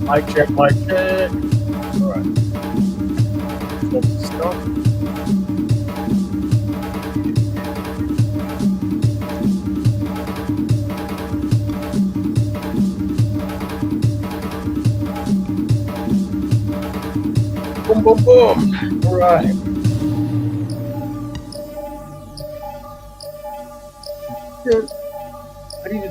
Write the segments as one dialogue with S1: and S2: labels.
S1: Mic check, mic check. All right. Stop. Boom, boom, boom. All right. I need to.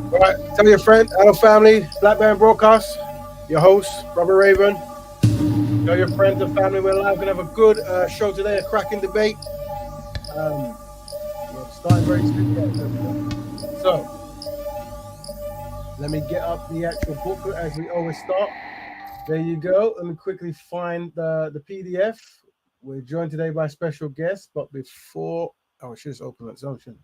S1: All right, tell your friend, hello family, Black Man Broadcast, your host, Brother Raven. Tell your friends and family we're live. We're going to have a good show today, a cracking debate. We're starting very soon. So, let me get up the actual booklet as we always start. There you go. Let me quickly find the PDF. We're joined today by special guests, but before, I should just open that option.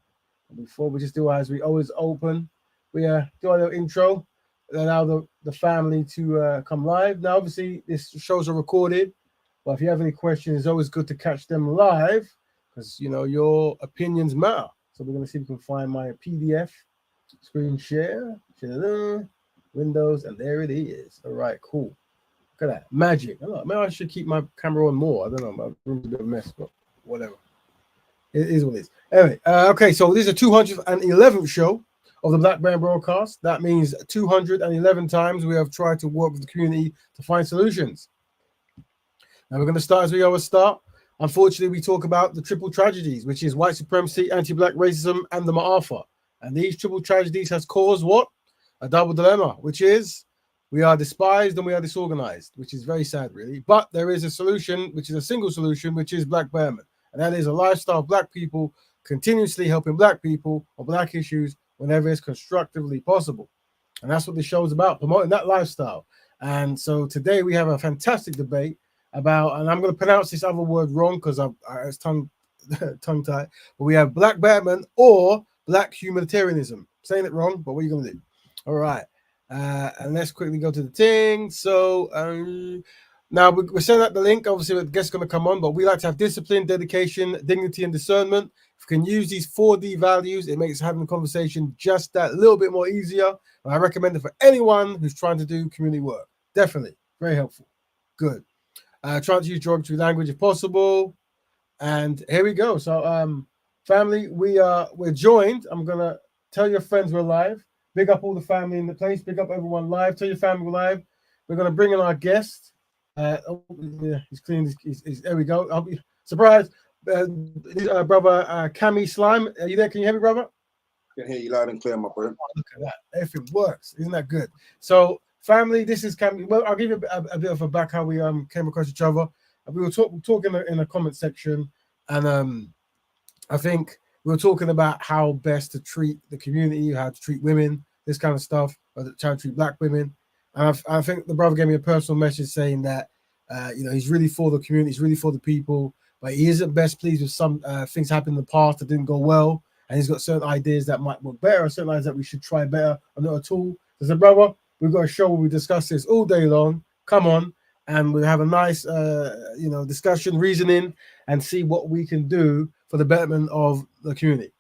S1: Before we just do as we always open, we do a little intro, allow the family to come live. Now, obviously, this shows are recorded, but if you have any questions, it's always good to catch them live because you know your opinions matter. So we're gonna see if we can find my PDF, screen share, Windows, and there it is. All right, cool. Look at that magic. Maybe I should keep my camera on more. I don't know. My room's a bit of a mess, but whatever. It is what it is. Anyway, okay, so this is a 211th show of the Black Man Broadcast. That means 211 times we have tried to work with the community to find solutions. Now we're going to start as we always start. Unfortunately, we talk about the triple tragedies, which is white supremacy, anti-black racism, and the Ma'afa. And these triple tragedies has caused what? A double dilemma, which is we are despised and we are disorganized, which is very sad, really. But there is a solution, which is a single solution, which is Black Betterment. And that is a lifestyle of Black people continuously helping Black people on Black issues whenever it's constructively possible. And that's what the show is about, promoting that lifestyle. And so today we have a fantastic debate about, and I'm going to pronounce this other word wrong because it's tongue-tied, but we have Black Betterment or Black Humanitarianism. I'm saying it wrong, but what are you going to do? All right. And let's quickly go to the thing. So now we're sending out the link. Obviously, the guest's going to come on, but we like to have discipline, dedication, dignity, and discernment. If we can use these 4D values, it makes having a conversation just that little bit more easier. And I recommend it for anyone who's trying to do community work. Definitely. Very helpful. Good. Try to use geography language if possible. And here we go. So, family, we're joined. I'm going to tell your friends we're live. Big up all the family in the place. Big up everyone live. Tell your family we're live. We're going to bring in our guest. He's clean. There we go. I'll be surprised. Brother Kammy Slime. Are you there? Can you hear me, brother?
S2: I can hear you loud and clear, my brother.
S1: Oh, look at that. Everything works. Isn't that good? So, family, this is Kammy. Well, I'll give you a bit of a back how we came across each other. We were talking in the comment section, and I think we were talking about how best to treat the community, how to treat women, this kind of stuff, or how to treat Black women. And I think the brother gave me a personal message saying that, he's really for the community, he's really for the people, but he isn't best pleased with some things happened in the past that didn't go well. And he's got certain ideas that might work better, certain ideas that we should try better, or not at all. So I said, brother, we've got a show where we discuss this all day long. Come on. And we'll have a nice, discussion, reasoning, and see what we can do for the betterment of the community.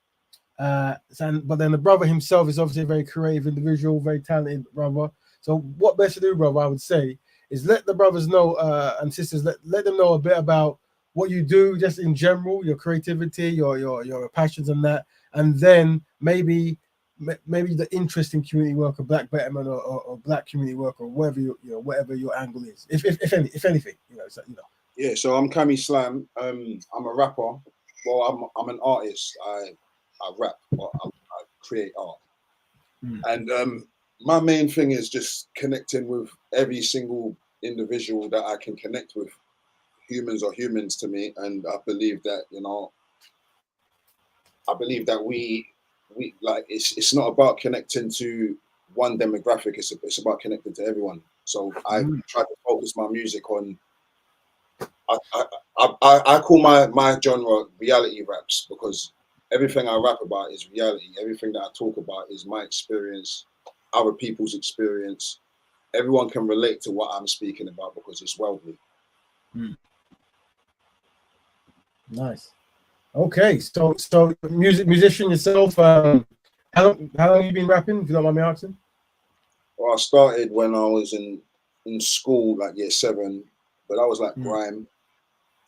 S1: But then the brother himself is obviously a very creative individual, very talented brother. So what best to do, brother, I would say, is let the brothers know and sisters, let them know a bit about what you do, just in general, your creativity, your passions and that, and then maybe the interest in community work or Black Betterment or Black community work or whatever whatever your angle is, if anything,
S2: Yeah, so I'm Kammy Slime. I'm a rapper. Well, I'm an artist. I rap, but I create art. And my main thing is just connecting with every single individual that I can connect with. Humans are humans to me, and I believe that we like it's not about connecting to one demographic. It's about connecting to everyone. So I try to focus my music on. I call my genre reality raps because everything I rap about is reality. Everything that I talk about is my experience, other people's experience. Everyone can relate to what I'm speaking about because it's worldly.
S1: Nice. Okay, so musician yourself. How long have you been rapping? If you don't mind me asking.
S2: Well, I started when I was in school, like year 7, but that was like grime.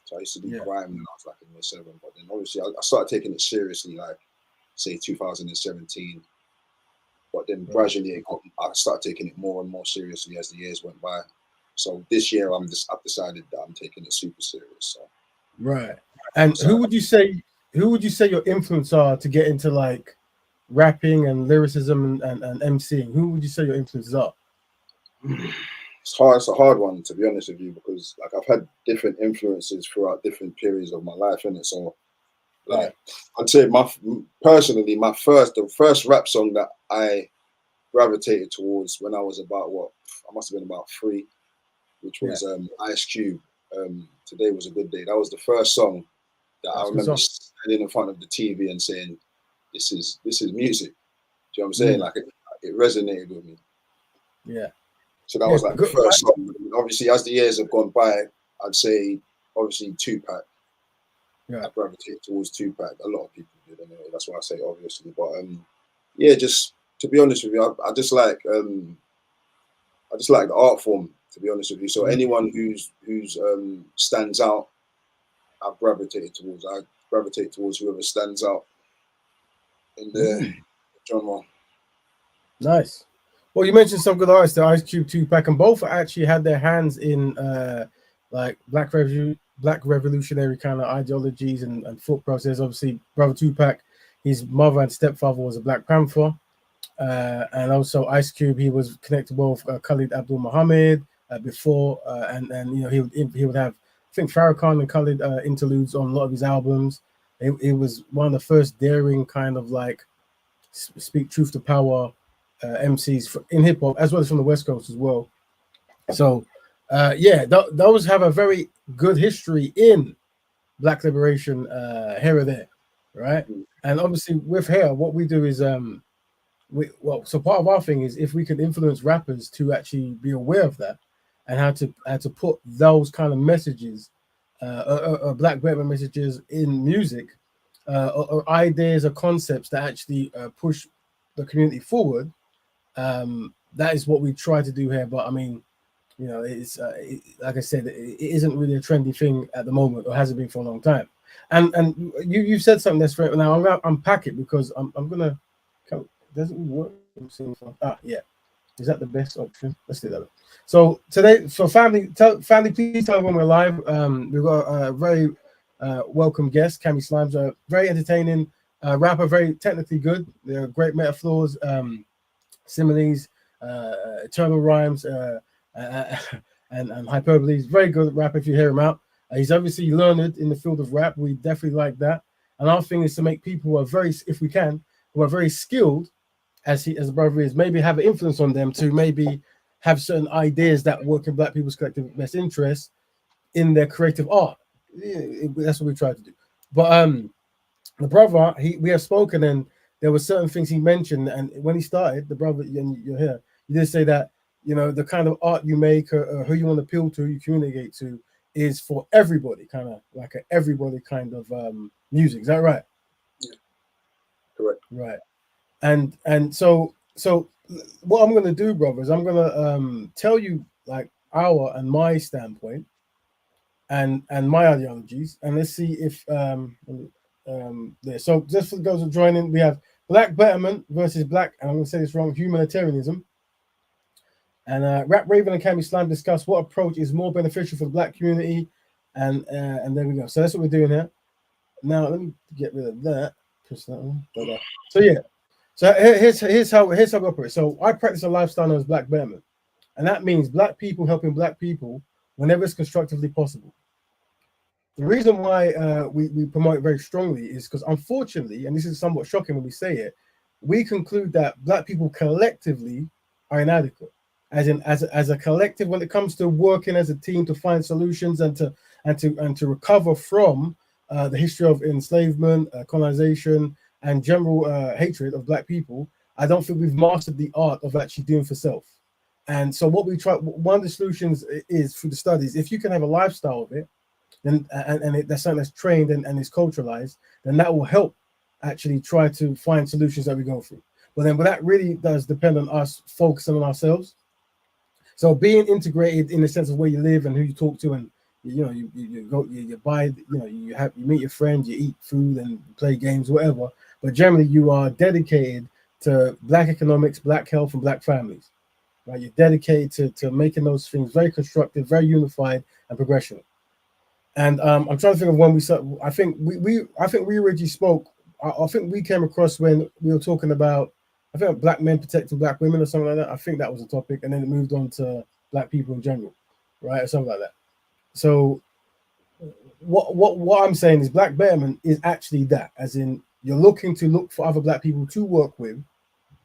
S2: So I used to do grime when I was like in year 7. But then obviously I started taking it seriously, like say 2017. But then gradually I started taking it more and more seriously as the years went by. So this year I've decided that I'm taking it super serious. So
S1: Right. And who would you say your influence are to get into like rapping and lyricism and MCing? Who would you say your influences are?
S2: It's hard. It's a hard one, to be honest with you, because like I've had different influences throughout different periods of my life, innit? So like I'd say the first rap song that I gravitated towards when I was about I must have been about 3, which was Ice Cube. Today Was a Good Day. That was the first song that I remember standing in front of the TV and saying, "This is music." Do you know what I'm saying? Like it resonated with me.
S1: Yeah.
S2: So that was like the first song. Obviously, as the years have gone by, I'd say obviously Tupac. I gravitate towards Tupac. A lot of people did anyway. That's why I say obviously. But yeah, just to be honest with you, I just like the art form. To be honest with you, so anyone who's stands out, I gravitate towards whoever stands out in the genre.
S1: Nice. Well, you mentioned some good artists, the Ice Cube, Tupac, and both actually had their hands in like black revolutionary kind of ideologies and thought process. Obviously, brother Tupac, his mother and stepfather was a Black Panther, and also Ice Cube, he was connected with Khalid Abdul Muhammad before, and you know he would have, I think, Farrakhan and Khalid interludes on a lot of his albums. It was one of the first daring kind of like speak truth to power MCs in hip hop, as well as from the West Coast as well. So, those have a very good history in Black liberation here or there, right? And obviously, with here, what we do is so part of our thing is if we can influence rappers to actually be aware of that and how to put those kind of messages, Black Betterment messages in music, or ideas or concepts that actually push the community forward. That is what we try to do here. But I mean, you know, it's like I said, it isn't really a trendy thing at the moment, or hasn't been for a long time. And you said something that's right. Now I'm gonna unpack it because I'm gonna. Doesn't work. Yeah. Is that the best option? Let's do that. So today, for family, please tell everyone we're live. We've got a very welcome guest, Kammy Slime's a very entertaining rapper, very technically good. They're great metaphors, similes, eternal rhymes, and hyperboles. Very good rapper if you hear him out. He's obviously learned in the field of rap. We definitely like that. And our thing is to make people who are very, if we can, who are very skilled, as a brother is, maybe have an influence on them to maybe have certain ideas that work in Black people's collective best interest in their creative art. That's what we try to do. But the brother, we have spoken, and there were certain things he mentioned. And when he started, the brother, and you're here, you did say that, you know, the kind of art you make, who you want to appeal to, you communicate to, is for everybody, kind of like everybody kind of music. Is that right?
S2: Yeah. Correct.
S1: Right. And so what I'm gonna do, brother, is I'm gonna tell you like our and my standpoint and my ideologies, and let's see if there. So just for those who are joining, we have Black Betterment versus Black, and I'm gonna say this wrong, Humanitarianism. And Raven and Kammy Slime discuss what approach is more beneficial for the Black community, and there we go. So that's what we're doing here. Now let me get rid of that. Push that one. So yeah. So here's how we operate. So I practice a lifestyle known as Black Betterment, and that means Black people helping Black people whenever it's constructively possible. The reason why we promote it very strongly is because, unfortunately, and this is somewhat shocking when we say it, we conclude that Black people collectively are inadequate, as a collective when it comes to working as a team to find solutions and to recover from the history of enslavement, colonization, and general hatred of Black people. I don't think we've mastered the art of actually doing for self. And so what we try, one of the solutions is through the studies, if you can have a lifestyle of it, then that's something that's trained and is culturalized, then that will help actually try to find solutions that we go through. But that really does depend on us focusing on ourselves. So being integrated in the sense of where you live and who you talk to, and you buy, you meet your friends, you eat food and play games, whatever. But generally, you are dedicated to Black economics, Black health, and Black families. Right? You're dedicated to making those things very constructive, very unified, and progressional. And I'm trying to think of when we saw. I think we originally spoke. I think we came across when we were talking about, I think, Black men protecting Black women or something like that. I think that was a topic, and then it moved on to Black people in general, right, or something like that. So what I'm saying is Black Betterment is actually that, as in you're looking for other Black people to work with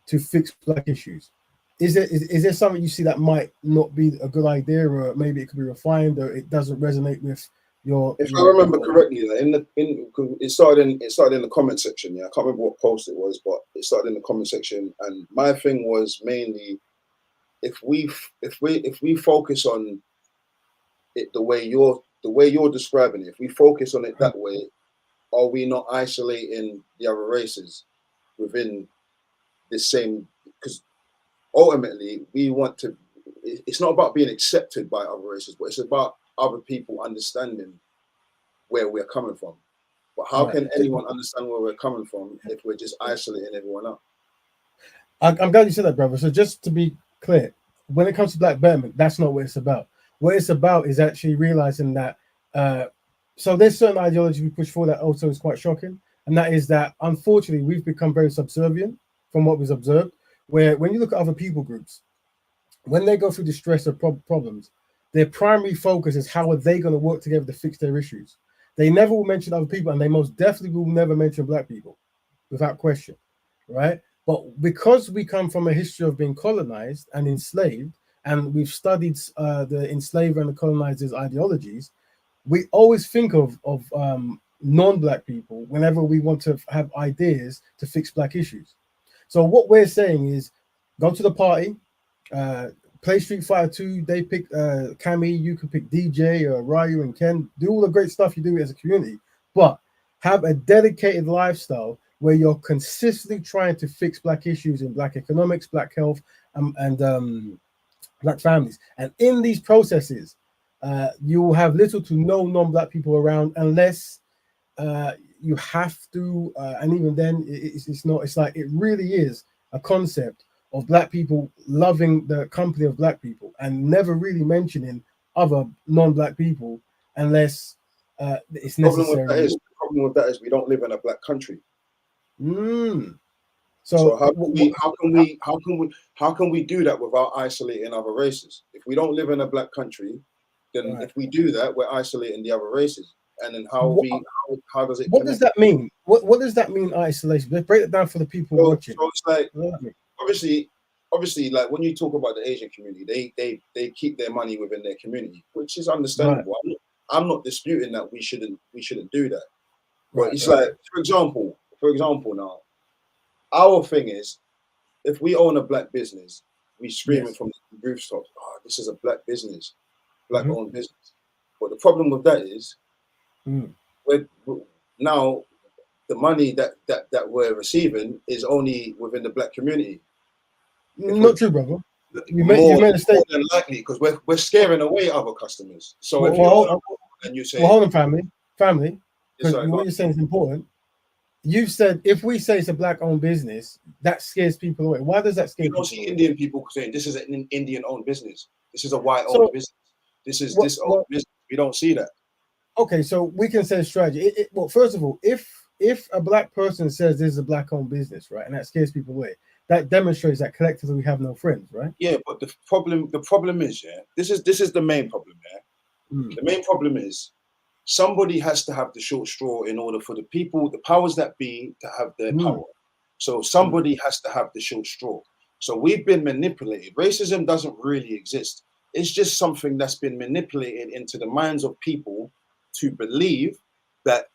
S1: to fix Black issues. Is there something you see that might not be a good idea, or maybe it could be refined, or it doesn't resonate with your?
S2: If I remember correctly, it started in the comment section. Yeah, I can't remember what post it was, but it started in the comment section. And my thing was mainly, if we focus on it the way you're describing it, if we focus on it that way, are we not isolating the other races within this same? Because ultimately, we want to. It's not about being accepted by other races, but it's about other people understanding where we're coming from. But how can anyone understand where we're coming from if we're just isolating everyone up?
S1: I'm glad you said that, brother. So just to be clear, when it comes to Black Betterment, that's not what it's about. What it's about is actually realizing that so there's certain ideology we push for that also is quite shocking, and that is that unfortunately we've become very subservient from what was observed, where when you look at other people groups, when they go through distress or problems, their primary focus is how are they going to work together to fix their issues. They never will mention other people, and they most definitely will never mention Black people, without question, right? But because we come from a history of being colonized and enslaved, and we've studied the enslaver and the colonizers' ideologies, we always think of non-Black people whenever we want to have ideas to fix Black issues. So what we're saying is, go to the party, play Street Fighter 2, they pick Kammy, you can pick DJ or Ryu and Ken, do all the great stuff you do as a community, but have a dedicated lifestyle where you're consistently trying to fix Black issues in Black economics, Black health, and Black families. And in these processes, you will have little to no non-Black people around unless you have to, and even then, it's not. It's like it really is a concept of Black people loving the company of Black people and never really mentioning other non-Black people unless it's necessary.
S2: The problem with that is we don't live in a Black country.
S1: So
S2: how can we do that without isolating other races? If we don't live in a Black country, then if we do that, we're isolating the other races. And then how does it?
S1: What does that mean? What does that mean? Isolation. Let's break it down for the people watching.
S2: So it's like obviously, like when you talk about the Asian community, they keep their money within their community, which is understandable. Right. I'm not disputing that we shouldn't do that. But it's like, for example, now, our thing is, if we own a Black business, we screaming from the rooftops, "Oh, this is a Black business, Black-owned business." But the problem with that is, we're now the money that we're receiving is only within the Black community.
S1: Not true, brother. You made a statement.
S2: More than likely, because we're scaring away other customers. So if you say,
S1: hold on, family, because what you're saying is important. You've said if we say it's a Black-owned business, that scares people away. Why does that scare people?
S2: You don't see Indian people saying this is an Indian-owned business. This is a white-owned business. This is owned business. We don't see that.
S1: Okay, so we can say strategy. Well, first of all, if a Black person says this is a Black-owned business, right, and that scares people away, that demonstrates that collectively we have no friends, right?
S2: Yeah, but the problem is, this is the main problem, The main problem is somebody has to have the short straw in order for the people, the powers that be, to have their power. So somebody has to have the short straw. So we've been manipulated. Racism doesn't really exist. It's just something that's been manipulated into the minds of people to believe that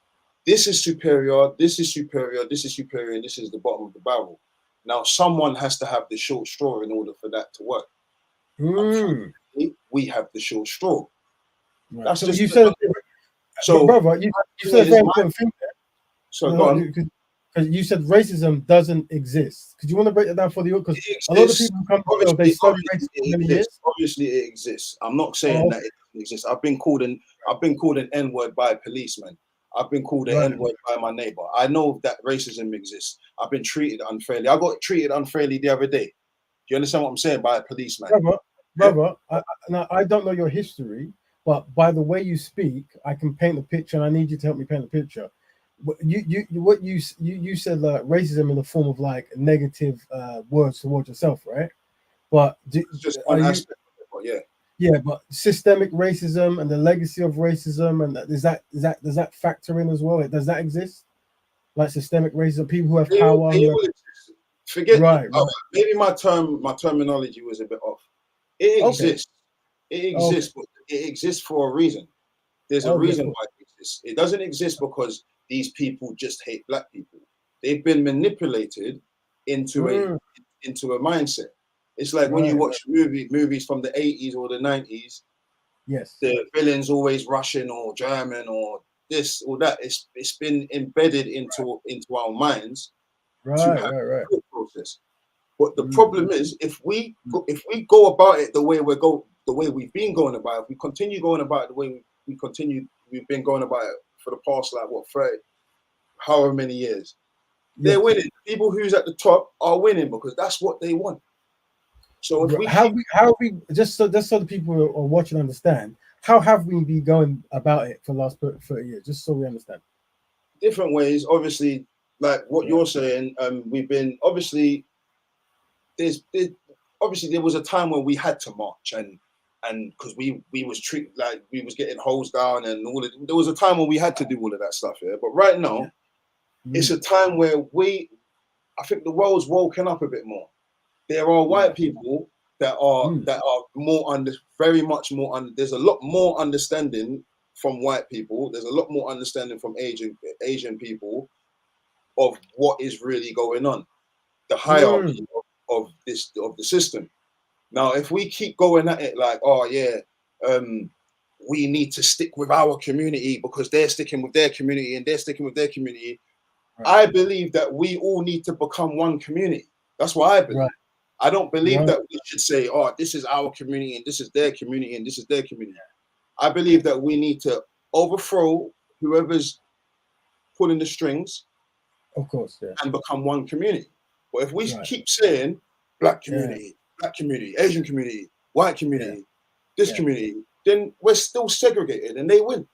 S2: this is superior, this is superior, this is superior, and this is the bottom of the barrel. Now, someone has to have the short straw in order for that to work. Unfortunately, we have the short straw.
S1: Right. So you said
S2: So,
S1: brother, you said a very important thing there.
S2: So go on.
S1: Because you said racism doesn't exist. Could you want to break that down for the audience? Because a lot of people who come to know, they study racism for many years.
S2: Obviously, it exists. I'm not saying that it doesn't exist. I've been called an N-word by a policeman. I've been called an N-word by my neighbor. I know that racism exists. I've been treated unfairly. I got treated unfairly the other day. Do you understand what I'm saying? By a policeman.
S1: Brother, I don't know your history, but by the way you speak, I can paint a picture, and I need you to help me paint a picture. You said racism in the form of like negative words towards yourself, right? But
S2: just one aspect of it,
S1: yeah, but systemic racism and the legacy of racism, and does that factor in as well? Does that exist? Like systemic racism, people who have power.
S2: Forget maybe my terminology was a bit off. It exists. It exists, but it exists for a reason. There's a reason why it exists. It doesn't exist because these people just hate black people. They've been manipulated into a mindset. It's like when you watch movies from the 80s or the 90s.
S1: Yes.
S2: The villain's always Russian or German or this or that. It's been embedded into our minds to have a thought process. But the problem is if we go about it the way we've been going about it, if we continue going about it the way we've been going about it for the past 30, however many years, they're winning. People who's at the top are winning because that's what they want. So if
S1: how have we just so the people who are watching understand, how have we been going about it for the last 30 years? Just so we understand.
S2: Different ways, obviously, like what you're saying. We've been obviously there was a time when we had to march and because we was treated like we was getting hosed down and all of, there was a time when we had to do all of that stuff here. But right now, it's a time where I think the world's woken up a bit more. There are white people that are more very much more there's a lot more understanding from white people. There's a lot more understanding from Asian people of what is really going on. The hierarchy of the system. Now, if we keep going at it like, we need to stick with our community because they're sticking with their community and they're sticking with their community, I believe that we all need to become one community. That's what I believe. I don't believe that we should say, this is our community and this is their community and this is their community. I believe that we need to overthrow whoever's pulling the strings,
S1: of course,
S2: and become one community. But if we keep saying black community, Asian community, white community, this community, then we're still segregated and they win.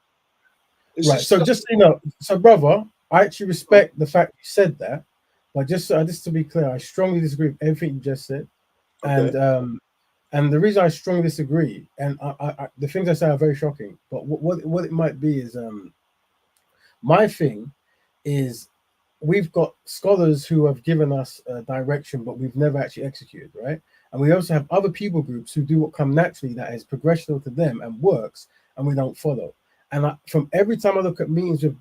S1: So brother, I actually respect the fact you said that, but just to be clear, I strongly disagree with everything you just said, and the reason I strongly disagree, and the things I say are very shocking, but what it might be is my thing is we've got scholars who have given us direction, but we've never actually executed, right? And we also have other people groups who do what come naturally that is progressional to them and works, and we don't follow. And from every time I look at meetings with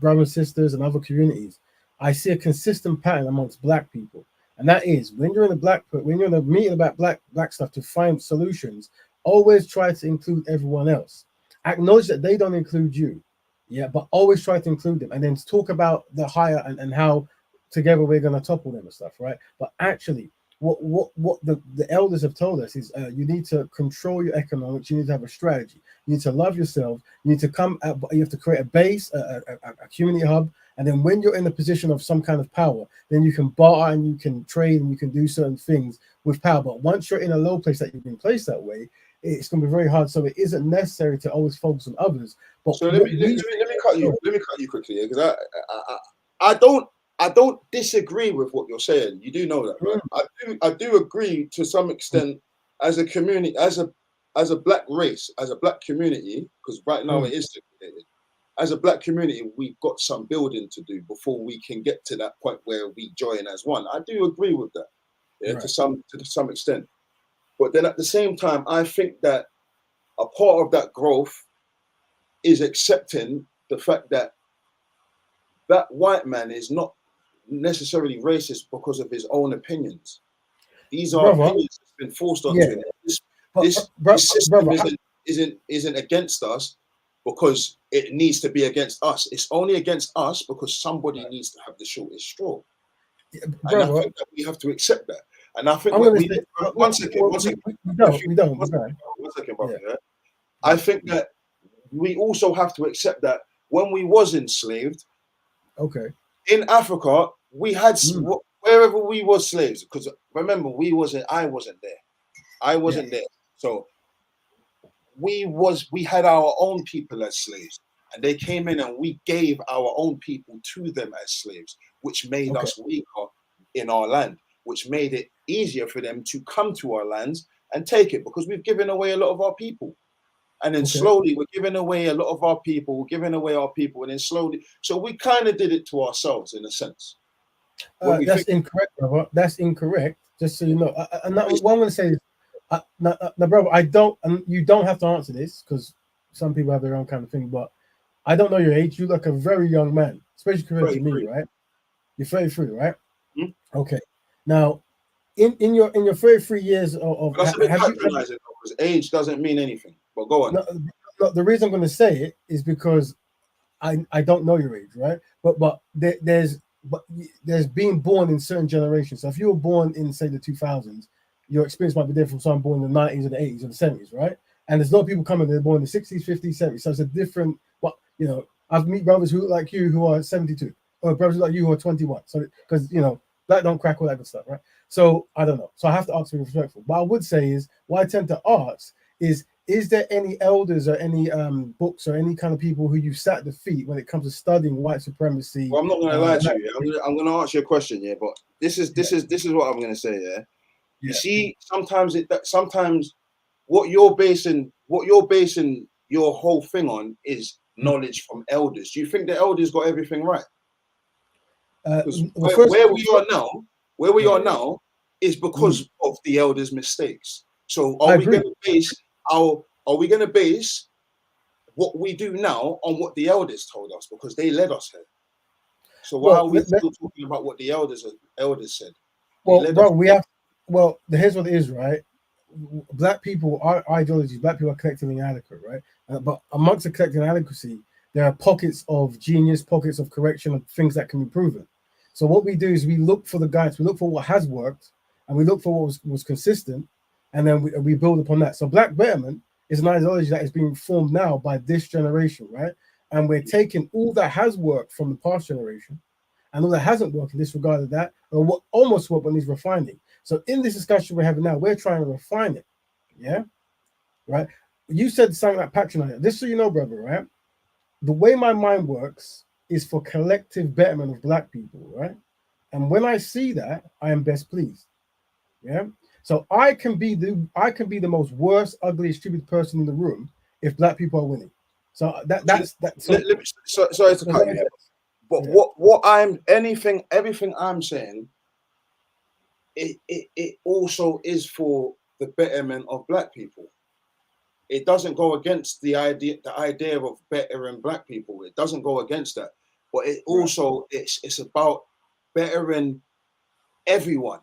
S1: brothers and sisters and other communities, I see a consistent pattern amongst black people. And that is when you're in a meeting about black stuff to find solutions, always try to include everyone else. Acknowledge that they don't include you. Yeah, but always try to include them and then talk about the higher and how together we're going to topple them and stuff, right? But actually, what the elders have told us is you need to control your economics, you need to have a strategy, you need to love yourself, you need to you have to create a base, a community hub, and then when you're in a position of some kind of power, then you can barter and you can trade and you can do certain things with power. But once you're in a low place that you've been placed that way, it's going to be very hard. So it isn't necessary to always focus on others. But
S2: so let me cut you quickly, because I don't disagree with what you're saying. You do know that, right? I do agree to some extent as a community, as a black race, as a black community, because right now it is segregated. As a black community, we've got some building to do before we can get to that point where we join as one. I do agree with that, to some extent. But then at the same time, I think that a part of that growth is accepting the fact that that white man is not necessarily racist because of his own opinions. These are opinions that's been forced onto him. This system isn't against us. because it needs to be against us. It's only against us because somebody needs to have the shortest straw.
S1: Yeah,
S2: and I think that we have to accept that. And I think
S1: one
S2: second, brother. Yeah. I think that we also have to accept that when we was enslaved, in Africa, we had wherever we was slaves. Because remember, I wasn't there. I wasn't there. So we had our own people as slaves, and they came in and we gave our own people to them as slaves, which made us weaker in our land, which made it easier for them to come to our lands and take it, because we've given away a lot of our people. And then slowly we're giving away a lot of our people, and then slowly. So we kind of did it to ourselves in a sense.
S1: That's incorrect, brother. That's incorrect. Just so you know. And what I'm going to say is, now, brother, I don't, and you don't have to answer this because some people have their own kind of thing, but I don't know your age. You look a very young man, especially compared to me, right? You're 33, right? Mm-hmm. Okay. Now, in your 33 years of
S2: that's a bit patronizing, because age doesn't mean anything. But go on.
S1: No, the reason I'm going to say it is because I don't know your age, right? But there's being born in certain generations. So if you were born in, say, the 2000s, your experience might be different from someone born in the 90s or the 80s or the 70s, right? And there's a lot of people coming, they're born in the 60s, 50s, 70s. So it's a different, I've met brothers who look like you who are 72, or brothers like you who are 21. So, because, that don't crack, all that good stuff, right? So I don't know. So I have to ask to be respectful. But I would say is, what I tend to ask is there any elders or any books or any kind of people who you sat at the feet when it comes to studying white supremacy?
S2: Well, I'm not going to lie to you. I'm going to ask you a question, but this is what I'm going to say, You see, sometimes what you're basing your whole thing on is knowledge from elders. Do you think the elders got everything right? Where we are now is because of the elders' mistakes. So are we going to base what we do now on what the elders told us, because they led us here? So why are we still talking about what the elders said?
S1: Here's what it is, right? Black people, our ideology, black people are collectively inadequate, right? But amongst the collective inadequacy, there are pockets of genius, pockets of correction, of things that can be proven. So what we do is we look for the guidance, we look for what has worked, and we look for what was consistent, and then we build upon that. So Black Betterment is an ideology that is being formed now by this generation, right? And we're taking all that has worked from the past generation and all that hasn't worked in disregard of that, or what almost worked but needs refining. So in this discussion we're having now, we're trying to refine it. Yeah? Right? You said something like patronizing. Just so you know, brother, right? The way my mind works is for collective betterment of Black people, right? And when I see that, I am best pleased. Yeah. So I can be the most worst, ugliest, stupid person in the room if Black people are winning. So that's.
S2: Sorry to cut you, but everything I'm saying, it also is for the betterment of Black people. It doesn't go against the idea of bettering Black people. It doesn't go against that. But it also it's about bettering everyone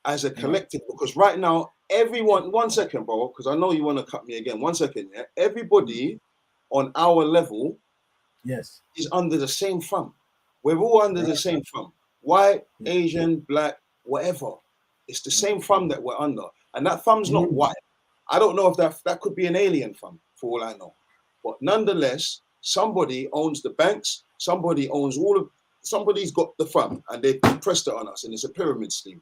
S2: as a collective. Because right now, everyone, 1 second, bro, because I know you want to cut me again. 1 second, yeah. Everybody on our level is under the same thumb. We're all under the same thumb. White, Asian, Black, whatever. It's the same thumb that we're under. And that thumb's not white. I don't know if that could be an alien thumb, for all I know. But nonetheless, somebody owns the banks, somebody's got the thumb, and they pressed it on us, and it's a pyramid scheme.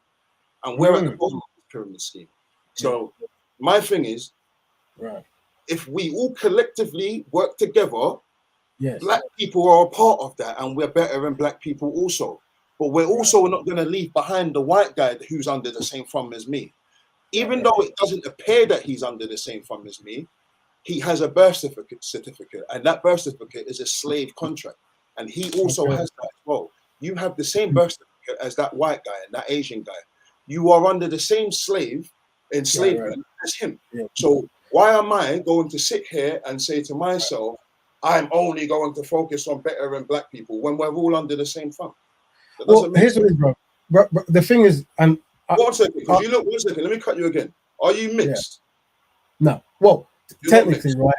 S2: And we're at the bottom of the pyramid scheme. So my thing is, if we all collectively work together, Black people are a part of that, and we're better than Black people also. But we're also not going to leave behind the white guy who's under the same thumb as me. Even though it doesn't appear that he's under the same thumb as me, he has a birth certificate, and that birth certificate is a slave contract, and he also has that as well. You have the same birth certificate as that white guy and that Asian guy. You are under the same enslavement as him. So why am I going to sit here and say to myself, I'm only going to focus on bettering Black people when we're all under the same thumb?
S1: Here's what it is, bro. The thing is, and
S2: 1 second, because you look 1 second. Let me cut you again. Are you mixed?
S1: No. Well, technically, right?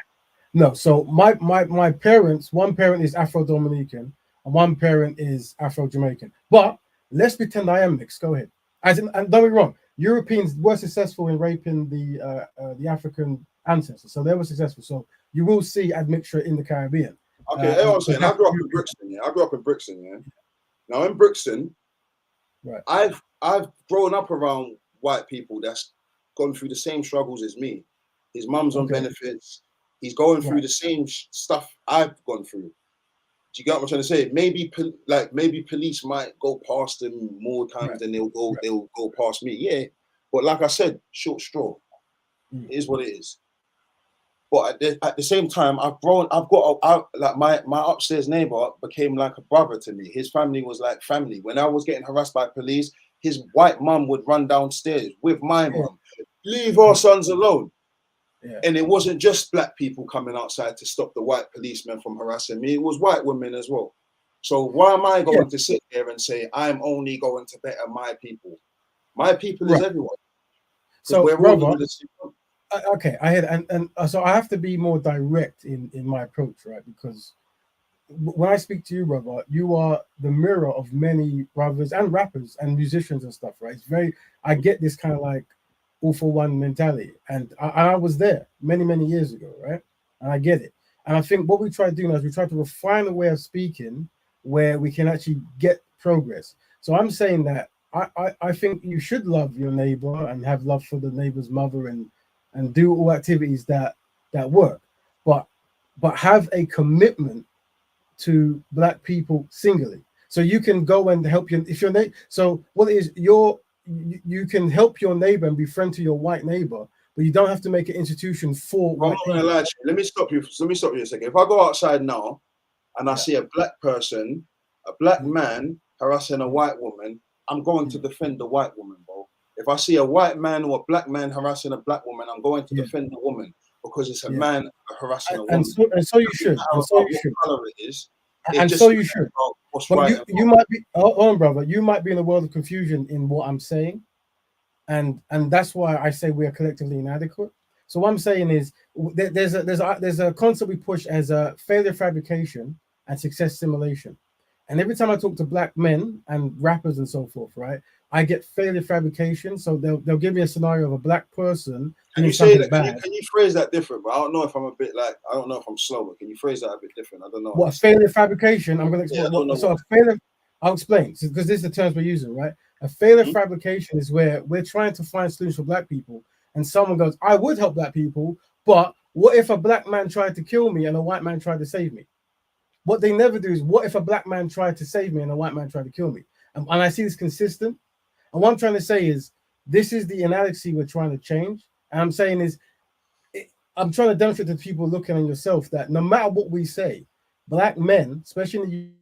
S1: No, so my parents, one parent is Afro Dominican and one parent is Afro Jamaican. But let's pretend I am mixed. Go ahead. As in, and don't be wrong, Europeans were successful in raping the African ancestors, so they were successful. So you will see admixture in the Caribbean.
S2: Okay, you know what I'm
S1: Because
S2: saying? I
S1: that's
S2: grew up in
S1: European.
S2: Brixton, yeah. I grew up in Brixton, yeah. Now in Brixton,
S1: Right.
S2: I've grown up around white people that's gone through the same struggles as me. His mum's on
S1: Okay.
S2: benefits. He's going through
S1: Right.
S2: the same stuff I've gone through. Do you get what I'm trying to say? Maybe maybe police might go past them more times
S1: Right.
S2: than
S1: Right.
S2: they'll go past me. Yeah, but like I said, short straw.
S1: Mm.
S2: It is what it is. But at the same time, I've grown. I've got like my upstairs neighbor became like a brother to me. His family was like family. When I was getting harassed by police, his white mum would run downstairs with my
S1: Yeah.
S2: mum. Leave our
S1: Yeah.
S2: sons alone.
S1: Yeah.
S2: And it wasn't just black people coming outside to stop the white policemen from harassing me. It was white women as well. So why am I
S1: Yeah.
S2: going to sit there and say I'm only going to better my people? My people is
S1: Right.
S2: everyone because
S1: So,
S2: we're all
S1: brother,
S2: in the same.
S1: okay, I had and so I have to be more direct in my approach, right? Because when I speak to you, brother, you are the mirror of many brothers and rappers and musicians and stuff, right? It's very, I get this kind of like all for one mentality, and I was there many years ago, right? And I get it, and I think what we try to do now is we try to refine a way of speaking where we can actually get progress. So I'm saying that I think you should love your neighbor and have love for the neighbor's mother and do all activities that work, but have a commitment to black people singly. So you can go and help your if your neighbor. So what it is you can help your neighbor and be friend to your white neighbor, but you don't have to make an institution for
S2: I'm
S1: white
S2: not gonna
S1: people.
S2: lie to you. Let me stop you. Let me stop you a second. If I go outside now and I
S1: Yeah.
S2: see a black person, a black
S1: Mm,
S2: man harassing a
S1: mm,
S2: white woman, I'm going to
S1: mm.
S2: defend the white woman, bro. If I see a white man or a black man harassing a black woman, I'm going to
S1: Yeah.
S2: defend the woman because it's a
S1: Yeah.
S2: man harassing a
S1: And
S2: woman.
S1: so you
S2: It doesn't
S1: should.
S2: matter
S1: And so
S2: about
S1: you
S2: what
S1: should.
S2: color it is. It
S1: And
S2: just
S1: so you
S2: matters
S1: should.
S2: about what's
S1: But
S2: right
S1: you
S2: and
S1: you
S2: wrong.
S1: might be hold on, brother. You might be in a world of confusion in what I'm saying, and that's why I say we are collectively inadequate. So what I'm saying is there's a concept we push as a failure fabrication and success simulation. And every time I talk to black men and rappers and so forth, right, I get failure fabrication. So they'll give me a scenario of a black person
S2: Can
S1: doing
S2: you say
S1: something
S2: that?
S1: bad.
S2: Can you phrase that different? But I don't know if I'm a bit like I don't know if I'm slow, but can you phrase that a bit different? I don't know.
S1: What a failure fabrication? I'm going to
S2: Yeah,
S1: explain
S2: I don't know
S1: what. So
S2: what.
S1: a failure, I'll explain because this is the terms we're using, right? A failure
S2: Mhm.
S1: fabrication is where we're trying to find solutions for black people, and someone goes, "I would help black people, but what if a black man tried to kill me and a white man tried to save me?" What they never do is, "What if a black man tried to save me and a white man tried to kill me?" And I see this consistent. And what I'm trying to say is, this is the analogy we're trying to change. And I'm saying is, I'm trying to demonstrate to people looking at yourself that no matter what we say, black men, especially in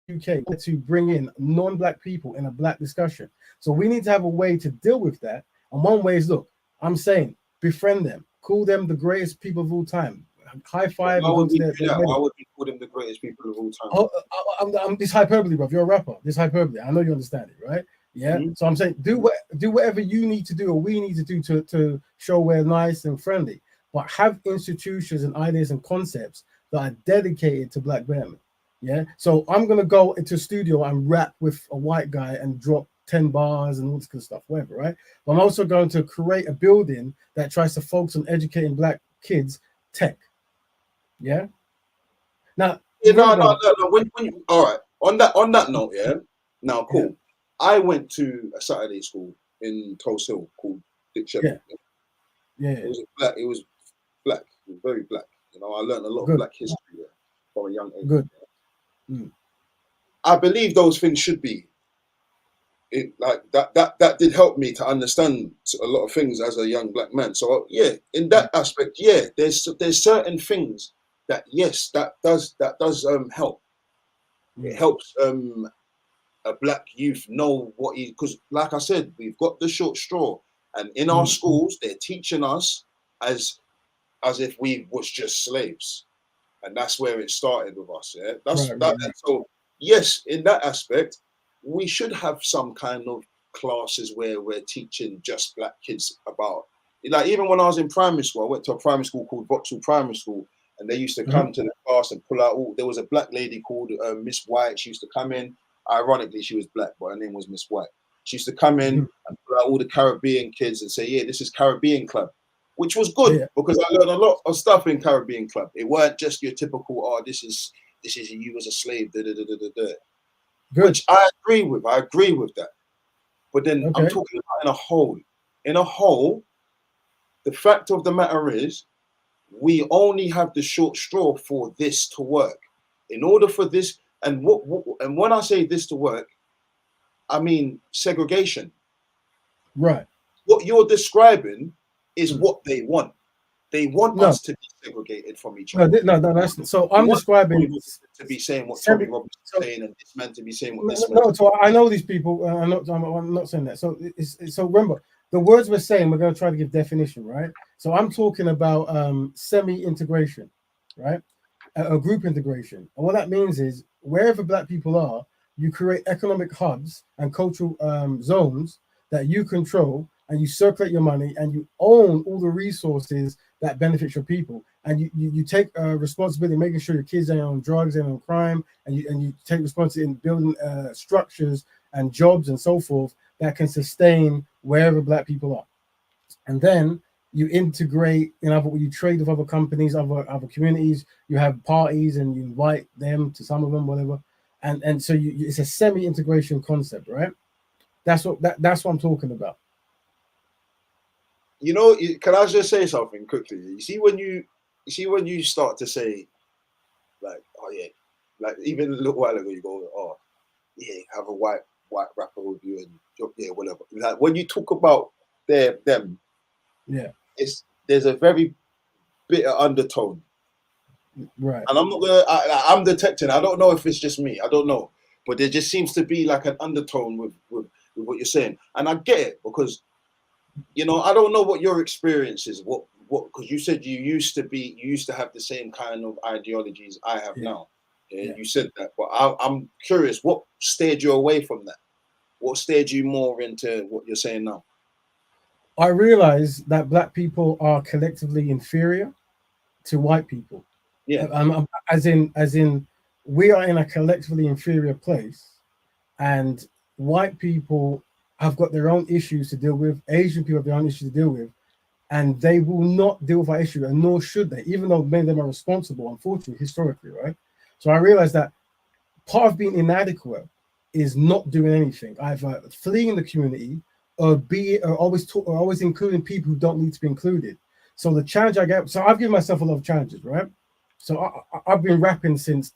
S1: the UK, to bring in non-black people in a black discussion. So we need to have a way to deal with that. And one way is, look, I'm saying befriend them, call them the greatest people of all time, high
S2: But
S1: five
S2: why
S1: and go
S2: would
S1: to
S2: we
S1: their
S2: do that? Why
S1: wedding.
S2: would we call them the greatest people of all time?
S1: Oh, I'm this hyperbole, bro. You're a rapper. This hyperbole. I know you understand it, right? Yeah.
S2: Mhm.
S1: So I'm saying do whatever you need to do or we need to do to show we're nice and friendly, but have institutions and ideas and concepts that are dedicated to black betterment. Yeah. So I'm gonna go into a studio and rap with a white guy and drop 10 bars and all this good stuff, whatever, right? But I'm also going to create a building that tries to focus on educating black kids tech. Yeah. Now
S2: Yeah,
S1: remember, brother.
S2: no. When you, all right, on that note, yeah. Now,
S1: Yeah.
S2: cool. I went to a Saturday school in Tulse Hill called Dick
S1: Yeah.
S2: Shepherd.
S1: Yeah.
S2: It was black. It was black. It was very black. You know, I learned a lot of
S1: Good.
S2: black history there from a young age.
S1: Good. Mm.
S2: I believe those things should be like that. That did help me to understand a lot of things as a young black man. So yeah, in that aspect, yeah, there's certain things that yes, that does help. It
S1: Mm.
S2: helps a black youth know what he because like I said, we've got the short straw, and in our
S1: Mm.
S2: schools they're teaching us as as if we was just slaves, and that's where it started with us. Yeah, that's
S1: Right.
S2: that.
S1: Right. Right.
S2: So yes, in that aspect, we should have some kind of classes where we're teaching just black kids about. Like even when I was in primary school, I went to a primary school called Vauxhall Primary School. and they used to come to the class and pull out all. There was a black lady called Miss White. She used to come in. Ironically, she was black, but her name was Miss White. She used to come in and pull out all the Caribbean kids and say, "Yeah, this is Caribbean Club," which was good because I learned a lot of stuff in Caribbean Club. It weren't just your typical, "Oh, this is you as a slave," which I agree with. I agree with that. But then I'm talking about in a whole. In a whole, the fact of the matter is, we only have the short straw for this to work. In order for this, and when I say this to work, I mean segregation.
S1: Right.
S2: What you're describing is what they want. They want us to be segregated from each other.
S1: No, that's so. I'm describing
S2: to be saying what Tommy Robbins is saying, and this man to be saying what this man.
S1: No, so I know these people. I'm not saying that. So so remember, the words we're saying, we're going to try to give definition, right? So I'm talking about semi-integration, right? A group integration. And what that means is wherever black people are, you create economic hubs and cultural zones that you control, and you circulate your money, and you own all the resources that benefit your people, and you take responsibility, making sure your kids ain't on drugs, ain't on crime, and you take responsibility in building structures and jobs and so forth that can sustain wherever black people are. And then you integrate, you trade with other companies, other communities. You have parties, and you invite them to some of them, whatever. And so it's a semi-integration concept, right? That's what I'm talking about.
S2: You know, can I just say something quickly? You see when you start to say, like, oh yeah, like even a little while ago you go, oh yeah, have a white rapper with you and yeah, whatever. Like when you talk about them,
S1: yeah,
S2: there's a very bitter undertone,
S1: right?
S2: And I'm not gonna. I'm detecting. I don't know if it's just me. I don't know, but there just seems to be like an undertone with what you're saying, and I get it because. You know, I don't know what your experience is. What? Because you said you used to have the same kind of ideologies I have now. Yeah, you said that, but I'm curious. What steered you away from that? What steered you more into what you're saying now?
S1: I realize that black people are collectively inferior to white people.
S2: Yeah.
S1: As in, we are in a collectively inferior place, and white people have got their own issues to deal with. Asian people have their own issues to deal with, and they will not deal with our issue, and nor should they, even though many of them are responsible, unfortunately, historically, right? So I realized that part of being inadequate is not doing anything, either fleeing the community or always including people who don't need to be included. So the challenge I get, so I've given myself a lot of challenges, right? So I've been rapping since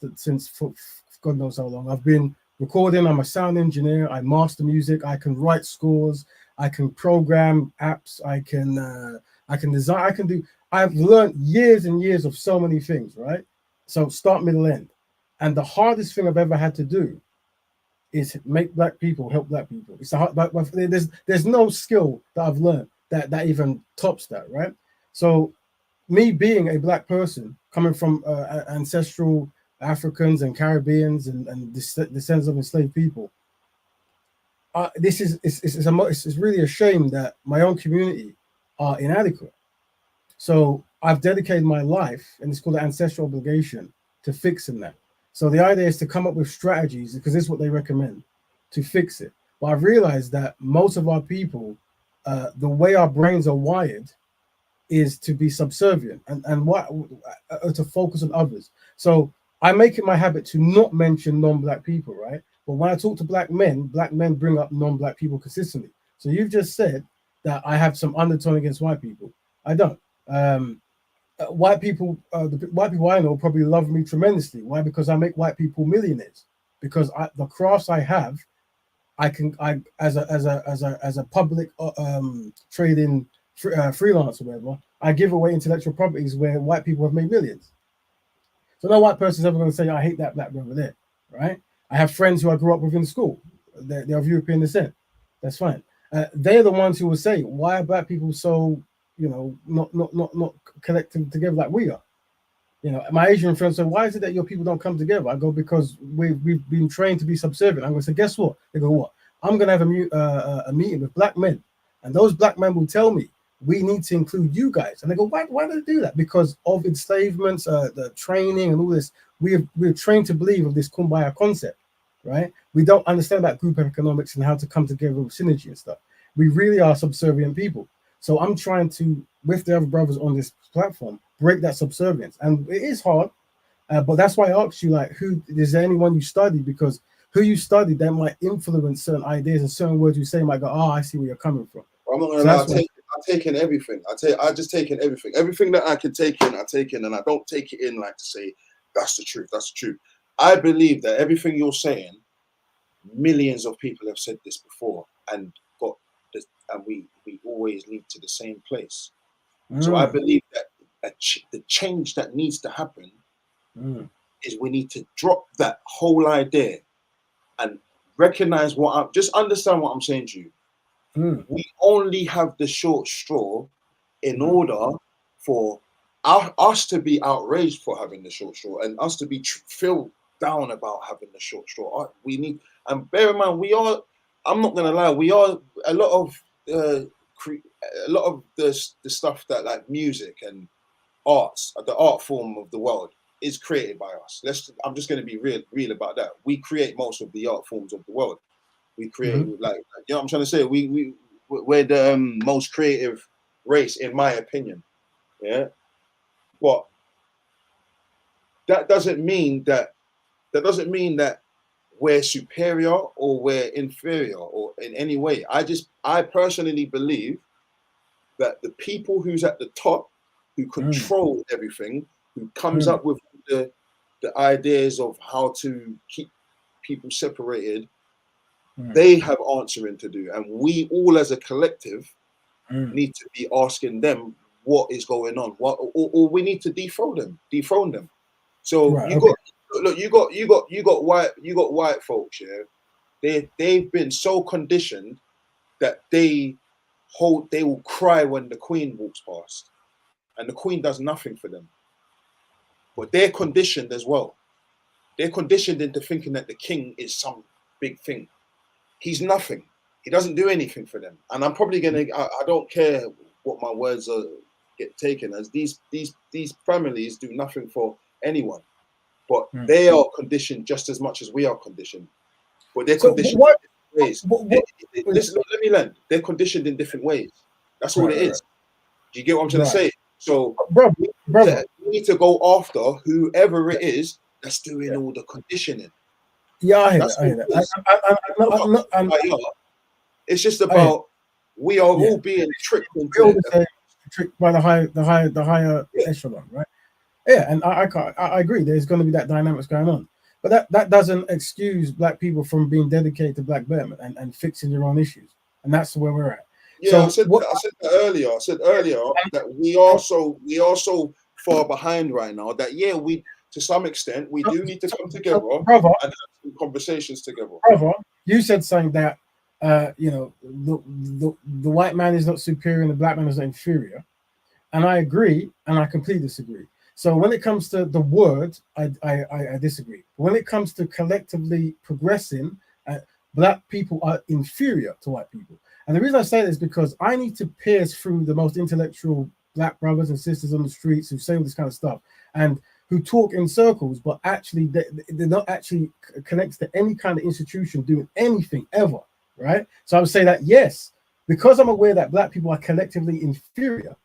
S1: God knows how long. I've been recording. I'm a sound engineer. I master music. I can write scores. I can program apps. I can design. I can do. I've learned years and years of so many things, right? So start, middle, end. And the hardest thing I've ever had to do is make black people help black people. It's a hard, but there's no skill that I've learned that even tops that, right? So me being a black person coming from ancestral Africans and Caribbeans and descendants of enslaved people, it's really a shame that my own community are inadequate. So I've dedicated my life, and it's called the ancestral obligation, to fixing that. So the idea is to come up with strategies, because this is what they recommend, to fix it. But I've realized that most of our people, the way our brains are wired, is to be subservient and to focus on others. So I make it my habit to not mention non-black people, right? But when I talk to black men bring up non-black people consistently. So you've just said that I have some undertone against white people. I don't. White people, the white people I know probably love me tremendously. Why? Because I make white people millionaires. Because the crafts I have, I as a public trading freelance or whatever, I give away intellectual properties where white people have made millions. So no white person's ever going to say, I hate that black brother there, right? I have friends who I grew up with in school. They're of European descent. That's fine. They're the ones who will say, why are black people so, not connected together like we are? My Asian friends say, why is it that your people don't come together? I go, because we've been trained to be subservient. I'm going to say, guess what? They go, what? I'm going to have a meeting with black men. And those black men will tell me we need to include you guys. And they go, why do they do that? Because of enslavement, the training and all this. We're trained to believe of this kumbaya concept, right? We don't understand about group economics and how to come together with synergy and stuff. We really are subservient people. So I'm trying to, with the other brothers on this platform, break that subservience. And it is hard, but that's why I asked you, like, who is there anyone you study? Because who you study, that might influence certain ideas, and certain words you say might go, oh, I see where you're coming from.
S2: I'm not gonna lie, I take in everything. I just take in everything. Everything that I can take in, I take in, and I don't take it in like to say that's the truth. That's the truth. I believe that everything you're saying, millions of people have said this before and got this, and we always lead to the same place. So I believe that the change that needs to happen is we need to drop that whole idea and recognize just understand what I'm saying to you. We only have the short straw in order for us to be outraged for having the short straw and us to be feel down about having the short straw. We need, and bear in mind, I'm not gonna lie, we are a lot of the stuff that, like music and arts, the art form of the world, is created by us. I'm just going to be real about that. We create most of the art forms of the world. We create, like, you know what I'm trying to say? We're the most creative race, in my opinion. Yeah, but that doesn't mean that we're superior or we're inferior or in any way. I personally believe that the people who's at the top, who control everything, who comes up with the ideas of how to keep people separated, they have answering to do. And we all as a collective need to be asking them what is going on. Or we need to dethrone them. So you got white folks, yeah. They've been so conditioned that they will cry when the Queen walks past, and the Queen does nothing for them. But they're conditioned as well. They're conditioned into thinking that the king is some big thing. He's nothing. He doesn't do anything for them. And I'm probably I don't care what my words get taken as. These families do nothing for anyone. But they are conditioned just as much as we are conditioned. But they're conditioned in different ways. Listen, let me land. They're conditioned in different ways. That's all it is. Do you get what I'm trying to say? So we need to go after whoever it is that's doing all the conditioning.
S1: Yeah, I hear that.
S2: It's just about we are all being tricked into
S1: tricked by the higher echelon, right? Yeah, and I agree. There's going to be that dynamics going on, but that doesn't excuse Black people from being dedicated to Black betterment and fixing your own issues, and that's where we're at.
S2: Yeah, so I said that earlier. I said earlier that we are so far behind right now that we, to some extent, we do need to come together and have some conversations together.
S1: Brother, you said something that the white man is not superior and the Black man is not inferior, and I agree, and I completely disagree. So when it comes to the word, I disagree. When it comes to collectively progressing, Black people are inferior to white people. And the reason I say that is because I need to pierce through the most intellectual Black brothers and sisters on the streets who say all this kind of stuff and who talk in circles, but actually they're not actually connected to any kind of institution doing anything ever, right? So I would say that, yes, because I'm aware that Black people are collectively inferior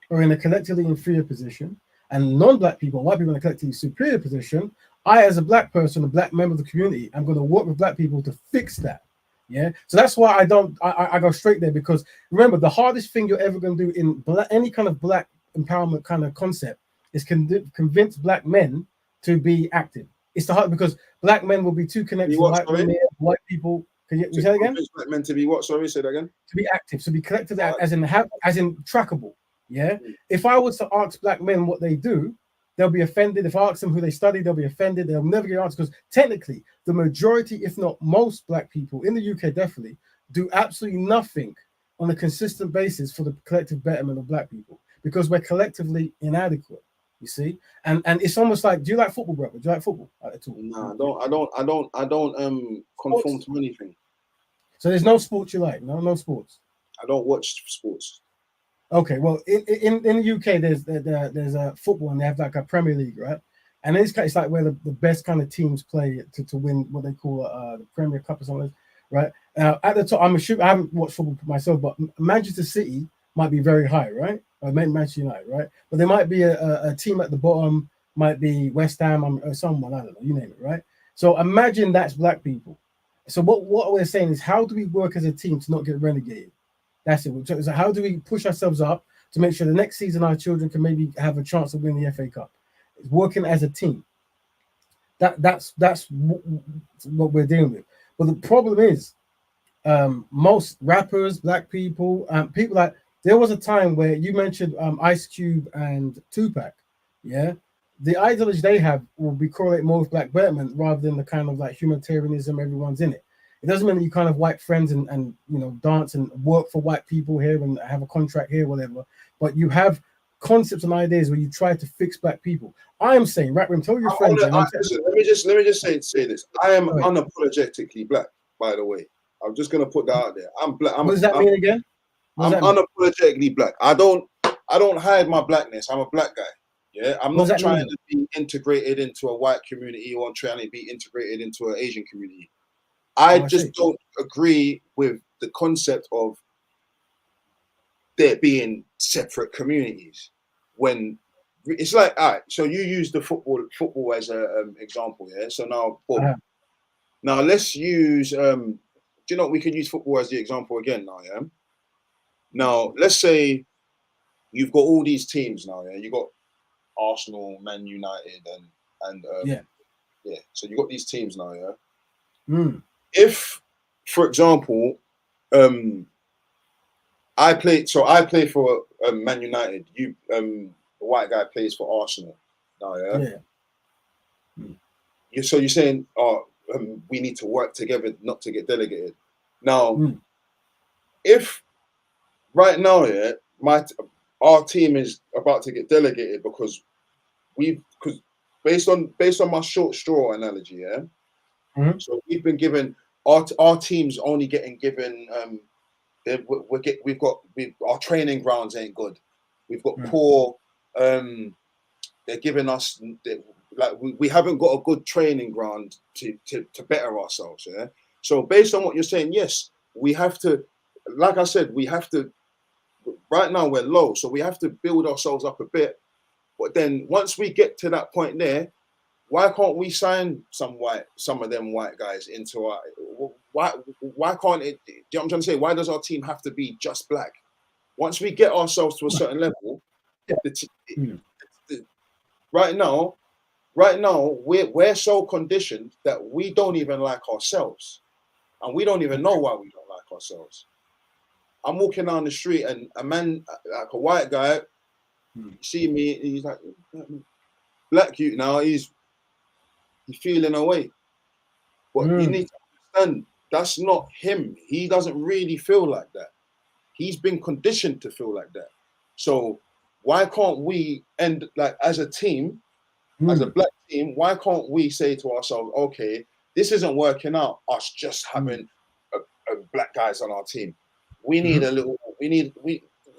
S1: or in a collectively inferior position, and non-Black people, white people in a collectively superior position, I, as a Black person, a Black member of the community, I'm going to work with Black people to fix that. Yeah, so that's why I go straight there, because remember, the hardest thing you're ever going to do in any kind of Black empowerment kind of concept is convince Black men to be active. It's the hard, because Black men will be too connected to white people. Can you say that again?
S2: Black men to be what? Sorry, say that again.
S1: To be active, to be connected, as in trackable. Yeah. If I was to ask Black men what they do, they'll be offended. If I ask them who they study, they'll be offended. They'll never get answers, because technically, the majority, if not most Black people in the UK definitely do absolutely nothing on a consistent basis for the collective betterment of Black people, because we're collectively inadequate. You see, and it's almost like, do you like football, brother? Do you like football at all?
S2: No, I don't conform to anything.
S1: So there's no sports you like? No sports.
S2: I don't watch sports.
S1: Okay, well, in the UK, there's a football and they have like a Premier League, right? And it's like where the best kind of teams play to win what they call the Premier Cup or something, right? Now at the top, I'm sure I haven't watched football myself, but Manchester City might be very high, right? Or Manchester United, right? But there might be a team at the bottom, might be West Ham or someone, I don't know, you name it, right? So imagine that's black people. So what we're saying is, how do we work as a team to not get relegated? That's it. So how do we push ourselves up to make sure the next season our children can maybe have a chance to win the FA Cup? It's working as a team. That's what we're dealing with. But the problem is, most rappers, black people, people like there was a time where you mentioned Ice Cube and Tupac. Yeah, the ideology they have will be correlate more with Black Betterment rather than the kind of like humanitarianism everyone's in it. It doesn't mean that you kind of white friends and you know dance and work for white people here and have a contract here, whatever. But you have concepts and ideas where you try to fix black people. I am saying, right, when tell your friends.
S2: Listen, let me just say this. I am unapologetically black, by the way. I'm just gonna put that out there. I'm black.
S1: What does that mean again?
S2: I'm unapologetically black. I don't hide my blackness. I'm a black guy. Yeah, I'm not trying to be integrated into a white community or trying to be integrated into an Asian community. I just don't agree with the concept of there being separate communities. When it's like, all right, so you use the football as an example, yeah. So now, now let's use. Do you know we could use football as the example again now, yeah. Now let's say you've got all these teams now, yeah. You got Arsenal, Man United, and yeah. So you got these teams now, yeah. If, for example, I play for Man United. You, the white guy, plays for Arsenal now, yeah. So you're saying, we need to work together not to get delegated. Now, if right now, yeah, our team is about to get delegated because based on my short straw analogy, yeah. So we've been given our team's only getting given. Our training grounds ain't good. We've got poor. They're giving us we haven't got a good training ground to better ourselves. Yeah. So based on what you're saying, yes, we have to. Like I said, we have to. Right now we're low, so we have to build ourselves up a bit. But then once we get to that point there, why can't we sign some of them white guys into our? Why can't it? Do you know what I'm trying to say? Why does our team have to be just black? Once we get ourselves to a certain level, right now we're so conditioned that we don't even like ourselves, and we don't even know why we don't like ourselves. I'm walking down the street and a man, like a white guy, see me, he's like, black you now, he's feeling away. But you need to understand, that's not him. He doesn't really feel like that. He's been conditioned to feel like that. So why can't we end like as a team, as a black team, why can't we say to ourselves, okay, this isn't working out, us just having a black guys on our team. We need a little.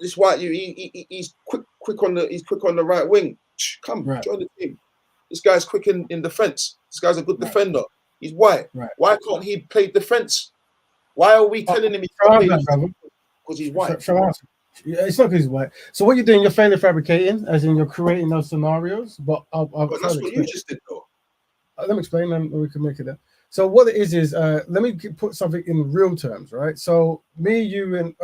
S2: This white he's quick on the right wing. Come join the team. This guy's quick in defense. This guy's a good defender. He's white. Why can't he play defense? Why are we telling him he can't play defense? Because he's white.
S1: Yeah, it's not because he's white. So what you're doing, you're failure fabricating, as in you're creating those scenarios. But
S2: that's what you just did, though.
S1: Let me explain, and we can make it up. So what it is let me put something in real terms, right? So me, you, and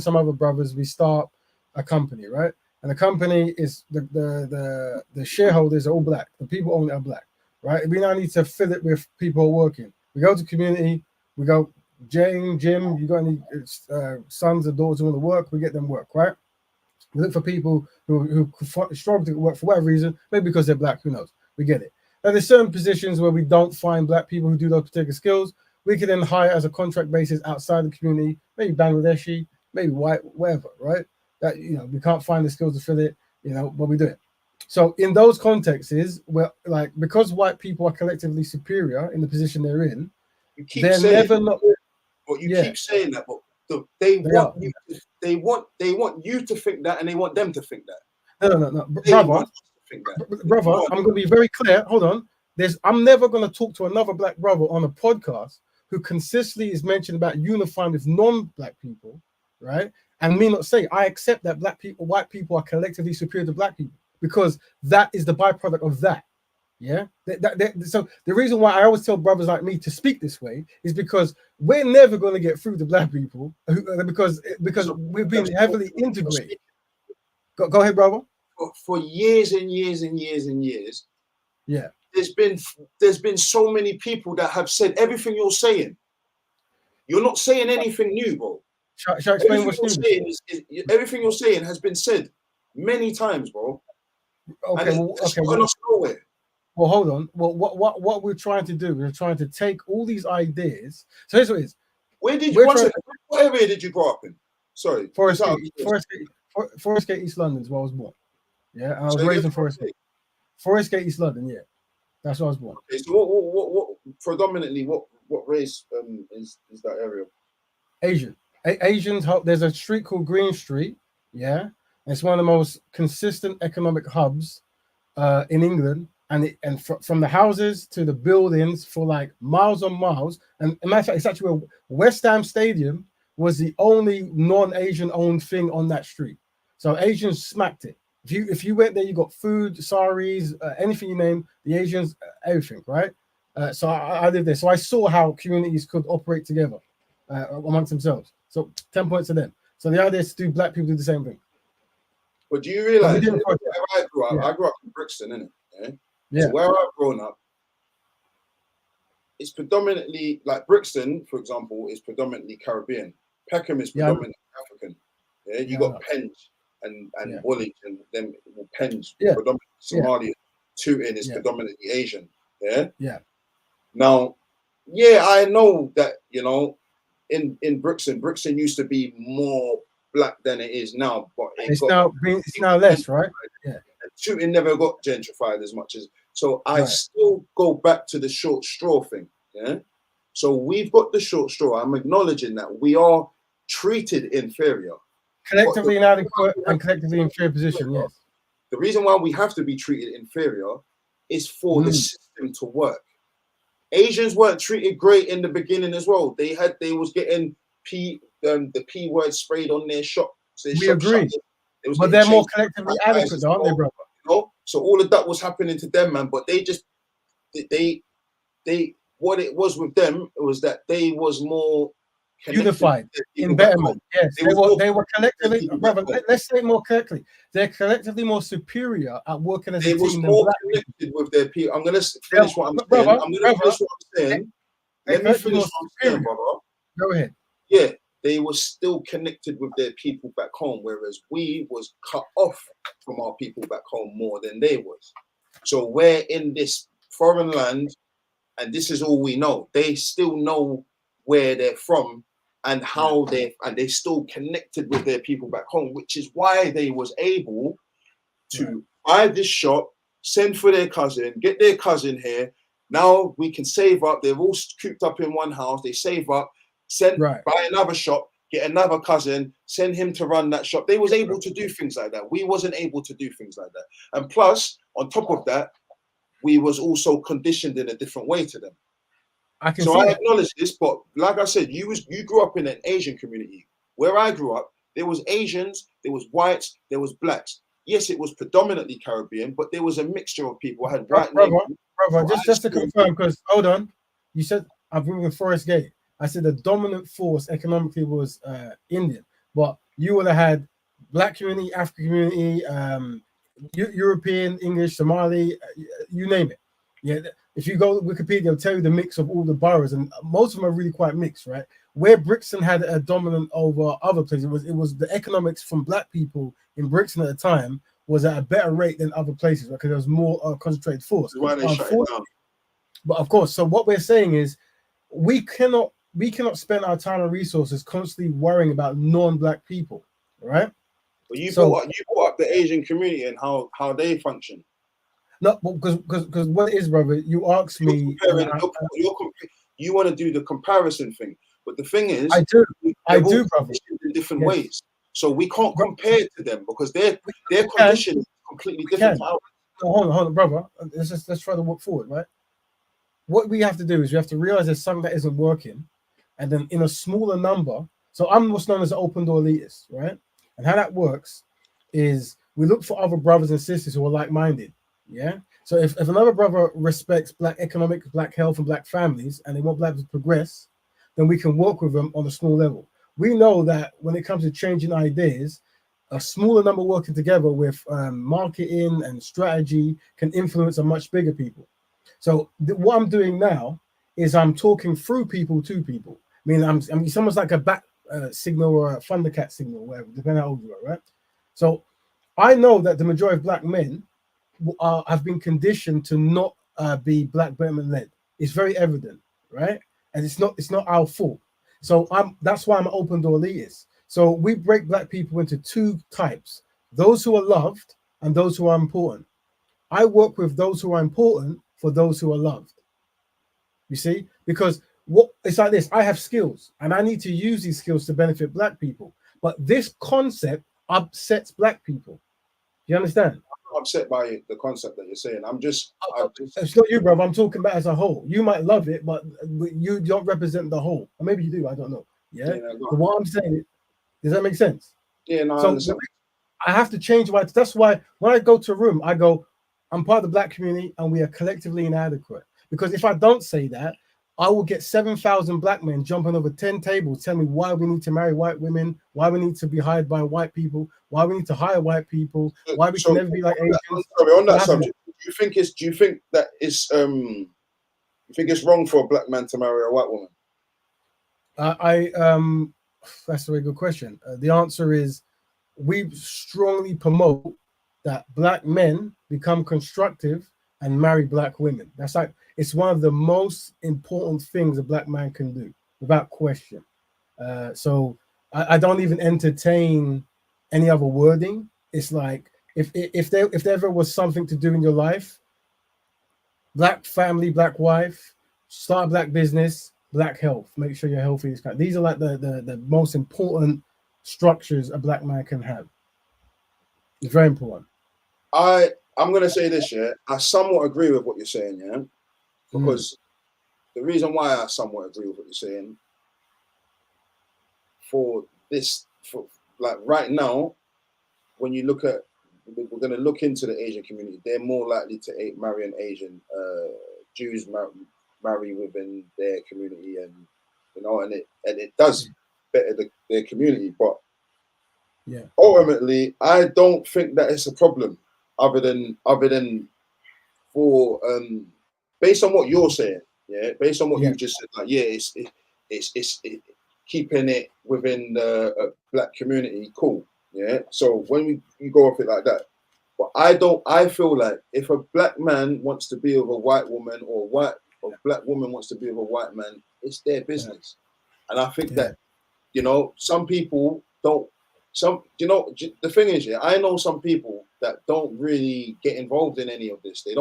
S1: some other brothers, we start a company, right? And the company is the shareholders are all black. The people own it are black, right? We now need to fill it with people working. We go to community. We go, Jim, you got any sons or daughters who want to work? We get them work, right? We look for people who struggle to work for whatever reason, maybe because they're black. Who knows? We get it. Now, there's certain positions where we don't find black people who do those particular skills. We can then hire as a contract basis outside the community, maybe Bangladeshi, maybe white, whatever, right? That, you know, we can't find the skills to fill it, you know, but we do it. So in those contexts, where like because white people are collectively superior in the position they're in,
S2: they're never not. But you keep saying that, but they want you. They want you to think that, and they want them to think that.
S1: No, brother. I'm going to be very clear. Hold on. I'm never going to talk to another black brother on a podcast who consistently is mentioned about unifying with non-black people, right? And me not say I accept that white people are collectively superior to black people, because that is the byproduct of that. Yeah. So the reason why I always tell brothers like me to speak this way is because we're never going to get through to black people because we've been heavily integrated. Go ahead, brother.
S2: For years and years and years and years,
S1: yeah,
S2: there's been so many people that have said everything you're saying. You're not saying anything new, bro.
S1: Shall I explain what's new?
S2: Everything you're saying has been said many times, bro.
S1: Okay,
S2: nowhere.
S1: Well, hold on. Well, what we're trying to do, we're trying to take all these ideas. So here's what it is.
S2: What area did you grow up in? Sorry.
S1: Forest Gate, East London is where I was born. Yeah, I was raised in Forest Gate. Forest Gate, East London, yeah. That's where I was born.
S2: Okay, so what predominantly what race is that area?
S1: Asian. Asians, there's a street called Green Street, yeah. It's one of the most consistent economic hubs in England, and from the houses to the buildings for like miles on miles. And matter of fact, it's actually where West Ham Stadium was the only non-Asian owned thing on that street. So Asians smacked it. If you went there, you got food, saris, anything you name, the Asians, everything, right? So I lived there. So I saw how communities could operate together amongst themselves. So 10 points to them. So the idea is to do black people do the same thing.
S2: But do you realize where I grew up? Yeah. I grew up in Brixton, innit?
S1: Yeah.
S2: So where I've grown up, it's predominantly like Brixton, for example, is predominantly Caribbean. Peckham is predominantly African. Yeah, you got Penge and Woolwich and then Penge, predominantly Somalia. Tooting is predominantly Asian. Yeah.
S1: Yeah.
S2: Now, I know that in Brixton used to be more black than it is now, but
S1: it's now less, right? Yeah.
S2: Tooting never got gentrified as much as so. I still go back to the short straw thing. Yeah. So we've got the short straw. I'm acknowledging that we are treated inferior,
S1: collectively inadequate and collectively inferior position. Yes.
S2: The reason why we have to be treated inferior is for the system to work. Asians weren't treated great in the beginning as well. They was getting the P word sprayed on their shop. So
S1: we agree. But they're more collectively adequate, aren't they, brother?
S2: So all of that was happening to them, man. But they what it was with them was that they was more
S1: unified in Betterment. Yes, they were collectively, brother. Let's say it more correctly. They're collectively more superior at working as a team. They was
S2: more connected with their people. I'm gonna finish what I'm saying. I'm gonna finish what I'm saying. Let me finish what I'm saying, brother.
S1: Go ahead.
S2: Yeah, they were still connected with their people back home, whereas we was cut off from our people back home more than they was. So we're in this foreign land, and this is all we know. They still know where they're from and how they still connected with their people back home, which is why they was able to buy this shop, send for their cousin, get their cousin here. Now we can save up. They're all cooped up in one house. They save up, buy another shop, get another cousin, send him to run that shop. They was able to do things like that. We wasn't able to do things like that. And plus, on top of that, we was also conditioned in a different way to them. I acknowledge this, but like I said, you grew up in an Asian community. Where I grew up, there was Asians, there was whites, there was blacks. Yes, it was predominantly Caribbean, but there was a mixture of people. I had white
S1: brother, just to confirm, because hold on, you said I grew up in Forest Gate. I said the dominant force economically was Indian, but you would have had black community, African community, European, English, Somali, you name it. Yeah, if you go to Wikipedia, it'll tell you the mix of all the boroughs, and most of them are really quite mixed, right? Where Brixton had a dominant over other places, it was the economics from black people in Brixton at the time was at a better rate than other places, because there was more concentrated force.
S2: Why they shut it down.
S1: But of course, so what we're saying is we cannot spend our time and resources constantly worrying about non-black people, right?
S2: Well, you brought up the Asian community and how they function.
S1: No, because what it is, brother, you asked me.
S2: You want to do the comparison thing. But the thing is,
S1: I do. I
S2: they're all
S1: do, brother.
S2: conditioned in different
S1: Yes.
S2: ways. So we can't
S1: Bro-
S2: compare to them because their
S1: can.
S2: condition is completely
S1: We
S2: different
S1: can.
S2: to ours.
S1: No, hold on, brother. Let's try to walk forward, right? What we have to do is we have to realize there's something that isn't working, and then in a smaller number. So I'm what's known as an open door elitist, right? And how that works is we look for other brothers and sisters who are like-minded. Yeah. So if another brother respects black economics, black health, and black families, and they want black to progress, then we can work with them on a small level. We know that when it comes to changing ideas, a smaller number working together with marketing and strategy can influence a much bigger people. So what I'm doing now is I'm talking through people to people. I mean, it's almost like a bat signal or a Thundercat signal, whatever, depending on how old you are, right? So I know that the majority of black men have been conditioned to not be black Betterment led. It's very evident, right? And it's not our fault. So that's why I'm an open door elitist. So we break black people into two types: those who are loved and those who are important. I work with those who are important for those who are loved. You see, because what it's like this: I have skills, and I need to use these skills to benefit black people. But this concept upsets black people. You understand?
S2: I'm not upset by the concept that you're saying.
S1: It's not you, bro. I'm talking about as a whole. You might love it, but you don't represent the whole. Or maybe you do. I don't know. Yeah. But what I'm saying, does that make sense?
S2: Yeah, no, I
S1: So
S2: understand.
S1: I have to change my. That's why when I go to a room, I go, I'm part of the black community, and we are collectively inadequate. Because if I don't say that, I will get 7,000 black men jumping over 10 tables, telling me why we need to marry white women, why we need to be hired by white people, why we need to hire white people, why we can never be like Asians.
S2: Sorry, on that subject, do you think that it's you think it's wrong for a black man to marry a white woman?
S1: That's a very good question. The answer is we strongly promote that black men become constructive and marry black women. That's like it's one of the most important things a black man can do, without question. So I don't even entertain any other wording. It's like if there ever was something to do in your life, black family, black wife, start a black business, black health. Make sure you're healthy. These are like the most important structures a black man can have. It's very important.
S2: I'm gonna say this, yeah. I somewhat agree with what you're saying, yeah. Because the reason why I somewhat agree with what you're saying, for like right now, when you look at, we're going to look into the Asian community, they're more likely to marry an Asian. Jews marry within their community, and it does better their community. But
S1: yeah,
S2: ultimately, I don't think that it's a problem, other than for based on what you're saying, yeah, based on what you just said, like it's keeping it within the black community, cool, yeah. So when you go off it like that, but I feel like if a black man wants to be with a white woman, or black woman wants to be with a white man, it's their business. And I think that some people don't. The thing is, yeah, I know some people that don't really get involved in any of this. They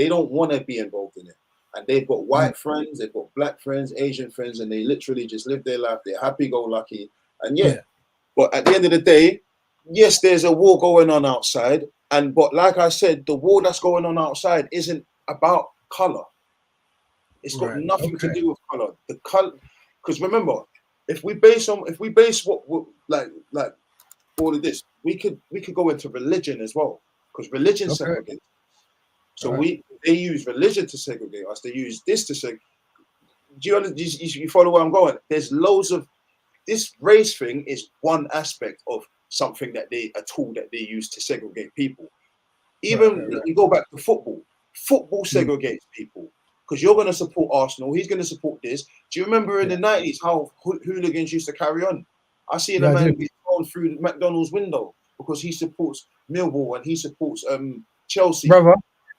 S2: don't want to be involved in it. And they've got white friends, they've got black friends, Asian friends, and they literally just live their life. They're happy-go-lucky. And but at the end of the day, yes, there's a war going on outside. But like I said, the war that's going on outside isn't about color. It's got nothing to do with color. The color, because remember, if we base what like all of this, we could go into religion as well, because religion segregates. So they use religion to segregate us. They use this to segregate. Do you follow where I'm going? There's loads of this race thing is one aspect of something a tool that they use to segregate people. Even you go back to football. Football segregates people, because you're going to support Arsenal. He's going to support this. Do you remember in the 90s how hooligans used to carry on? I seen a man get thrown through the McDonald's window because he supports Millwall and he supports Chelsea.
S1: Brother.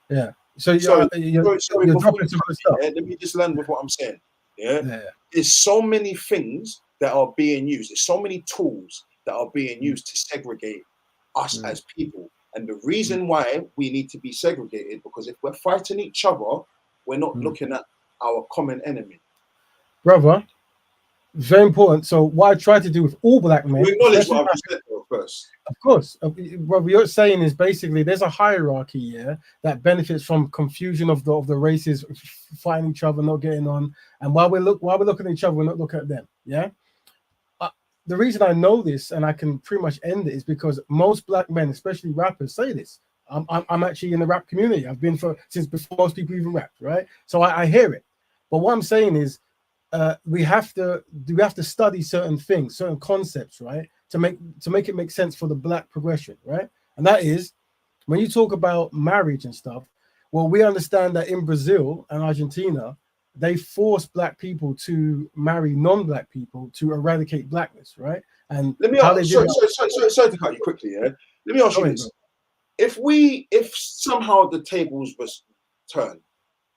S1: Yeah. So
S2: sorry,
S1: you're
S2: dropping some stuff. Let me just land with what I'm saying. Yeah. There's so many things that are being used. There's so many tools that are being used to segregate us as people. And the reason why we need to be segregated, because if we're fighting each other, we're not looking at our common enemy.
S1: brother. Very important. So what I try to do with all black men,
S2: We acknowledge what I've just said first.
S1: of course, what you're saying is basically there's a hierarchy here that benefits from confusion of the races fighting each other, not getting on, and while we're looking at each other, we're not looking at them. Yeah. The reason I know this and I can pretty much end it is because most black men, especially rappers, say this. I'm actually in the rap community. I've been since before most people even rapped, right? So I hear it. But what I'm saying is, we have to study certain things, certain concepts, right, to make it make sense for the black progression, right? And that is when you talk about marriage and stuff. Well, we understand that in Brazil and Argentina, they force black people to marry non-black people to eradicate blackness, right? And
S2: let me ask. Sorry to cut you quickly. Yeah. Let me ask you this: if somehow the tables was turned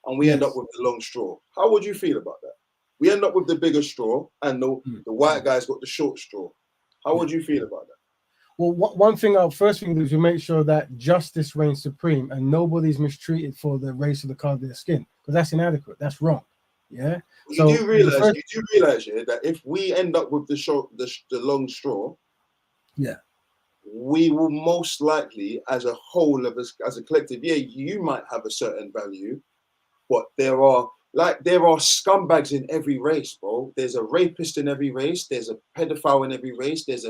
S2: and we end up with the long straw, how would you feel about that? We end up with the bigger straw, and the white guy's got the short straw. How would you feel about that?
S1: Well, first thing is we make sure that justice reigns supreme and nobody's mistreated for the race of the color of their skin, because that's inadequate. That's wrong. Yeah.
S2: So you do realize, yeah, that if we end up with the long straw,
S1: yeah,
S2: we will most likely, as a whole, as a collective, yeah, you might have a certain value, but there are scumbags in every race, bro. There's a rapist in every race. There's a pedophile in every race. There's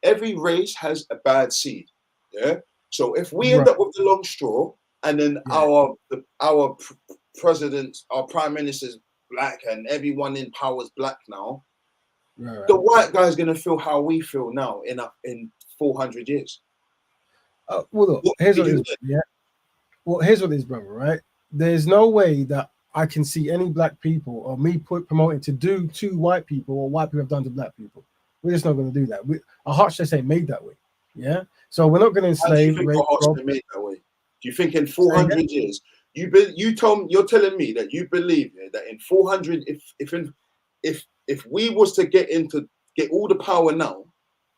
S2: every race has a bad seed. Yeah. So if we end up with the long straw, and then our president, our prime minister's black, and everyone in power is black now, the white guy's gonna feel how we feel now in 400 years.
S1: Well, look, here's what it is. Yeah. Well, here's what it is, brother. Right. There's no way that I can see any black people or me promoting to do to white people or white people have done to black people. We're just not going to do that. Our hearts just ain't made that way. Yeah. So we're not going to enslave.
S2: Made that way? Do you think in 400 years you're telling me that you believe that in 400 if we was to get all the power now,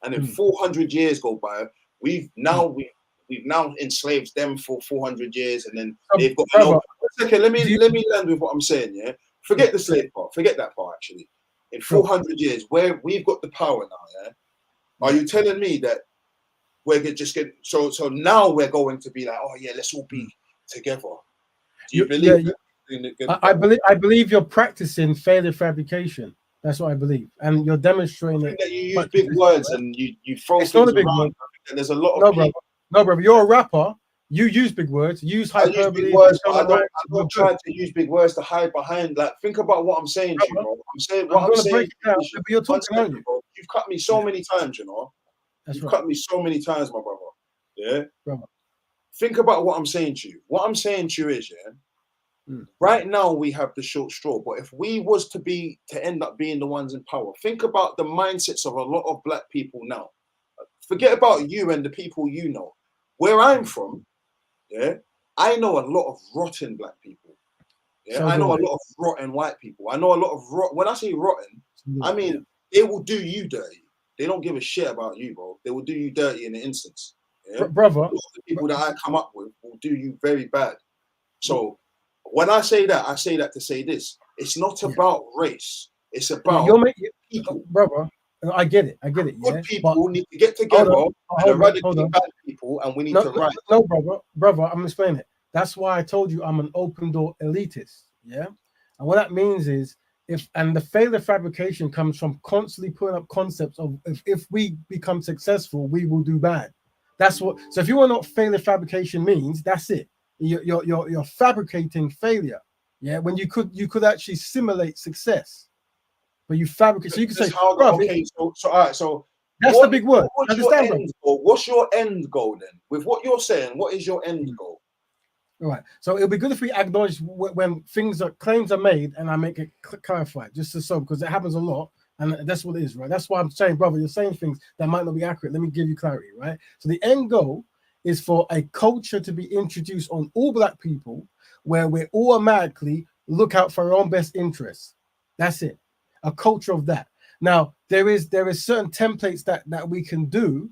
S2: and in 400 years go by, we've now enslaved them for 400 years, and then they've got. One second, let me land with what I'm saying. Yeah, forget the slave part. Forget that part. Actually, in 400 years, where we've got the power now, yeah, are you telling me that we're just getting so now we're going to be like, oh yeah, let's all be together? Do you believe that?
S1: I believe you're practicing failure fabrication. That's what I believe, and you're demonstrating it.
S2: That you use big words and you throw
S1: things around.
S2: And there's a lot of people.
S1: No, brother, you're a rapper. You use big words. Use hyperbole.
S2: Big words, I'm not trying to use big words to hide behind. Like, think about what I'm saying to you, bro. I'm saying what I'm saying.
S1: But you're talking, aren't you?
S2: Bro. You've cut me so many times, you know. You've cut me so many times, my brother. Yeah.
S1: Brother.
S2: Think about what I'm saying to you. What I'm saying to you is, right now we have the short straw, but if we was to end up being the ones in power, think about the mindsets of a lot of black people now. Forget about you and the people you know. Where I'm from, I know a lot of rotten black people. Yeah, I know a lot of rotten white people. I know a lot of when I say rotten, I mean they will do you dirty. They don't give a shit about you, bro. They will do you dirty in an instance. Yeah?
S1: Brother,
S2: the people that I come up with will do you very bad. So when I say that to say this. It's not about race. It's about people.
S1: Brother. I get it.
S2: Good people need to get together and eradicate bad people, and we need to write.
S1: No, brother, I'm explaining it. That's why I told you I'm an open door elitist. Yeah, and what that means is the failure fabrication comes from constantly putting up concepts of if we become successful, we will do bad. That's what. So if you want what failure fabrication means, that's it. You're fabricating failure. Yeah, when you could actually simulate success. But you fabricate, so you can say,
S2: all right. So
S1: that's the big word.
S2: What's your end goal then? With what you're saying, what is your end goal?
S1: All right. So it'll be good if we acknowledge when claims are made, and I make it clarified, just so because it happens a lot, and that's what it is, right? That's why I'm saying, brother, you're saying things that might not be accurate. Let me give you clarity, right? So the end goal is for a culture to be introduced on all black people, where we automatically look out for our own best interests. That's it. A culture of that. Now there is certain templates that we can do,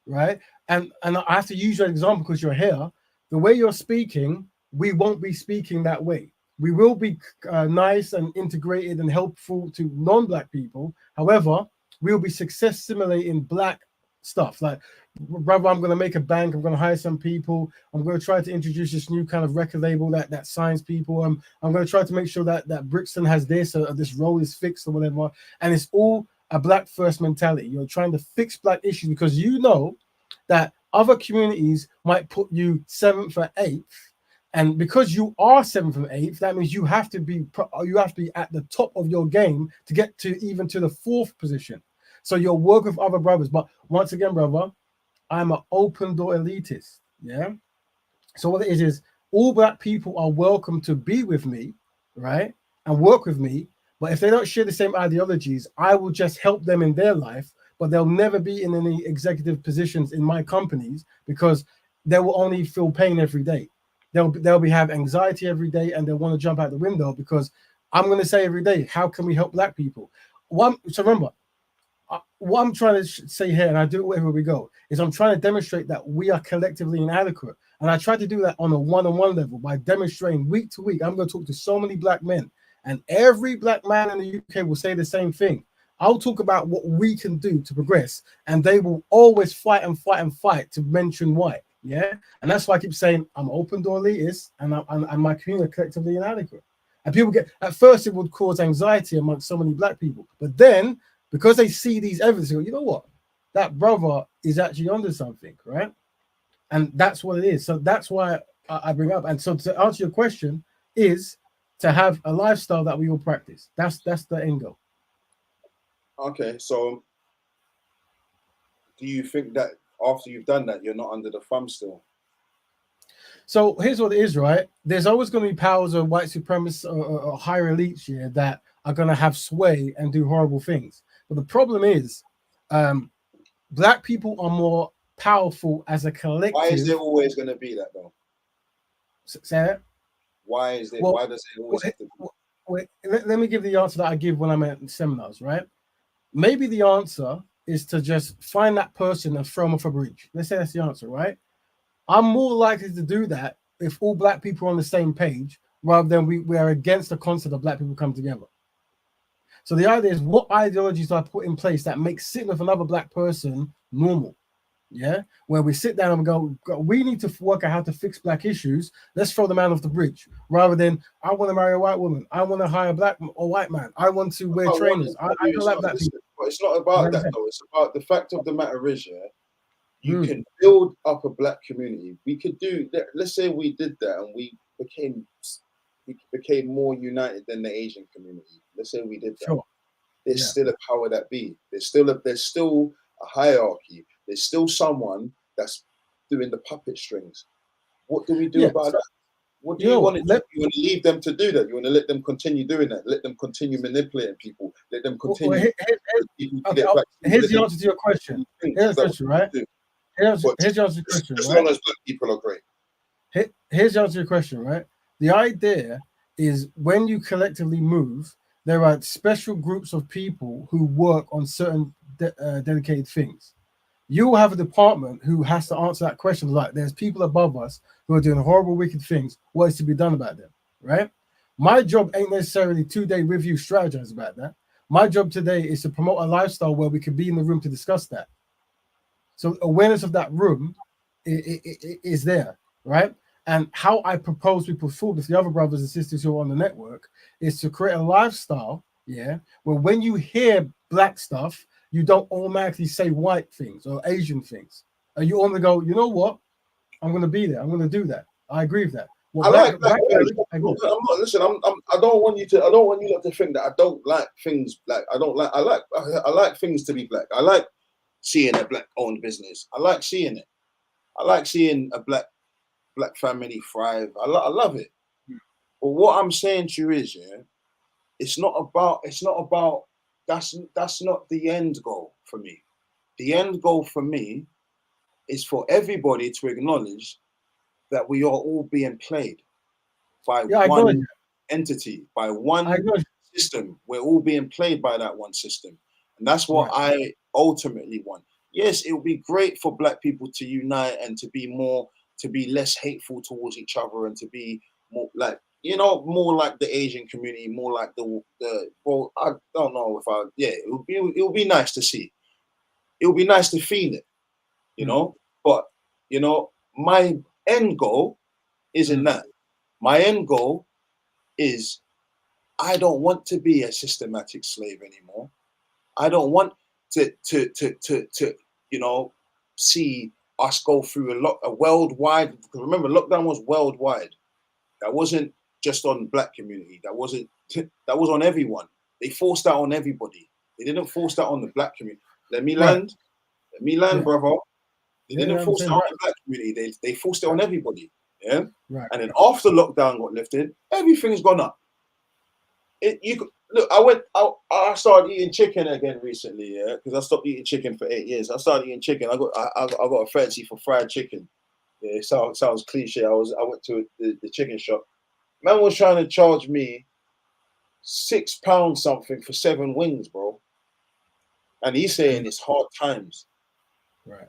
S1: right? And I have to use your example because you're here. The way you're speaking, we won't be speaking that way. we will be nice and integrated and helpful to non-black people. However, we'll be success simulating black stuff. Like, brother, I'm going to make a bank. I'm going to hire some people. I'm going to try to introduce this new kind of record label that signs people. I'm going to try to make sure that Brixton has this, or this role is fixed or whatever. And it's all a black first mentality. You're trying to fix black issues because you know that other communities might put you 7th or 8th. And because you are 7th and 8th, that means you have to be at the top of your game to get to even to the 4th position. So you'll work with other brothers. But once again, brother, I'm an open door elitist. Yeah. So what it is all black people are welcome to be with me, right? And work with me. But if they don't share the same ideologies, I will just help them in their life, but they'll never be in any executive positions in my companies because they will only feel pain every day. They'll have anxiety every day, and they'll want to jump out the window because I'm going to say every day, how can we help black people? So remember, what I'm trying to say here, and I do it wherever we go, is I'm trying to demonstrate that we are collectively inadequate. And I try to do that on a one-on-one level by demonstrating week to week. I'm going to talk to so many black men, and every black man in the UK will say the same thing. I'll talk about what we can do to progress, and they will always fight and fight and fight to mention why. Yeah, and that's why I keep saying I'm open door elitist, and my community are collectively inadequate. And people get, at first it would cause anxiety amongst so many black people, but then because they see these evidence, they go, you know what, that brother is actually onto something, right? And that's what it is. So that's why I bring up. And so to answer your question is to have a lifestyle that we all practice. That's the end goal.
S2: Okay, so do you think that after you've done that, you're not under the thumb still?
S1: So here's what it is, right? There's always going to be powers of white supremacists or higher elites here that are going to have sway and do horrible things. But the problem is, black people are more powerful as a collective.
S2: Why is there always going to be that though?
S1: Say that?
S2: Why is there? Why does it always have to be?
S1: Wait, let me give the answer that I give when I'm at seminars, right? Maybe the answer is to just find that person and throw them off a bridge. Let's say that's the answer, right? I'm more likely to do that if all black people are on the same page rather than we are against the concept of black people come together. So the idea is, what ideologies do I put in place that makes sitting with another black person normal? Yeah, where we sit down and go, we need to work out how to fix black issues. Let's throw the man off the bridge, rather than I want to marry a white woman, I want to hire a black or white man, I want to wear trainers. I don't like black people.
S2: But it's not about that though. It's about the fact of the matter is, yeah, you can build up a black community. We could do that. Let's say we did that and we became more united than the Asian community. Let's say we did that. Sure. There's still a power that be. There's still a hierarchy. There's still someone that's doing the puppet strings. What do we do about that? What do you want to do? You want to leave them to do that? You want to let them continue doing that? Let them continue manipulating people? Let them continue?
S1: Here's the answer to your question. Here's the question, right? Here's the answer to your question,
S2: as long as black people are great.
S1: Here's the answer to your question, right? The idea is when you collectively move, there are special groups of people who work on certain dedicated things. You will have a department who has to answer that question. Like, there's people above us who are doing horrible, wicked things. What is to be done about them, right? My job ain't necessarily 2-day review strategize about that. My job today is to promote a lifestyle where we can be in the room to discuss that. So awareness of that room is there, right? And how I propose we put forward with the other brothers and sisters who are on the network is to create a lifestyle, yeah, where when you hear black stuff, you don't automatically say white things or Asian things. And you only go, you know what? I'm going to be there. I'm going to do that. I agree with that. Well,
S2: I don't want you not to think that I don't like things black. I like things to be black. I like seeing a black owned business. I like seeing it. I like seeing a black family thrive. I love it. But what I'm saying to you is, yeah, it's not about that's not the end goal for me. The end goal for me is for everybody to acknowledge that we are all being played by one entity, by one system. We're all being played by that one system. And that's what I ultimately want. Yes, it would be great for black people to unite and to be less hateful towards each other and to be more like you know, more like the Asian community, more like the well, I don't know if I, yeah, it would be nice to see. It would be nice to feel it, you know. But you know, my end goal isn't that. My end goal is I don't want to be a systematic slave anymore. I don't want to you know, see us go through a worldwide, because remember lockdown was worldwide. That wasn't just on black community. That was on everyone. They forced that on everybody. They didn't force that on the black community. Let me land. Let me land, brother. They didn't force it on the black community. They forced it on everybody. Yeah.
S1: Right.
S2: And then after lockdown got lifted, everything's gone up. Look, I started eating chicken again recently, yeah, because I stopped eating chicken for 8 years. I started eating chicken. I got a fancy for fried chicken. Yeah, it sounds cliche. I went to the chicken shop. Man was trying to charge me £6 something for 7 wings, bro. And he's saying it's hard times.
S1: Right.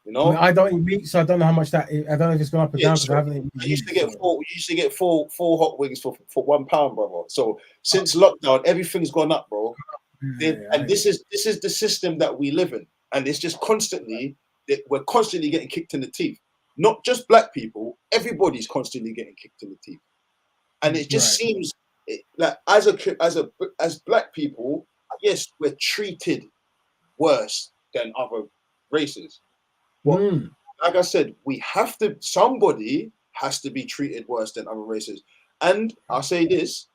S2: You know,
S1: I mean, I don't eat meat, so I don't know how much that is. I don't know if it's gone up or down because I haven't eaten meat.
S2: We used to get four hot wings for £1, brother. So since lockdown, everything's gone up, bro. And this is the system that we live in, and it's just constantly we're constantly getting kicked in the teeth. Not just black people, everybody's constantly getting kicked in the teeth, and it just seems like as black people, yes, we're treated worse than other races. Well, like I said, somebody has to be treated worse than other races. And I'll say this,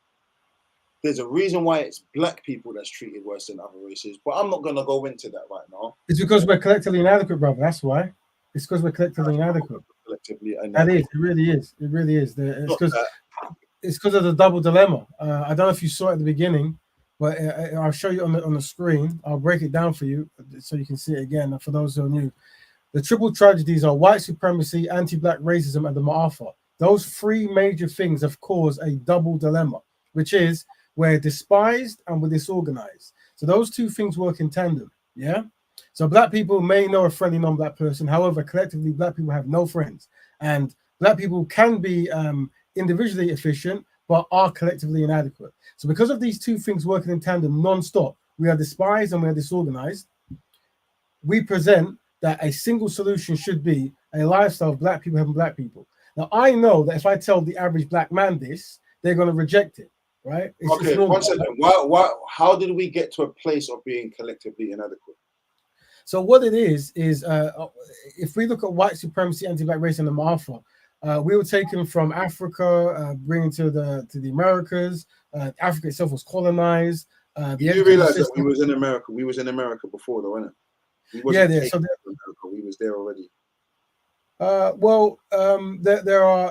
S2: there's a reason why it's black people that's treated worse than other races, but I'm not going to go into that right now.
S1: It's because we're collectively inadequate, brother. That's why. It's because we're collectively inadequate. That is. It really is. It really is. It's because of the double dilemma. I don't know if you saw it at the beginning, but I'll show you on the screen. I'll break it down for you so you can see it again. For those who are new, the triple tragedies are white supremacy, anti-black racism, and the Ma'afa. Those 3 major things have caused a double dilemma, which is we're despised and we're disorganized. So those 2 things work in tandem. Yeah. So black people may know a friendly non-black person. However, collectively, black people have no friends, and black people can be individually efficient, but are collectively inadequate. So because of these 2 things working in tandem non-stop, we are despised and we are disorganized. We present that a single solution should be a lifestyle of black people having black people. Now, I know that if I tell the average black man this, they're going to reject it, right?
S2: Okay, 1 second. How did we get to a place of being collectively inadequate?
S1: So what it is if we look at white supremacy, anti-black racism, and the Ma'afa, we were taken from Africa, bringing to the Americas. Africa itself was colonized.
S2: You realize that we was in America. We was in America before, though, innit? We wasn't taken from America. We was there already.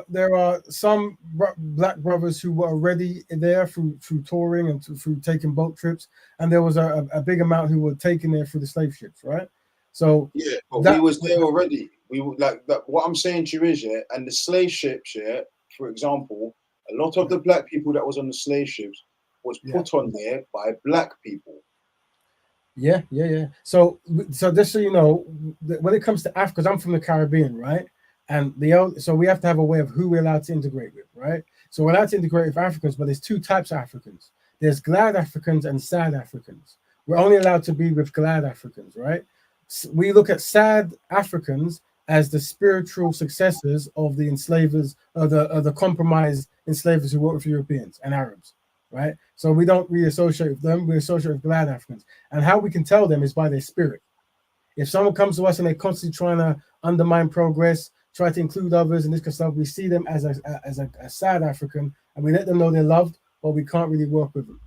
S1: There are some black brothers who were already there through touring and through taking boat trips, and there was a big amount who were taken there through the slave ships, right? So
S2: yeah, but we was there already. We like that. What I'm saying to you is, yeah, and the slave ships, yeah, for example, a lot of the black people that was on the slave ships was put on there by black people.
S1: Yeah. So just so you know, when it comes to Africa, because I'm from the Caribbean, right? And so we have to have a way of who we're allowed to integrate with, right? So we're allowed to integrate with Africans, but there's 2 types of Africans. There's glad Africans and sad Africans. We're only allowed to be with glad Africans, right? We look at sad Africans as the spiritual successors of the enslavers, the compromised enslavers who worked with Europeans and Arabs, right? So we don't really associate with them. We associate with glad Africans. And how we can tell them is by their spirit. If someone comes to us and they're constantly trying to undermine progress, try to include others and this kind of stuff, we see them as a sad African, and we let them know they're loved, but we can't really work with them.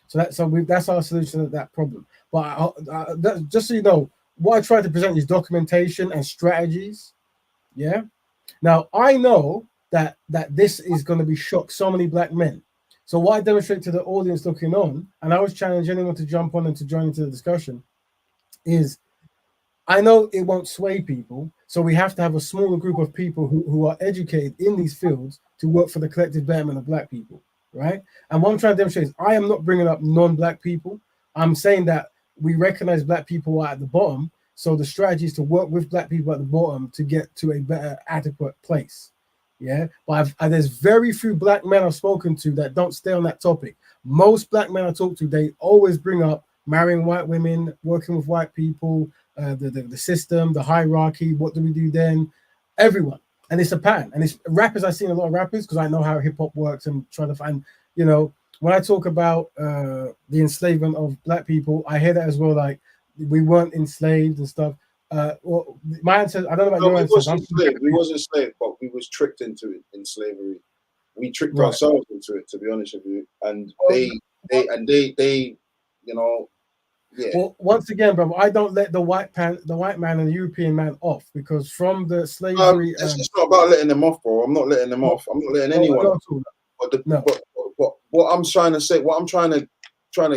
S1: So that's our solution to that problem. But just so you know, what I try to present is documentation and strategies. Yeah. Now I know that this is going to be shock so many black men. So what I demonstrate to the audience looking on, and I always challenge anyone to jump on and to join into the discussion, is I know it won't sway people, so we have to have a smaller group of people who are educated in these fields to work for the collective betterment of black people, right? And what I'm trying to demonstrate is I am not bringing up non-black people. I'm saying that we recognize black people are at the bottom, so the strategy is to work with black people at the bottom to get to a better, adequate place. Yeah, but there's very few black men I've spoken to that don't stay on that topic. Most black men I talk to, they always bring up marrying white women, working with white people, the system, the hierarchy. What do we do then? Everyone, and it's a pattern. And it's rappers. I've seen a lot of rappers because I know how hip hop works and trying to find. You know, when I talk about the enslavement of black people, I hear that as well. Like we weren't enslaved and stuff. Well, my answer, I don't know about
S2: No,
S1: your
S2: we
S1: answers.
S2: wasn't enslaved. We wasn't enslaved, but we was tricked into it in slavery. We tricked
S1: Right.
S2: ourselves into it, to be honest with you. And
S1: Well,
S2: they, you know, yeah.
S1: well, once again, bro, I don't let the white man and the European man off because from the slavery.
S2: It's not about letting them off, bro. I'm not letting them off. I'm not letting anyone
S1: no,
S2: off. But,
S1: no.
S2: but what I'm trying to say, what I'm trying to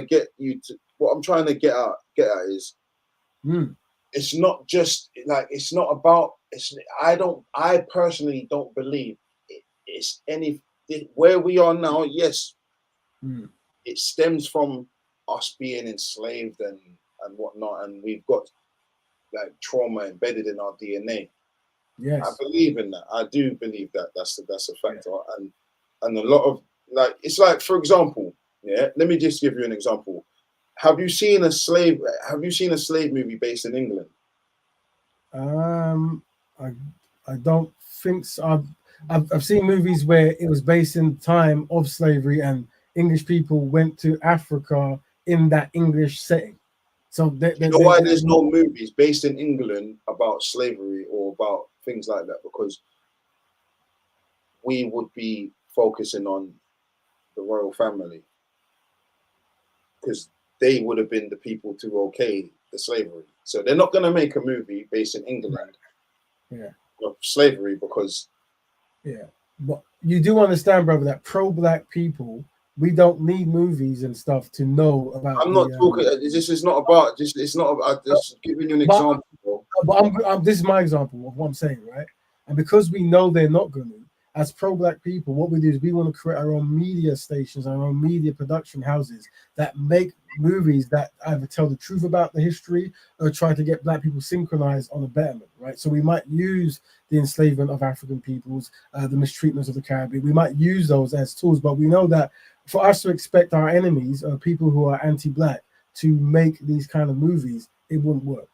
S2: get you to, what I'm trying to get at is, it's not just like, it's not about. I personally don't believe it's any where we are now. Yes, it stems from us being enslaved and whatnot, and we've got like trauma embedded in our DNA.
S1: Yes,
S2: I believe in that. I do believe that that's a factor, and a lot of, like, it's like, for example, yeah. Let me just give you an example. Have you seen a slave movie based in England?
S1: I don't think so. I've seen movies where it was based in time of slavery and English people went to Africa in that English setting. So
S2: You know why there's no movies based in England about slavery or about things like that? Because we would be focusing on the royal family, because they would have been the people to okay the slavery. So they're not going to make a movie based in England, of slavery, because
S1: but you do understand, brother, that pro-black people, we don't need movies and stuff to know about.
S2: I'm not talking. This is not about. It's not about. Just giving you an example.
S1: But this is my example of what I'm saying, right? And because we know they're not going to, as pro-black people, what we do is we want to create our own media stations, our own media production houses that make movies that either tell the truth about the history or try to get black people synchronized on a betterment, right? So we might use the enslavement of African peoples, the mistreatments of the Caribbean. We might use those as tools, but we know that for us to expect our enemies or people who are anti-black to make these kind of movies, it wouldn't work.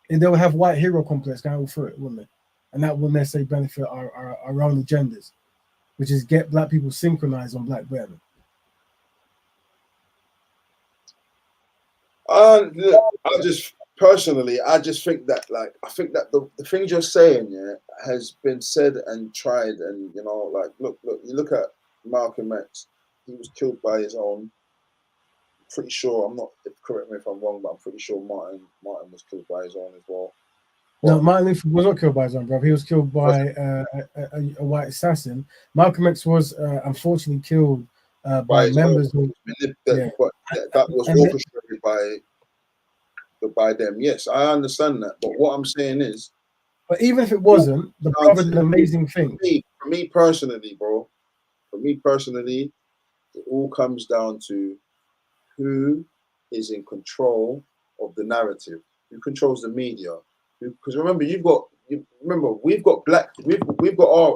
S1: And they would have white hero complex going through it, wouldn't it? And that wouldn't necessarily benefit our own agendas, which is get black people synchronized on black betterment.
S2: I just personally, I just think that, like, I think that the things you're saying, yeah, has been said and tried, and you know, like, look, you look at Malcolm X, he was killed by his own. Pretty sure, I'm not, correct me if I'm wrong, but I'm pretty sure Martin was killed by his own as well.
S1: No, Martin Luther was not killed by his own brother. He was killed by a white assassin. Malcolm X was unfortunately killed by members of.
S2: But that was orchestrated by them. Yes, I understand that. But what I'm saying is,
S1: but even if it wasn't, the brother did an amazing thing.
S2: For me personally, bro. For me personally, it all comes down to who is in control of the narrative, who controls the media. Because remember, we've got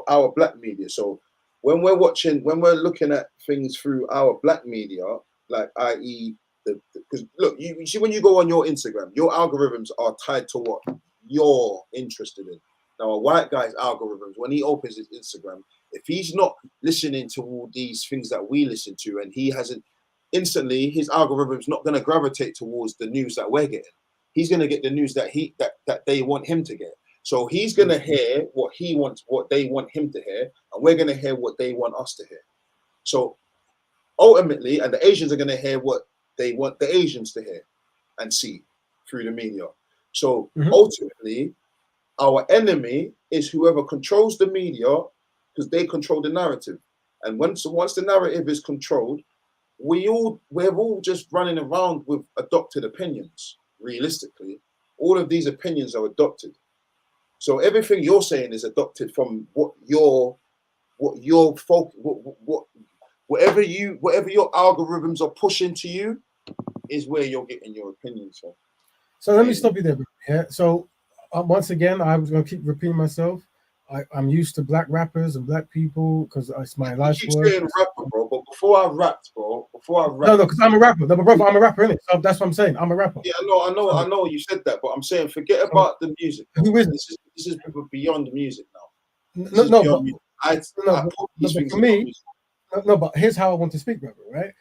S2: our black media. So when we're looking at things through our black media, like, i.e., because look, you see, when you go on your Instagram, your algorithms are tied to what you're interested in. Now, a white guy's algorithms, when he opens his Instagram, if he's not listening to all these things that we listen to, and he hasn't, instantly his algorithm's not going to gravitate towards the news that we're getting. He's going to get the news that they want him to get. So he's going to hear what he wants, what they want him to hear, and we're going to hear what they want us to hear. So ultimately, and the Asians are going to hear what they want the Asians to hear and see through the media. So ultimately, our enemy is whoever controls the media, because they control the narrative. And once the narrative is controlled, we're all just running around with adopted opinions. Realistically, all of these opinions are adopted. So everything you're saying is adopted from whatever your algorithms are pushing to you is where you're getting your opinions from.
S1: So let me stop you there. Yeah. So once again, I was going to keep repeating myself. I'm used to black rappers and black people because it's my
S2: You
S1: life's
S2: keep
S1: work.
S2: saying rapper, bro, but before I rapped,
S1: No, because I'm a rapper. No, but brother, I'm a rapper, innit? So that's what I'm saying. I'm a rapper.
S2: yeah,
S1: So,
S2: I know you said that, but I'm saying forget
S1: so
S2: about the music, bro.
S1: who is it?
S2: This is beyond music now. This
S1: No,
S2: is
S1: no,
S2: beyond
S1: but
S2: music.
S1: no,
S2: I put
S1: no,
S2: these
S1: but
S2: things
S1: for
S2: above
S1: me,
S2: music.
S1: no, but here's how I want to speak, brother. Right?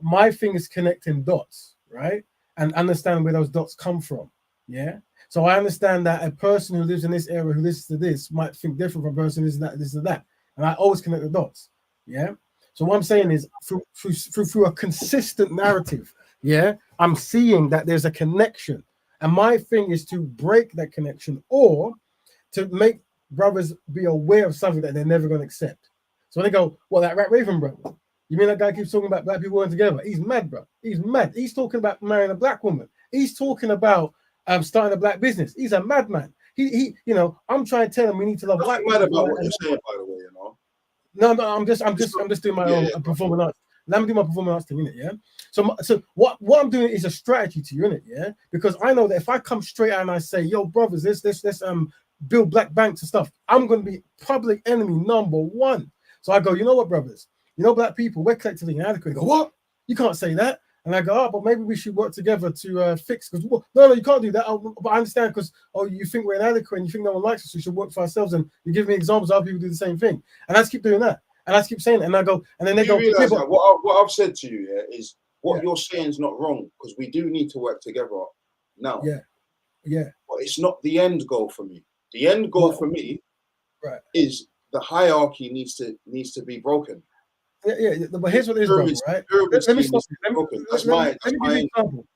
S1: My thing is connecting dots, right? And understand where those dots come from. Yeah. So I understand that a person who lives in this area who listens to this might think different from a person who this and that. And I always connect the dots. Yeah. So what I'm saying is through a consistent narrative, yeah, I'm seeing that there's a connection. And my thing is to break that connection or to make brothers be aware of something that they're never going to accept. So when they go, well, that Raven brother, you mean that guy keeps talking about black people working together? He's mad, bro. He's mad. He's talking about marrying a black woman. He's talking about starting a black business. He's a madman. You know, I'm trying to tell him we need to love
S2: Nothing
S1: white
S2: mad
S1: people.
S2: about what you're saying, by the way, you know.
S1: No, I'm
S2: It's not,
S1: just doing my
S2: yeah,
S1: own performing arts. Let me do my performing arts thing, innit? Yeah. So what I'm doing is a strategy to you, innit? Yeah. Because I know that if I come straight out and I say, yo, brothers, let's build black banks and stuff, I'm gonna be public enemy number one. So I go, you know what, brothers? You know, black people, we're collectively inadequate. They go, what? You can't say that. And I go, oh, but maybe we should work together to fix. Because no, you can't do that. Oh, but I understand because you think we're inadequate and you think no one likes us. So we should work for ourselves. And you give me examples of other people do the same thing. And I just keep doing that. And I just keep saying it. And I go, and then they
S2: you
S1: go,
S2: realize
S1: yeah,
S2: that what I've said to you, yeah, is what
S1: yeah,
S2: you're saying is not wrong because we do need to work together now.
S1: yeah, yeah.
S2: But it's not the end goal for me. The end goal
S1: Well,
S2: for me
S1: right.
S2: is the hierarchy needs to be broken.
S1: Yeah. But here's what it is, brother, right?
S2: Pyramid
S1: Let me
S2: scheme
S1: stop
S2: needs to
S1: you.
S2: be broken.
S1: Let
S2: That's
S1: me give you
S2: my
S1: an example.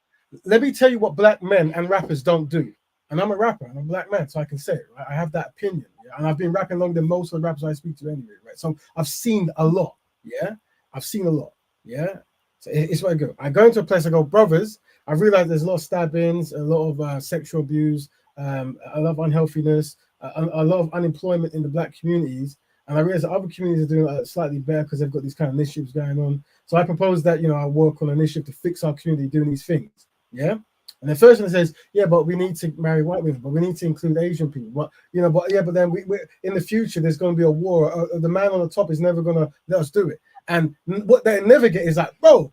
S1: Let me tell you what black men and rappers don't do. And I'm a rapper, I'm a black man, so I can say it, right? I have that opinion. Yeah? And I've been rapping longer than most of the rappers I speak to anyway, right? So I've seen a lot, yeah? I've seen a lot, yeah? So it's what I go. I go into a place, I go, brothers, I realize there's a lot of stabbings, a lot of sexual abuse, a lot of unhealthiness, a lot of unemployment in the black communities. And I realize that other communities are doing slightly better because they've got these kind of initiatives going on. So I propose that, I work on an initiative to fix our community doing these things. Yeah. And the first one says, yeah, but we need to marry white women, but we need to include Asian people. But then we in the future, there's going to be a war. The man on the top is never going to let us do it. And what they never get is like, bro,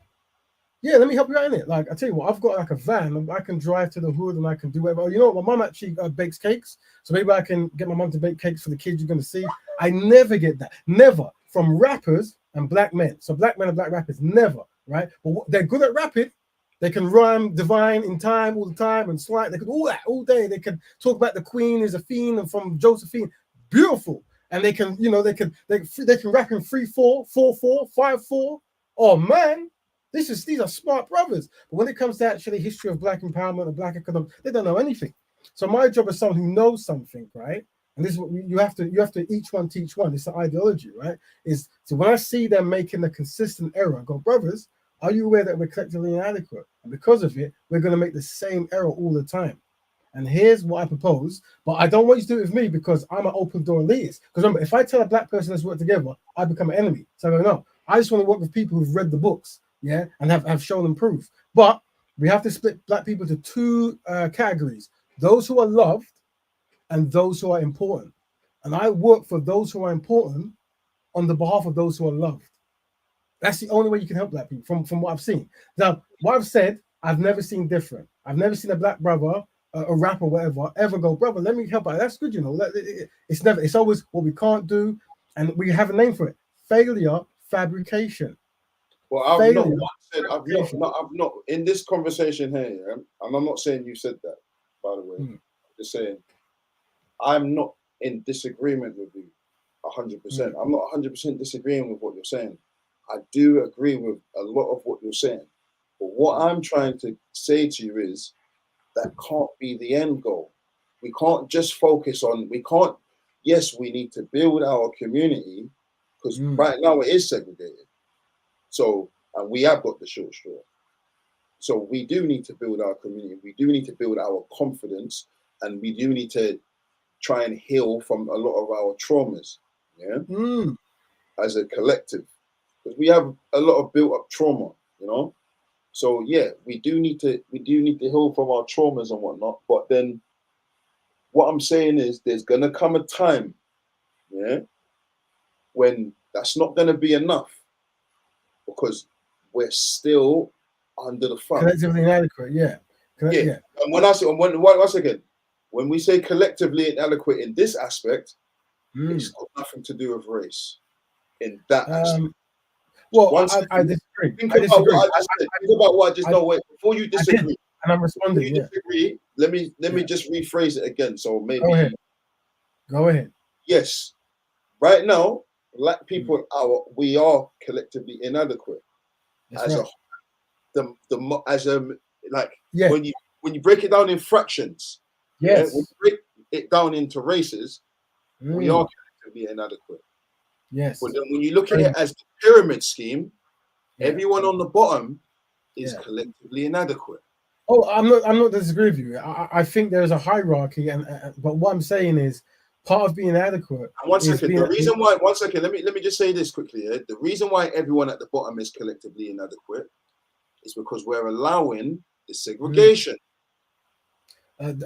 S1: yeah, let me help you out in it. Like, I tell you what, I've got like a van and I can drive to the hood and I can do whatever. You know what? My mom actually bakes cakes. So maybe I can get my mom to bake cakes for the kids you're going to see. I never get that. Never from rappers and black men. So black men and black rappers, never, right? But they're good at rapping. They can rhyme divine in time all the time and slight. They can all that all day. They can talk about the queen is a fiend and from Josephine. Beautiful. And they can, they can rap in 3/4, 4/4, 5/4. Oh man. These are smart brothers. But when it comes to actually history of black empowerment and black economy, they don't know anything. So my job as someone who knows something, right? And this is what you have to each one teach one. It's the ideology, right? Is so when I see them making a consistent error, I go, brothers, are you aware that we're collectively inadequate? And because of it, we're going to make the same error all the time. And here's what I propose, but I don't want you to do it with me because I'm an open door elitist. Because remember, if I tell a black person let's work together, I become an enemy. So I go, no, I just want to work with people who've read the books, yeah, and have shown them proof. But we have to split black people into two categories: those who are loved and those who are important. And I work for those who are important on the behalf of those who are loved. That's the only way you can help black people from what I've seen. Now, what I've said, I've never seen different. I've never seen a black brother, a rapper, whatever, ever go, brother, let me help out. That's good, It's always what we can't do, and we have a name for it: failure fabrication.
S2: Well, I've
S1: Failure
S2: not once said
S1: fabrication.
S2: I've not in this conversation here, yeah, and I'm not saying you said that, by the way. I'm just saying I'm not in disagreement with you 100%. I'm not 100% disagreeing with what you're saying. I do agree with a lot of what you're saying. But what I'm trying to say to you is that can't be the end goal. We can't just focus on, yes, we need to build our community because right now it is segregated. So, and we have got the short straw. So we do need to build our community. We do need to build our confidence, and we do need to try and heal from a lot of our traumas, yeah, as a collective, because we have a lot of built-up trauma, So yeah, we do need to heal from our traumas and whatnot. But then, what I'm saying is, there's gonna come a time yeah, when that's not going to be enough because we're still under the thumb.
S1: Collectively inadequate, yeah.
S2: Yeah. And when I say, once again, when we say collectively inadequate in this aspect, it's got nothing to do with race in that aspect.
S1: Well, I disagree.
S2: Think about what I just said. Think about what I just know. Wait, before you disagree,
S1: and I'm responding.
S2: Before you disagree, let me just rephrase it again. So maybe
S1: go ahead.
S2: Yes, right now, black people we are collectively inadequate.
S1: That's
S2: Like when you break it down in fractions, when you break it down into races, we are collectively inadequate.
S1: Yes.
S2: But then when you look at it as the pyramid scheme, everyone on the bottom is collectively inadequate.
S1: Oh, I'm not disagreeing with you. I think there's a hierarchy, but what I'm saying is part of being adequate.
S2: And one second, let me just say this quickly. The reason why everyone at the bottom is collectively inadequate is because we're allowing the segregation.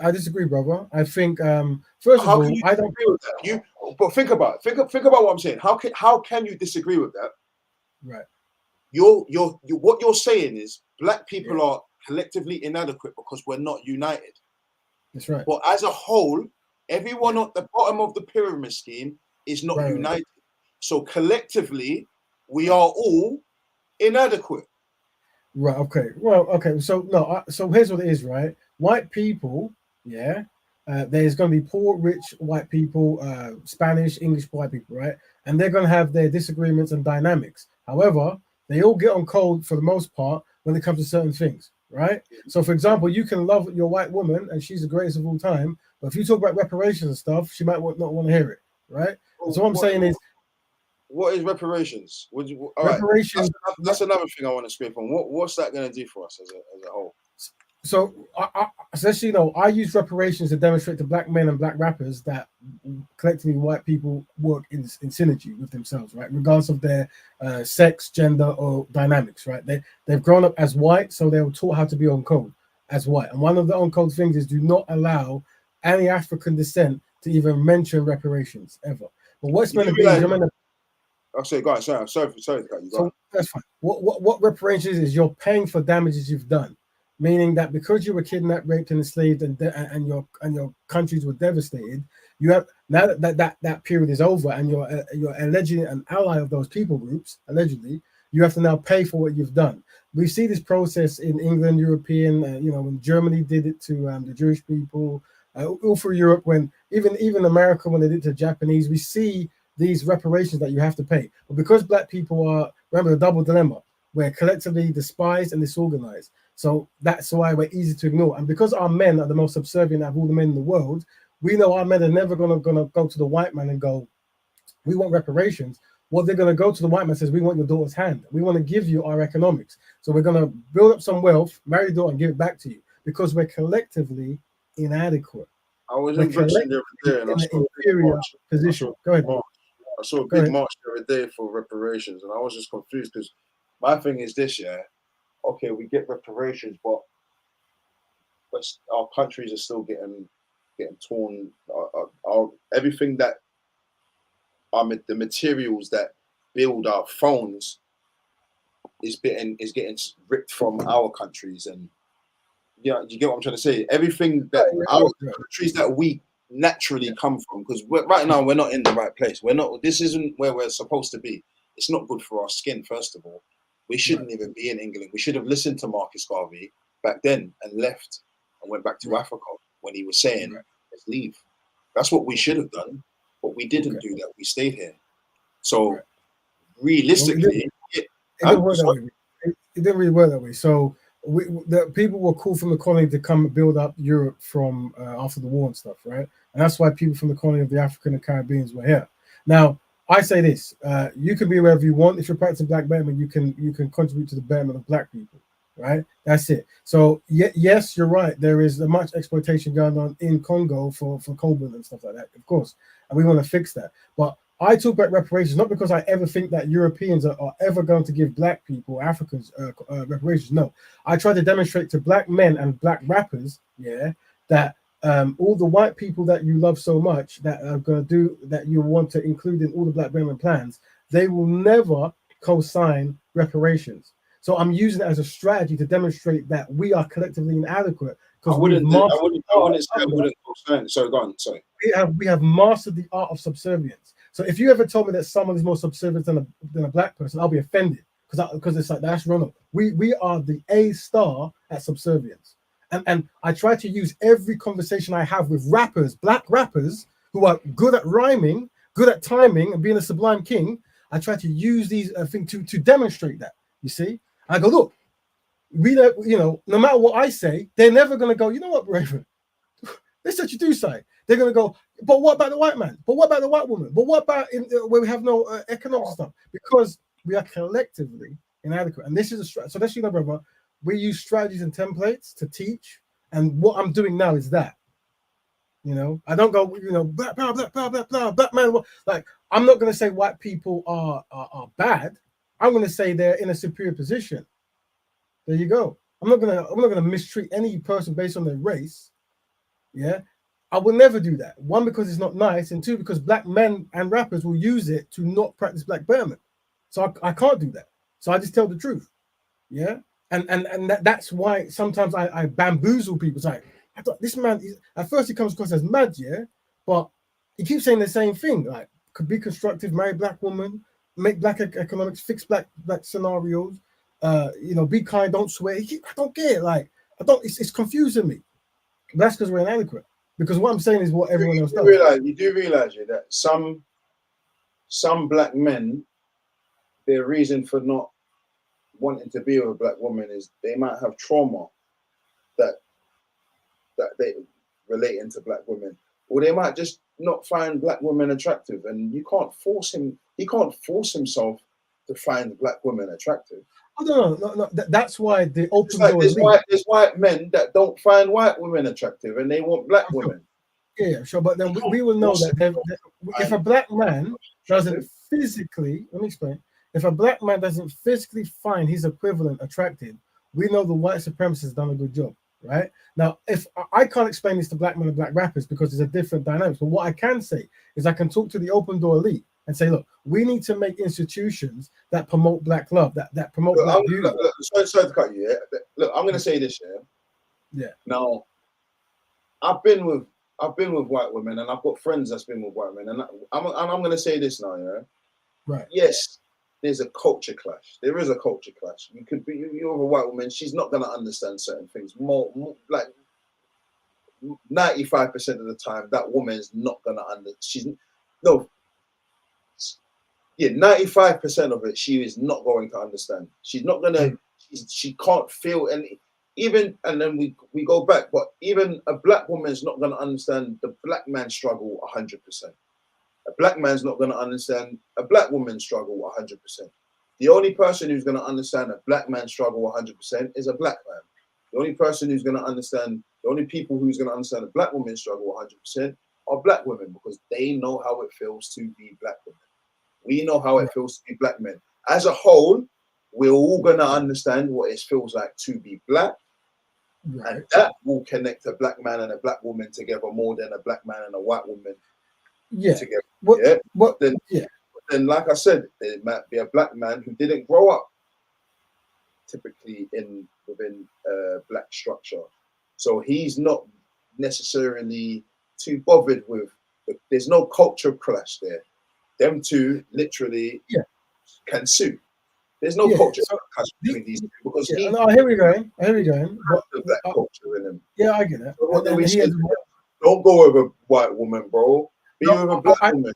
S1: I disagree, brother. I think first of all, I don't
S2: agree with that. But think about what I'm saying. How can you disagree with that?
S1: Right.
S2: What you're saying is black people are collectively inadequate because we're not united.
S1: That's right.
S2: But as a whole, everyone at the bottom of the pyramid scheme is not united. So collectively, we are all inadequate.
S1: Right. Okay. Well. Okay. So no. So here's what it is. Right. White people. Yeah. There's going to be poor, rich white people, Spanish, English white people, right? And they're going to have their disagreements and dynamics. However, they all get on code for the most part when it comes to certain things, right? So, for example, you can love your white woman and she's the greatest of all time, but if you talk about reparations and stuff, she might not want to hear it, right? So what I'm saying is,
S2: what is reparations?
S1: Reparations.
S2: Right. That's another thing I want to scrape on. What's that going to do for us as a whole?
S1: So, essentially, I use reparations to demonstrate to black men and black rappers that collectively white people work in synergy with themselves, right? Regardless of their sex, gender, or dynamics, right? They've grown up as white, so they were taught how to be on code as white. And one of the on code things is do not allow any African descent to even mention reparations ever. But what's meant to be
S2: I'll say, go on. Sorry to cut you.
S1: So that's fine. What reparations is you're paying for damages you've done. Meaning that because you were kidnapped, raped, and enslaved, and your countries were devastated, you have now that period is over, and you're allegedly an ally of those people groups. Allegedly, you have to now pay for what you've done. We see this process in England, European, when Germany did it to the Jewish people, all through Europe. When even America, when they did it to Japanese, we see these reparations that you have to pay. But because black people are, remember the double dilemma, we're collectively despised and disorganized. So that's why we're easy to ignore. And because our men are the most subservient of all the men in the world, we know our men are never gonna go to the white man and go, we want reparations. What they're gonna go to the white man says, we want your daughter's hand. We want to give you our economics. So we're gonna build up some wealth, marry your daughter, and give it back to you because we're collectively inadequate.
S2: I was in Brixton the other day and I saw an inferior
S1: position. Go ahead.
S2: I saw a big march the other day for reparations, and I was just confused because my thing is this, okay, we get reparations, but our countries are still getting torn. Everything that the materials that build our phones is getting ripped from our countries, and you get what I'm trying to say. Everything that our countries that we naturally come from, because right now we're not in the right place. This isn't where we're supposed to be. It's not good for our skin, first of all. We shouldn't even be in England. We should have listened to Marcus Garvey back then and left and went back to Africa when he was saying, let's leave. That's what we should have done, but we didn't do that. We stayed here. So realistically,
S1: it didn't really work that way. So the people were called from the colony to come build up Europe from after the war and stuff, right? And that's why people from the colony of the African and Caribbeans were here. Now, I say this: you can be wherever you want. If you're practicing black betterment, you can contribute to the betterment of black people, right? That's it. So yes, you're right. There is much exploitation going on in Congo for cobalt and stuff like that, of course, and we want to fix that. But I talk about reparations not because I ever think that Europeans are ever going to give black people, Africans, reparations. No, I try to demonstrate to black men and black rappers, that all the white people that you love so much that are going to do that you want to include in all the Black Betterment plans, they will never co-sign reparations. So I'm using it as a strategy to demonstrate that we are collectively inadequate because
S2: I wouldn't say I wouldn't co-sign. Sorry, go on. Sorry.
S1: We have mastered the art of subservience. So if you ever told me that someone is more subservient than a Black person, I'll be offended because it's like that's wrong. We are the A star at subservience. And I try to use every conversation I have with rappers, Black rappers, who are good at rhyming, good at timing, and being a sublime king. I try to use these things to demonstrate that. You see, I go, look, no matter what I say, they're never gonna go. You know what, Raven? This is what you do say. They're gonna go. But what about the white man? But what about the white woman? But what about where we have no economic stuff? Because we are collectively inadequate. And this is a strategy. So that's brother. We use strategies and templates to teach, and what I'm doing now is that. I don't go, black power, black power, black power, black man. Like, I'm not going to say white people are bad. I'm going to say they're in a superior position. There you go. I'm not gonna mistreat any person based on their race. Yeah, I will never do that. One, because it's not nice, and two, because Black men and rappers will use it to not practice Black Betterment. So I can't do that. So I just tell the truth. Yeah, and that's why sometimes I bamboozle people. It's like, I thought this man at first he comes across as mad, yeah, but he keeps saying the same thing. Like, could be constructive, marry Black woman, make Black economics, fix Black scenarios. Be kind, don't swear. I don't get it. Like, it's confusing me. But that's because we're inadequate. Because what I'm saying is what everyone else does.
S2: You do realize that some Black men, their reason for not wanting to be with a Black woman is they might have trauma that they relating to Black women, or they might just not find Black women attractive, and you can't force him. He can't force himself to find Black women attractive.
S1: I don't know. No, that's why the open door.
S2: There's white men that don't find white women attractive, and they want Black women.
S1: Yeah, sure, but then we will know that if a Black man doesn't physically, let me explain. If a Black man doesn't physically find his equivalent attractive, we know the white supremacist has done a good job, right? Now, if I can't explain this to Black men and Black rappers because there's a different dynamics, but what I can say is I can talk to the open door elite and say, look, we need to make institutions that promote Black love, that promote Black beauty.
S2: Sorry to cut you. Yeah? Look, I'm going to say this.
S1: Yeah.
S2: Now, I've been with white women, and I've got friends that's been with white women, and I'm going to say this now. Yeah.
S1: Right.
S2: Yes, there's a culture clash. There is a culture clash. You could be you're a white woman. She's not going to understand certain things. More like 95% of the time, that woman's not going to understand. 95% of it, she is not going to understand. She's not going to, she can't feel, and then we go back, but even a Black woman is not going to understand the Black man's struggle 100%. A Black man's not going to understand a Black woman's struggle 100%. The only person who's going to understand a Black man's struggle 100% is a Black man. The only person who's going to understand, the only people who's going to understand a Black woman's struggle 100% are Black women, because they know how it feels to be Black women. We know how it feels to be Black men. As a whole, we're all going to understand what it feels like to be Black. Right. And that will connect a Black man and a Black woman together more than a Black man and a white woman together. Then, like I said, there might be a Black man who didn't grow up typically within Black structure. So he's not necessarily too bothered with, there's no culture clash there. Them two literally can sue. There's no culture clash between these two, because
S1: here we go.
S2: The Black culture in him.
S1: Yeah, I get it.
S2: So don't go with a white woman, bro. Be with a Black woman.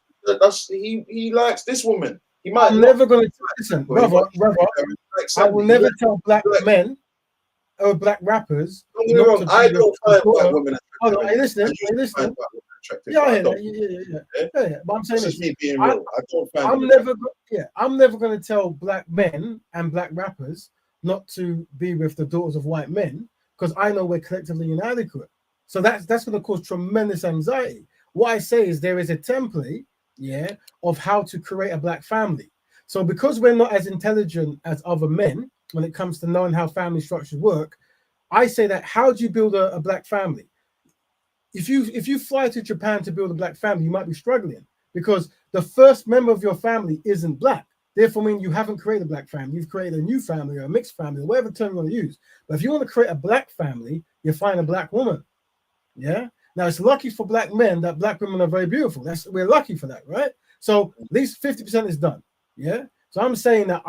S2: He likes this woman. He might.
S1: I'm never going to listen, brother. I will never tell Black men or Black rappers.
S2: Don't get me wrong. I don't find white women attractive.
S1: Are you listening? Yeah, I hear that. Yeah. But I'm saying
S2: this is me being real.
S1: I'm never going to tell Black men and Black rappers not to be with the daughters of white men, because I know we're collectively inadequate. So that's going to cause tremendous anxiety. What I say is there is a template, of how to create a Black family. So because we're not as intelligent as other men when it comes to knowing how family structures work, I say that how do you build a Black family? if you fly to Japan to build a black family, you might be struggling because the first member of your family isn't black. Therefore, mean you haven't created a black family. You've created a new family or a mixed family, or whatever term you want to use. But if you want to create a black family, you find a black woman. Yeah. Now it's lucky for black men that black women are very beautiful. We're lucky for that, right? So at least 50% is done. Yeah. So I'm saying that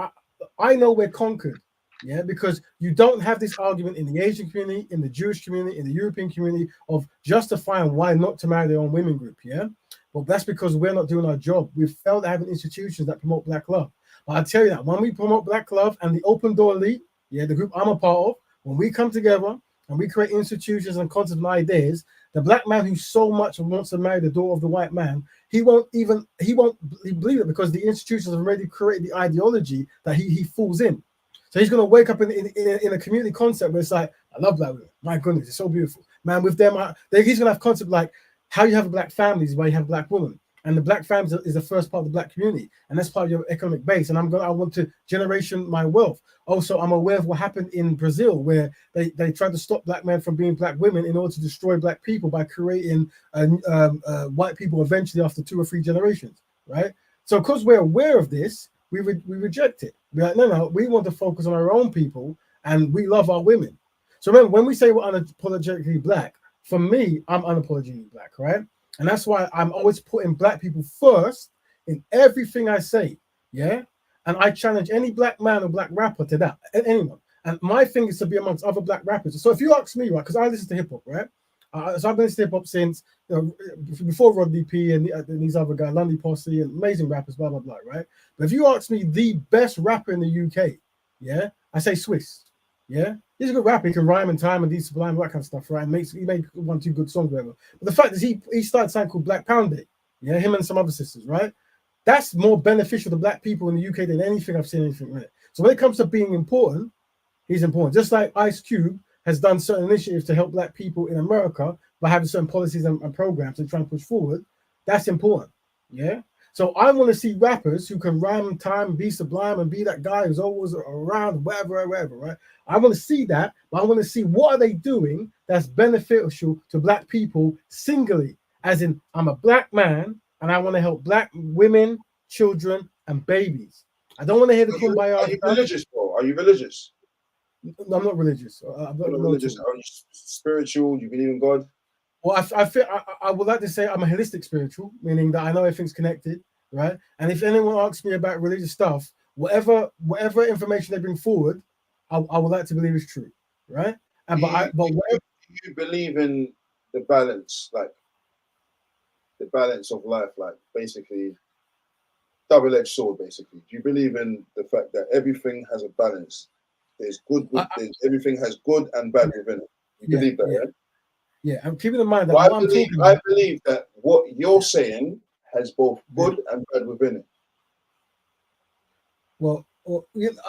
S1: I know we're conquered. Yeah, because you don't have this argument in the Asian community, in the Jewish community, in the European community of justifying why not to marry their own women group. Yeah, but that's because we're not doing our job. We've failed at having institutions that promote black love. But I tell you that when we promote black love and the open door elite, yeah, the group I'm a part of, when we come together and we create institutions and concepts and ideas, the black man who so much wants to marry the daughter of the white man, he won't believe it because the institutions have already created the ideology that he falls in. So he's going to wake up in a community concept where it's like, I love black women. My goodness, it's so beautiful. Man, with them, he's going to have concept like how you have a black family is why you have a black woman. And the black family is the first part of the black community. And that's part of your economic base. And I want to generation my wealth. Also, I'm aware of what happened in Brazil, where they tried to stop black men from being black women in order to destroy black people by creating white people eventually after 2 or 3 generations, right? So because we're aware of this, we reject it. We're like, no, we want to focus on our own people and we love our women. So remember, when we say we're unapologetically black, for me, I'm unapologetically black, right? And that's why I'm always putting black people first in everything I say, yeah? And I challenge any black man or black rapper to that, anyone. And my thing is to be amongst other black rappers. So if you ask me, right, because I listen to hip hop, right? So I've been listening to hip hop since, before Rodney P and these other guys, Lundy Posse and amazing rappers, blah, blah, blah, right? But if you ask me the best rapper in the UK, yeah, I say Swiss, yeah? He's a good rapper. He can rhyme and time and do sublime, that kind of stuff, right? He made 1-2 good songs, whatever. But the fact is he started something called Black Pound Day, yeah, him and some other sisters, right? That's more beneficial to black people in the UK than anything I've seen anything with it. So when it comes to being important, he's important. Just like Ice Cube has done certain initiatives to help black people in America by having certain policies and programs and trying to push forward, that's important, yeah? So I want to see rappers who can rhyme time, be sublime, and be that guy who's always around, wherever, right? I want to see that, but I want to see what are they doing that's beneficial to black people singly, as in I'm a black man and I want to help black women, children, and babies. I don't want to hear the kumbaya.
S2: Are you religious, bro? Are you religious?
S1: No, I'm not religious. I'm not
S2: religious. Are you spiritual? You believe in God?
S1: Well, I would like to say I'm a holistic spiritual, meaning that I know everything's connected, right? And if anyone asks me about religious stuff, whatever information they bring forward, I would like to believe is true, right? And
S2: you believe in the balance, like the balance of life, like basically double-edged sword, basically. Do you believe in the fact that everything has a balance? There's good, everything has good and bad within it. You believe that, yeah?
S1: Yeah, I'm keeping in mind that
S2: I believe that what you're saying has both good and bad within it.
S1: Well,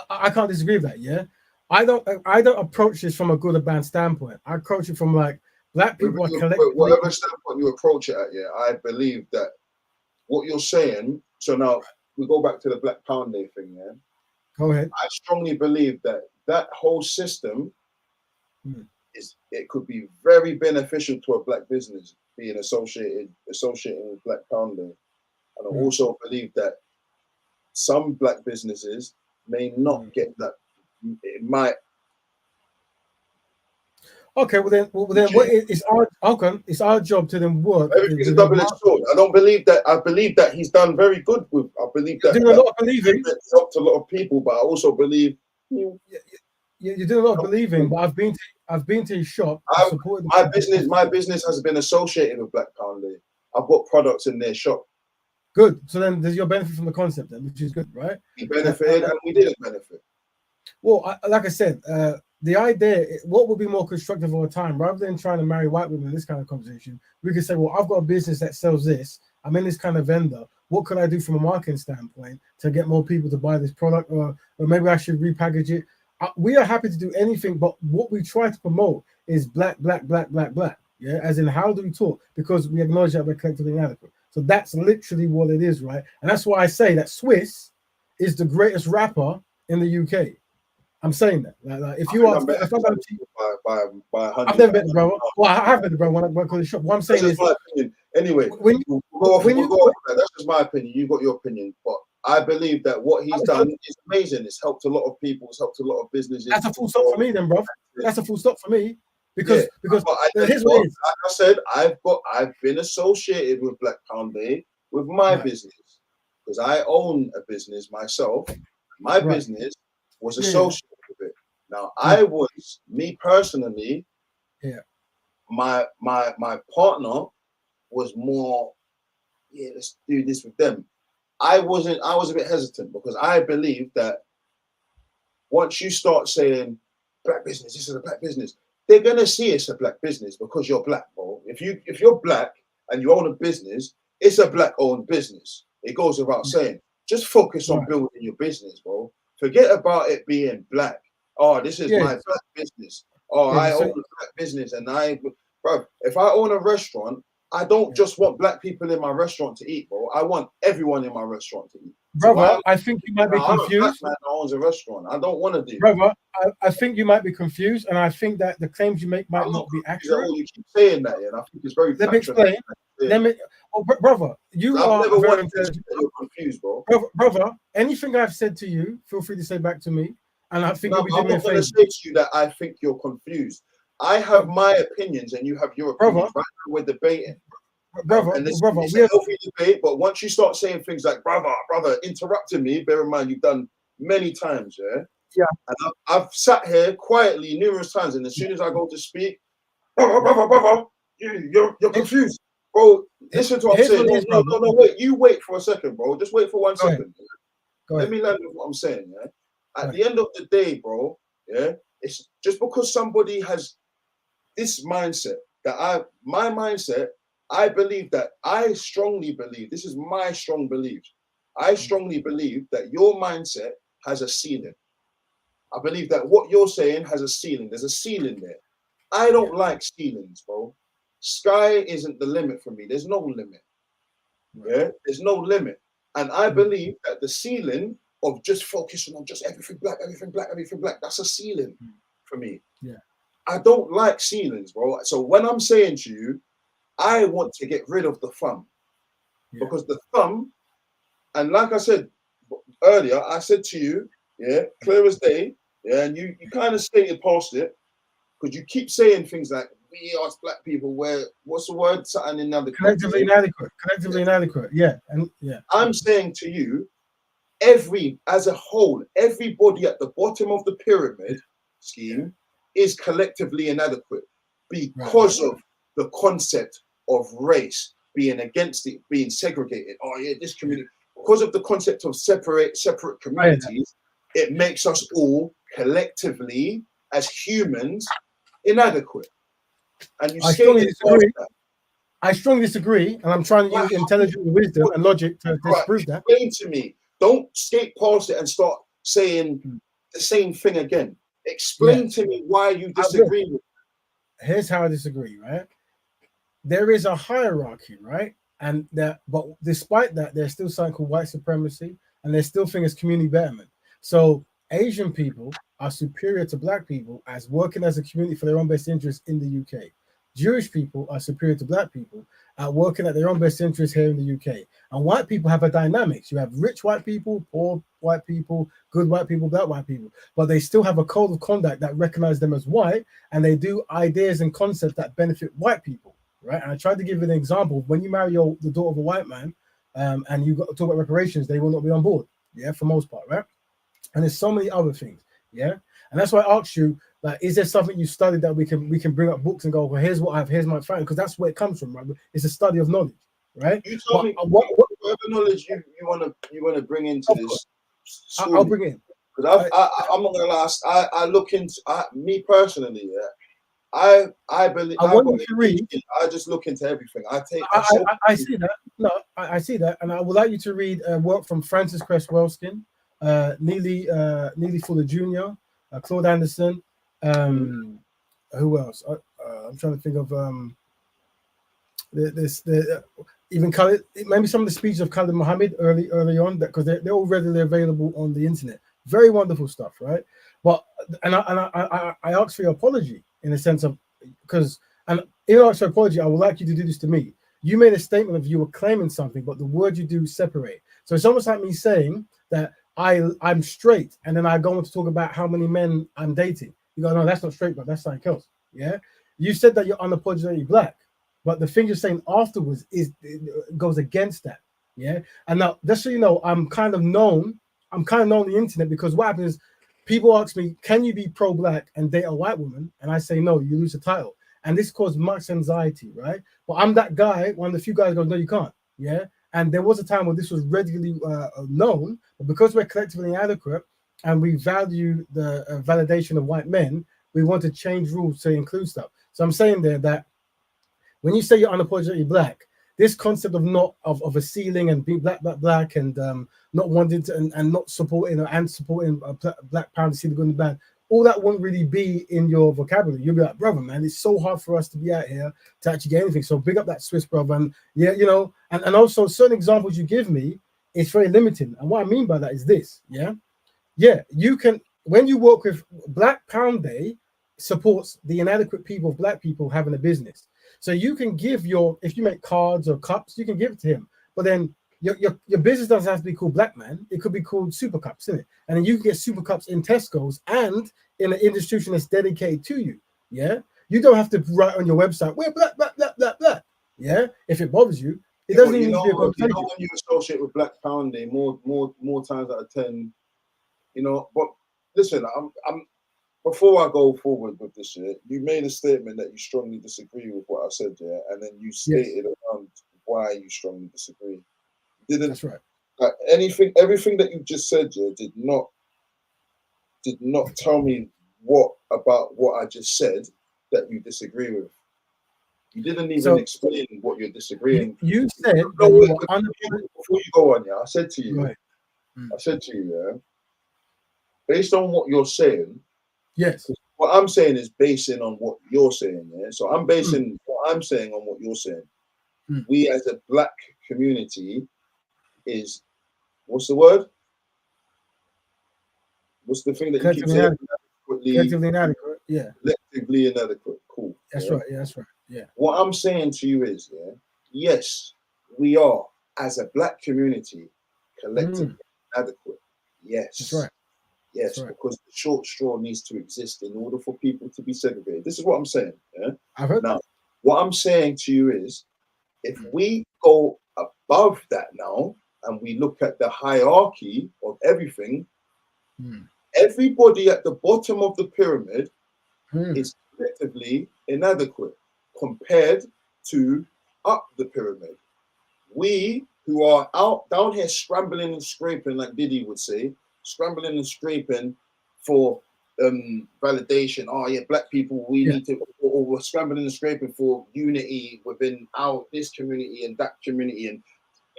S1: I can't disagree with that. Yeah, I don't approach this from a good or bad standpoint. I approach it from like black people are collectively.
S2: Whatever standpoint you approach it at, yeah, I believe that what you're saying. So now we go back to the Black Pound Day thing. Yeah,
S1: go ahead.
S2: I strongly believe that whole system. It could be very beneficial to a black business being associated with Black Pound Day. And I also believe that some black businesses may not get that. It might.
S1: Okay, well then it's our job to then work.
S2: Everything's a double-edged sword. I don't believe that. I believe that he's done very good with. I believe that.
S1: You're doing a lot of believing.
S2: It's helped a lot of people, but I also believe.
S1: You're doing a lot of believing, but I've been to his shop.
S2: My business has been associated with Black Pound Day. I've got products in their shop.
S1: Good. So then there's your benefit from the concept then, which is good, right?
S2: He benefited and we didn't benefit.
S1: Well, like I said, the idea, what would be more constructive over time, rather than trying to marry white women in this kind of conversation, we could say, well, I've got a business that sells this. I'm in this kind of vendor. What could I do from a marketing standpoint to get more people to buy this product? Or maybe I should repackage it. We are happy to do anything, but what we try to promote is black. Yeah, as in how do we talk? Because we acknowledge that we're collectively inadequate. So that's literally what it is, right? And that's why I say that Swiss is the greatest rapper in the UK. I'm saying that. Like if
S2: I
S1: you
S2: think
S1: are,
S2: I'm better
S1: if I'm going to,
S2: by 100.
S1: I've never met the brother. Well, I have met the brother when I work on the shop. What I'm saying
S2: That's
S1: is,
S2: just my opinion. Anyway,
S1: when
S2: we'll go off.
S1: when
S2: We'll
S1: you,
S2: go off of that. That's just my opinion. You got your opinion, but I believe that what he's done is amazing. It's helped a lot of people. It's helped a lot of businesses.
S1: that's a full stop for me, then, bro. That's a full stop for me because
S2: but
S1: here's what it is.
S2: like I said, I've been associated with Black Pound Day with my business because I own a business myself. My business was associated with it. Now I was me personally.
S1: Yeah.
S2: My partner was more. Yeah, let's do this with them. I was a bit hesitant because I believe that once you start saying black business, this is a black business, they're gonna see it's a black business because you're black, bro. If you're black and you own a business, it's a black owned business. It goes without saying. Just focus on building your business, bro. Forget about it being black. Oh, this is my black business. Oh, I own a black business, and bro, if I own a restaurant, I don't just want black people in my restaurant to eat, bro. I want everyone in my restaurant to eat.
S1: Brother,
S2: So
S1: I think you might be confused.
S2: I'm a black man that owns a restaurant. I don't want to do.
S1: Brother, I think you might be confused, and I think that the claims you make might not be accurate.
S2: You keep saying that, and I think it's very.
S1: Let me explain. Brother, you are very intelligent.
S2: You're confused, bro.
S1: Brother, anything I've said to you, feel free to say back to me, and I think you'll be doing me a favor.
S2: I'm not going to say to you that I think you're confused. I have my opinions, and you have your opinions. Right now, we're debating.
S1: Brother,
S2: it's a healthy debate, but once you start saying things like brother, interrupting me, bear in mind you've done many times,
S1: yeah.
S2: And I've sat here quietly numerous times, and as soon as I go to speak, brother, you're confused, bro. Listen to what I'm saying. No, wait. You wait for a second, bro. Just wait for 1 second. Let me learn what I'm saying. At the end of the day, bro. It's just because somebody has this mindset that my mindset. I believe that I strongly believe, this is my strong belief. I strongly believe that your mindset has a ceiling. I believe that what you're saying has a ceiling. There's a ceiling there. I don't like ceilings, bro. Sky isn't the limit for me. There's no limit. There's no limit. And I believe that the ceiling of just focusing on just everything black, that's a ceiling for me. I don't like ceilings, bro. So when I'm saying to you, I want to get rid of the thumb because the thumb, and like I said earlier, I said to you, clear as day, and you kind of skated past it because you keep saying things like we as black people, what's the word? Something inadequate.
S1: Collectively inadequate. Yeah,
S2: I'm saying to you, as a whole, everybody at the bottom of the pyramid scheme is collectively inadequate because of the concept of race being against it, being segregated. Oh yeah, this community, because of the concept of separate communities, it makes us all collectively as humans inadequate. And you
S1: I strongly disagree, and I'm trying to use intelligent wisdom and logic to disprove that.
S2: Explain to me. Don't skate past it and start saying the same thing again. Explain to me why you disagree with it.
S1: Here's how I disagree, right? There is a hierarchy, right? But despite that, there's still something called white supremacy, and there's still thing as community betterment. So Asian people are superior to black people as working as a community for their own best interest in the UK. Jewish people are superior to black people at working at their own best interest here in the UK. And white people have a dynamics. You have rich white people, poor white people, good white people, black white people, but they still have a code of conduct that recognize them as white, and they do ideas and concepts that benefit white people, right? And I tried to give you an example. When you marry the daughter of a white man, and you got to talk about reparations, they will not be on board, for most part, right? And there's so many other things, and that's why I asked you, like, is there something you studied that we can bring up books and go, well, here's what I have, here's my friend, because that's where it comes from, right? It's a study of knowledge, right?
S2: You tell me whatever knowledge you want to bring into this.
S1: I'll bring it in
S2: because I'm not gonna lie. I look into me personally. I believe. I want you to read. I just look into everything. I
S1: see that. No, I see that, and I would like you to read work from Francis Cress Welskin, Neely Fuller Jr., Claude Anderson. Who else? I'm trying to think of even Khalid, maybe some of the speeches of Khalid Muhammad early on, because they're all readily available on the internet. Very wonderful stuff, right? But I asked for your apology in the sense of because and in ask for apology, I would like you to do this to me. You made a statement of you were claiming something, but the word you do separate. So it's almost like me saying that I'm straight, and then I go on to talk about how many men I'm dating. You go, no, that's not straight, but that's something else. Yeah. You said that you're unapologetically black, but the thing you're saying afterwards it goes against that. Yeah. And now, just so you know, I'm kind of known on the internet because what happens is people ask me, can you be pro-black and date a white woman? And I say, no, you lose the title. And this caused much anxiety, right? But I'm that guy, one of the few guys goes, no, you can't. Yeah. And there was a time when this was readily known, but because we're collectively inadequate and we value the validation of white men, we want to change rules to include stuff. So I'm saying there that when you say you're unapologetically black, this concept of not of a ceiling and being black and not wanting to and not supporting and supporting black power to see the good and the bad, all that won't really be in your vocabulary. You'll be like, brother, man, it's so hard for us to be out here to actually get anything. So big up that Swiss brother. And yeah, you know, and also certain examples you give me, it's very limiting. And what I mean by that is this, yeah, you can when you work with Black Pound Day supports the inadequate people of black people having a business. So you can give if you make cards or cups, you can give it to him. But then your business doesn't have to be called Black Man. It could be called Super Cups, isn't it? And then you can get Super Cups in Tesco's and in an institution that's dedicated to you. Yeah. You don't have to write on your website, we're black, black, black, black, black. Yeah. If it bothers you, it doesn't even need to be a conversation.
S2: You know, when you associate with Black Pound Day, more times out of 10, you know, but listen, I'm before I go forward with this shit, you made a statement that you strongly disagree with what I said, yeah, and then you stated around why you strongly disagree.
S1: That's right.
S2: Like everything that you just said, yeah, did not tell me what about what I just said that you disagree with. You didn't even explain what you're disagreeing.
S1: You said before
S2: you go on, yeah, I said to you, yeah, based on what you're saying.
S1: Yes.
S2: What I'm saying is basing on what you're saying, yeah. So I'm basing what I'm saying on what you're saying. We as a black community is what's the word? What's the thing that you keep saying?
S1: Collectively inadequate. Yeah.
S2: Collectively inadequate. Cool.
S1: That's right. Yeah, that's right. Yeah.
S2: What I'm saying to you is, yeah, yes, we are as a black community collectively inadequate. Yes.
S1: That's right.
S2: Yes, because the short straw needs to exist in order for people to be segregated. This is what I'm saying. Yeah.
S1: I've heard
S2: now, what I'm saying to you is, if we go above that now and we look at the hierarchy of everything, everybody at the bottom of the pyramid is collectively inadequate compared to up the pyramid. We who are out down here scrambling and scraping, like Diddy would say, scrambling and scraping for validation. Oh yeah, black people, we need to, or we're scrambling and scraping for unity within this community and that community, and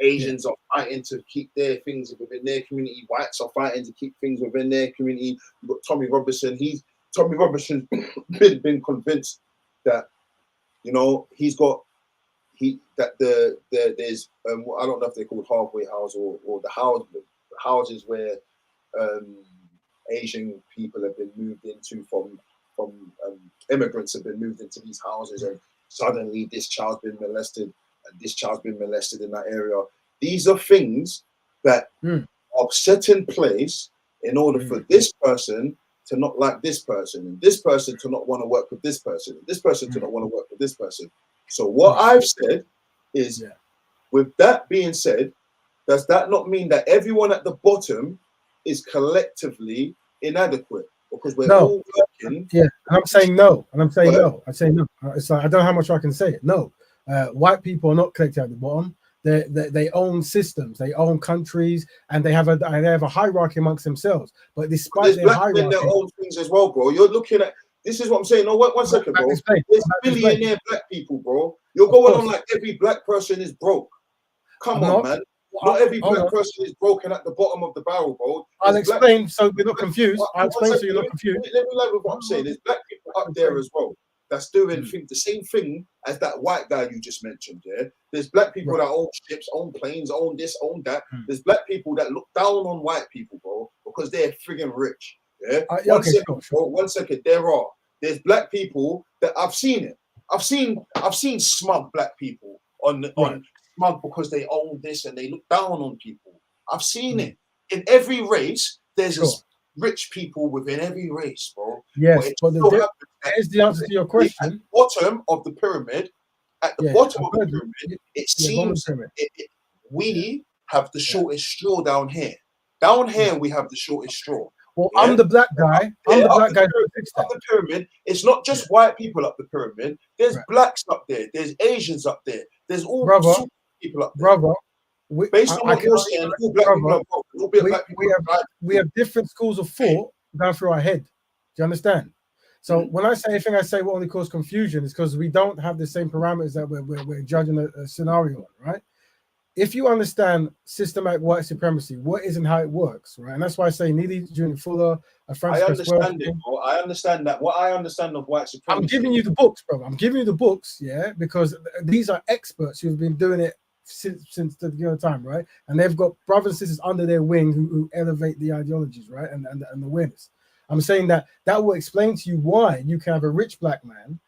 S2: Asians are fighting to keep their things within their community. Whites are fighting to keep things within their community. You've got Tommy Robinson. Tommy Robinson's been convinced that, you know, there's I don't know if they're called halfway house or the houses where Asian people have been moved into from immigrants have been moved into these houses, and suddenly this child's been molested and this child's been molested in that area. These are things that are set in place in order for this person to not like this person, and this person to not want to work with this person, and this person to not want to work with this person. So what I've said is, with that being said, does that not mean that everyone at the bottom is collectively inadequate? Because we're all working.
S1: Yeah, and I'm saying no. And I'm saying no. I say no. It's like I don't know how much I can say it. No. White people are not collected at the bottom. They own systems, they own countries, and they have a hierarchy amongst themselves. But despite their hierarchy,
S2: their own things as well, bro. You're looking at this is what I'm saying. No, one second, bro. There's billionaire black people, bro. You're going on like every black person is broke. Come on, man. Not every black person is broken at the bottom of the barrel, bro.
S1: I'll explain so we're not confused. I'll explain so you're not confused.
S2: Let me level with what I'm saying. There's black people up there as well that's doing the same thing as that white guy you just mentioned. Yeah, there's black people that own ships, own planes, own this, own that. There's black people that look down on white people, bro, because they're friggin' rich. Yeah.
S1: Okay, sure.
S2: One second. There's black people that I've seen it. I've seen smug black people on smug because they own this and they look down on people. I've seen it in every race. There's rich people within every race, bro.
S1: Yes, but there's the answer to your question.
S2: At the bottom of the pyramid, it seems we have the shortest straw down here. Down here, we have the shortest straw.
S1: Well, I'm the black guy. I'm the black guy.
S2: Up the pyramid, it's not just white people up the pyramid. There's blacks up there. There's Asians up there. There's all sorts of people up there.
S1: Brother,
S2: based on what you're saying, all black people
S1: we have different schools of thought going through our head. Do you understand? So when I say anything, I say what only causes confusion is because we don't have the same parameters that we're judging a scenario on, right? If you understand systematic white supremacy, what is and how it works, right? And that's why I say Neely Junior Fuller, Francis.
S2: I understand it, bro. I understand that. What I understand of white supremacy.
S1: I'm giving you the books, bro. I'm giving you the books, yeah, because these are experts who've been doing it since the time, right? And they've got brothers and sisters under their wing who elevate the ideologies, right, and the awareness. I'm saying that will explain to you why you can have a rich black man,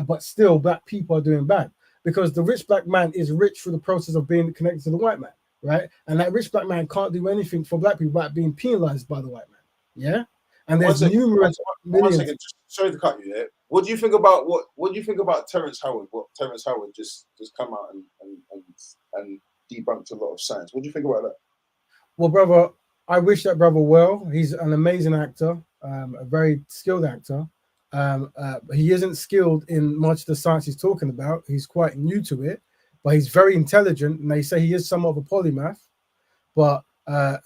S1: but still black people are doing bad. Because the rich black man is rich through the process of being connected to the white man, right? And that rich black man can't do anything for black people without being penalized by the white man, yeah? And there's numerous millions.
S2: 1 second, sorry to cut you there. What do you think about what do you think about Terrence Howard? What Terrence Howard just come out and debunked a lot of science. What do you think about that?
S1: Well, brother, I wish that brother well. He's an amazing actor, a very skilled actor. He isn't skilled in much of the science he's talking about. He's quite new to it, but he's very intelligent, and they say he is somewhat of a polymath. But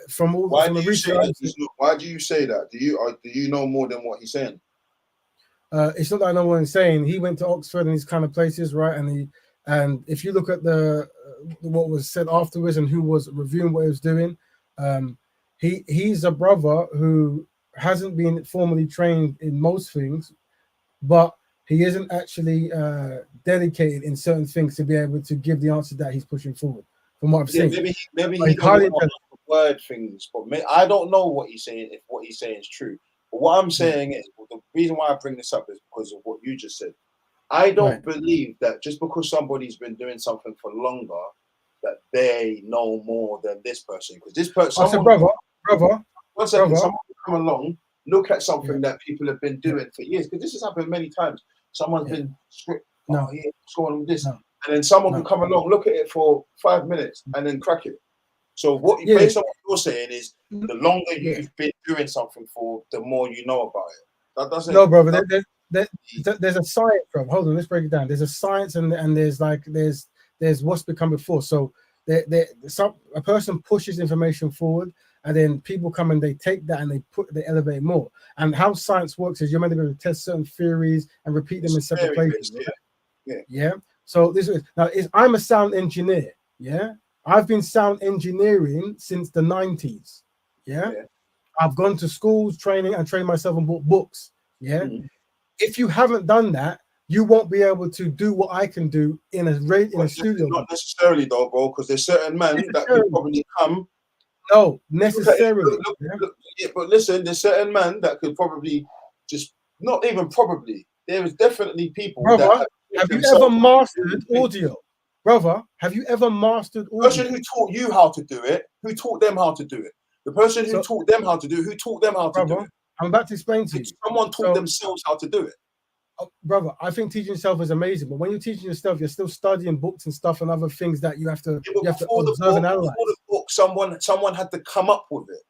S1: from all the research,
S2: why do you say that? Do you know more than what he's saying?
S1: It's not that I know what he's saying. He went to Oxford and these kind of places, right? And if you look at what was said afterwards and who was reviewing what he was doing, he's a brother who hasn't been formally trained in most things, but he isn't actually dedicated in certain things to be able to give the answer that he's pushing forward. From what I've seen,
S2: maybe he doesn't know the word things, but I don't know what he's saying. If what he's saying is true, but what I'm saying is the reason why I bring this up is because of what you just said. I don't believe that just because somebody's been doing something for longer, that they know more than this person. Because this person,
S1: brother.
S2: One second, someone will come along, look at something that people have been doing for years. Because this has happened many times. Someone's been script, what's going on with this? And then someone can come along, look at it for 5 minutes, and then crack it. So based on what you're saying is, the longer you've been doing something for, the more you know about it. That doesn't.
S1: No, brother. There's a science, bro. Hold on, let's break it down. There's a science, and there's what's become before. So a person pushes information forward, and then people come and they take that and they elevate more. And how science works is you're meant to be able to test certain theories and repeat them in separate places. Yeah. So I'm a sound engineer. Yeah. I've been sound engineering since the 90s. Yeah. I've gone to schools, training, and trained myself and bought books. Yeah. Mm-hmm. If you haven't done that, you won't be able to do what I can do in a studio.
S2: Not necessarily though, bro, because there's certain men that could probably come.
S1: No, necessarily.
S2: But listen, there's certain men that could probably not even probably. There is definitely people.
S1: Brother, have you ever mastered audio? Brother, have you ever mastered audio?
S2: The person who taught you how to do it, who taught them how to do it? The person who taught them how to do it, who taught them how to do it?
S1: I'm about to explain to you.
S2: Someone taught themselves how to do it.
S1: Brother, I think teaching yourself is amazing, but when you're teaching yourself, you're still studying books and stuff and other things that you have to observe and analyze.
S2: Before the book, someone had to come up with it.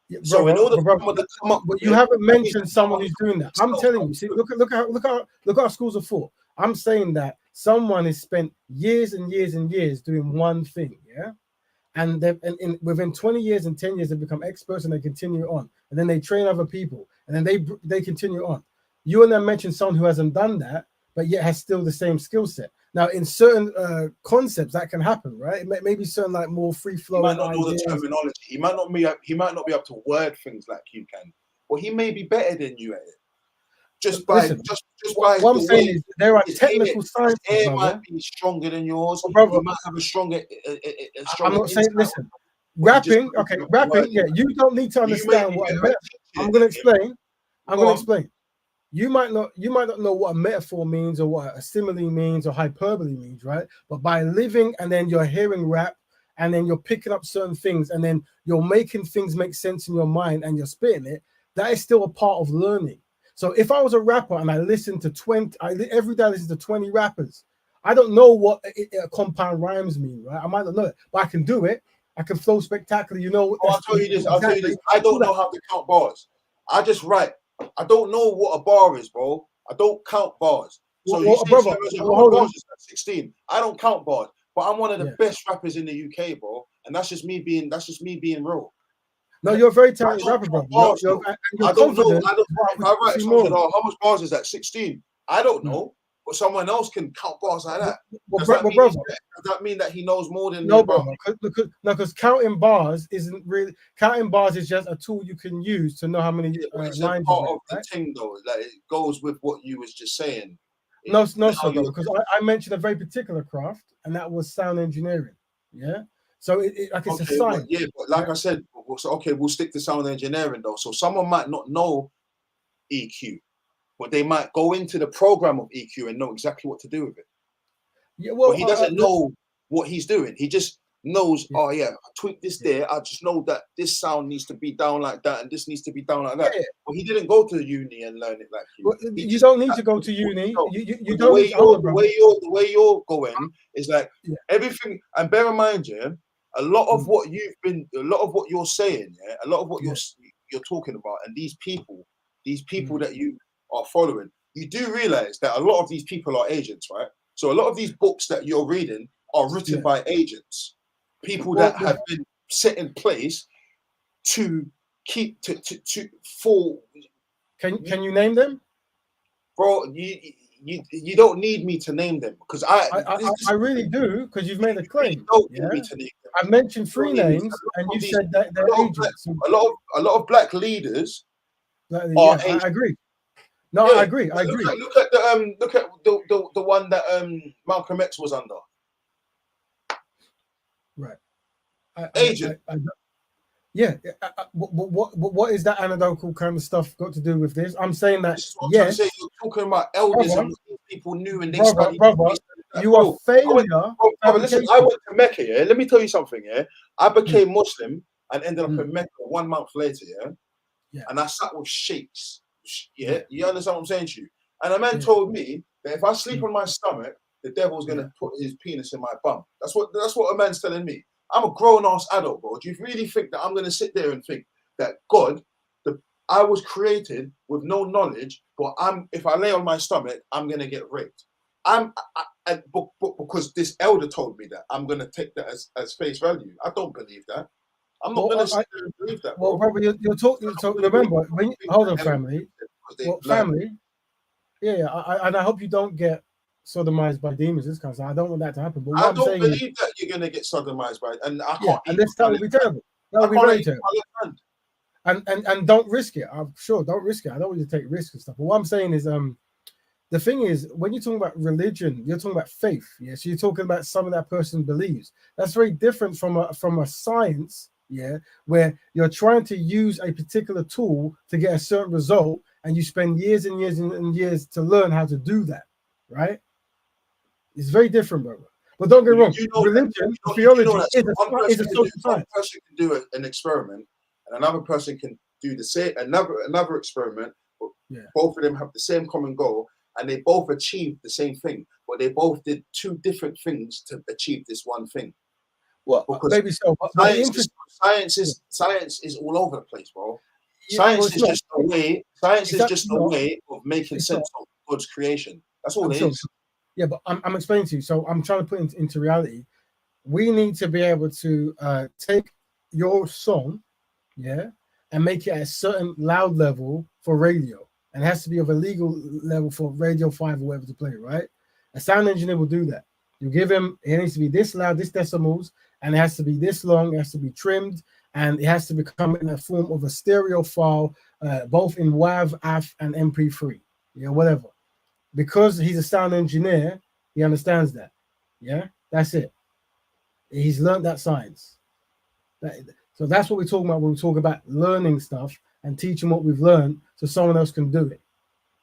S1: Yeah, so in order for someone to come up with it, you haven't mentioned someone who's doing that. I'm telling you. See, look at our schools of thought. I'm saying that someone has spent years and years and years doing one thing, yeah, and within 20 years and 10 years they become experts and they continue on, and then they train other people, and then they continue on. You and them mentioned someone who hasn't done that, but yet has still the same skill set. Now, in certain concepts, that can happen, right? Maybe certain like more free flowing.
S2: He might not know the terminology. He might not be able to word things like you can, but he may be better than you at it. Just by
S1: what I'm saying is there are technical science.
S2: His air might be stronger than yours.
S1: Well, brother,
S2: you might have a stronger.
S1: I'm not saying. Listen, rapping. Okay, rapping. Yeah, you don't need to understand what. I'm gonna explain. I'm
S2: Go
S1: gonna
S2: on.
S1: explain. You might not know what a metaphor means or what a simile means or hyperbole means, right? But by living and then you're hearing rap and then you're picking up certain things and then you're making things make sense in your mind and you're spitting it, that is still a part of learning. So if I was a rapper and I listened to 20, every day I listen to 20 rappers, I don't know what compound rhymes mean, right? I might not know it, but I can do it. I can flow spectacularly, you know.
S2: Oh, I'll tell you this. I'll tell you this. I don't know how to count bars. I just write. I don't know what a bar is, bro. I don't count bars. So you say,
S1: brother,
S2: how many bars is that? 16. I don't count bars, but I'm one of the best rappers in the UK, bro. And that's just me being real.
S1: No, you're a very talented rapper, bro.
S2: Bars,
S1: you're
S2: I don't know.
S1: confident.
S2: If I write songs, how much bars is that? 16. I don't know. But someone else can count bars like that. Does that mean that he knows more than me about me?
S1: Because counting bars isn't really counting bars is just a tool you can use to know how many
S2: it's
S1: lines.
S2: Part of the thing, though. Like it goes with what you was just saying.
S1: No, sir, bro, because I mentioned a very particular craft, and that was sound engineering. Yeah. So it's a science.
S2: But like I said, we'll stick to sound engineering though. So someone might not know EQ, but they might go into the program of EQ and know exactly what to do with it. Yeah, well, but he doesn't know what he's doing. He just knows, I tweak this there. I just know that this sound needs to be down like that, and this needs to be down like that. Yeah. But he didn't go to uni and learn it like you.
S1: Well, you don't need to go to uni. You don't.
S2: The way you're going is like everything. And bear in mind, a lot of what you're saying, a lot of what you're talking about, and these people that you are following, you do realize that a lot of these people are agents, right? So a lot of these books that you're reading are written by agents, people that have been set in place to keep for.
S1: Can you name them,
S2: bro? You don't need me to name them because I
S1: really do, because you've made a claim.
S2: You don't need me to name them.
S1: I mentioned 3 names, and you said that they're agents.
S2: A lot of black leaders are agents.
S1: I agree. No, I agree.
S2: Look at the one that Malcolm X was under.
S1: Right.
S2: Agent.
S1: What is that anecdotal kind of stuff got to do with this? I'm saying that
S2: you're talking about elders and people knew and they studied.
S1: You are failure.
S2: Listen, I went to Mecca. Yeah, let me tell you something. Yeah, I became Muslim and ended up in Mecca 1 month later. Yeah, and I sat with sheikhs. Yeah, you understand what I'm saying to you? And a man told me that if I sleep on my stomach, the devil's gonna put his penis in my bum. That's what a man's telling me. I'm a grown-ass adult, bro. Do you really think that I'm gonna sit there and think that I was created with no knowledge, but if I lay on my stomach, I'm gonna get raped? Because this elder told me that, I'm gonna take that as face value. I don't believe that. I'm not gonna sit there and believe that. Bro.
S1: Well, probably you're talking. Remember, hold on, family. Family. Yeah, and I hope you don't get sodomized by demons. This kind of stuff. I don't want that to happen. But what I'm saying
S2: believe that you're gonna get sodomized by, and I can't.
S1: And that would be terrible. That would be very terrible. And don't risk it. I'm sure, don't risk it. I don't want you to take risks and stuff. But what I'm saying is, the thing is, when you're talking about religion, you're talking about faith. Yeah, so you're talking about something that person believes. That's very different from a science. Yeah, where you're trying to use a particular tool to get a certain result, and you spend years and years and years to learn how to do that. Right? It's very different, brother. But don't get wrong. Religion, theology is a social science.
S2: One person can do an experiment, and another person can do the same another experiment. But both of them have the same common goal, and they both achieved the same thing. But they both did 2 different things to achieve this one thing.
S1: Well, because maybe so.
S2: Science is all over the place, bro. Science is just a way of making sense of God's creation. That's all it is.
S1: Yeah, but I'm explaining to you. So I'm trying to put it into reality. We need to be able to take your song, and make it at a certain loud level for radio. And it has to be of a legal level for Radio 5 or whatever to play, right? A sound engineer will do that. You give him, it needs to be this loud, this decimals, and it has to be this long, it has to be trimmed, and it has to become in the form of a stereo file, both in WAV, AF, and MP3, whatever. Because he's a sound engineer, he understands that. Yeah, that's it. He's learned that science. So that's what we're talking about when we talk about learning stuff and teaching what we've learned so someone else can do it.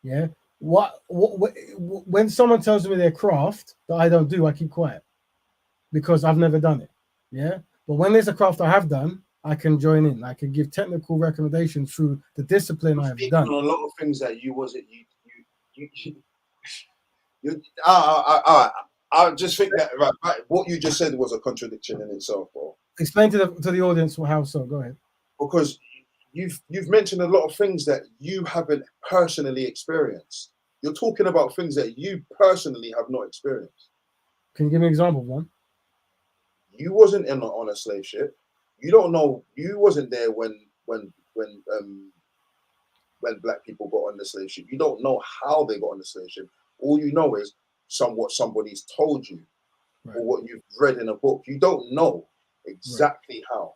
S1: Yeah. When someone tells me their craft that I don't do, I keep quiet because I've never done it. Yeah. But when there's a craft I have done, I can join in. I can give technical recommendations through the discipline
S2: You're
S1: I've
S2: speaking
S1: done.
S2: on a lot of things that you wasn't you I just think that right, what you just said was a contradiction in itself, bro.
S1: Explain to the audience how so. Go ahead.
S2: Because you've mentioned a lot of things that you haven't personally experienced. You're talking about things that you personally have not experienced.
S1: Can you give me an example of one?
S2: You wasn't on a slave ship. You don't know. You wasn't there when black people got on the slave ship. You don't know how they got on the slave ship. All you know is what somebody's told you,
S1: Right.
S2: or what you've read in a book. You don't know exactly how.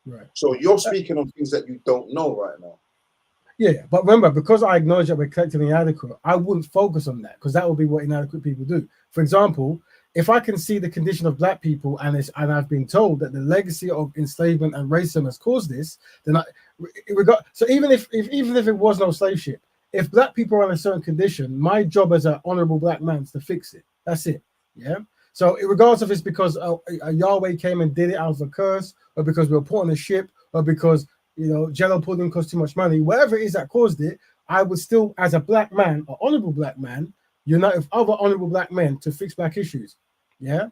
S1: Right.
S2: So you're speaking on things that you don't know right now.
S1: Yeah, but remember, because I acknowledge that we're collectively inadequate, I wouldn't focus on that because that would be what inadequate people do. For example, if I can see the condition of black people and I've been told that the legacy of enslavement and racism has caused this, then so even if it was no slave ship, if black people are in a certain condition, my job as an honorable black man is to fix it. That's it. Yeah. So regardless if it's because a Yahweh came and did it out of a curse, or because we were put on a ship, or because Jello pudding cost too much money, whatever it is that caused it, I would still, as a black man, an honorable black man, unite with other honorable black men to fix black issues. Yeah,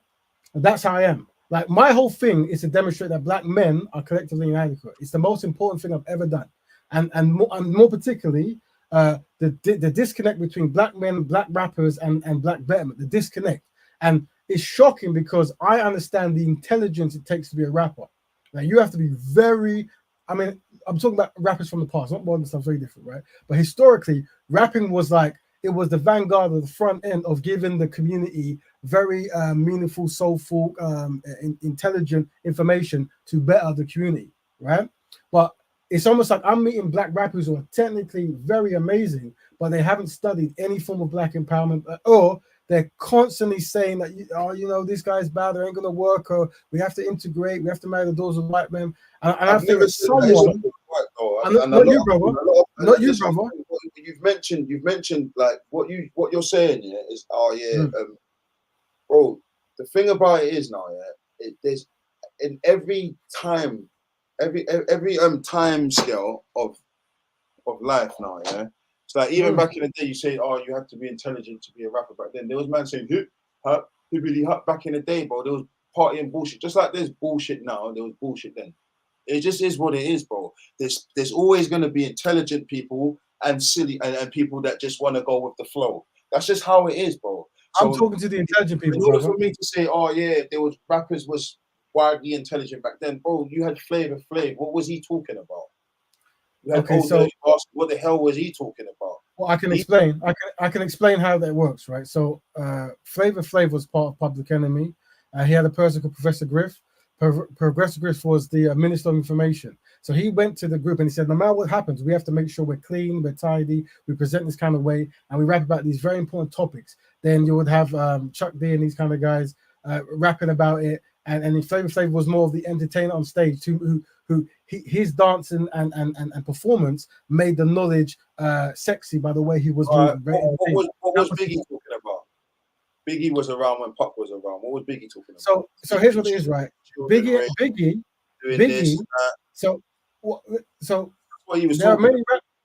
S1: and that's how I am. Like, my whole thing is to demonstrate that black men are collectively inadequate. It's the most important thing I've ever done, and more particularly, the disconnect between black men, black rappers, and black betterment. The disconnect, and it's shocking because I understand the intelligence it takes to be a rapper. Now, you have to be very. I mean, I'm talking about rappers from the past, not modern stuff, very different, right? But historically, rapping was like, it was the vanguard of the front end of giving the community very meaningful, soulful, intelligent information to better the community, right? But it's almost like I'm meeting black rappers who are technically very amazing, but they haven't studied any form of black empowerment, or they're constantly saying that, this guy's bad, they ain't gonna work, or we have to integrate, we have to marry the daughters of white men. And I think that someone, not you, brother, not you, brother.
S2: You've mentioned like what you're saying, yeah, is bro. The thing about it is now, yeah, there's in every time scale of life now, yeah. It's like even back in the day, you say, oh, you have to be intelligent to be a rapper. Back then, there was man saying hip hop back in the day, bro. There was partying bullshit, just like there's bullshit now. There was bullshit then. It just is what it is, bro. There's always going to be intelligent people and silly and people that just want to go with the flow. That's just how it is, bro. So,
S1: I'm talking to the intelligent people.
S2: In order for me to say, oh yeah, there was rappers was widely intelligent back then, bro, you had Flavor Flav. What was he talking about? You had what the hell was he talking about?
S1: Well, I can explain. I can explain how that works, right? So Flavor Flav was part of Public Enemy. He had a person called Professor Griff. Professor Griff was the Minister of Information. So he went to the group and he said, no matter what happens, we have to make sure we're clean, we're tidy, we present this kind of way, and we rap about these very important topics. Then you would have Chuck D and these kind of guys rapping about it. And Flavor Flav was more of the entertainer on stage, his dancing and performance made the knowledge sexy by the way he was moving.
S2: What was Biggie talking about? Biggie was around when Puck was around. What was Biggie talking about?
S1: So here's what it is, right? Biggie.
S2: This,
S1: so
S2: what he was
S1: there are
S2: talking
S1: many.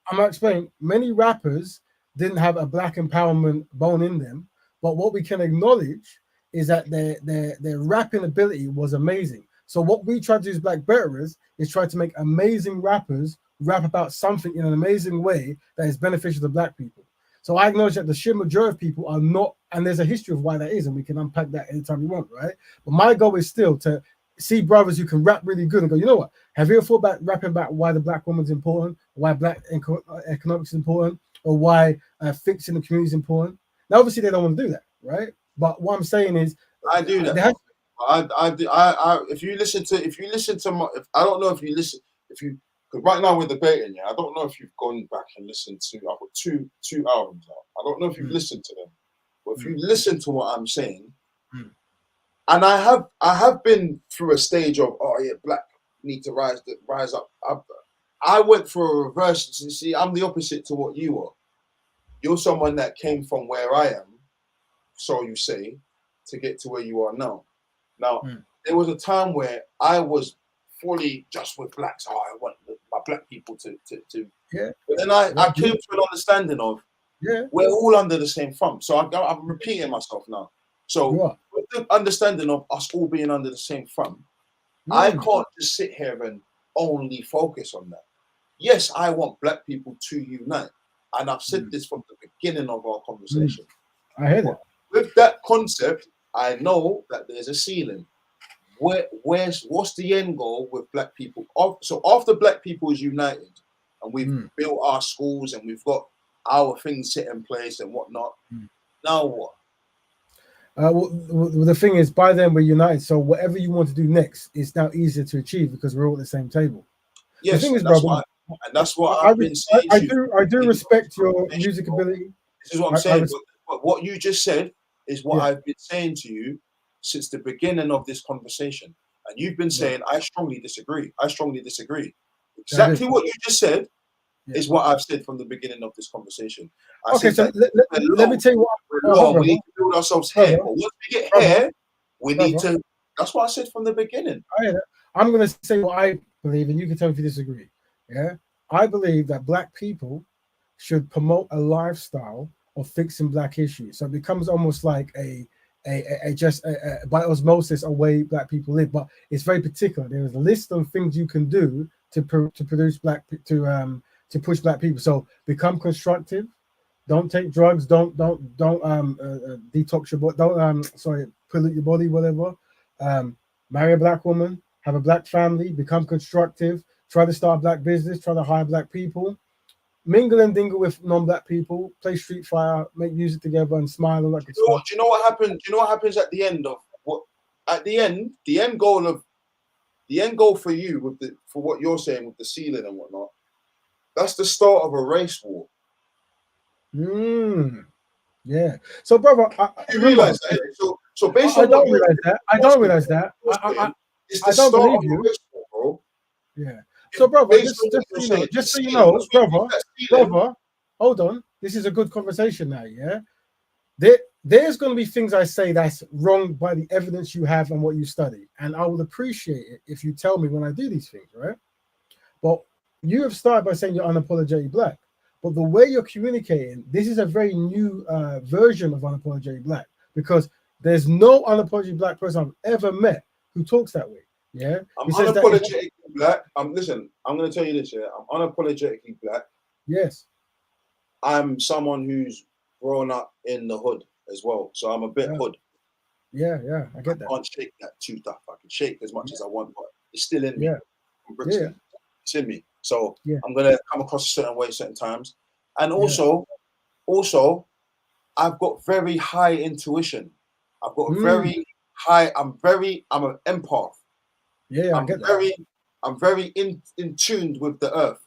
S1: I'm gonna explain. Many rappers didn't have a black empowerment bone in them, but what we can acknowledge is that their rapping ability was amazing. So what we try to do as black betterers is try to make amazing rappers rap about something in an amazing way that is beneficial to black people. So I acknowledge that the sheer majority of people are not, and there's a history of why that is, and we can unpack that anytime you want, right? But my goal is still to see brothers who can rap really good and go, you know what? Have you ever thought about rapping about why the black woman's important, why black economics is important, or why fixing the community is important? Now, obviously, they don't want to do that, right? But what I'm saying is,
S2: I do that. If you listen to my, I don't know if you listen, because right now we're debating, yeah. I don't know if you've gone back and listened to. I've got two albums out. I don't know if you've listened to them, but if you listen to what I'm saying, and I have been through a stage of, oh yeah, black need to rise up. I went for a reverse. See, I'm the opposite to what you are. You're someone that came from where I am, so you say, to get to where you are now. Now, there was a time where I was fully just with blacks. Oh, I want my black people to.
S1: Yeah.
S2: But then I came to an understanding of we're all under the same thumb. So I'm repeating myself now. So with the understanding of us all being under the same thumb, I can't just sit here and only focus on that. Yes, I want black people to unite. And I've said this from the beginning of our conversation.
S1: I hear that.
S2: With that concept, I know that there's a ceiling. What's the end goal with black people? So after black people is united and we've built our schools and we've got our things set in place and whatnot, now what?
S1: Well, the thing is, by then we're united. So whatever you want to do next is now easier to achieve because we're all at the same table.
S2: Yes,
S1: the thing is,
S2: that's
S1: brother,
S2: that's what I've been saying.
S1: I do respect your music ability.
S2: This is what I'm saying. But what you just said is what I've been saying to you since the beginning of this conversation. And you've been saying, I strongly disagree. I strongly disagree. Exactly what you just said is what I've said from the beginning of this conversation.
S1: Okay, so let me tell you what.
S2: We need to build ourselves here. But once we get here, we need to. That's what I said from the beginning.
S1: I'm going to say what I believe, and you can tell me if you disagree. Yeah, I believe that black people should promote a lifestyle of fixing black issues. So it becomes almost like a by osmosis a way black people live. But it's very particular. There is a list of things you can do to produce to push black people. So become constructive. Don't take drugs. Don't detox your body. Don't pollute your body. Whatever. Marry a black woman. Have a black family. Become constructive. Try to start a black business. Try to hire black people. Mingle and dingle with non-black people. Play Street Fighter. Make music together and smile and like.
S2: Do you know what happened? Do you know what happens at the end of what? At the end goal for you for what you're saying with the ceiling and whatnot. That's the start of a race war.
S1: Yeah. So, brother,
S2: you realize that. So based on
S1: I don't realize that. I don't realize that. I don't believe you,
S2: bro.
S1: Yeah. So, brother, just so you know, brother, hold on. This is a good conversation now. Yeah. There's going to be things I say that's wrong by the evidence you have and what you study, and I would appreciate it if you tell me when I do these things, right? But you have started by saying you're unapologetic black, but the way you're communicating, this is a very new version of unapologetic black, because there's no unapologetic black person I've ever met who talks that way. Yeah,
S2: I'm unapologetically black. Listen, I'm going to tell you this. Yeah, I'm unapologetically black.
S1: Yes,
S2: I'm someone who's grown up in the hood as well, so I'm a bit hood.
S1: Yeah, I get that.
S2: I can't shake that tooth up. I can shake as much as I want, but it's still in me.
S1: Yeah,
S2: it's in me. So I'm gonna come across a certain way certain times, and also, I've got very high intuition. I've got very high. I'm an empath.
S1: Yeah,
S2: I'm very in tuned with the earth.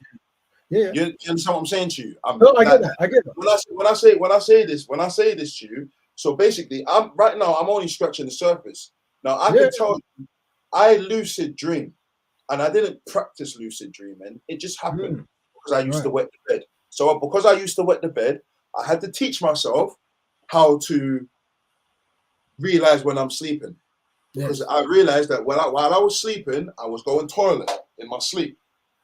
S1: Yeah,
S2: you understand what I'm saying to you?
S1: I get that. I get that.
S2: When I say this to you, so basically, I'm only scratching the surface. Now I can tell you, I lucid dream, and I didn't practice lucid dreaming. It just happened because I used to wet the bed. So because I used to wet the bed, I had to teach myself how to realize when I'm sleeping. Because I realized that while I was sleeping, I was going toilet in my sleep.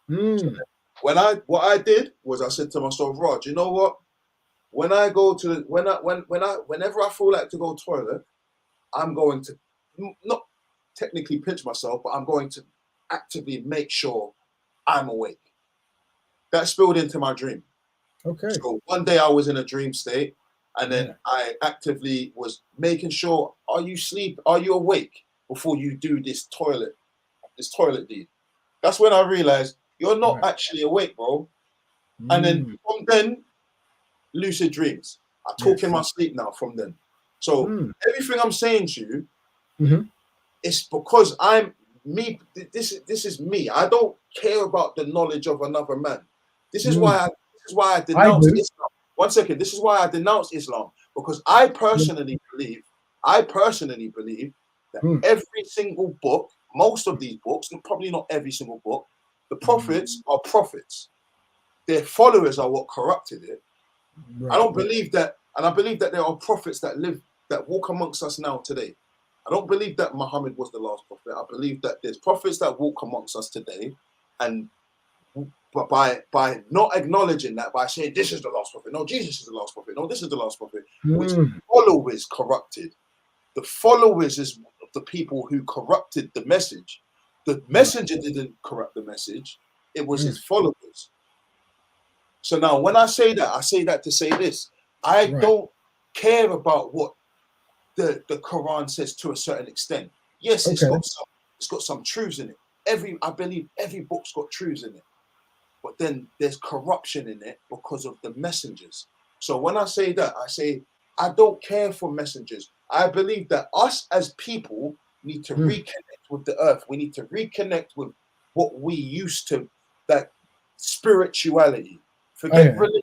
S2: So what I did was I said to myself, Rod, you know what? When I go to whenever I feel like to go toilet, I'm going to not technically pinch myself, but I'm going to actively make sure I'm awake. That spilled into my dream.
S1: Okay.
S2: So one day I was in a dream state, and then I actively was making sure, are you awake before you do this toilet deed? That's when I realized you're not actually awake, bro. And then from then, lucid dreams. I talk in my sleep now from then. So everything I'm saying to you, it's because I'm me. This is me. I don't care about the knowledge of another man. This is why I denounce Islam. 1 second. This is why I denounce Islam, because I personally believe that every single book, most of these books, and probably not every single book, The prophets are prophets. Their followers are what corrupted it.
S1: Right.
S2: I don't believe that, and I believe that there are prophets that walk amongst us now today. I don't believe that Muhammad was the last prophet. I believe that there's prophets that walk amongst us today, and but by not acknowledging that, by saying this is the last prophet, no, Jesus is the last prophet, no, this is the last prophet, which followers corrupted. The followers is the people who corrupted the message. The messenger didn't corrupt the message; it was his followers. So now, when I say that to say this: I don't care about what the Quran says to a certain extent. Yes, it's got some truths in it. I believe every book's got truths in it. But then there's corruption in it because of the messengers. So when I say that, I say I don't care for messengers. I believe that us as people need to reconnect with the earth. We need to reconnect with what we used to, that spirituality. Forget religion.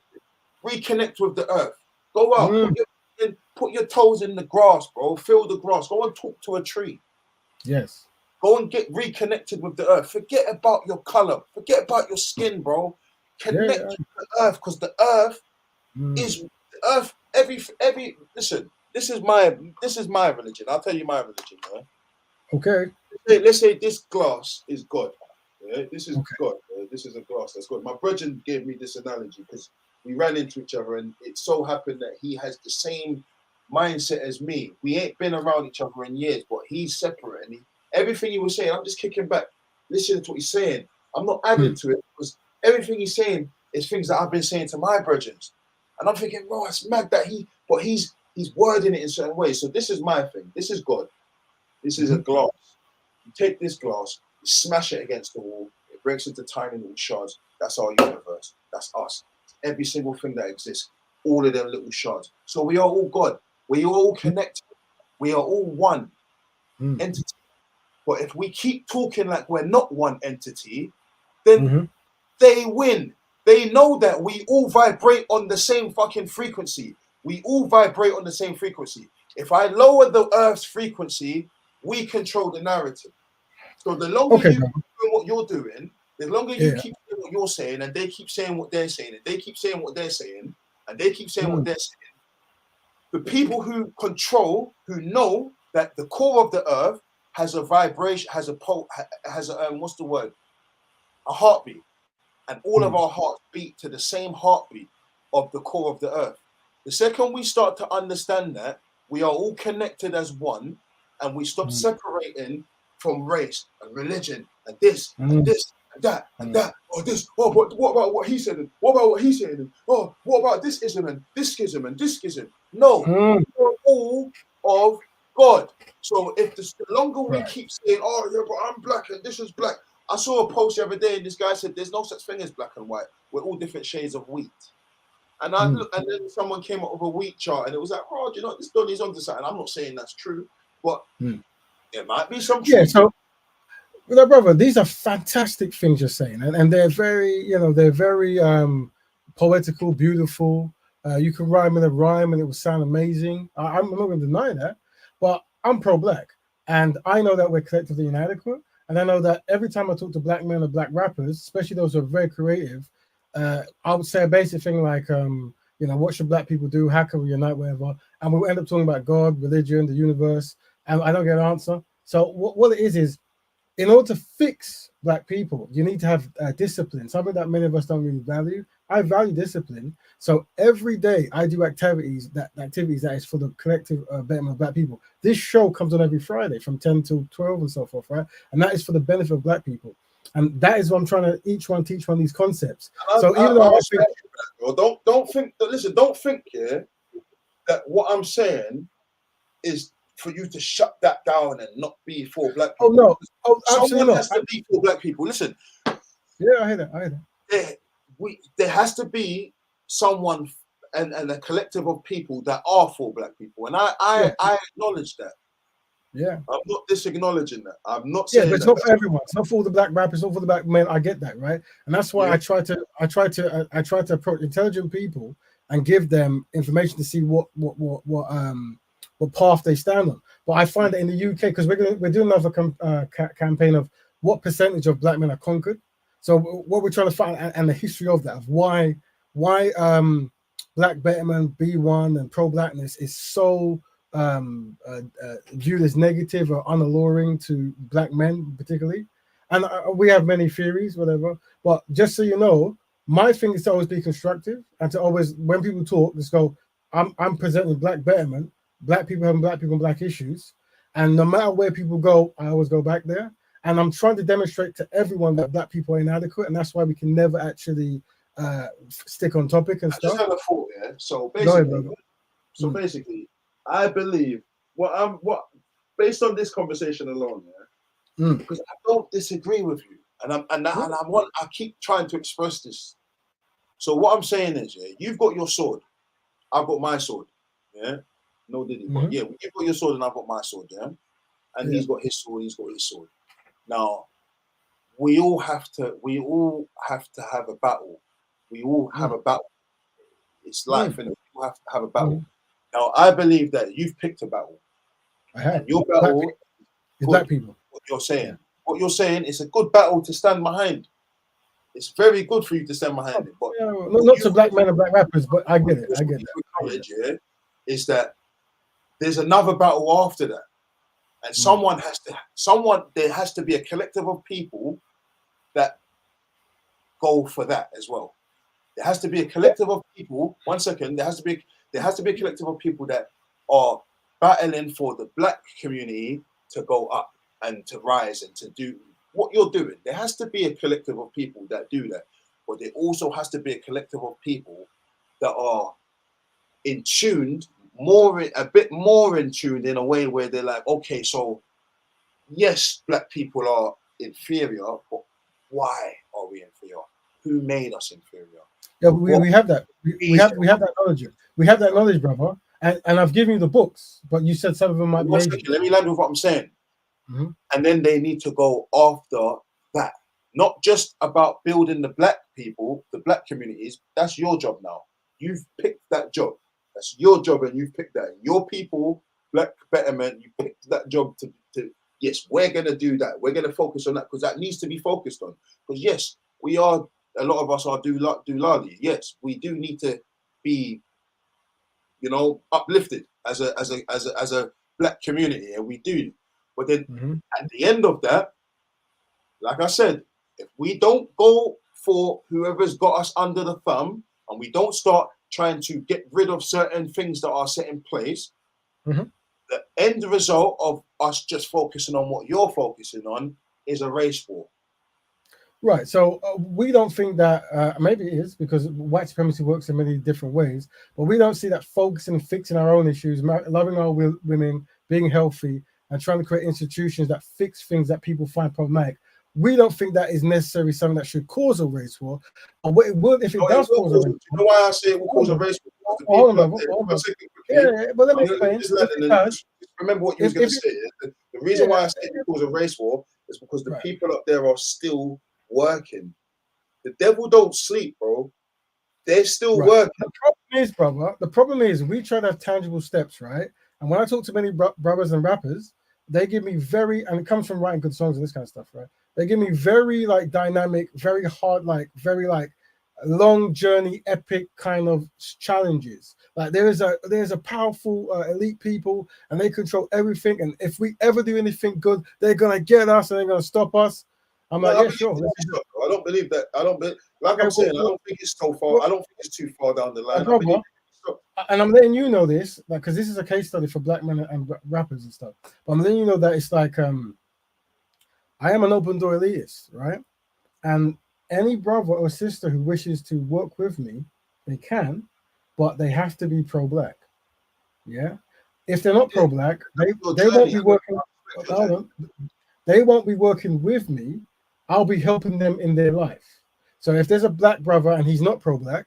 S2: Reconnect with the earth. Go out. Put your toes in the grass, bro. Feel the grass. Go and talk to a tree.
S1: Yes.
S2: Go and get reconnected with the earth. Forget about your color. Forget about your skin, bro. Connect with the earth, because the earth is the earth. Listen. This is my religion. I'll tell you my religion, man.
S1: Okay.
S2: Let's say this glass is God. Yeah? This is God. This is a glass that's God. My brother gave me this analogy because we ran into each other, and it so happened that he has the same mindset as me. We ain't been around each other in years, but he's separate, and everything he was saying, I'm just kicking back, listening to what he's saying. I'm not adding to it, because everything he's saying is things that I've been saying to my brethren. And I'm thinking, bro, it's mad that he's wording it in certain ways. So this is my thing. This is God. This is a glass. You take this glass, you smash it against the wall, it breaks into tiny little shards. That's our universe. That's us. Every single thing that exists, all of them little shards. So we are all God. We are all connected. We are all one entity. But if we keep talking like we're not one entity, then they win. They know that we all vibrate on the same fucking frequency. We all vibrate on the same frequency. If I lower the Earth's frequency, we control the narrative. So the longer you keep doing what you're doing, the longer you keep saying what you're saying, and they keep saying what they're saying, and they keep saying what they're saying, and they keep saying what they're saying, the people who control, who know that the core of the Earth has a vibration, has a what's the word? A heartbeat. And all of our hearts beat to the same heartbeat of the core of the earth. The second we start to understand that, we are all connected as one, and we stop separating from race and religion and this and this and that and that, or this, oh, but what about what he said? And what about what he said? And oh, what about this ism and this schism and this schism? No, we're all of God. So if the longer we keep saying, oh yeah, but I'm black and this is black. I saw a post the other day, and this guy said, "There's no such thing as black and white. We're all different shades of wheat." And I look, and then someone came up with a wheat chart, and it was like, "Oh, do you know this Donny's onto something?" I'm not saying that's true, but there might be some truth.
S1: Yeah. So, brother, these are fantastic things you're saying, and they're very, they're very poetical, beautiful. You can rhyme in a rhyme, and it will sound amazing. I'm not going to deny that, but I'm pro-black, and I know that we're collectively inadequate. And I know that every time I talk to black men or black rappers, especially those who are very creative, I would say a basic thing like, what should black people do? How can we unite, whatever? And we'll end up talking about God, religion, the universe, and I don't get an answer. So what it is in order to fix black people, you need to have discipline, something that many of us don't really value. I value discipline. So every day I do activities that is for the collective betterment of black people. This show comes on every Friday from 10 to 12 and so forth, right? And that is for the benefit of black people. And that is what I'm trying to teach one of these concepts. So even though I think,
S2: don't think that what I'm saying is for you to shut that down and not be for black people.
S1: Oh no, absolutely
S2: someone has to be for black people. Listen.
S1: Yeah, I hear that.
S2: There has to be someone and a collective of people that are for black people, and I acknowledge that.
S1: Yeah,
S2: I'm not disacknowledging that. I'm not saying.
S1: Yeah, but it's not for everyone. It's not for all the black rappers. It's not for the black men. I get that, right? And that's why I try to approach intelligent people and give them information to see what path they stand on. But I find that in the UK, because we're doing another campaign of what percentage of black men are conquered. So what we're trying to find, and the history of that, of why Black Betterment, B1, and pro-blackness is so viewed as negative or unalluring to Black men particularly. And we have many theories, whatever. But just so you know, my thing is to always be constructive and to always, when people talk, just go, I'm presenting Black Betterment, Black people having Black people and Black issues. And no matter where people go, I always go back there. And I'm trying to demonstrate to everyone that Black people are inadequate. And that's why we can never actually stick on topic and stuff.
S2: I just had a thought, yeah. So basically, I believe based on this conversation alone, yeah, because I don't disagree with you, and I keep trying to express this. So what I'm saying is, yeah, you've got your sword, I've got my sword, yeah. No diddy, but yeah, you've got your sword and I've got my sword, yeah. And he's got his sword, he's got his sword. Now, we all have to have a battle. We all have a battle. It's life, and we all have to have a battle. Now, I believe that you've picked a battle.
S1: I have.
S2: And your battle
S1: is Black people.
S2: What you're saying. What you're saying is a good battle to stand behind. It's very good for you to stand behind it. But
S1: not to Black men and Black rappers, but I get it. I get it.
S2: Yeah, is that there's another battle after that. And there has to be a collective of people that go for that as well. There has to be a collective of people. 1 second. There has to be a collective of people that are battling for the Black community to go up and to rise and to do what you're doing. There has to be a collective of people that do that. But there also has to be a collective of people that are in tune, a bit more in tune in a way where they're like, okay, so yes, Black people are inferior, but why are we inferior? Who made us inferior?
S1: Yeah, we have that. We have that knowledge. We have that knowledge, brother. And I've given you the books, but you said some of them might be.
S2: Let me land with what I'm saying. And then they need to go after that. Not just about building the Black people, the Black communities. That's your job now. You've picked that job. That's your job, and you've picked that. Your people, Black Betterment, you picked that job to yes, we're going to do that. We're going to focus on that because that needs to be focused on. Because yes, a lot of us are Dulali. Yes, we do need to be, uplifted as a Black community, and we do. But then at the end of that, like I said, if we don't go for whoever's got us under the thumb, and we don't start trying to get rid of certain things that are set in place, the end result of us just focusing on what you're focusing on is a race war.
S1: Right. So we don't think that, maybe it is because white supremacy works in many different ways, but we don't see that focusing and fixing our own issues, loving our women, being healthy, and trying to create institutions that fix things that people find problematic. We don't think that is necessarily something that should cause a race war. But what it would, if it does cause a race war.
S2: You know why I say it will cause a race war?
S1: Hold on. Yeah, but let me explain.
S2: Remember what you was going to say. The reason why I say it will cause a race war is because the people up there are still working. The devil don't sleep, bro. They're still working.
S1: The problem is we try to have tangible steps, right? And when I talk to many brothers and rappers, they give me and it comes from writing good songs and this kind of stuff, right? They give me very dynamic, very hard, very long journey, epic kind of challenges. Like there's a powerful elite people, and they control everything. And if we ever do anything good, they're gonna get us and they're gonna stop us. I'm sure.
S2: I don't believe that. I'm saying, I don't think it's so far. I don't think it's too far down the line.
S1: And I'm letting you know this, because this is a case study for Black men and rappers and stuff. But I'm letting you know that it's I am an open door elitist, right? And any brother or sister who wishes to work with me, they can, but they have to be pro-Black. Yeah. If they're not pro-Black, they won't be working. They won't be working with me. I'll be helping them in their life. So if there's a Black brother and he's not pro-Black,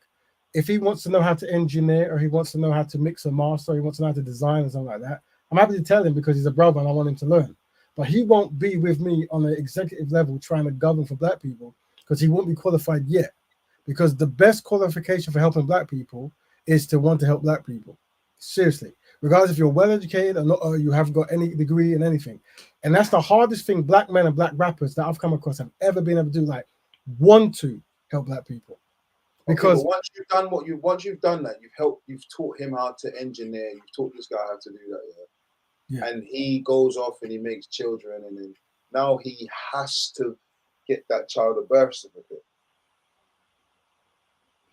S1: if he wants to know how to engineer, or he wants to know how to mix a master, or he wants to know how to design or something like that, I'm happy to tell him because he's a brother and I want him to learn. But he won't be with me on the executive level trying to govern for Black people because he won't be qualified yet. Because the best qualification for helping Black people is to want to help Black people. Seriously. Regardless if you're well-educated or not, or you haven't got any degree in anything. And that's the hardest thing Black men and Black rappers that I've come across have ever been able to do. want to help black people. Because
S2: okay, but once you've done that, you've taught him how to engineer, you've taught this guy how to do that,
S1: yeah.
S2: And he goes off and he makes children, and then now he has to get that child a birth certificate.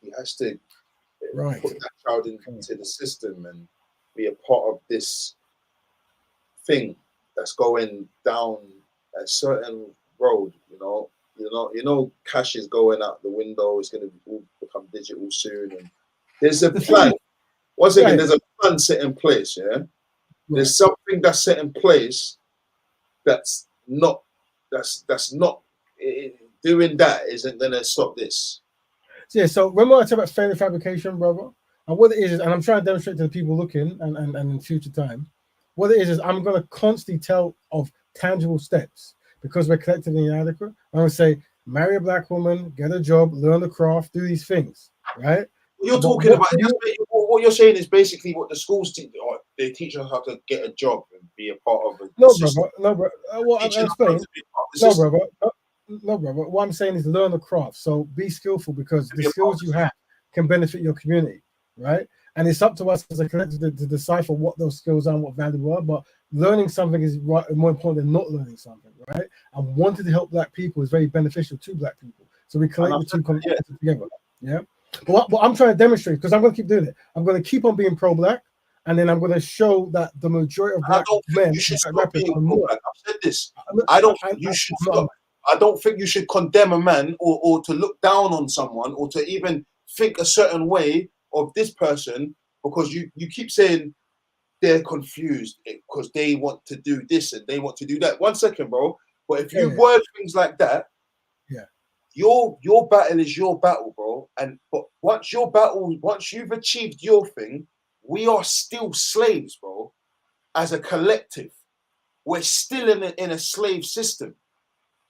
S2: He has to put that child into the system and be a part of this thing that's going down a certain road. You know, cash is going out the window. It's going to all become digital soon, and there's a plan. Once again, there's a plan set in place. Yeah, there's something that's set in place that's not doing that isn't going to stop this.
S1: Yeah, so remember I talked about failure fabrication, brother? And what it is, and I'm trying to demonstrate to the people looking and in future time, what it is I'm going to constantly tell of tangible steps because we're collectively inadequate. I'm going to say, marry a black woman, get a job, learn the craft, do these things, right?
S2: You're talking about what you're saying is basically what the schools teach. They teach us how to get a job and be a part of a system.
S1: No, brother. Well, I'll explain. No, brother. What I'm saying is learn the craft. So be skillful because the skills you have can benefit your community, right? And it's up to us as a collective to decipher what those skills are and what value are. But learning something is more important than not learning something, right? And wanting to help black people is very beneficial to black people. So we collect the two together, yeah? But what I'm trying to demonstrate, because I'm going to keep doing it, I'm going to keep on being pro-black, and then I'm going to show that the majority of black men rappers are more.
S2: I've said this. I don't think you should condemn a man or to look down on someone or to even think a certain way of this person because you keep saying they're confused because they want to do this and they want to do that. 1 second, bro. But if you word things like that, your battle is your battle, bro. But once you've achieved your thing, we are still slaves, bro. As a collective, we're still in a slave system.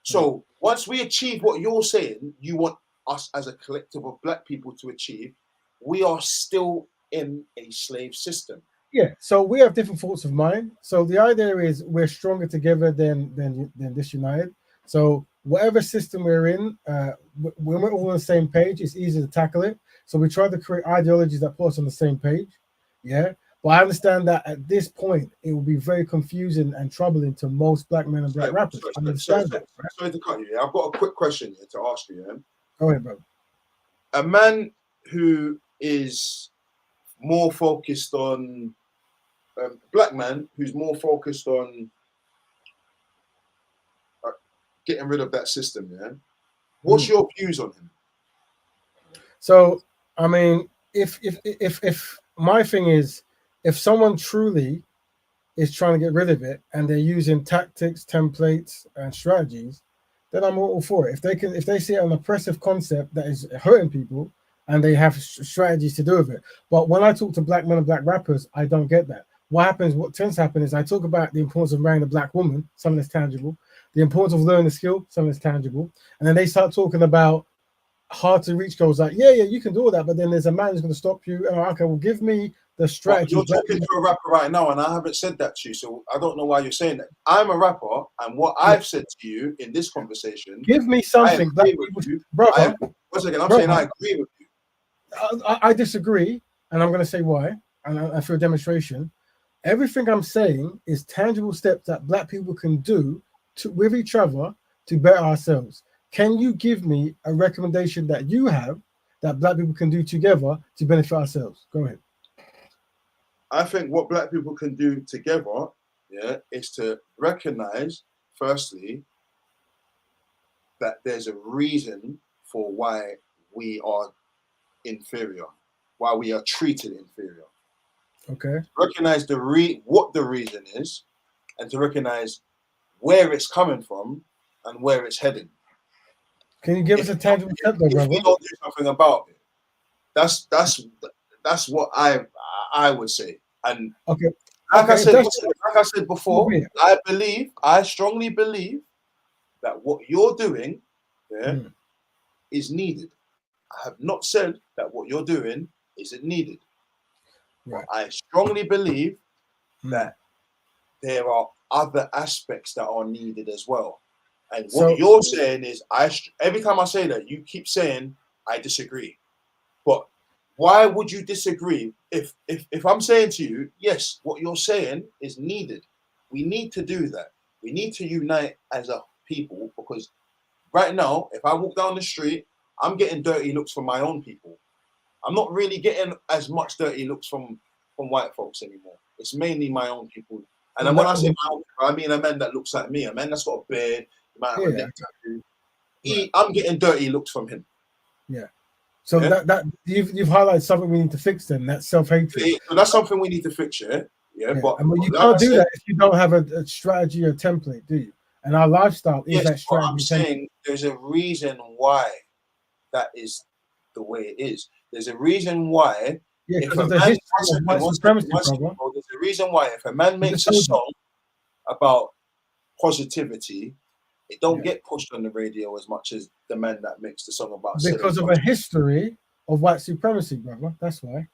S2: So once we achieve what you're saying, you want us as a collective of black people to achieve, we are still in a slave system.
S1: Yeah, so we have different thoughts of mind. So the idea is we're stronger together than disunited. So whatever system we're in, when we're all on the same page, it's easy to tackle it. So we try to create ideologies that put us on the same page. Yeah. But I understand that at this point, it will be very confusing and troubling to most black men and black rappers. I understand that.
S2: Sorry to cut you. I've got a quick question here to ask you. Yeah?
S1: Go ahead, bro.
S2: A man who is more focused on black man who's more focused on getting rid of that system. Yeah. What's your views on him?
S1: So, I mean, if my thing is, if someone truly is trying to get rid of it and they're using tactics, templates, and strategies, then I'm all for it. If they see an oppressive concept that is hurting people and they have strategies to do with it. But when I talk to black men and black rappers, I don't get that. What tends to happen is I talk about the importance of marrying a black woman, something that's tangible, the importance of learning the skill, something that's tangible, and then they start talking about hard to reach goals like, yeah, you can do all that, but then there's a man who's going to stop you. And okay, well, give me the strategy.
S2: You're talking to a rapper right now, and I haven't said that to you, so I don't know why you're saying that. I'm a rapper, and what I've said to you in this conversation,
S1: give me something.
S2: Brother, once again, I'm saying I agree with you.
S1: I disagree, and I'm going to say why, and for a demonstration. Everything I'm saying is tangible steps that black people can do with each other to better ourselves. Can you give me a recommendation that you have that black people can do together to benefit ourselves? Go ahead.
S2: I think what black people can do together, is to recognize, firstly, that there's a reason for why we are inferior, why we are treated inferior.
S1: Okay.
S2: Recognize what the reason is, and to recognize where it's coming from and where it's heading.
S1: Can you give us a tangible step, though, brother?
S2: If we don't do something about it, that's what I would say. And
S1: okay,
S2: like I said before, I strongly believe that what you're doing, is needed. I have not said that what you're doing isn't needed. Right. I strongly believe that there are other aspects that are needed as well. And what you're saying is, every time I say that, you keep saying I disagree. But why would you disagree if I'm saying to you, yes, what you're saying is needed. We need to do that. We need to unite as a people, because right now, if I walk down the street, I'm getting dirty looks from my own people. I'm not really getting as much dirty looks from white folks anymore. It's mainly my own people. And then when I say my own people, I mean a man that looks like me, a man that's got a beard, a man with a neck tattoo. I'm getting dirty looks from him.
S1: Yeah. So that you've highlighted something we need to fix. Then that's self-hatred.
S2: So that's something we need to fix, yeah. But
S1: you can't do that if you don't have a strategy or template, do you? And our lifestyle is that strategy.
S2: I'm saying there's a reason why that is the way it is. There's a reason why.
S1: Yeah, because of the history of white supremacy, brother.
S2: There's a reason why if a man makes a song about positivity, it don't get pushed on the radio as much as the man that makes the song about.
S1: Because of a history of white supremacy, brother. That's why.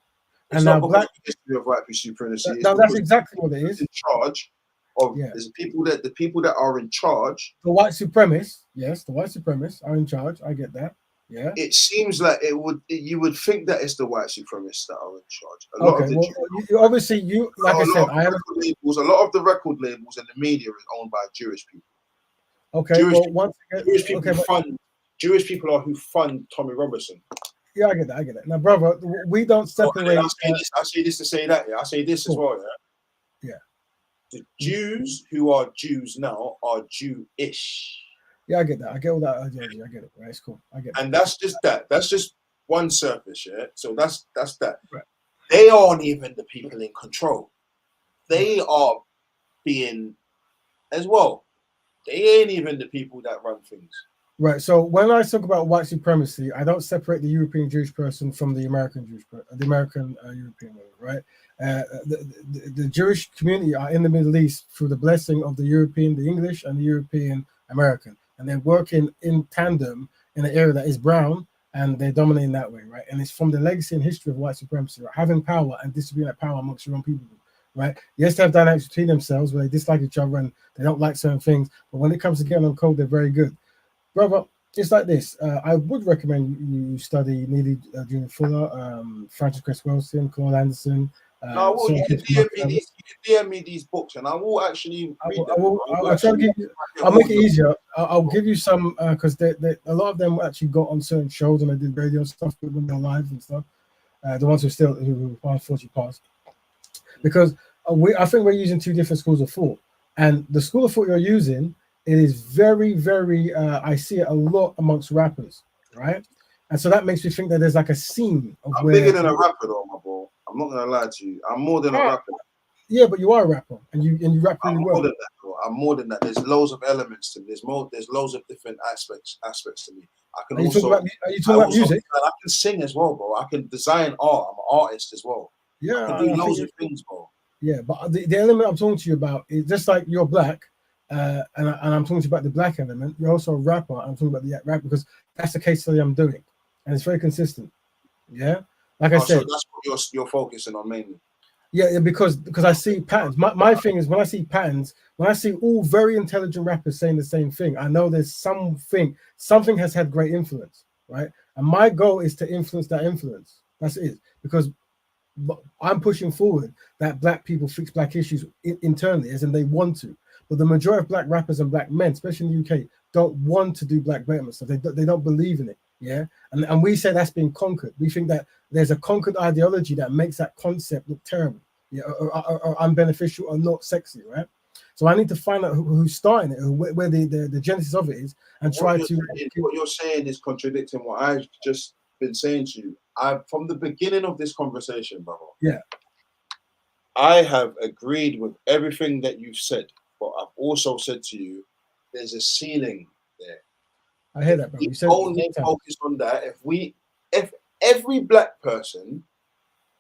S2: It's not black history of white supremacy.
S1: No, that's exactly what it is.
S2: In charge of there's the people that are in charge.
S1: The white supremacists, yes, the white supremacists are in charge. I get that. Yeah.
S2: It seems like you would think that it's the white supremacists that are in charge.
S1: A lot of the obviously like I said,
S2: a lot of the record labels and the media is owned by Jewish people.
S1: Okay.
S2: Jewish people are who fund Tommy Robinson.
S1: Yeah, I get that. Now, brother, we don't separate.
S2: I say this to say that. Yeah, I say this as well.
S1: Yeah.
S2: The Jews who are Jews now are Jewish.
S1: Yeah, I get that. I get all that ideology. I get it. Right, it's cool. I get it.
S2: And that's just that. That's just one surface. Yeah. So that's that. Right. They aren't even the people in control. They are being as well. They ain't even the people that run things.
S1: Right. So when I talk about white supremacy, I don't separate the European Jewish person from the American Jewish person, the American European one, right? The Jewish community are in the Middle East through the blessing of the European, the English, and the European American, and they're working in tandem in an area that is brown, and they're dominating that way, right? And it's from the legacy and history of white supremacy, right? Having power and distributing that power amongst your own people, right? Yes, they have dynamics between themselves where they dislike each other and they don't like certain things, but when it comes to getting on code, they're very good. Brother, it's like this. I would recommend you study Neely Junior Fuller, Francis Cress Wilson, Claude Anderson.
S2: You can DM me these books, and I will actually read them.
S1: I'll make it easier. I'll give you some because a lot of them actually got on certain shows and they did radio stuff when they're live and stuff. The ones who unfortunately passed, because I think we're using two different schools of thought, and the school of thought you're using. It is very, very, I see it a lot amongst rappers, right? And so that makes me think that there's like a scene of
S2: I'm bigger than a rapper though, my bro. I'm not gonna lie to you. I'm more than a rapper.
S1: Yeah, but you are a rapper and you rap really well.
S2: I'm more than that. There's loads of elements to me. There's loads of different aspects to me. Are you talking about music? I can sing as well, bro. I can design art. I'm an artist as well.
S1: Yeah.
S2: I can do loads of things, bro.
S1: Yeah, but the element I'm talking to you about is just like you're black. And I'm talking about the black element. You're also a rapper. I'm talking about the rap because that's the case study I'm doing, and it's very consistent. Yeah, like I said,
S2: so that's what you're focusing on mainly.
S1: Yeah, because I see patterns. My thing is when I see patterns, when I see all very intelligent rappers saying the same thing, I know there's something has had great influence, right? And my goal is to influence that influence. That's it. Because I'm pushing forward that black people fix black issues internally, as in they want to. But the majority of black rappers and black men, especially in the UK, don't want to do black betterment stuff. They don't believe in it. Yeah. And we say that's being conquered. We think that there's a conquered ideology that makes that concept look terrible, yeah, or unbeneficial or not sexy, right? So I need to find out who's starting it, where the genesis of it is, and try to.
S2: What you're saying is contradicting what I've just been saying to you. From the beginning of this conversation, brother.
S1: Yeah.
S2: I have agreed with everything that you've said. But I've also said to you, there's a ceiling there.
S1: I hear that, bro.
S2: You said only focus on that. If every black person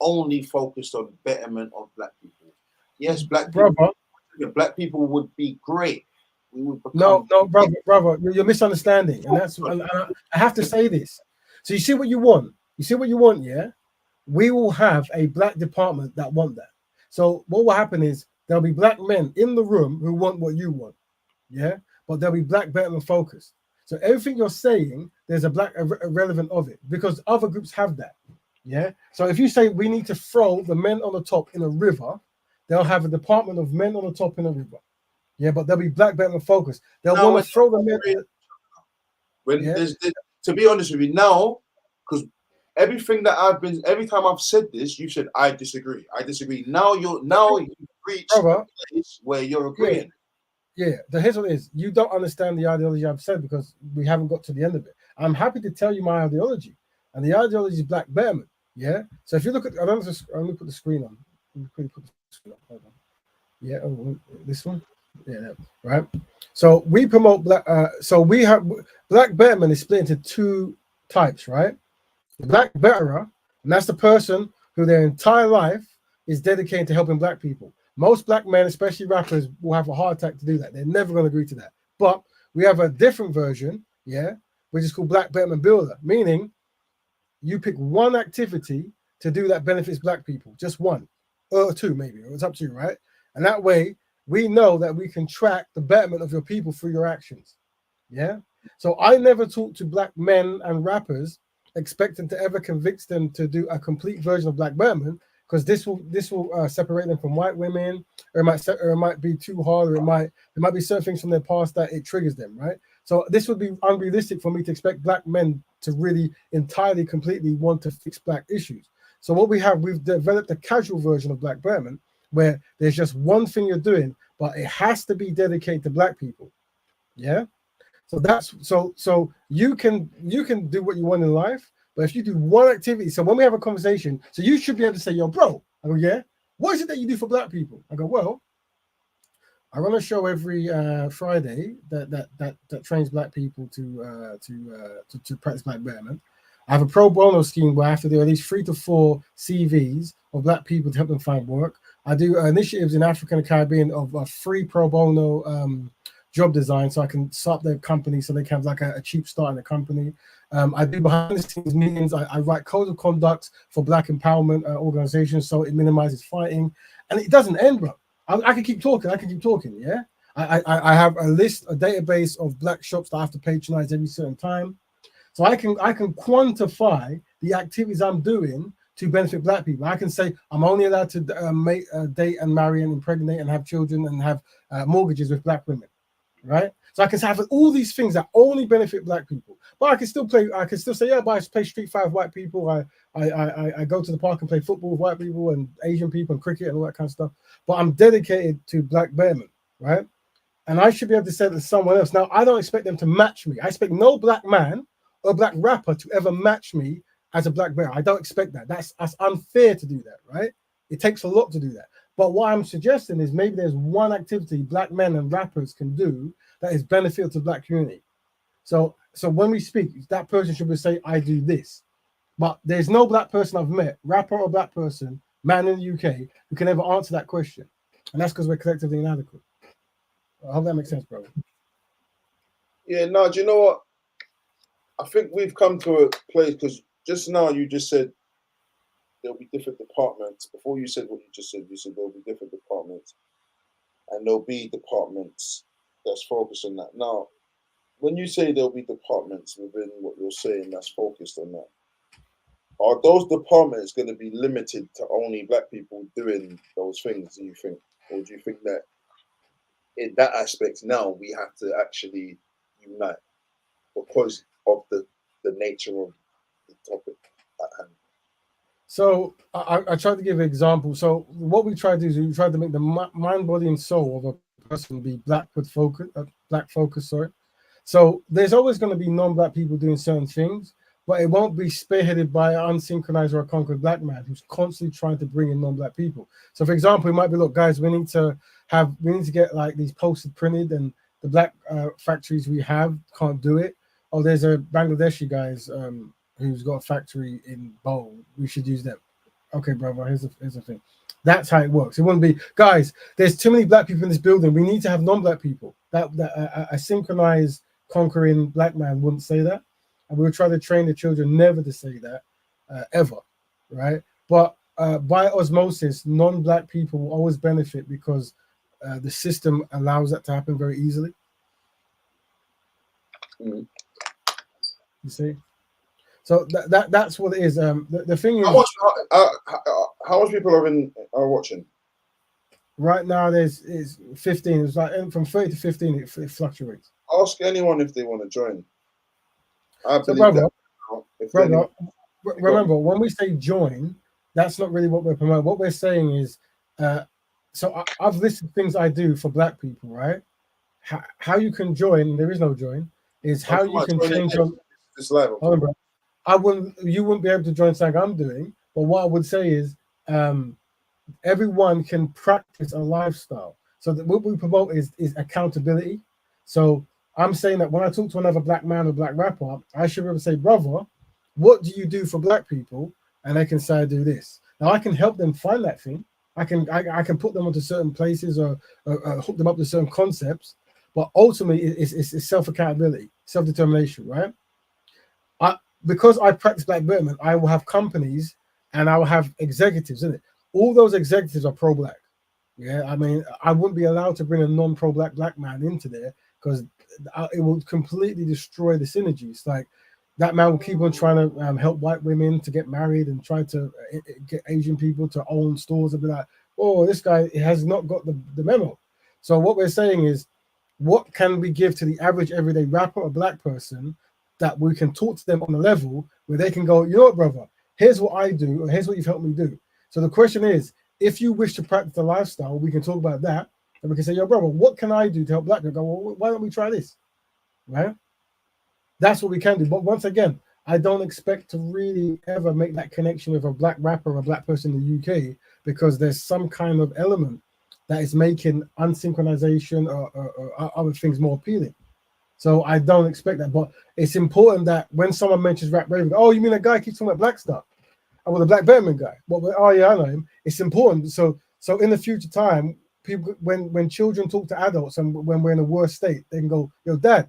S2: only focused on betterment of black people, yes, black people would be great. We would become
S1: no, brother, you're misunderstanding, and that's. And I have to say this. So you see what you want. Yeah. We will have a black department that want that. So what will happen is there'll be black men in the room who want what you want, yeah? but they'll be black betterment focused. So everything you're saying, there's a relevant of it, because other groups have that. Yeah. So if you say we need to throw the men on the top in a river, they'll have a department of men on the top in a river. Yeah, but they'll be black betterment focused. They'll want to throw the men.
S2: To be honest with you, now, because every time I've said this, you said I disagree. I disagree. Now you've reached a place where you're agreeing.
S1: Yeah. Here's what it is. You don't understand the ideology I've said because we haven't got to the end of it. I'm happy to tell you my ideology, and the ideology is black betterment. Yeah. So if you look at, I'm going to put the screen on. Hold on. Yeah. Oh, this one. Yeah. Right. So we promote black. So we have black betterment is split into two types, right? The black betterer, and that's the person who their entire life is dedicated to helping black people. Most black men, especially rappers, will have a heart attack to do that. They're never going to agree to that. But we have a different version, yeah, which is called black betterment builder, meaning you pick one activity to do that benefits black people, just one or two, maybe. It's up to you, right? And that way, we know that we can track the betterment of your people through your actions. Yeah. So I never talk to black men and rappers expecting to ever convince them to do a complete version of black betterment, because this will separate them from white women, or it might be too hard, or there might be certain things from their past that it triggers them, right? So this would be unrealistic for me to expect black men to really entirely, completely want to fix black issues. So what we've developed a casual version of black betterment, where there's just one thing you're doing, but it has to be dedicated to black people. Yeah. So you can do what you want in life, but if you do one activity, so when we have a conversation, so you should be able to say, yo, bro, I go, yeah, what is it that you do for black people? I go, well, I run a show every Friday that trains black people to practice black betterment. I have a pro bono scheme where I have to do at least 3 to 4 CVs of black people to help them find work. I do initiatives in Africa and the Caribbean of free pro bono job design, so I can start their company so they can have like a cheap start in the company. I do behind the scenes meetings. I write codes of conduct for black empowerment organizations, so it minimizes fighting, and it doesn't end, bro. I can keep talking. Yeah, I have a database of black shops that I have to patronize every certain time, so I can quantify the activities I'm doing to benefit black people. I can say I'm only allowed to date and marry and impregnate and have children and have mortgages with black women. Right, so I can have all these things that only benefit black people, but I can still say, yeah, but I play street fight with white people. I go to the park and play football with white people and Asian people and cricket and all that kind of stuff. But I'm dedicated to black betterment, right? And I should be able to say that to someone else. Now, I don't expect them to match me. I expect no black man or black rapper to ever match me as a black betterer. I don't expect that. That's unfair to do that, right? It takes a lot to do that. But what I'm suggesting is maybe there's one activity black men and rappers can do that is beneficial to black community. So when we speak, that person should be saying, I do this. But there's no black person I've met, rapper or black person, man in the UK, who can ever answer that question. And that's because we're collectively inadequate. I hope that makes sense, bro.
S2: Yeah, no, do you know what? I think we've come to a place, because just now you just said there'll be different departments. Before you said what you said there'll be different departments, and there'll be departments that's focused on that. Now, when you say there'll be departments within what you're saying that's focused on that, are those departments going to be limited to only black people doing those things, do you think? Or do you think that in that aspect now we have to actually unite because of the nature of the topic at hand?
S1: So I tried to give an example. So what we try to do is we try to make the mind, body, and soul of a person be black focus. Sorry. So there's always going to be non-black people doing certain things, but it won't be spearheaded by an unsynchronized or a conquered black man who's constantly trying to bring in non-black people. So for example, it might be, look, guys, we need to get like these posters printed, and the black factories we have can't do it. Oh, there's a Bangladeshi guys who's got a factory in Bowl. We should use them. Okay, brother, here's the thing. That's how it works. It wouldn't be, guys, there's too many black people in this building. We need to have non-black people. That a synchronized conquering black man wouldn't say that. And we would try to train the children never to say that, ever, right? But by osmosis, non-black people will always benefit because the system allows that to happen very easily.
S2: Mm.
S1: You see, so that's what it is. The thing is,
S2: How much people are watching?
S1: right now is 15. It's like from 30 to 15. It fluctuates.
S2: Ask anyone if they want to join. I
S1: So,
S2: believe that.
S1: brother, remember when we say join, that's not really what we're promoting. What we're saying is, so I've listed things I do for Black people, right? How you can join? There is no join. Is how you can change your.
S2: This live.
S1: Hold on, bro. You wouldn't be able to join something I'm doing. But what I would say is, everyone can practice a lifestyle. So what we promote is accountability. So I'm saying that when I talk to another Black man or Black rapper, I should be able to say, brother, what do you do for Black people? And they can say, I do this. Now I can help them find that thing. I can put them onto certain places or hook them up to certain concepts. But ultimately, it's self-accountability, self-determination, right? Because I practice Black Betterment, I will have companies and I will have executives in it. All those executives are pro-Black. Yeah, I mean, I wouldn't be allowed to bring a non-pro-Black man into there because it will completely destroy the synergies. Like that man will keep on trying to help white women to get married and try to get Asian people to own stores and be like, oh, this guy has not got the memo. So what we're saying is, what can we give to the average everyday rapper or Black person that we can talk to them on a level where they can go, you know what, brother, here's what I do, or here's what you've helped me do. So the question is, if you wish to practice a lifestyle, we can talk about that. And we can say, yo, brother, what can I do to help Black people? Go, well, why don't we try this? Right? That's what we can do. But once again, I don't expect to really ever make that connection with a Black rapper or a Black person in the UK because there's some kind of element that is making unsynchronization or other things more appealing. So I don't expect that. But it's important that when someone mentions Rap Raven, oh, you mean a guy keeps talking about Black stuff? Well, the Black Betterment guy. Well, oh yeah, I know him. It's important. So in the future time, people when children talk to adults and when we're in a worse state, they can go, yo, Dad,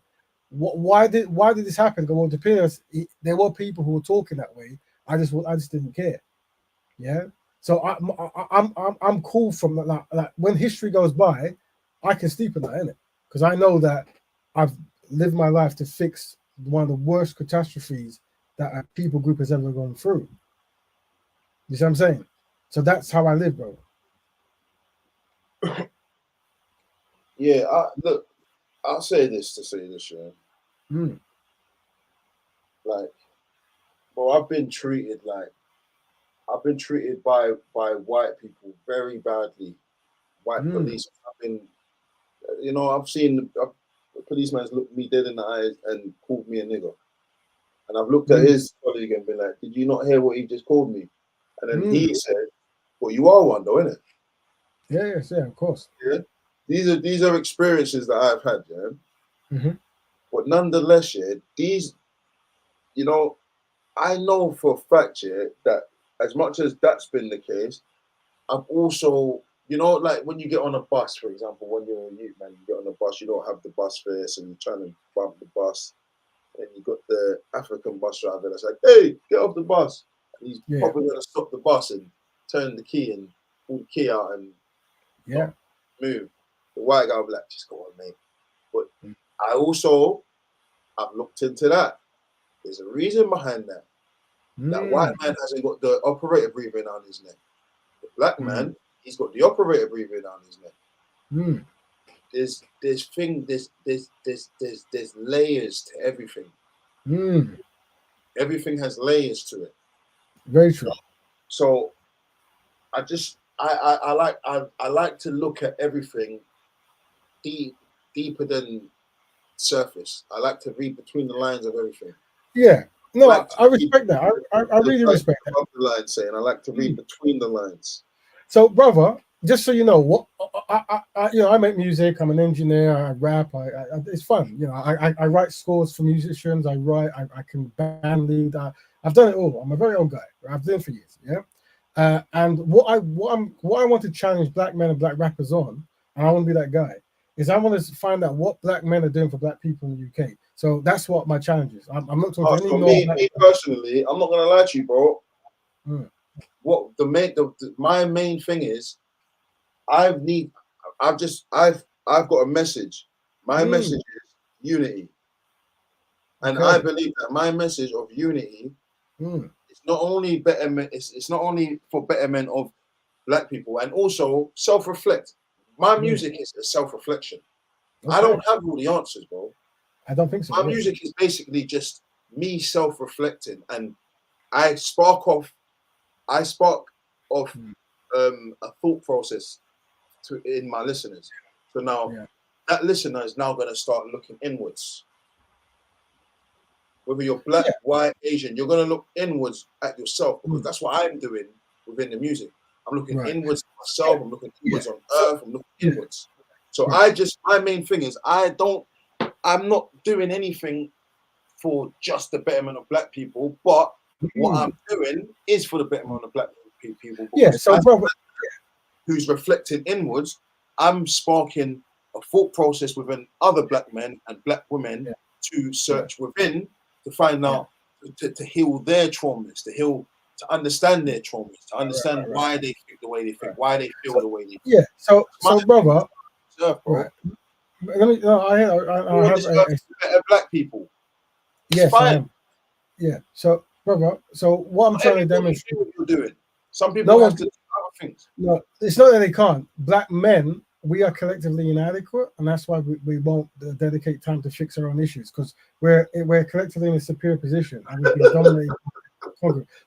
S1: why did this happen? Go, well, to be honest, there were people who were talking that way. I just didn't care. Yeah. So I'm cool from that. Like when history goes by, I can sleep at night, innit? Because I know that I've lived my life to fix one of the worst catastrophes that a people group has ever gone through. You see what I'm saying? So that's how I live, bro.
S2: Yeah, look, I'll say this, yeah.
S1: Mm.
S2: Like, well, I've been treated by white people very badly. White police. I've been, I've seen a policeman's looked me dead in the eyes and called me a nigger. And I've looked at his colleague and been like, did you not hear what he just called me? And then he said, well, you are one though, innit?
S1: Yeah, of course.
S2: Yeah. These are experiences that I've had, yeah. But nonetheless, yeah, I know for a fact, yeah, that as much as that's been the case, I've also, like when you get on a bus, for example, when you're a youth man, you get on a bus, you don't have the bus fare, so you're trying to bump the bus, and you got the African bus driver that's like, hey, get off the bus. And he's probably going to stop the bus and turn the key and pull the key out and move. The white guy will be like, just go on, mate. But I've looked into that. There's a reason behind that. That white man hasn't got the operator breathing on his neck. The Black man, he's got the operator breathing on his neck. There's layers to everything. Everything has layers to it.
S1: Very true.
S2: So I like to look at everything deeper than surface. I like to read between the lines of everything.
S1: Yeah. No, I respect that. I really respect that.
S2: The line saying I like to read between the lines.
S1: So, brother, just so you know, what I make music. I'm an engineer. I rap. It's fun. I write scores for musicians. I write. I can band lead. I've done it all. I'm a very old guy. I've done it for years. Yeah. And what I want to challenge Black men and Black rappers on, and I want to be that guy, is I want to find out what Black men are doing for Black people in the UK. So that's what my challenge is. I'm not talking to any
S2: me personally, I'm not gonna lie to you, bro. What my main thing is, I've got a message. My message is unity. And
S1: Okay.
S2: I believe that my message of unity is not only betterment, it's not only for betterment of Black people, and also self-reflect. My music is a self-reflection.
S1: Okay.
S2: I don't have all the answers, bro.
S1: I don't think so.
S2: My music is basically just me self-reflecting, and I spark off a thought process in my listeners. So now that listener is now going to start looking inwards. Whether you're Black, white, Asian, you're going to look inwards at yourself, because that's what I'm doing within the music. I'm looking inwards at myself. I'm looking inwards on earth. I'm looking inwards. So my main thing is I'm not doing anything for just the betterment of Black people, but what I'm doing is for the betterment of Black people.
S1: So brother,
S2: who's reflecting inwards, I'm sparking a thought process within other Black men and Black women to search within to find out, to heal their traumas, to understand their traumas, to understand why they think the way they think, why they feel the way they feel.
S1: So brother,
S2: bro.
S1: Let me. I have
S2: better Black people.
S1: Yes, I am. Yeah. So brother, so what I'm trying to demonstrate.
S2: What you're doing. Some people have to do other things.
S1: No, it's not that they can't. Black men, we are collectively inadequate, and that's why we won't dedicate time to fix our own issues, because we're collectively in a superior position and we've been dominated.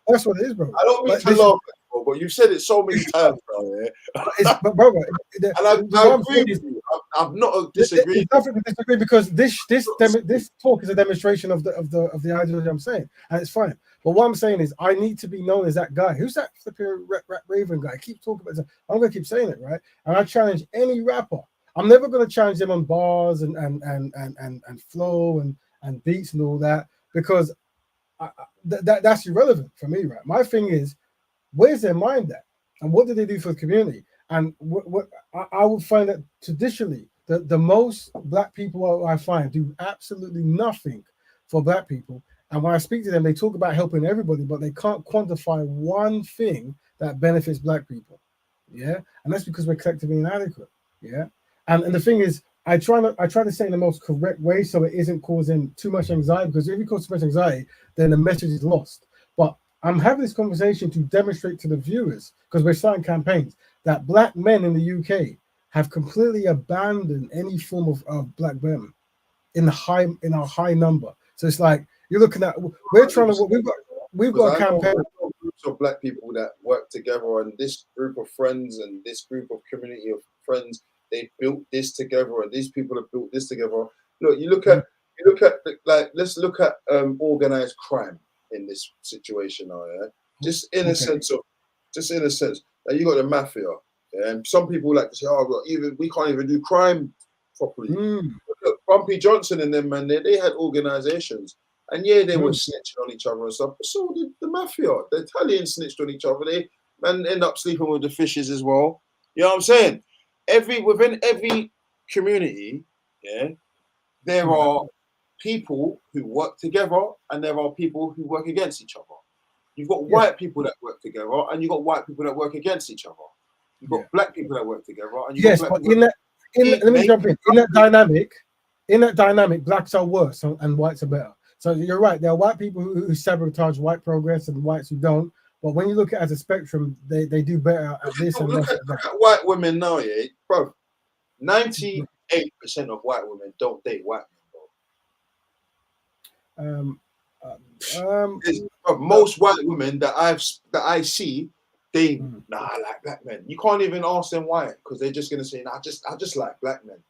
S1: That's what it is, bro.
S2: I don't mean to laugh, bro, but you've said it so many times, bro.
S1: But brother,
S2: and I agree with you. I'm not disagreeing.
S1: It's nothing to disagree, because this talk is a demonstration of the ideology I'm saying, and it's fine. But what I'm saying is, I need to be known as that guy. Who's that flipping Raven guy? I keep talking about it. I'm gonna keep saying it, right? And I challenge any rapper. I'm never gonna challenge them on bars and flow and beats and all that, because that's irrelevant for me, right? My thing is, where's their mind at, and what do they do for the community? And what I would find that traditionally, the most Black people I find do absolutely nothing for Black people. And when I speak to them, they talk about helping everybody, but they can't quantify one thing that benefits Black people. Yeah, and that's because we're collectively inadequate. Yeah, and the thing is, I try to say in the most correct way, so it isn't causing too much anxiety, because if it causes too much anxiety, then the message is lost. But I'm having this conversation to demonstrate to the viewers, because we're starting campaigns, that Black men in the UK have completely abandoned any form of Black men in our high number. So it's like, you're looking at, we're trying to, we've got a campaign.
S2: Groups of Black people that work together, and this group of friends and this group of community of friends, they built this together, and these people have built this together. Look, you look at like, let's look at organized crime in this situation now, yeah. Just in a sense, like, you got the mafia, yeah? And some people like to say, "Oh, well, we can't even do crime properly." Look, Bumpy Johnson and them, man, they had organizations, and they were snitching on each other and stuff. But so did the mafia. The Italians snitched on each other. They end up sleeping with the fishes as well. You know what I'm saying? Within every community, yeah, there are people who work together, and there are people who work against each other. You've got white people that work together, and you've got white people that work against each other. You've got Black people that work together, and you've got Black people.
S1: Let me jump in. In that dynamic, Blacks are worse and whites are better. So you're right. There are white people who sabotage white progress and whites who don't. But when you look at it as a spectrum, they do better at this and
S2: look
S1: less
S2: at white women now, yeah, bro. 98% of white women don't date white men, bro. Most white women that I see, they I like Black men. You can't even ask them why, because they're just gonna say, "Nah, I just like Black men."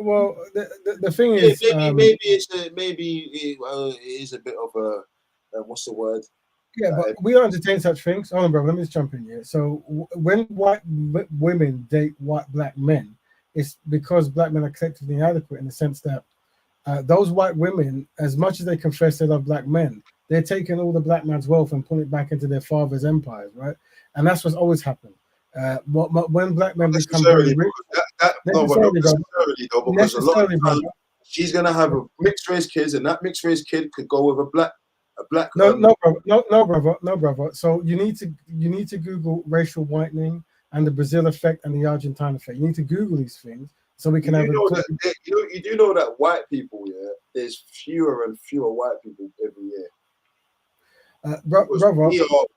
S1: Well, the thing is,
S2: maybe it is a bit of a what's the word?
S1: Yeah, but we don't entertain such things. Hold on, bro. Let me just jump in here. So when white women date white Black men, it's because Black men are collectively inadequate, in the sense that those white women, as much as they confess they love Black men, they're taking all the Black man's wealth and putting it back into their father's empires, right? And that's what's always happened. When Black men become very rich,
S2: because a lot of times she's gonna have a mixed race kids, and that mixed race kid could go with a black.
S1: No, brother. So you need to Google racial whitening and the Brazil effect and the Argentine effect. You need to Google these things so we can have a
S2: you do know that white people, yeah, there's fewer and fewer white people every year.
S1: Brother,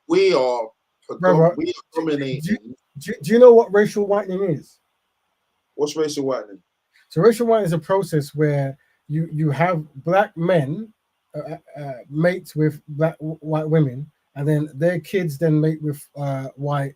S2: we are dominating.
S1: Do you know what racial whitening is?
S2: What's racial whitening?
S1: So racial whitening is a process where you have black men mate with white women, and then their kids then mate with white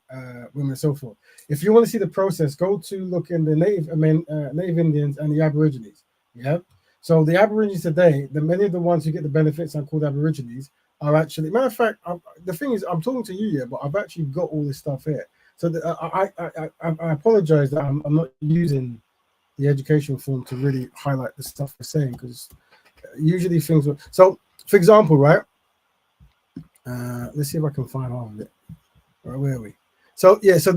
S1: women and so forth. If you want to see the process, go to look in the Native Indians and the Aborigines. Yeah. So the Aborigines today, many of the ones who get the benefits are called Aborigines are actually. Matter of fact, the thing is, I'm talking to you here, but I've actually got all this stuff here. So I apologize that I'm not using the educational form to really highlight the stuff we're saying, because usually things were so. For example, right? Let's see if I can find all of it. Right, where are we? So yeah, so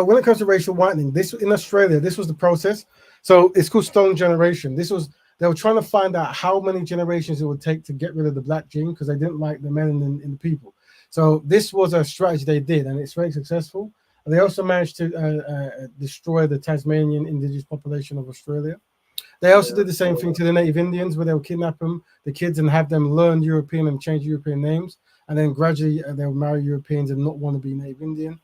S1: when it comes to racial whitening, this in Australia, this was the process. So it's called stone generation. They were trying to find out how many generations it would take to get rid of the black gene, because they didn't like the melanin in the people. So this was a strategy they did, and it's very successful. And they also managed to destroy the Tasmanian indigenous population of Australia. They also did the same thing to the Native Indians, where they would kidnap them, the kids, and have them learn European and change European names. And then gradually they would marry Europeans and not want to be Native Indian.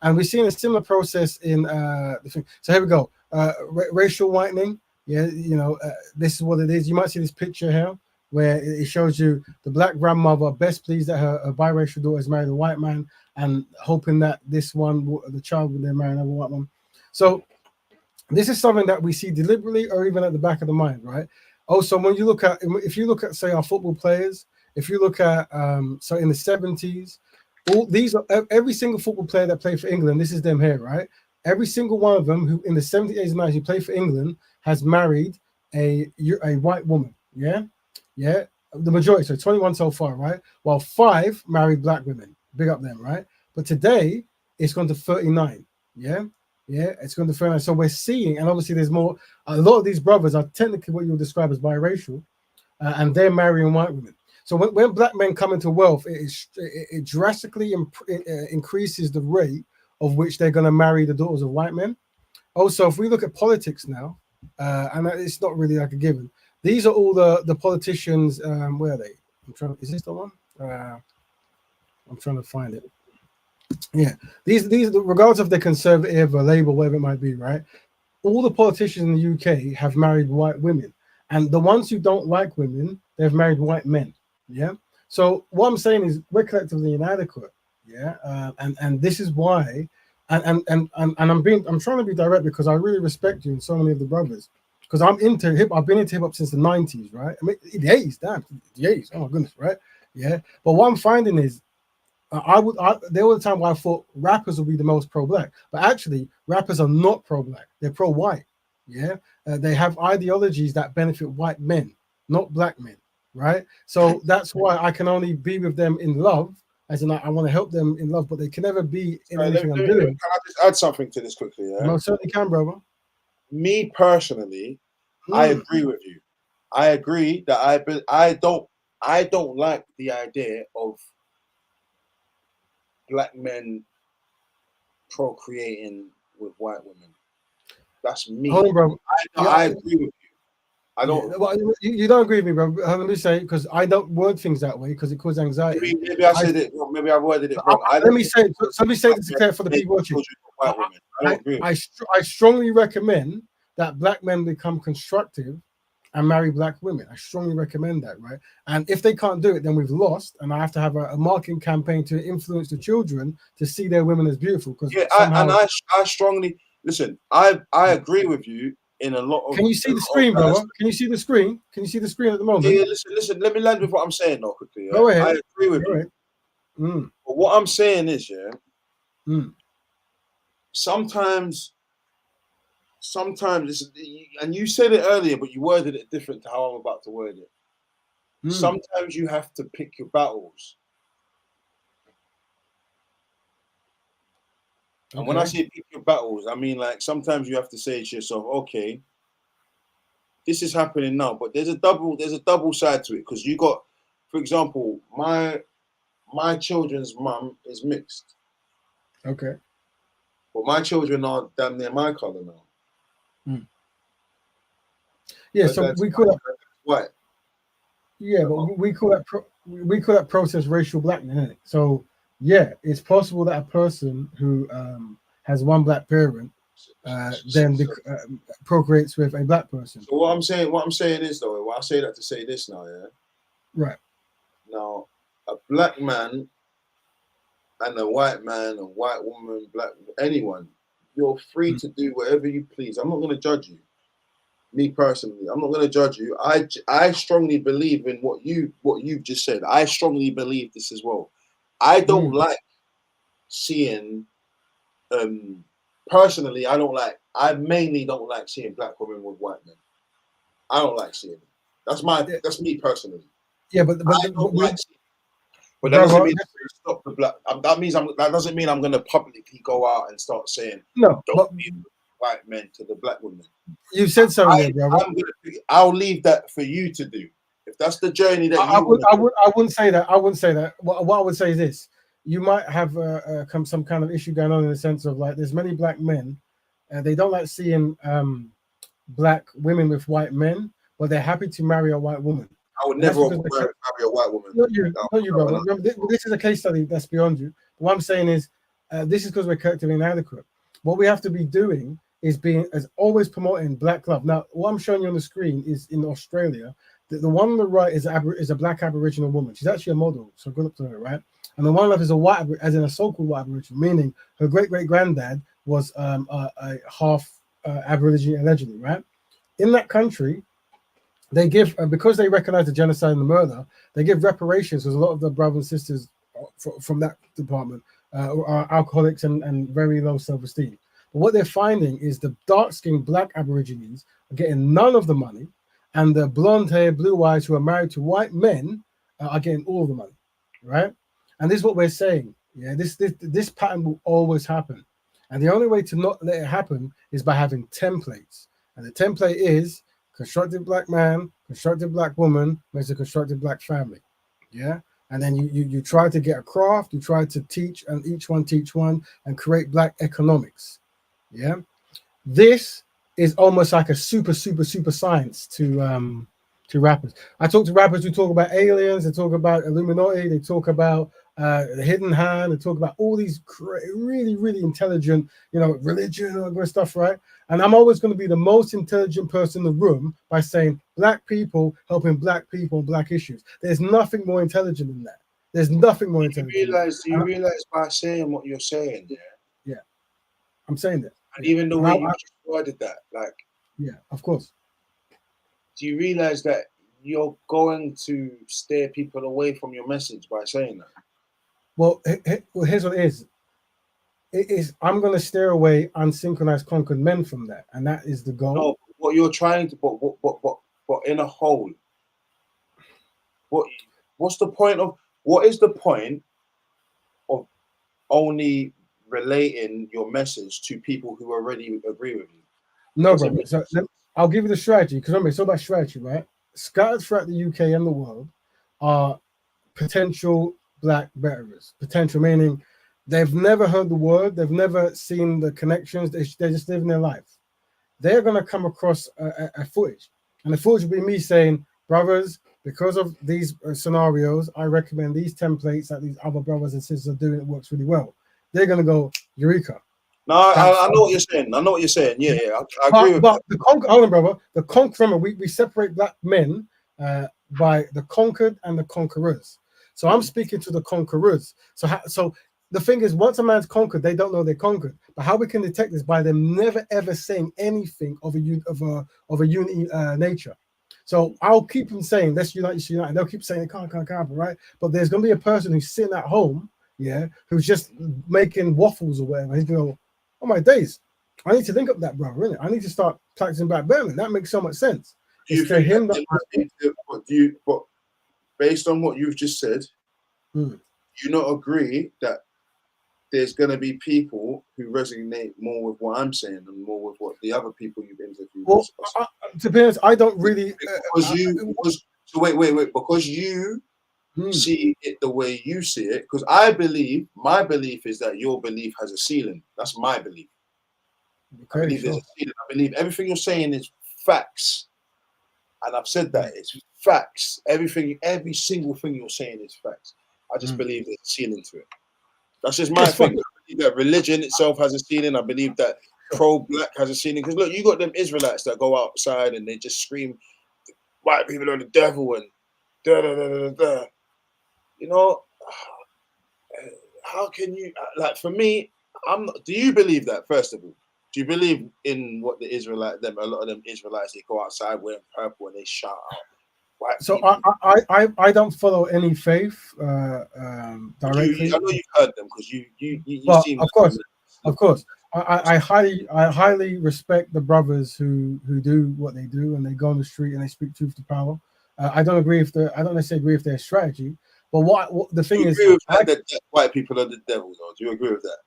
S1: And we've seen a similar process in the thing. So here we go. Racial whitening. Yeah, this is what it is. You might see this picture here where it shows you the black grandmother best pleased that her biracial daughter has married a white man, and hoping that this one, the child, will then marry another white one. So this is something that we see deliberately or even at the back of the mind, right? Also, when you look at, if you look at, say, our football players, if you look at, so in the 70s, all these are every single football player that played for England, this is them here, right? Every single one of them who in the 70s, 80s, 90s who played for England has married a white woman, yeah? Yeah, the majority, so 21 so far, right? While 5 married black women, big up them, right? But today, it's gone to 39, yeah? Yeah, it's going to 39. So we're seeing, and obviously there's more, a lot of these brothers are technically what you would describe as biracial, and they're marrying white women. So when black men come into wealth, it drastically increases the rate of which they're going to marry the daughters of white men. Also, if we look at politics now, and it's not really like a given, these are all the politicians. Where are they? Is this the one? I'm trying to find it. Yeah, these regardless of they're conservative or Labour, whatever it might be, right? All the politicians in the UK have married white women, and the ones who don't like women, they've married white men. Yeah. So what I'm saying is we're collectively inadequate. Yeah. And this is why, and I'm trying to be direct because I really respect you and so many of the brothers, because I'm into hip. I've been into hip hop since the 90s, right? I mean, the 80s, damn, the 80s. Oh my goodness, right? Yeah. But what I'm finding is there was a time where I thought rappers would be the most pro-black, but actually rappers are not pro-black. They're pro-white. Yeah, they have ideologies that benefit white men, not black men, right? So that's why I can only be with them in love, as in I want to help them in love, but they can never be in anything I'm doing.
S2: Can I just add something to this quickly? Yeah,
S1: most certainly can, brother.
S2: Me personally, I agree with you. I agree that I don't like the idea of black men procreating with white women. That's me.
S1: Hold on, bro.
S2: I agree with you. I don't.
S1: Yeah, well, you don't agree with me, bro. Let me say, because I don't word things that way because it causes anxiety.
S2: Maybe I said it wrong. Maybe I worded it wrong.
S1: Let me say this clear for the people watching. I strongly recommend that black men become constructive and marry black women. I strongly recommend that, right? And if they can't do it, then we've lost, and I have to have a marketing campaign to influence the children to see their women as beautiful. Because
S2: I strongly listen. I agree with you in a lot of.
S1: Can you see the screen, brother? Can you see the screen? Can you see the screen at the moment?
S2: Yeah, listen. Let me land with what I'm saying now quickly. Yeah?
S1: Go ahead.
S2: I agree with you. But what I'm saying is, sometimes it's, and you said it earlier, but you worded it different to how I'm about to word it. Sometimes you have to pick your battles. And when I say pick your battles, I mean like sometimes you have to say to yourself, okay, this is happening now, but there's a double side to it, because you got, for example, my children's mum is mixed.
S1: Okay.
S2: But my children are damn near my color now.
S1: Yeah,
S2: Her
S1: so
S2: dad's
S1: we call that
S2: white.
S1: yeah, but we call that we call that process racial blackness, isn't it? So yeah, it's possible that a person who has one black parent then procreates with a black person.
S2: So what I'm saying is though, well, I say that to say this now, yeah.
S1: Right.
S2: Now, a black man and a white man, a white woman, black anyone, you're free to do whatever you please. I'm not going to judge you. Me personally, I'm not going to judge you. I strongly believe in what you've just said. I strongly believe this as well. I don't like seeing personally, I mainly don't like seeing black women with white men. I don't like seeing it. That's me personally.
S1: Yeah,
S2: I don't like seeing it. But that
S1: brother,
S2: doesn't mean I'm gonna stop the black. That doesn't mean I'm going to publicly go out and start saying
S1: no,
S2: don't be white men to the black women.
S1: You said something there, brother.
S2: I'll leave that for you to do. If that's the journey that
S1: I wouldn't say that. I wouldn't say that. What I would say is this: you might have some kind of issue going on in the sense of like, there's many black men, they don't like seeing black women with white men, but they're happy to marry a white woman.
S2: I would never marry a white woman.
S1: Not you, brother. Remember, this is a case study that's beyond you. What I'm saying is, this is because we're collectively inadequate. What we have to be doing is always promoting black love. Now, what I'm showing you on the screen is in Australia. The one on the right is a black Aboriginal woman. She's actually a model, so go up to her, right? And the one on the left is a white, as in a so-called white Aboriginal, meaning her great-great-granddad was a half Aboriginal, allegedly, right? In that country, they give, because they recognize the genocide and the murder, they give reparations, because a lot of the brothers and sisters from that department are alcoholics and very low self-esteem. But what they're finding is the dark-skinned black Aborigines are getting none of the money, and the blonde-haired, blue eyes who are married to white men are getting all of the money, right? And this is what we're saying. Yeah, this pattern will always happen, and the only way to not let it happen is by having templates. And the template is constructive black man, constructive black woman makes a constructive black family. Yeah. And then you try to get a craft, you try to teach, and each one teach one, and create black economics. Yeah. This is almost like a super science to rappers. I talk to rappers who talk about aliens, they talk about Illuminati, they talk about the hidden hand, they talk about all these really intelligent, religion and good stuff, right? And I'm always going to be the most intelligent person in the room by saying black people helping black people on black issues. There's nothing more intelligent than that. There's nothing more intelligent.
S2: Do you realize by saying what you're saying?
S1: Yeah, I'm saying that.
S2: And even the way you just worded that, like,
S1: yeah, of course.
S2: Do you realize that you're going to steer people away from your message by saying that?
S1: Well, here's what it is. I'm going to steer away unsynchronized conquered men from that, and that is the goal.
S2: No, what you're trying to, but in a whole. What is the point of only relating your message to people who already agree with you?
S1: No, brother. So I'll give you the strategy, because remember, it's all about strategy, right? Scattered throughout the UK and the world are potential black betterers. Potential meaning they've never heard the word, they've never seen the connections, they're just living their life. They're going to come across a footage, and the footage will be me saying, brothers, because of these scenarios, I recommend these templates that these other brothers and sisters are doing. It works really well. They're going to go, Eureka.
S2: No, I know what you're saying. I know what you're saying. Yeah, I agree with that.
S1: Hold on, brother. We separate black men by the conquered and the conquerors. So I'm speaking to the conquerors. So the thing is, once a man's conquered, they don't know they're conquered. But how we can detect this by them never ever saying anything of a unity nature. So I'll keep them saying, let's unite. They'll keep saying it can't, right? But there's going to be a person who's sitting at home, yeah, who's just making waffles or whatever. He's going to go, oh my days, I need to link up that brother, innit? I need to start practicing Black Betterment. That makes so much sense.
S2: Do you think but based on what you've just said, do you not agree that there's going to be people who resonate more with what I'm saying and more with what the other people you've interviewed?
S1: Well, to be honest, I don't really.
S2: Because you see it the way you see it. Because my belief is that your belief has a ceiling. That's my belief.
S1: Okay,
S2: I believe there's a ceiling. I believe everything you're saying is facts. And I've said that it's facts. Everything, every single thing you're saying is facts. I just believe there's a ceiling to it. That's just my thing. I believe that religion itself has a ceiling. I believe that pro-black has a ceiling. Because look, you got them Israelites that go outside and they just scream, white people are the devil and da da da da da. You know, how can you, like, for me, do you believe that, first of all? Do you believe in what the Israelites, a lot of them Israelites, they go outside wearing purple and they shout out white
S1: So
S2: people?
S1: I don't follow any faith directly.
S2: I know you've heard them because you
S1: Well,
S2: seem
S1: of course. I highly respect the brothers who do what they do and they go on the street and they speak truth to power. I don't necessarily agree with their strategy, but what the thing is,
S2: that white people are the devil, though. Do you agree with that?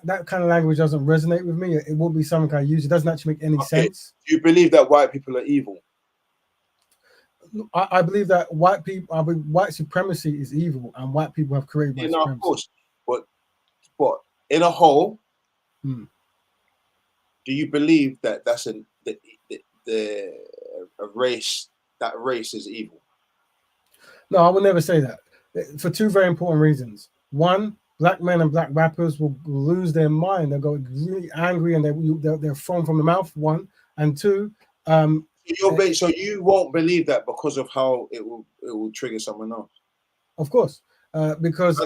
S1: That kind of language doesn't resonate with me. It won't be something I use. It doesn't actually make any sense.
S2: Do you believe that white people are evil?
S1: I believe that white supremacy is evil, and white people have created white supremacy. Of course,
S2: but in a whole, do you believe that that's a race? That race is evil?
S1: No, I would never say that, for two very important reasons. One, black men and black rappers will lose their mind. They'll go really angry and they're thrown from the mouth. One, and two.
S2: So you won't believe that because of how it will trigger someone else.
S1: Of course, because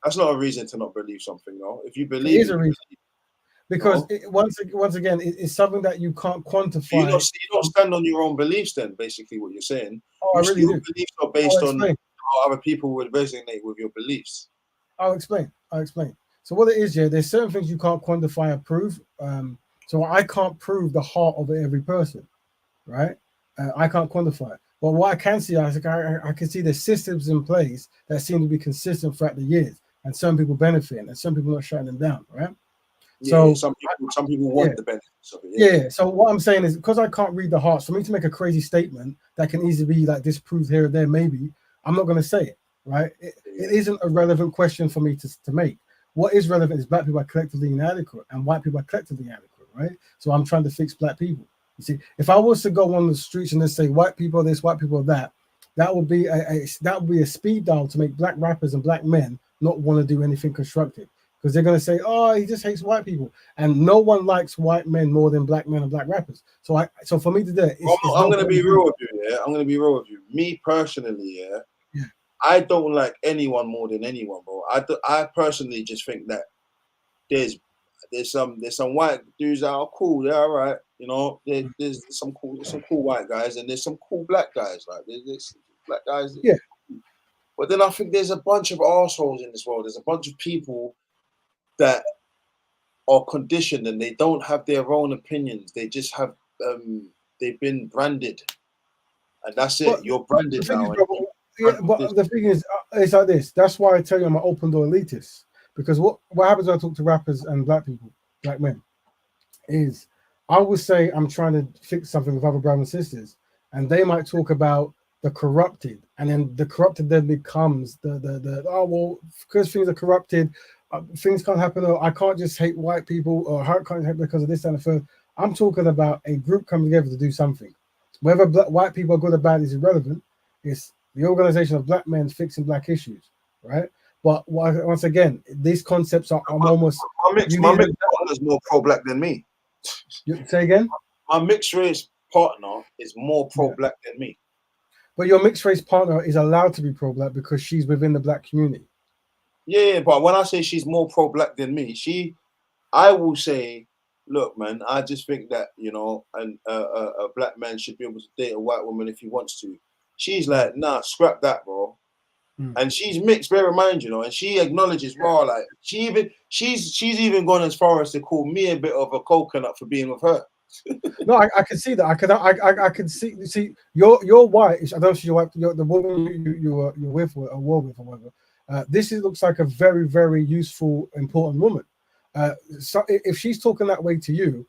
S2: that's not a reason to not believe something. No, if you believe,
S1: it is a reason. Because once again, it's something that you can't quantify.
S2: You don't stand on your own beliefs. Then, basically, what you're saying.
S1: Oh, I really do.
S2: Beliefs are based on how other people would resonate with your beliefs.
S1: I'll explain. So what it is, there's certain things you can't quantify or prove. So I can't prove the heart of every person, right? I can't quantify it. But what I can see, I can see the systems in place that seem to be consistent throughout the years, and some people benefiting, and some people not shutting them down, right?
S2: Yeah, so some people want the benefits of it.
S1: Yeah. So what I'm saying is, because I can't read the hearts, for me to make a crazy statement that can easily be like disproved here or there, maybe I'm not going to say it, right? It isn't a relevant question for me to make. What is relevant is black people are collectively inadequate and white people are collectively inadequate, right? So I'm trying to fix black people. You see, if I was to go on the streets and just say white people are this, white people are that, that would be a speed dial to make black rappers and black men not want to do anything constructive. Because they're going to say, oh, he just hates white people. And no one likes white men more than black men and black rappers. So for me to do it,
S2: I'm going to be real with you, I'm going to be real with you. Me personally, I don't like anyone more than anyone, bro. I personally just think that there's some white dudes that are cool. They're all right. You know, there's some cool white guys and there's some cool black guys. Like there's black guys.
S1: Yeah.
S2: But then I think there's a bunch of assholes in this world. There's a bunch of people that are conditioned and they don't have their own opinions. They just have they've been branded, and that's it. But you're branded now.
S1: But the thing is, it's like this. That's why I tell you I'm an open door elitist. Because what happens when I talk to rappers and black people, black men, is I will say I'm trying to fix something with other brothers and sisters, and they might talk about the corrupted, and then the corrupted then becomes the oh well, because things are corrupted. Things can't happen, or I can't just hate white people, or I can't hate because of this and the third. I'm talking about a group coming together to do something. Whether white people are good or bad is irrelevant. It's the organization of black men fixing black issues, right? But once again, these concepts are almost.
S2: My mixed partner is more pro-black than me.
S1: Say again?
S2: My mixed race partner is more pro-black than me.
S1: But your mixed race partner is allowed to be pro-black because she's within the black community.
S2: Yeah, but when I say she's more pro-black than me, I will say, look, man, I just think that, you know, a black man should be able to date a white woman if he wants to. She's like, nah, scrap that, bro. And she's mixed, bear in mind, you know, and she acknowledges, bro, like she's even gone as far as to call me a bit of a coconut for being with her.
S1: No, I can see that. I can see you're white. I don't see your wife. The woman you're with or were with or whatever. This looks like a very, very useful, important woman. So if she's talking that way to you,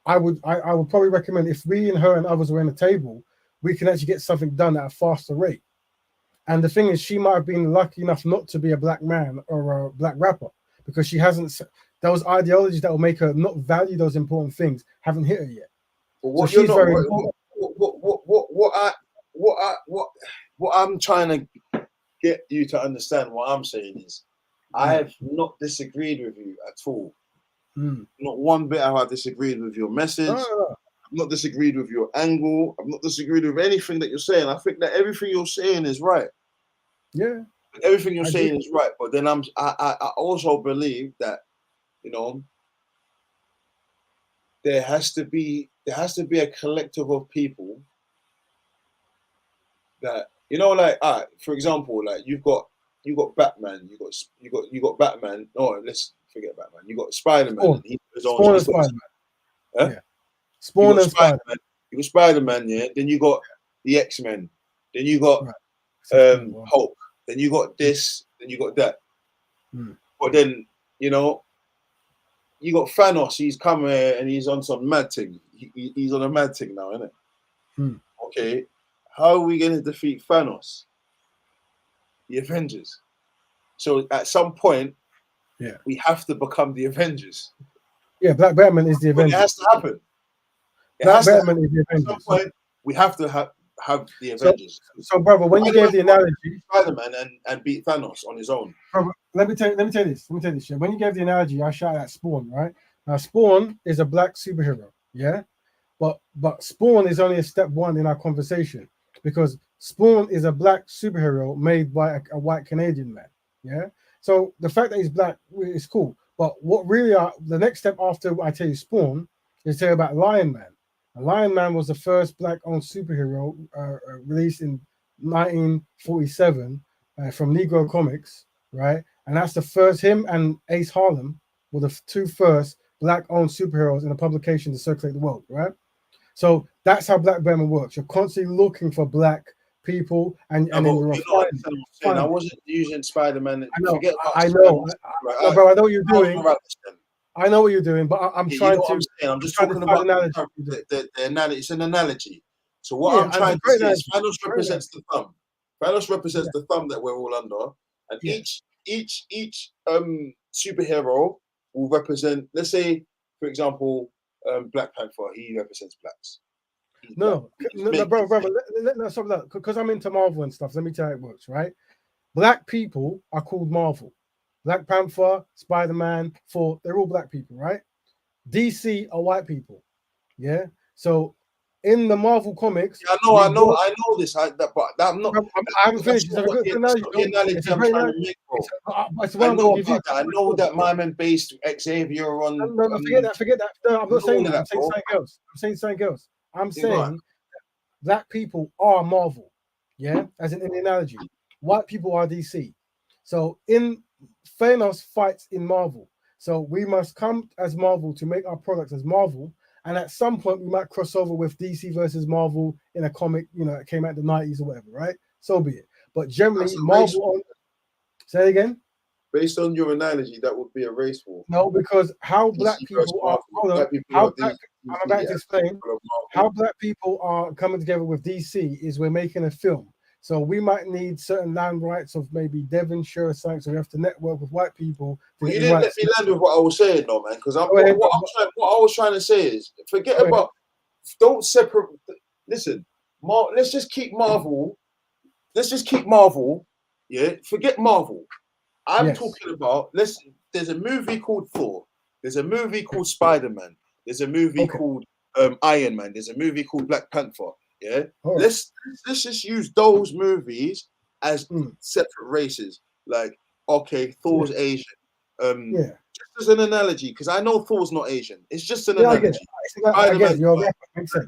S1: I would probably recommend, if we and her and others were in a table, we can actually get something done at a faster rate. And the thing is, she might have been lucky enough not to be a black man or a black rapper, because she hasn't. Those ideologies that will make her not value those important things haven't hit her yet.
S2: But
S1: So
S2: what you're
S1: she's
S2: not,
S1: very important.
S2: what I'm trying to get you to understand, what I'm saying is, I have not disagreed with you at all. Not one bit have I disagreed with your message. I've not disagreed with your angle. I've not disagreed with anything that you're saying. I think that everything you're saying is right.
S1: Yeah.
S2: Everything you're saying is right. But then I also believe that, you know, there has to be a collective of people that, you know, like, all right, for example, like you got Batman, you got Batman. Oh, let's forget Batman. You got Spider-Man. And
S1: Spawn and Spider-Man.
S2: Huh?
S1: Yeah. Spawn and
S2: Spider-Man. You got Spider-Man, yeah. Then you got the X-Men. Then you got Hulk. Then you got this. Then you got that. But then, you know, you got Thanos. He's come here and he's on some mad thing. He's on a mad thing now, isn't it? Okay. How are we going to defeat Thanos? The Avengers. So at some point, we have to become the Avengers.
S1: Yeah, Black Batman is the Avengers.
S2: But it has to happen.
S1: Black Batman is the Avengers.
S2: At some point, we have to have the Avengers.
S1: So brother, when you gave the analogy,
S2: Spider-Man and beat Thanos on his own.
S1: Brother, let me tell you this. Shit. When you gave the analogy, I shot at Spawn, right? Now Spawn is a black superhero, yeah, but Spawn is only a step one in our conversation because Spawn is a black superhero made by a white Canadian man, yeah. So the fact that he's black is cool, but what really are the next step after I tell you Spawn is tell you about Lion Man. Lion Man was the first black-owned superhero released in 1947 from Negro Comics, right? And that's the first. Him and Ace Harlem were the two first black-owned superheroes in a publication to circulate the world, right? So that's how Black Batman works. You're constantly looking for black people, and then you're
S2: I wasn't using Spider-Man.
S1: I know, bro. I know what you're doing. I know what you're doing, but I'm trying to.
S2: I'm just talking about the analogy. It's an analogy. So what I'm trying to say is, Thanos represents the thumb. Thanos represents the thumb that we're all under, and each superhero will represent. Let's say, for example, Black Panther. He represents blacks.
S1: No, brother. Let's stop that because I'm into Marvel and stuff. Let me tell you how it works, right? Black people are called Marvel. Black Panther, Spider-Man, Thor, they're all black people, right? DC are white people. Yeah. So in the Marvel comics,
S2: I know this. I haven't finished. It's a great analogy. I know that my man based Xavier on.
S1: No, forget that. No, I'm not saying that. I'm saying something else. I'm saying black people are Marvel. Yeah, as in the analogy. White people are DC. So in Thanos fights in Marvel. So we must come as Marvel to make our products as Marvel. And at some point, we might cross over with DC versus Marvel in a comic, you know, it came out in the 90s or whatever, right? So be it. But generally, Marvel. Say it again.
S2: Based on your analogy, that would be a race war.
S1: No, because how black people are. I'm about to explain how black people are coming together with DC is we're making a film. So we might need certain land rights of maybe Devonshire or something. So we have to network with white people.
S2: Well, you didn't let me land with what I was saying, though, man. Because what I was trying to say is, forget about, don't separate. Listen, let's just keep Marvel. Let's just keep Marvel. Yeah, forget Marvel. I'm talking about. There's a movie called Thor. There's a movie called Spider-Man. There's a movie called Iron Man. There's a movie called Black Panther. Yeah, let's just use those movies as separate races. Like, okay, Thor's Asian. Just as an analogy, because I know Thor's not Asian. It's just an analogy.
S1: I get it.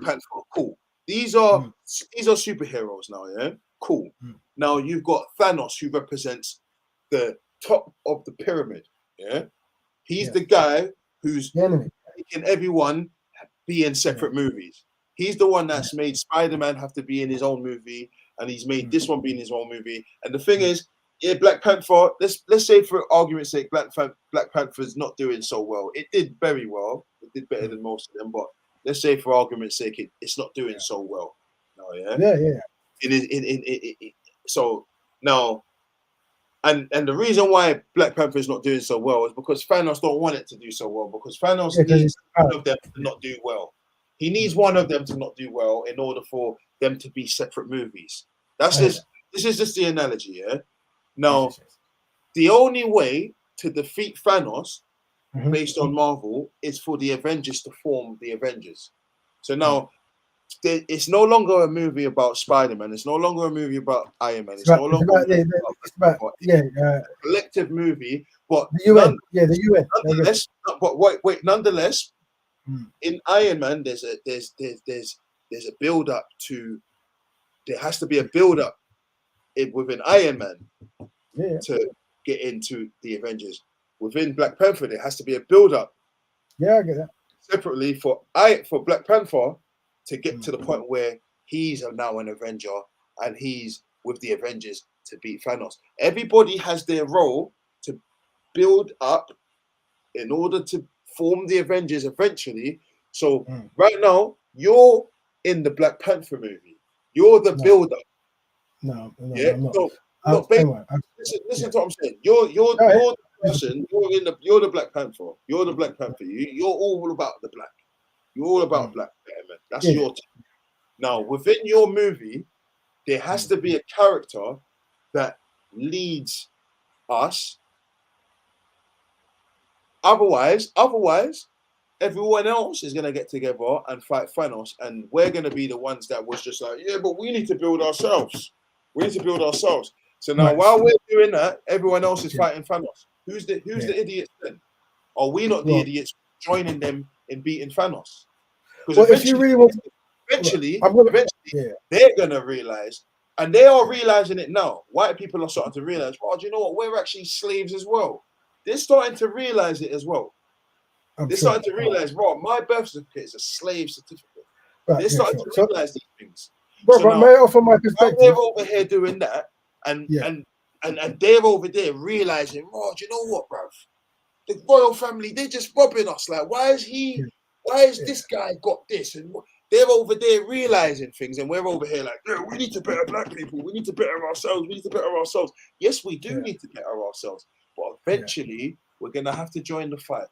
S2: Panther, cool. These are superheroes now. Yeah, cool. Now you've got Thanos, who represents the top of the pyramid. Yeah, he's the guy who's making everyone be in separate movies. He's the one that's made Spider-Man have to be in his own movie, and he's made this one be in his own movie. And the thing is, Black Panther. Let's say, for argument's sake, Black Panther's not doing so well. It did very well. It did better than most of them, but let's say, for argument's sake, it's not doing so well. No, yeah. It is. So now, and the reason why Black Panther is not doing so well is because Thanos don't want it to do so well, because Thanos needs all of them to not do well. He needs one of them to not do well in order for them to be separate movies. That's just this is just the analogy, yeah. Now, the only way to defeat Thanos, based on Marvel, is for the Avengers to form the Avengers. So now, it's no longer a movie about Spider-Man. It's no longer a movie about Iron Man. It's no longer a collective movie. But
S1: the UN, the UN.
S2: Nonetheless, but wait. Nonetheless, in Iron Man, there's a build up to. There has to be a build up within Iron Man to get into the Avengers. Within Black Panther, there has to be a build up.
S1: Yeah, I get that.
S2: Separately for Black Panther to get to the point where he's now an Avenger and he's with the Avengers to beat Thanos. Everybody has their role to build up in order to form the Avengers eventually. So right now, you're in the Black Panther movie. You're the builder.
S1: No,
S2: yeah.
S1: I'm not.
S2: So, listen to what I'm saying. You're the person. You're the Black Panther. You're the Black Panther. You're all about the black. You're all about black Betterment. That's your team. Now, within your movie, there has to be a character that leads us. Otherwise, everyone else is gonna get together and fight Thanos, and we're gonna be the ones that was just like, yeah, but we need to build ourselves. We need to build ourselves. So now, while we're doing that, everyone else is fighting Thanos. Who's the idiots then? Are we not the idiots joining them in beating Thanos? Because
S1: if you really want,
S2: eventually, they're gonna realize, and they are realizing it now. White people are starting to realize, well, do you know what? We're actually slaves as well. They're starting to realize it as well. They're starting to realize, bro, my birth certificate is a slave certificate. They're starting to realize these things.
S1: Bro, so but may I offer my perspective?
S2: They're over here doing that, and they're over there realizing, oh, do you know what, bruv? The royal family, they're just robbing us. Like, why is this guy got this? And they're over there realizing things, and we're over here like, yeah, we need to better black people. We need to better ourselves. We need to better ourselves. Yes, we do need to better ourselves, but eventually we're gonna have to join the fight.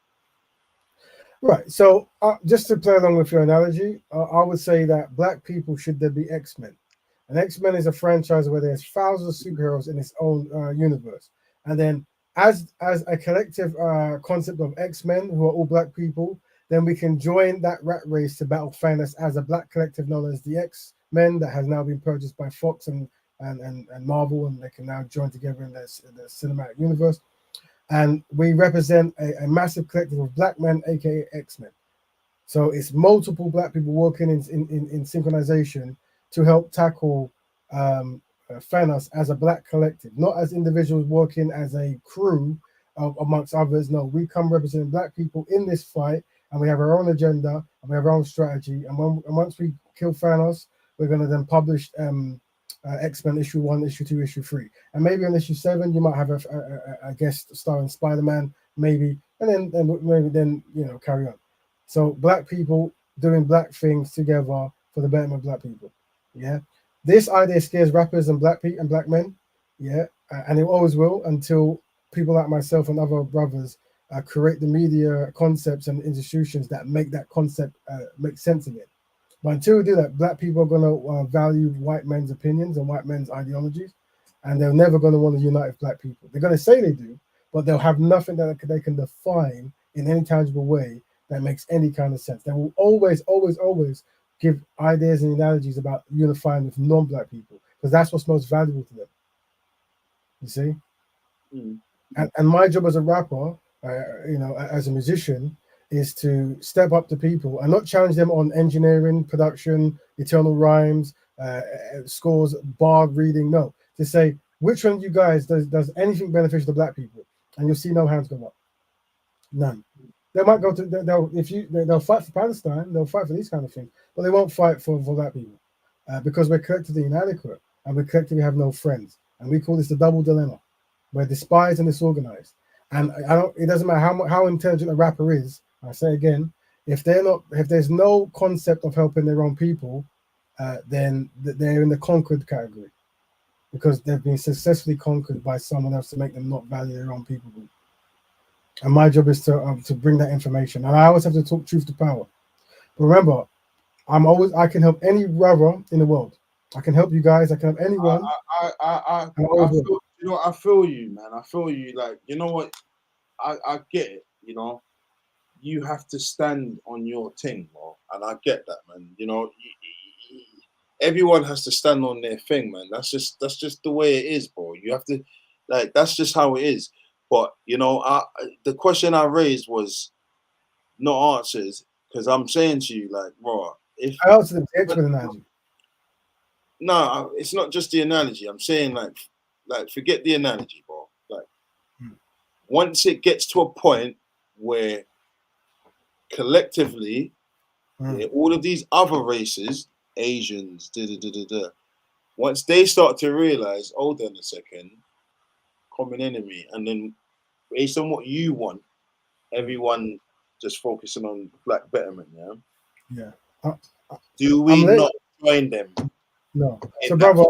S1: Right. So just to play along with your analogy, I would say that black people should there be X-Men. And X-Men is a franchise where there's thousands of superheroes in its own universe. And then as a collective concept of X-Men, who are all black people, then we can join that rat race to battle Thanos as a black collective known as the X-Men that has now been purchased by Fox and Marvel, and they can now join together in the cinematic universe. And we represent a massive collective of black men, aka X-Men. So it's multiple black people working in synchronization to help tackle Thanos as a black collective, not as individuals working as a crew amongst others. No, we come representing black people in this fight, and we have our own agenda and we have our own strategy. And once we kill Thanos, we're going to then publish X-Men issue 1, issue 2, issue 3, and maybe on issue 7 you might have a guest starring Spider-Man, maybe, and then carry on. So black people doing black things together for the betterment of black people. Yeah, this idea scares rappers and black men. Yeah, and it always will until people like myself and other brothers create the media concepts and institutions that make that concept make sense again. But until we do that, black people are going to value white men's opinions and white men's ideologies, and they're never going to want to unite with black people. They're going to say they do, but they'll have nothing that they can define in any tangible way that makes any kind of sense. They will always give ideas and analogies about unifying with non-black people, because that's what's most valuable to them. You see? And my job as a rapper, as a musician, is to step up to people and not challenge them on engineering, production, eternal rhymes, scores, bar reading. No, to say, which one of you guys does anything beneficial to black people? And you'll see no hands go up. None. They might go to they'll fight for Palestine, they'll fight for these kind of things, but they won't fight for black people because we're collectively inadequate and we collectively have no friends. And we call this the double dilemma. We're despised and disorganized. And it doesn't matter how intelligent a rapper is. I say again, if there's no concept of helping their own people, then they're in the conquered category, because they've been successfully conquered by someone else to make them not value their own people group. And my job is to bring that information. And I always have to talk truth to power. But remember, I can help any brother in the world. I can help you guys. I can help anyone.
S2: I feel, you know, I feel you, man. I feel you. Like, you know what? I get it. You know, you have to stand on your thing, bro, and I get that, man. You know, everyone has to stand on their thing, man. That's just the way it is, bro. You have to, like, that's just how it is. But you know, the question I raised was not answers because I'm saying to you, like, bro, if
S1: I answered the expert analogy.
S2: no, it's not just the analogy. I'm saying, like forget the analogy, bro. Like, once it gets to a point where collectively, yeah, all of these other races, Asians, once they start to realize, hold on a second, common enemy, and then based on what you want, everyone just focusing on black betterment, yeah.
S1: Yeah.
S2: Do we not join them?
S1: No. So, brother,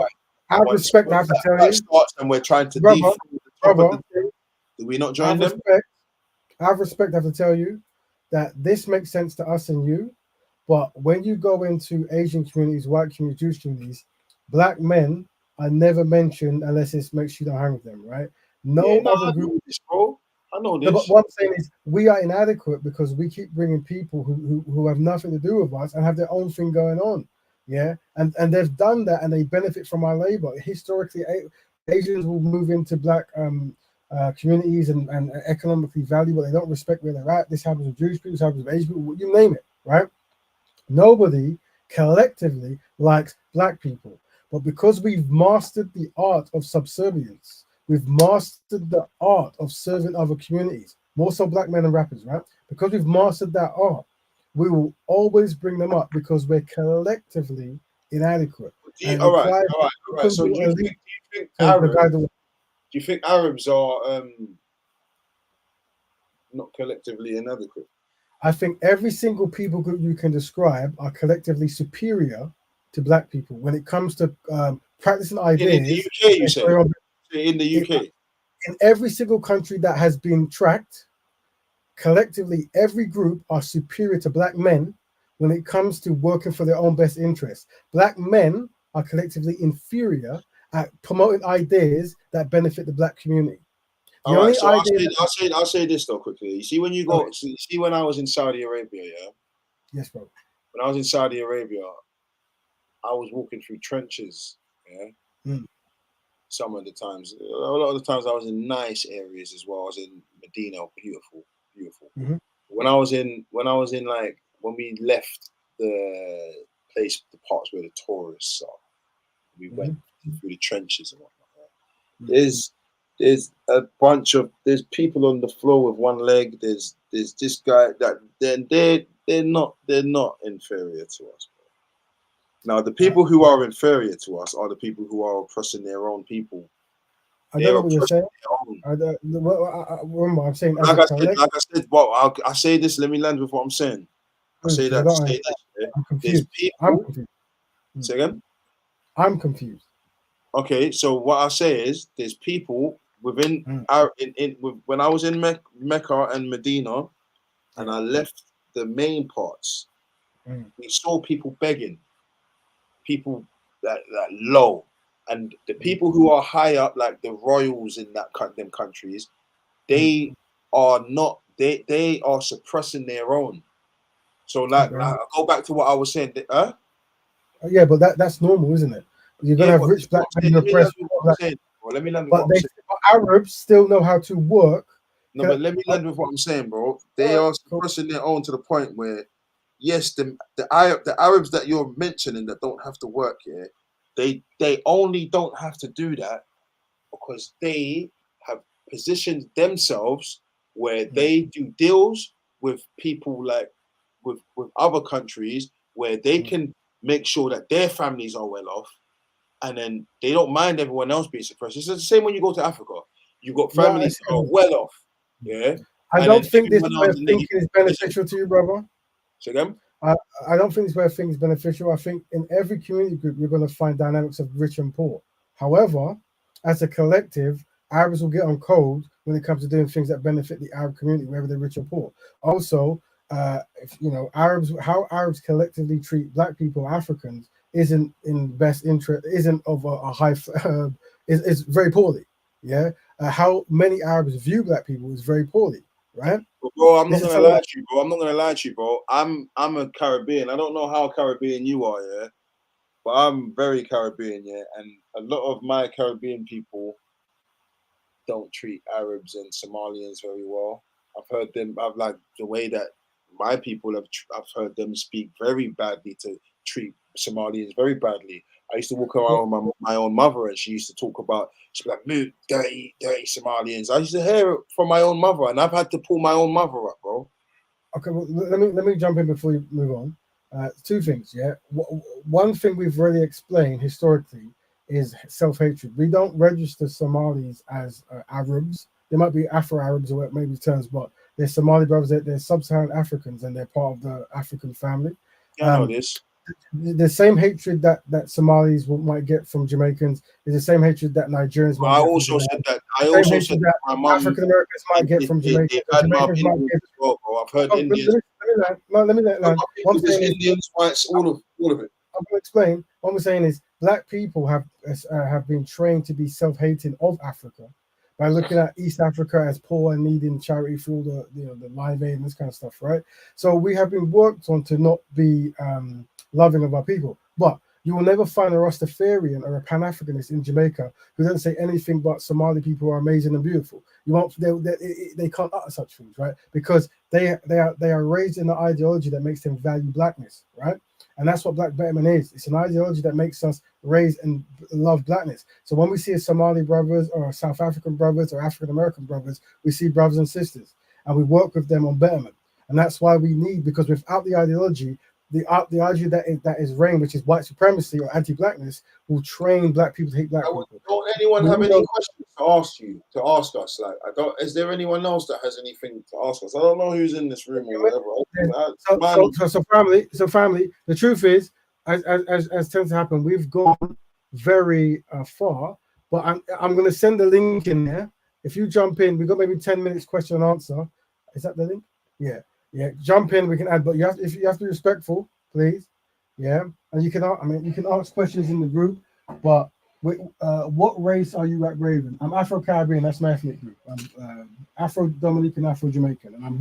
S1: I have respect. I have to tell you.
S2: Starts and we're trying to
S1: brother,
S2: the top of the thing. Do we not join them?
S1: I have respect. I have to tell you that this makes sense to us and you, but when you go into Asian communities, white communities, Jewish communities, black men are never mentioned unless it makes you don't hang with them, right? No other group.
S2: Bro. I know this.
S1: No, but what I'm saying is we are inadequate because we keep bringing people who have nothing to do with us and have their own thing going on. Yeah, and they've done that and they benefit from our labor. Historically, Asians will move into black communities and economically valuable. They don't respect where they're at. This happens with Jewish people. This happens with Asian people. You name it, right? Nobody collectively likes black people, but because we've mastered the art of subservience, we've mastered the art of serving other communities, more so black men and rappers, right? Because we've mastered that art, we will always bring them up because we're collectively inadequate.
S2: All right. So do you think Arabs are not collectively inadequate?
S1: I think every single people group you can describe are collectively superior to black people when it comes to practicing ideas.
S2: In the UK, you say? In the UK?
S1: In every single country that has been tracked, collectively, every group are superior to black men when it comes to working for their own best interests. Black men are collectively inferior at promoting ideas that benefit the black community.
S2: All right, so I'll say this though quickly. You see when you go, you see when I was in Saudi Arabia, yeah?
S1: Yes, bro.
S2: When I was in Saudi Arabia, I was walking through trenches, yeah? Some of the times. A lot of the times I was in nice areas as well. I was in Medina, beautiful. When I was in like, when we left the place, the parts where the tourists are, we went through the trenches and whatnot. There's a bunch of people on the floor with one leg. There's this guy that they're not inferior to us. Now the people who are inferior to us are the people who are oppressing their own people.
S1: I don't know what you're saying. Remember, I'm saying
S2: like I said, well, I say this. Let me land with what I'm saying. I say that.
S1: I'm confused. I'm confused.
S2: Say again.
S1: I'm confused.
S2: Okay, so what I say is, there's people within when I was in Mecca and Medina, and I left the main parts. We saw people begging, people that low, and the people who are high up, like the royals in them countries, they are not. They are suppressing their own. So like, I go back to what I was saying.
S1: Yeah, but that's normal, isn't it? You're gonna have rich black men oppressed.
S2: Let me land with
S1: but
S2: what I'm saying.
S1: Arabs still know how to work.
S2: No, but let me land with what I'm saying, bro. They are suppressing their own to the point where, yes, the Arabs that you're mentioning that don't have to work here, they only don't have to do that because they have positioned themselves where they do deals with people like with other countries where they can make sure that their families are well off, and then they don't mind everyone else being suppressed. It's the same when you go to Africa. You've got families that are well off. Yeah.
S1: I don't think this way of thinking is beneficial to you, brother.
S2: Say again?
S1: I don't think this way of thinking is beneficial. I think in every community group, you're going to find dynamics of rich and poor. However, as a collective, Arabs will get on code when it comes to doing things that benefit the Arab community, whether they're rich or poor. Also, you know, how Arabs collectively treat black people, Africans, isn't in best interest, isn't of a high, is very poorly. Yeah, how many Arabs view black people is very poorly, right?
S2: Bro, I'm
S1: This
S2: not
S1: is
S2: gonna
S1: something
S2: lie
S1: that,
S2: to you, bro. I'm not gonna lie to you, bro. I'm a Caribbean. I don't know how Caribbean you are, yeah, but I'm very Caribbean, yeah, and a lot of my Caribbean people don't treat Arabs and Somalians very well. I've heard them. I've like the way that my people have. I've heard them speak very badly to treat Somalians very badly. I used to walk around with my own mother, and she used to talk about. She'd be like, "Move, dirty, dirty Somalians." I used to hear it from my own mother, and I've had to pull my own mother up, bro.
S1: okay, well, let me jump in before you move on. Two things, yeah. One thing we've already explained historically is self-hatred. We don't register Somalis as Arabs. They might be Afro-Arabs or maybe terms, but they're Somali brothers. They're sub-Saharan Africans, and they're part of the African family.
S2: Yeah, I know this.
S1: The same hatred that Somalis might get from Jamaicans is the same hatred that Nigerians
S2: But
S1: might
S2: I
S1: get from
S2: also
S1: Jamaicans.
S2: said that.
S1: The
S2: I
S1: same
S2: also said
S1: hatred
S2: that
S1: that
S2: my mum.
S1: African Americans might get from Jamaicans.
S2: They've
S1: And
S2: had my
S1: Jamaicans might
S2: Indians
S1: get.
S2: as well, bro. I've heard
S1: Oh,
S2: Indians.
S1: let me land. What I'm saying is,
S2: Indians, whites, all of it.
S1: I'm going to explain. What I'm saying is, black people have been trained to be self-hating of Africa by looking at East Africa as poor and needing charity for all the, you know, the Live Aid and this kind of stuff, right? So we have been worked on to not be loving of our people, but you will never find a Rastafarian or a Pan-Africanist in Jamaica who doesn't say anything but Somali people are amazing and beautiful. You won't. They can't utter such things, right? Because they are raised in an ideology that makes them value blackness, right? And that's what Black Betterment is. It's an ideology that makes us raise and love blackness. So when we see a Somali brothers or South African brothers or African American brothers, we see brothers and sisters, and we work with them on betterment. And that's why we need, because without the ideology, the ideology that is reign, which is white supremacy or anti-blackness, will train black people to hate black people.
S2: Don't anyone have any questions to ask us? Like, I don't. Is there anyone else that has anything to ask us? I don't know who's in this room or whatever.
S1: So family. The truth is, as tends to happen, we've gone very far. But I'm going to send the link in there. If you jump in, we've got maybe 10 minutes question and answer. Is that the link? Yeah. Jump in. We can add, but you have to be respectful, please. Yeah, and you can ask questions in the group. But what race are you at, Raven? I'm Afro Caribbean. That's my ethnic group. I'm Afro Dominican, Afro Jamaican, and I'm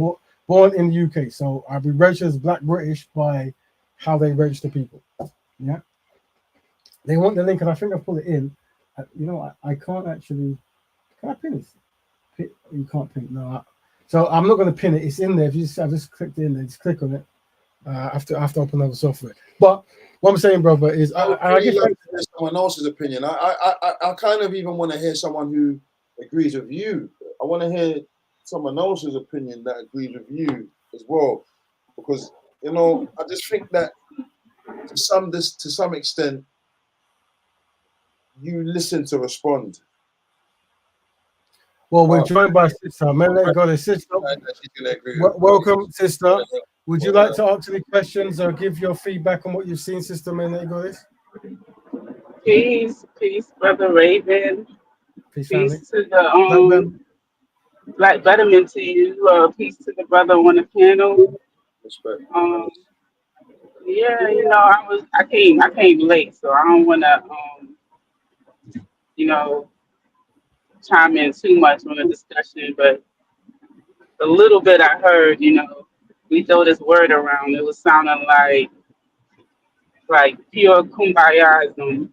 S1: born in the UK. So I'll be registered as Black British by how they register people. Yeah, they want the link, and I think I put it in. I can't actually. Can I pin it? You can't pin it. No. So I'm not going to pin it. It's in there. I've just clicked in there. Just click on it. I have to open other software. But what I'm saying, brother, is
S2: I guess like to hear someone else's opinion. I kind of even want to hear someone who agrees with you. I want to hear someone else's opinion that agrees with you as well, because I just think that to some extent you listen to respond.
S1: Well, we're joined by sister. Man, let go. The sister. Welcome, sister. Would you like to ask any questions or give your feedback on what you've seen, sister? Man, let go.
S3: Peace, brother Raven.
S1: Peace
S3: to
S1: family.
S3: the Black Betterment to you. Peace to the brother on the panel.
S2: Respect.
S3: Yeah, I came late, so I don't want to chime in too much on the discussion, but the little bit I heard, we throw this word around. It was sounding like pure kumbayaism.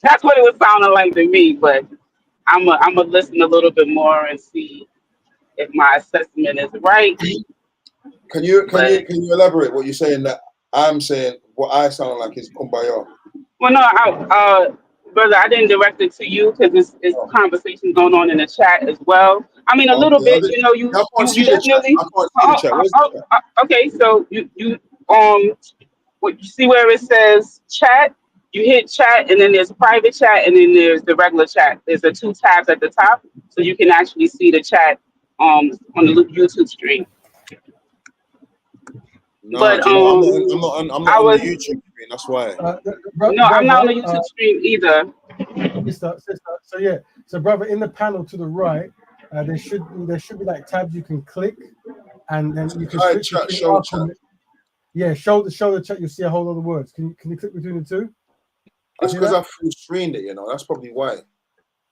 S3: That's what it was sounding like to me. But I'm a listen a little bit more and see if my assessment is right.
S2: Can you elaborate what you're saying? That I'm saying what I sound like is kumbaya.
S3: Well, no, brother, I didn't direct it to you because it's conversation going on in the chat as well. I mean, a little bit,
S2: I can't see the chat. I can't see the chat. Where's the chat?
S3: Okay, so you see where it says chat? You hit chat, and then there's private chat, and then there's the regular chat. There's the two tabs at the top, so you can actually see the chat on the YouTube stream.
S2: No,
S3: but
S2: I'm not on the YouTube stream. That's why.
S3: I'm not on the YouTube stream either.
S1: Sister. So brother, in the panel to the right, there should be like tabs you can click. and then you can
S2: Hi,
S1: switch
S2: chat,
S1: between
S2: show
S1: our
S2: chat.
S1: comment. Yeah, show the chat. You'll see a whole lot of words. Can you click between the two?
S2: That's
S1: See
S2: because
S1: that?
S2: I full screened it, you know. That's probably why.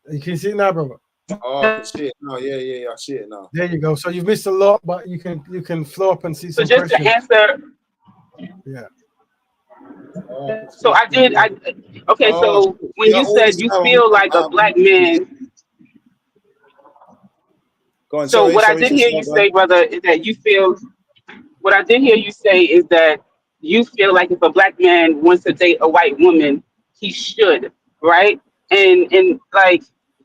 S1: You can see it now, brother.
S2: Oh, I can see it now. Yeah. I see it now.
S1: There you go. So you've missed a lot, but you can flow up and see
S3: So
S1: some
S3: just to
S1: questions.
S3: answer,
S1: Yeah.
S3: so okay. So when
S2: Yeah,
S3: you
S2: all
S3: said
S2: this
S3: you
S2: time,
S3: feel like a black man,
S2: go on.
S3: so what I
S2: Sorry,
S3: did hear
S2: sister.
S3: you
S2: Go on.
S3: say, brother, is that you feel. What I did hear you say is that you feel like if a black man wants to date a white woman, he should, right? And like,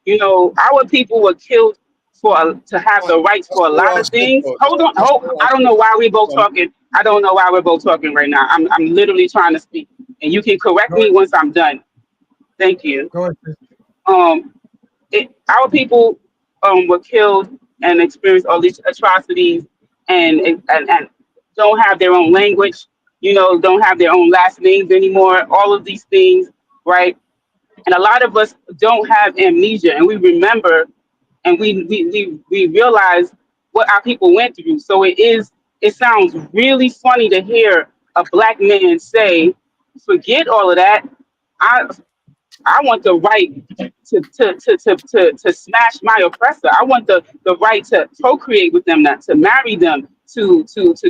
S3: our people were killed to have the rights
S2: That's
S3: for a
S2: all
S3: lot
S2: I
S3: of
S2: said,
S3: things.
S2: bro.
S3: Hold on,
S2: That's all I
S3: I don't
S2: said.
S3: know why we're both
S2: Go on.
S3: talking. I don't know why we're both talking right now. I'm literally trying to speak, and you can correct
S1: Go
S3: me
S1: ahead.
S3: once I'm done. Thank you.
S1: Go ahead.
S3: Um, our people were killed and experienced all these atrocities and don't have their own language, don't have their own last names anymore, all of these things, right? And a lot of us don't have amnesia, and we remember and we realize what our people went through. So it sounds really funny to hear a black man say, forget all of that. I want the right to smash my oppressor. I want the right to procreate with them, not to marry them, to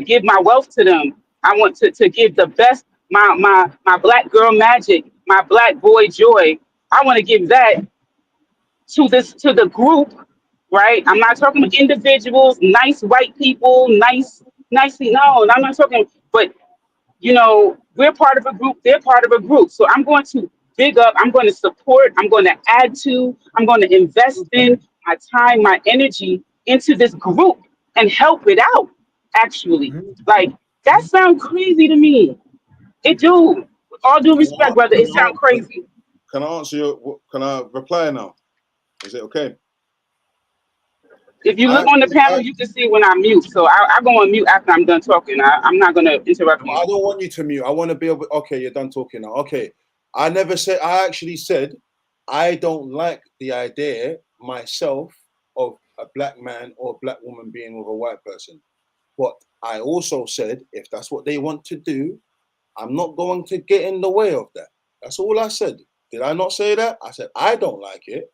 S3: give my wealth to them. I want to give the best, my black girl magic, my black boy joy. I want to give that to the group, right? I'm not talking about individuals, nice white people, nicely. No, I'm not talking, but we're part of a group, they're part of a group. So I'm going to big up, I'm going to support, I'm going to add to, I'm going to invest in my time, my energy into this group and help it out, actually.
S1: Mhm.
S3: Like, that sounds crazy to me. It do. With all due respect, brother, it sounds crazy.
S2: Can I answer you? Can I reply now? Is it okay?
S3: If you
S2: I
S3: look on the panel,
S2: I
S3: you can see when I mute. So I go on mute after I'm done talking. I'm not going to interrupt you.
S2: don't want you to mute. I want to be able. Okay, you're done talking now. Okay. I never said. I actually said I don't like the idea myself of a black man or a black woman being with a white person. But I also said if that's what they want to do, I'm not going to get in the way of that. That's all I said. Did I not say that? I said I don't like it.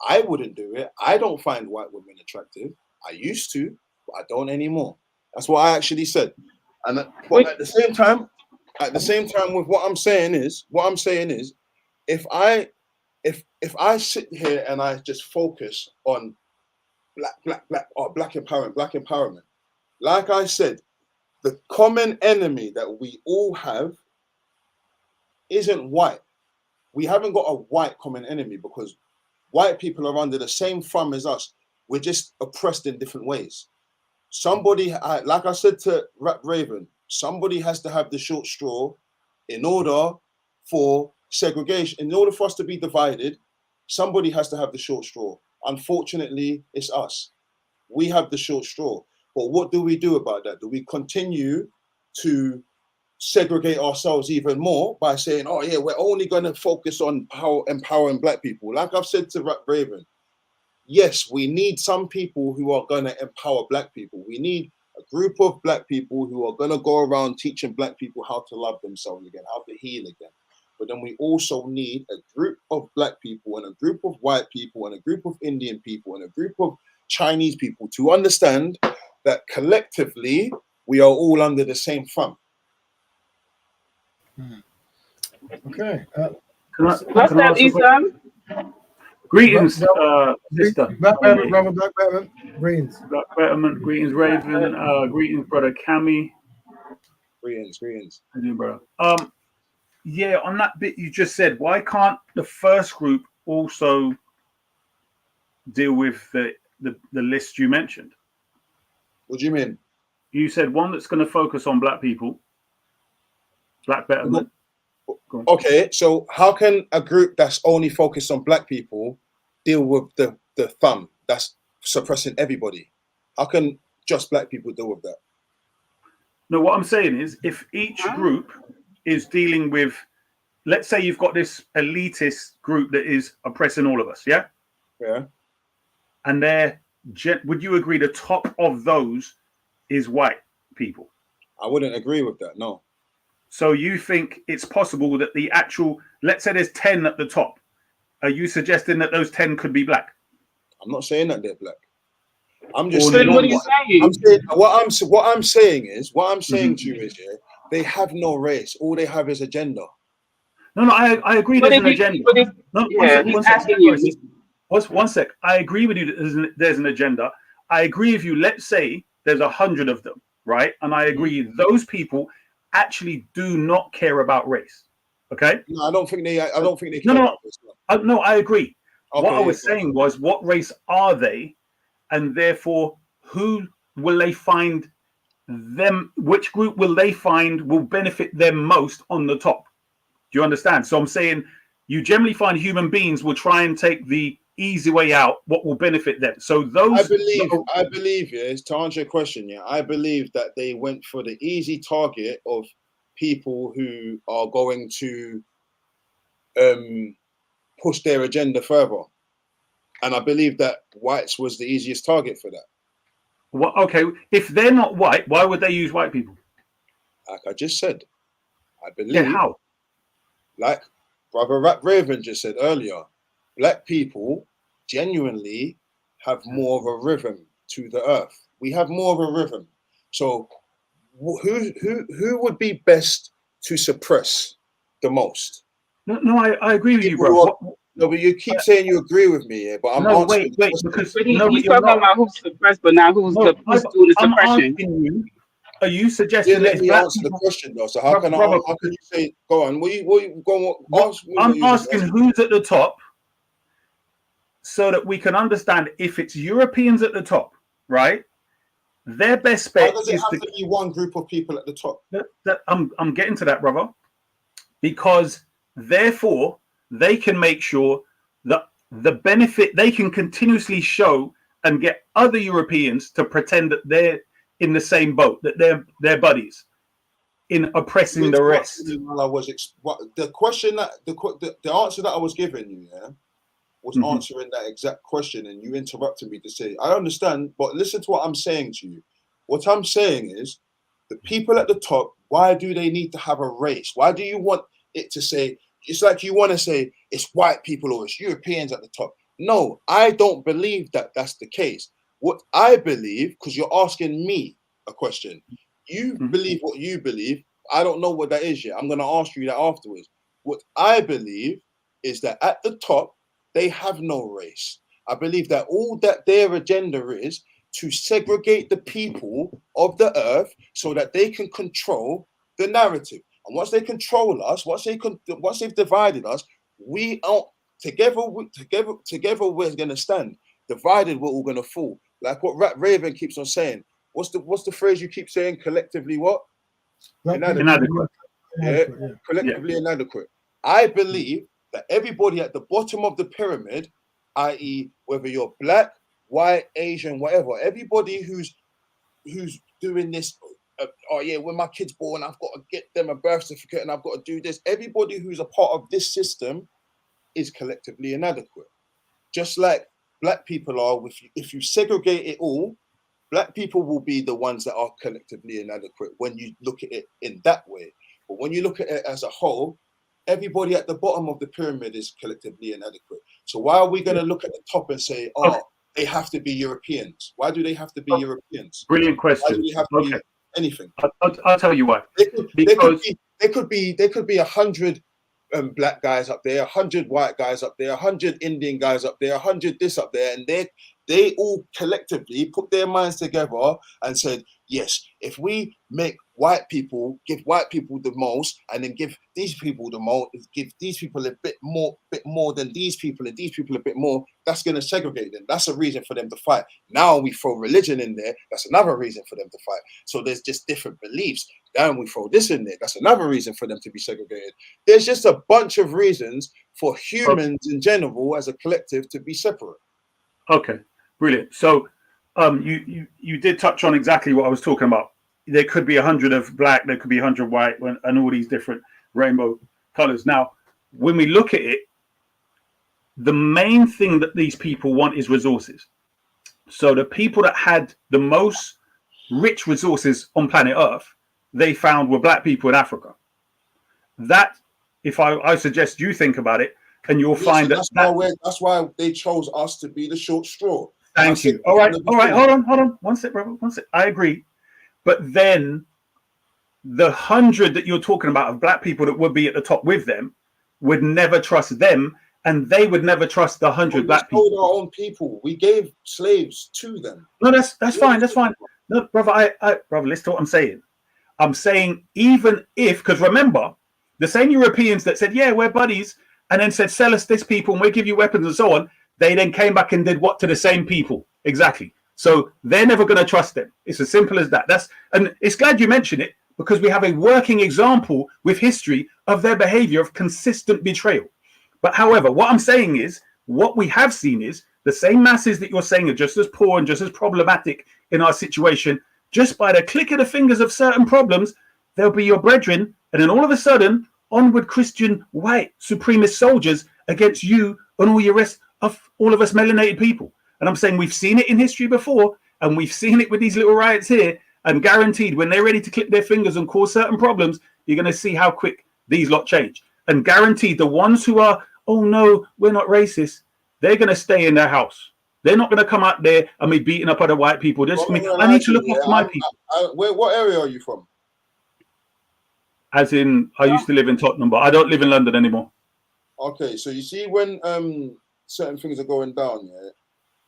S2: I wouldn't do it. I don't find white women attractive. I used to, but I don't anymore. That's what I actually said. And but
S3: Which,
S2: at the same time, with what I'm saying is, if I sit here and I just focus on black empowerment, like I said, the common enemy that we all have isn't white. We haven't got a white common enemy because white people are under the same thumb as us. We're just oppressed in different ways. Somebody, like I said to Raven, somebody has to have the short straw in order for segregation, in order for us to be divided. Somebody has to have the short straw. Unfortunately, it's us. We have the short straw. But what do we do about that? Do we continue to segregate ourselves even more by saying, oh yeah, we're only going to focus on empowering black people? Like I've said to Raven, yes, we need some people who are going to empower black people. We need a group of black people who are going to go around teaching black people how to love themselves again, how to heal again. But then we also need a group of black people and a group of white people and a group of Indian people and a group of Chinese people to understand that collectively we are all under the same thumb.
S1: Okay.
S3: what's
S4: Can I
S3: that,
S4: ask a question?
S3: Isam?
S4: Greetings, sister.
S1: Brother Black Betterment. Greens.
S4: Black Betterment. Greetings, Raven. Greetings, brother Kammy.
S2: Greetings.
S4: How you doing, brother? Yeah, on that bit you just said, why can't the first group also deal with the list you mentioned?
S2: What do you mean?
S4: You said one that's going to focus on black people, Black Betterment.
S2: Okay, so how can a group that's only focused on black people deal with the thumb that's suppressing everybody? How can just black people deal with that?
S4: No, what I'm saying is if each group is dealing with, let's say you've got this elitist group that is oppressing all of us, yeah?
S2: Yeah.
S4: And would you agree the top of those is white people.
S2: I wouldn't agree with that. No.
S4: So you think it's possible that the actual, let's say there's 10 at the top. Are you suggesting that those 10 could be black?
S2: I'm not saying that they're black. I'm just
S4: Or
S2: saying.
S3: What are you saying?
S2: I'm saying what I'm saying to you is, yeah, they have no race. All they have is agenda.
S4: No, I agree.
S3: But
S4: There's
S3: if
S4: an
S3: you,
S4: agenda.
S3: but if,
S4: No,
S3: yeah, he's asking you.
S4: One sec. I agree with you that there's an agenda. I agree with you. Let's say there's 100 of them, right? And I agree those people actually do not care about race. Okay?
S2: No, I don't think they. I don't think they care
S4: No,
S2: about this.
S4: no, I agree.
S2: Okay,
S4: What I was saying was, what race are they? And therefore, who will they find them? Which group will they find will benefit them most on the top? Do you understand? So I'm saying you generally find human beings will try and take the easy way out, what will benefit them. So those
S2: I believe, yeah, to answer your question, yeah, I believe that they went for the easy target of people who are going to push their agenda further. And I believe that whites was the easiest target for that.
S4: Well, okay, if they're not white, why would they use white people?
S2: Like I just said, I believe,
S4: Yeah, how?
S2: like Brother Raven just said earlier, black people genuinely have more of a rhythm to the earth. We have more of a rhythm. So who would be best to suppress the most?
S4: No, I agree with you, bro.
S2: No, but you keep saying you agree with me, yeah, but I'm answering.
S4: Wait, because
S3: But he's talking about who's suppressed, but not who's doing the
S4: I'm
S3: suppression.
S4: asking you. Are you
S2: You
S4: suggesting
S2: didn't
S4: that
S2: let
S4: it's
S2: me
S4: black
S2: answer the
S4: people?
S2: question though. So how can you say go on? What you go on? Ask me what
S4: I'm
S2: you just
S4: asking
S2: asked.
S4: who's at the top, so that we can understand if it's Europeans at the top, right? Their best
S2: Why
S4: bet
S2: does it
S4: is
S2: have to be one group of people at the top?
S4: I'm getting to that, brother, because therefore they can make sure that the benefit they can continuously show and get other Europeans to pretend that they're in the same boat, that they're buddies in oppressing the rest.
S2: While I was the question that the answer that I was giving you, yeah, was answering that exact question, and you interrupted me to say, I understand, but listen to what I'm saying to you. What I'm saying is, the people at the top, why do they need to have a race? Why do you want it to say, it's like you want to say it's white people or it's Europeans at the top? No, I don't believe that that's the case. What I believe, because you're asking me a question, you believe what you believe. I don't know what that is yet. I'm going to ask you that afterwards. What I believe is that at the top, they have no race. I believe that all that their agenda is to segregate the people of the earth so that they can control the narrative. And once they control us, once they've divided us, we are together we're going to stand. Divided, we're all going to fall. Like what Raven keeps on saying. What's the phrase you keep saying? Collectively, what?
S4: Inadequate.
S2: Yeah, collectively inadequate. I believe that everybody at the bottom of the pyramid, i.e., whether you're black, white, Asian, whatever, everybody who's doing this, oh yeah, when my kid's born, I've got to get them a birth certificate and I've got to do this. Everybody who's a part of this system is collectively inadequate. Just like black people are, if you segregate it all, black people will be the ones that are collectively inadequate when you look at it in that way. But when you look at it as a whole, everybody at the bottom of the pyramid is collectively inadequate. So why are we going to look at the top and say, oh, they have to be Europeans? Why do they have to be Europeans?
S4: Brilliant question.
S2: Why do they have to be anything?
S4: I'll tell you why.
S2: They could be 100 black guys up there, 100 white guys up there, 100 Indian guys up there, 100 this up there, and they all collectively put their minds together and said, yes, if we make give white people the most, and then give these people the most, give these people a bit more than these people, and these people a bit more, that's going to segregate them. That's a reason for them to fight. Now we throw religion in there, that's another reason for them to fight. So there's just different beliefs. Then we throw this in there, that's another reason for them to be segregated. There's just a bunch of reasons for humans in general as a collective to be separate.
S4: Okay, brilliant. So you did touch on exactly what I was talking about. There could be 100 of black, there could be 100 white, and all these different rainbow colors. Now, when we look at it, the main thing that these people want is resources. So the people that had the most rich resources on planet Earth they found were black people in Africa. That, if I suggest you think about it, and you'll find
S2: that's why they chose us to be the short straw.
S4: Thank you. All right. Hold on. One sec, brother. One sec. I agree. But then the 100 that you're talking about of black people that would be at the top with them would never trust them, and they would never trust the 100 black people.
S2: We sold our own people. We gave slaves to them.
S4: No, that's fine. That's fine. No, brother, brother, listen to what I'm saying. I'm saying even if, because remember, the same Europeans that said, yeah, we're buddies, and then said, sell us this people and we'll give you weapons and so on, they then came back and did what to the same people? Exactly. So they're never going to trust them. It's as simple as that. And it's glad you mentioned it, because we have a working example with history of their behavior of consistent betrayal. But however, what I'm saying is, what we have seen is the same masses that you're saying are just as poor and just as problematic in our situation, just by the click of the fingers of certain problems, they'll be your brethren. And then all of a sudden, onward Christian white supremacist soldiers against you and all your rest of all of us melanated people. And I'm saying we've seen it in history before, and we've seen it with these little riots here, and guaranteed when they're ready to click their fingers and cause certain problems, you're going to see how quick these lot change. And guaranteed the ones who are, oh no, we're not racist, they're going to stay in their house. They're not going to come out there and be beating up other white people. They're just going to be, I need to look after my people.
S2: What area are you from?
S4: As in, I used to live in Tottenham, but I don't live in London anymore.
S2: Okay, so you see when certain things are going down, yeah,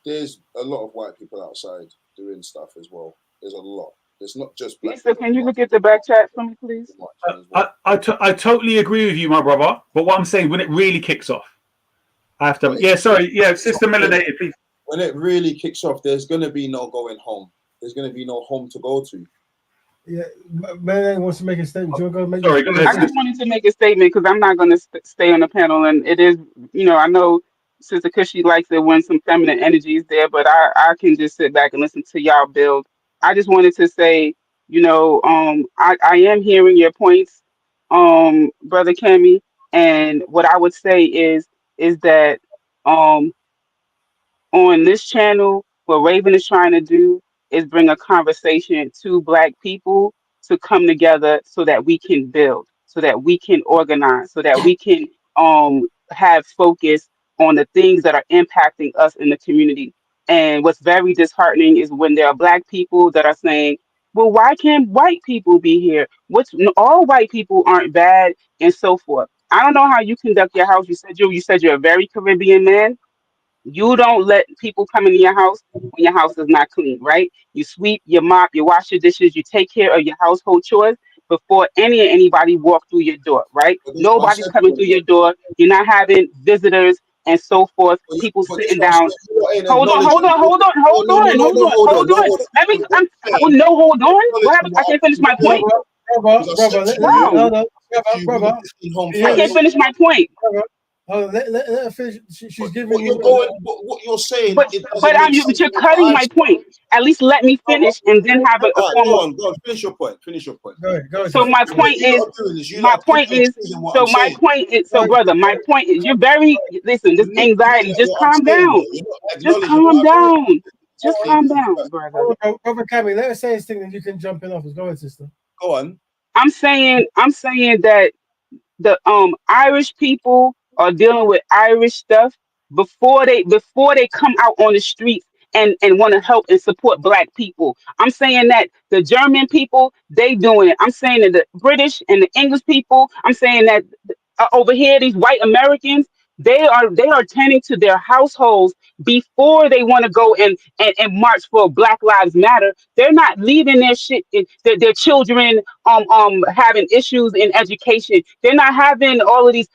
S2: there's a lot of white people outside doing stuff as well. There's a lot. It's not just black.
S3: Lisa, can you look at the back chat for me, please?
S4: I totally agree with you, my brother. But what I'm saying, when it really kicks off, I have to. Yeah, sorry. Yeah, Sister Melanated, please.
S2: When it really kicks off, there's going to be no going home. There's going to be no home to go to.
S1: Yeah, Melanated wants to make a statement. Do you want to make
S4: Sorry, go ahead.
S3: I just wanted to make a statement because I'm not going to stay on the panel, and it is, I know Sister Cushy likes it when some feminine energy is there, but I can just sit back and listen to y'all build. I just wanted to say, I am hearing your points, Brother Kammy, and what I would say is that on this channel, what Raven is trying to do is bring a conversation to Black people to come together so that we can build, so that we can organize, so that we can have focus on the things that are impacting us in the community. And what's very disheartening is when there are Black people that are saying, well, why can't white people be here? All white people aren't bad, and so forth. I don't know how you conduct your house. You said you're a very Caribbean man. You don't let people come into your house when your house is not clean, right? You sweep, you mop, you wash your dishes, you take care of your household chores before anybody walk through your door, right? Nobody's coming through your door. You're not having visitors and so forth. People sitting down. Hold on. Let me. Hold on. What happened? I can't finish my point.
S1: brother.
S3: I can't finish my point.
S1: Let her finish. She's giving
S2: you. What you're saying,
S3: but you're cutting my point. At least let me finish and then have a formal.
S2: Go on. Finish your point.
S3: Go. So my point is. Brother, my point is, you're very. Listen, this anxiety. Just calm down. Just calm down, brother.
S1: Brother Kammy, let her say his thing, and you can jump in off. Go ahead, sister.
S2: Go on.
S3: I'm saying that the Irish people are dealing with Irish stuff before they come out on the streets and want to help and support Black people. I'm saying that the German people, they doing it. I'm saying that the British and the English people, I'm saying that over here, these white Americans, they are tending to their households before they want to go and march for Black Lives Matter. They're not leaving their shit, their children having issues in education. They're not having all of these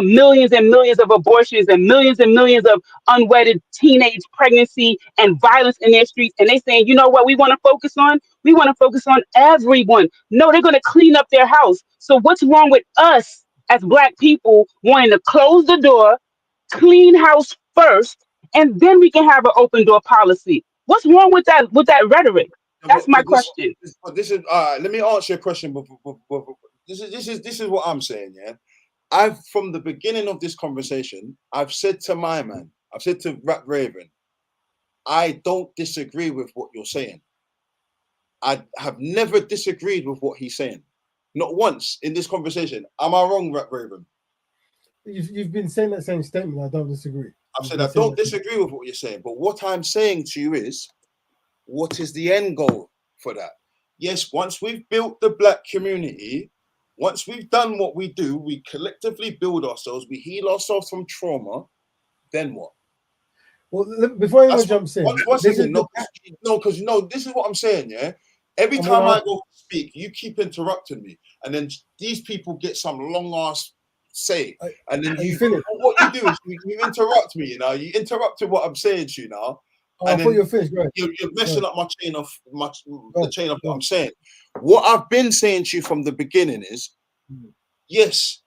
S3: millions and millions of abortions and millions of unwedded teenage pregnancy and violence in their streets. And they saying, you know what we want to focus on? We want to focus on everyone. No, they're going to clean up their house. So what's wrong with us as Black people wanting to close the door, clean house first, and then we can have an open door policy? What's wrong with that rhetoric? That's my question.
S2: This is let me answer your question. This is what I'm saying. Yeah, from the beginning of this conversation, I've said to my man, I've said to Raven, I don't disagree with what you're saying. I have never disagreed with what he's saying. Not once in this conversation. Am I wrong, Raven?
S1: You've been saying that same statement. I don't disagree.
S2: I've said I don't disagree with what you're saying, but what I'm saying to you is, what is the end goal for that? Yes, once we've built the black community, once we've done what we do, we collectively build ourselves, we heal ourselves from trauma, then what?
S1: Well, before anyone jumps in,
S2: this is what I'm saying, yeah? Every time I go speak, you keep interrupting me, and then these people get some long-ass say, and then what you do is you interrupt me, you know? You interrupted what I'm saying to you now.
S1: I thought you were finished.
S2: You're messing up the chain of what I'm saying. What I've been saying to you from the beginning is, yes,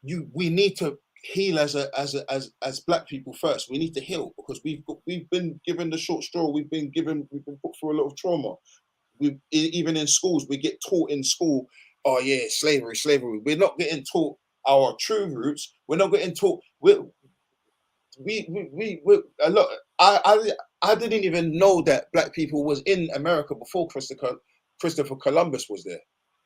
S2: we need to heal as black people first. We need to heal because we've been given the short straw. We've been put through a lot of trauma. Even in schools, we get taught in school, oh yeah, slavery. We're not getting taught our true roots. We're not getting taught. A lot. I didn't even know that black people was in America before Christopher Columbus was there.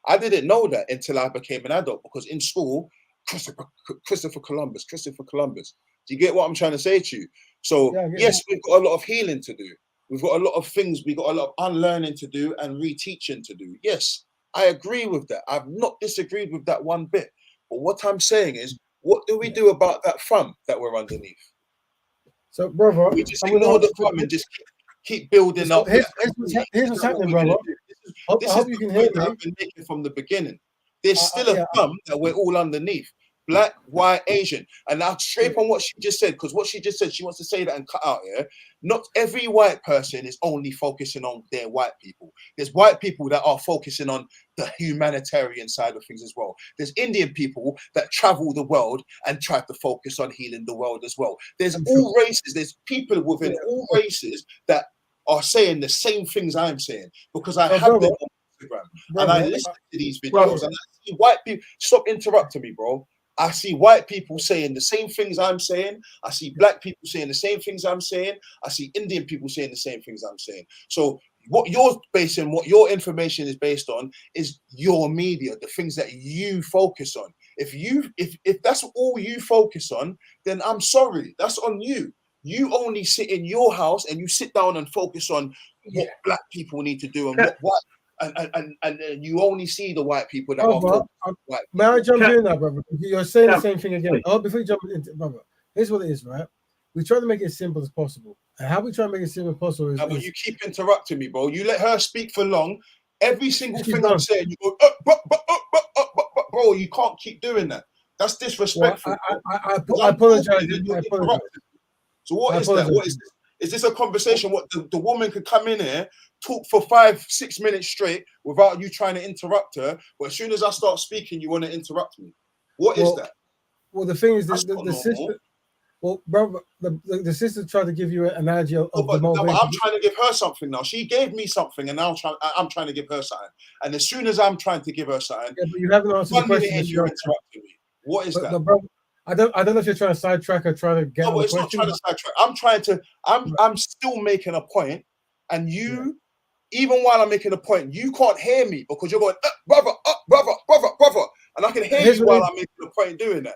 S2: I didn't know that until I became an adult, because in school, Christopher Columbus. Do you get what I'm trying to say to you? So yes, we've got a lot of healing to do. We've got a lot of things. We've got a lot of unlearning to do and reteaching to do. Yes, I agree with that. I've not disagreed with that one bit. But what I'm saying is, what do we do about that thumb that we're underneath?
S1: So, brother,
S2: we just ignore the thumb and just keep building up.
S1: Here's what's happening, brother.
S2: This is the point I've been making from the beginning. There's still a thumb that we're all underneath. Black, white, Asian. And now straight on what she just said, because what she just said, she wants to say that and cut out here. Not every white person is only focusing on their white people. There's white people that are focusing on the humanitarian side of things as well. There's Indian people that travel the world and try to focus on healing the world as well. There's all races. There's people within all races that are saying the same things I'm saying, because I have them on Instagram and I listen to these videos and I see white people. Stop interrupting me, bro. I see white people saying the same things I'm saying. I see black people saying the same things I'm saying. I see Indian people saying the same things I'm saying. So what you're basing, what your information is based on, is your media, the things that you focus on. If that's all you focus on, then I'm sorry, that's on you. You only sit in your house and you sit down and focus on what black people need to do and what and you only see the white people that are white.
S1: May I jump in now, brother? You're saying the same thing again. Oh, before you jump into, brother, here's what it is, right? We try to make it as simple as possible. And how we try to make it simple as possible is...
S2: but you keep interrupting me, bro. You let her speak for long. Every single thing I'm saying, you go, bro, you can't keep doing that. That's disrespectful.
S1: I apologize.
S2: So what is that? What is this? Is this a conversation? What the woman could come in here, talk for 5-6 minutes straight without you trying to interrupt her, but as soon as I start speaking, you want to interrupt me? What is that?
S1: Well, the thing is, the sister. Well, brother, the sister tried to give you an analogy of the motivation.
S2: No, but I'm trying to give her something now. She gave me something, and now I'm trying to give her something. And as soon as I'm trying to give her something,
S1: but you haven't answered the question.
S2: You're interrupting me. What is that?
S1: Brother, I don't know if you're trying to sidetrack or trying to get.
S2: No, it's not trying to sidetrack. I'm still making a point, and you, even while I'm making a point, you can't hear me because you're going, brother, and I can hear you while I'm making a point doing that.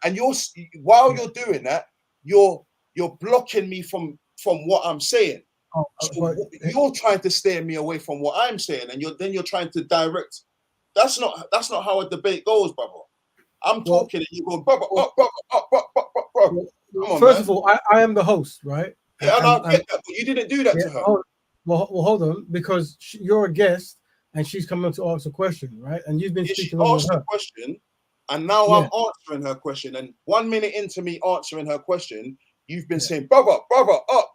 S2: And you're while you're doing that, you're blocking me from what I'm saying. So you're trying to steer me away from what I'm saying, and you're trying to direct. That's not how a debate goes, brother. I'm talking and you go, brother.
S1: First of all, I am the host, right?
S2: Yeah, and I get that, but you didn't do that to her.
S1: Well, hold on, because you're a guest and she's coming to ask a question, right? And you've been speaking
S2: over her. She asked a question, and now I'm answering her question. And 1 minute into me answering her question, you've been saying, brother, up.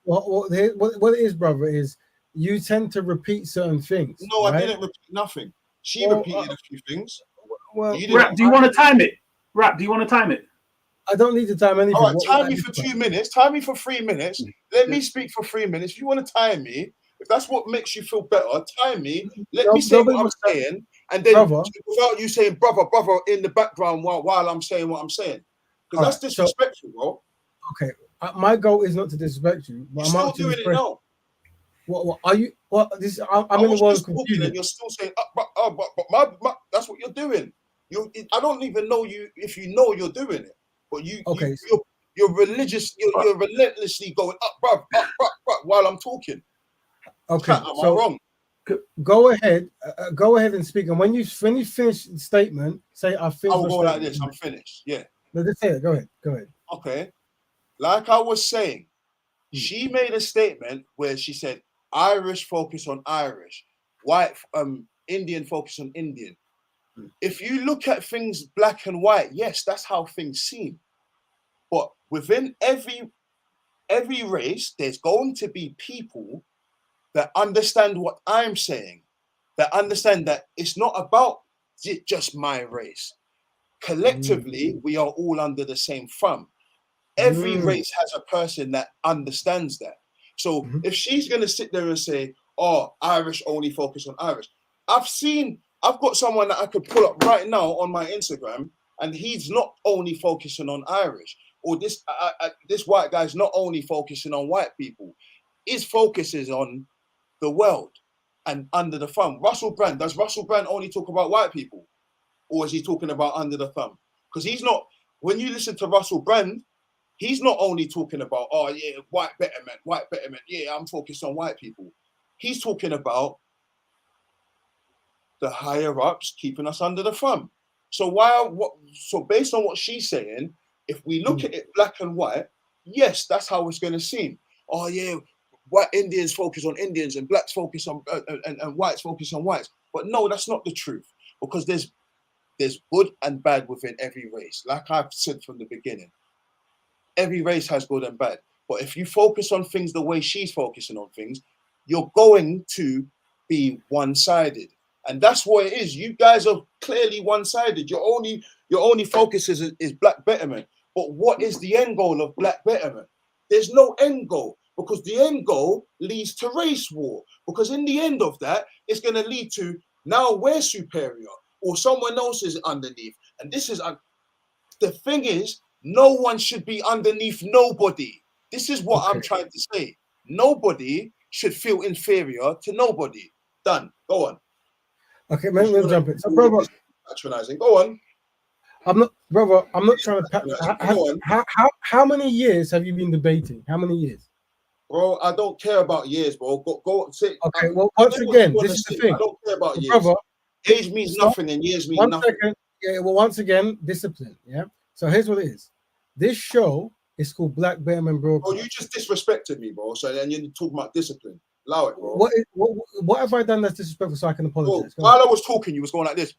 S1: What it is, brother, is you tend to repeat certain things.
S2: No, right? I didn't repeat nothing. She repeated a few things.
S4: Well, Rap, do you want to time it? Rap, do you want to time it?
S1: I don't need to time anything.
S2: All right, time me for 2 minutes. Time me for 3 minutes. Let me speak for 3 minutes. If you want to time me, if that's what makes you feel better, time me. Let me say what I'm saying, and then without you saying brother in the background while I'm saying what I'm saying, because that's disrespectful, bro.
S1: Okay, my goal is not to disrespect you, but
S2: I'm still doing it now.
S1: What are you? What this? I'm
S2: I
S1: in the
S2: was
S1: world
S2: just
S1: of
S2: talking
S1: confusion.
S2: and you're still saying, but my, that's what you're doing. I don't even know you if you know you're doing it, but
S1: Okay.
S2: you're religious. You're relentlessly going up, bruh, while I'm talking.
S1: Okay.
S2: Am I
S1: So
S2: wrong?
S1: go ahead and speak. And when you finish the statement, say I finished.
S2: I will go like this. I'm finished. Yeah.
S1: No, just say it. Go ahead.
S2: Okay. Like I was saying, she made a statement where she said Irish focus on Irish, white Indian focus on Indian. If you look at things black and white, yes, that's how things seem. But within every race, there's going to be people that understand what I'm saying, that understand that it's not about just my race. Collectively, we are all under the same thumb. Every race has a person that understands that. So if she's going to sit there and say, oh, Irish only focus on Irish, I've got someone that I could pull up right now on my Instagram, and he's not only focusing on Irish, or this white guy's not only focusing on white people. His focus is on the world and under the thumb. Russell Brand, does Russell Brand only talk about white people? Or is he talking about under the thumb? Because he's not, when you listen to Russell Brand, he's not only talking about, oh yeah, white betterment. Yeah, I'm focused on white people. He's talking about the higher ups keeping us under the thumb. So so based on what she's saying, if we look at it black and white, yes, that's how it's going to seem. Oh yeah, white Indians focus on Indians and blacks focus on and whites focus on whites. But no, that's not the truth, because there's good and bad within every race. Like I've said from the beginning, every race has good and bad. But if you focus on things the way she's focusing on things, you're going to be one-sided. And that's what it is. You guys are clearly one-sided. Your only focus is black betterment. But what is the end goal of black betterment? There's no end goal, because the end goal leads to race war. Because in the end of that, it's going to lead to now we're superior or someone else is underneath. And this is the thing is, no one should be underneath nobody. This is what I'm trying to say. Nobody should feel inferior to nobody. Done. Go on.
S1: Okay, let me jump in. So, brother,
S2: patronizing. Go on.
S1: I'm not trying to. How many years have you been debating? How many years?
S2: Bro, I don't care about years, bro. Go say.
S1: Okay, well, once again, this is the thing.
S2: I don't care about years.
S1: Brother,
S2: age means nothing, and years mean nothing.
S1: Second. Yeah, well, once again, discipline. Yeah. So here's what it is. This show is called Black Betterment Broadcast.
S2: Oh, you just disrespected me, bro. So then you're talking about discipline. Allow it, bro.
S1: What have I done that's disrespectful so I can apologize?
S2: Bro, while I was talking, you was going like this.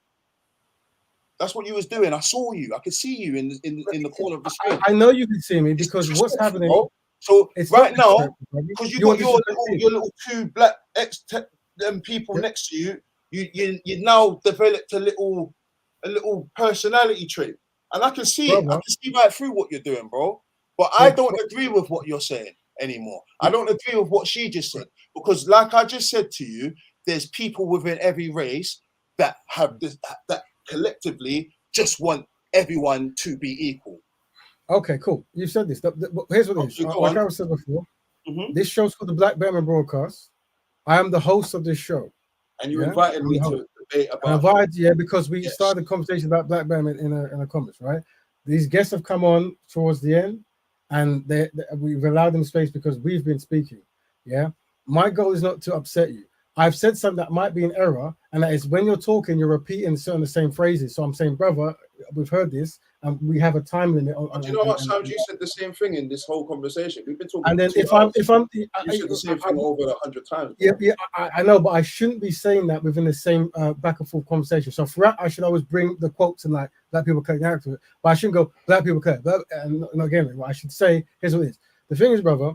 S2: That's what you was doing. I saw you. I could see you in the corner of the screen.
S1: I know you can see me because what's happening.
S2: Bro. So right now, because you got your little two black people next to you, you now developed a little personality trait, and I can see it. I can see right through what you're doing, bro. But I don't agree with what you're saying anymore. I don't agree with what she just said, because, like I just said to you, there's people within every race that have this, that collectively just want everyone to be equal.
S1: Okay, cool. You said this. Here's what it is. Like I said before, this show's called the Black Betterment Broadcast. I am the host of this show.
S2: And you invited me to debate about
S1: because we started a conversation about Black Betterment in a comments, right? These guests have come on towards the end, and we've allowed them space because we've been speaking. Yeah. My goal is not to upset you. I've said something that might be an error, and that is when you're talking, you're repeating certain the same phrases. So I'm saying, brother, we've heard this, and we have a time limit.
S2: Do you know what, Sam? You said the same thing in this whole conversation. We've been talking.
S1: And then you
S2: said the same thing over 100 times.
S1: Yeah, I know, but I shouldn't be saying that within the same back and forth conversation. So throughout, I should always bring the quotes and like black people care to it, but I shouldn't go black people care. And again, what I should say, here's what it is. The thing is, brother,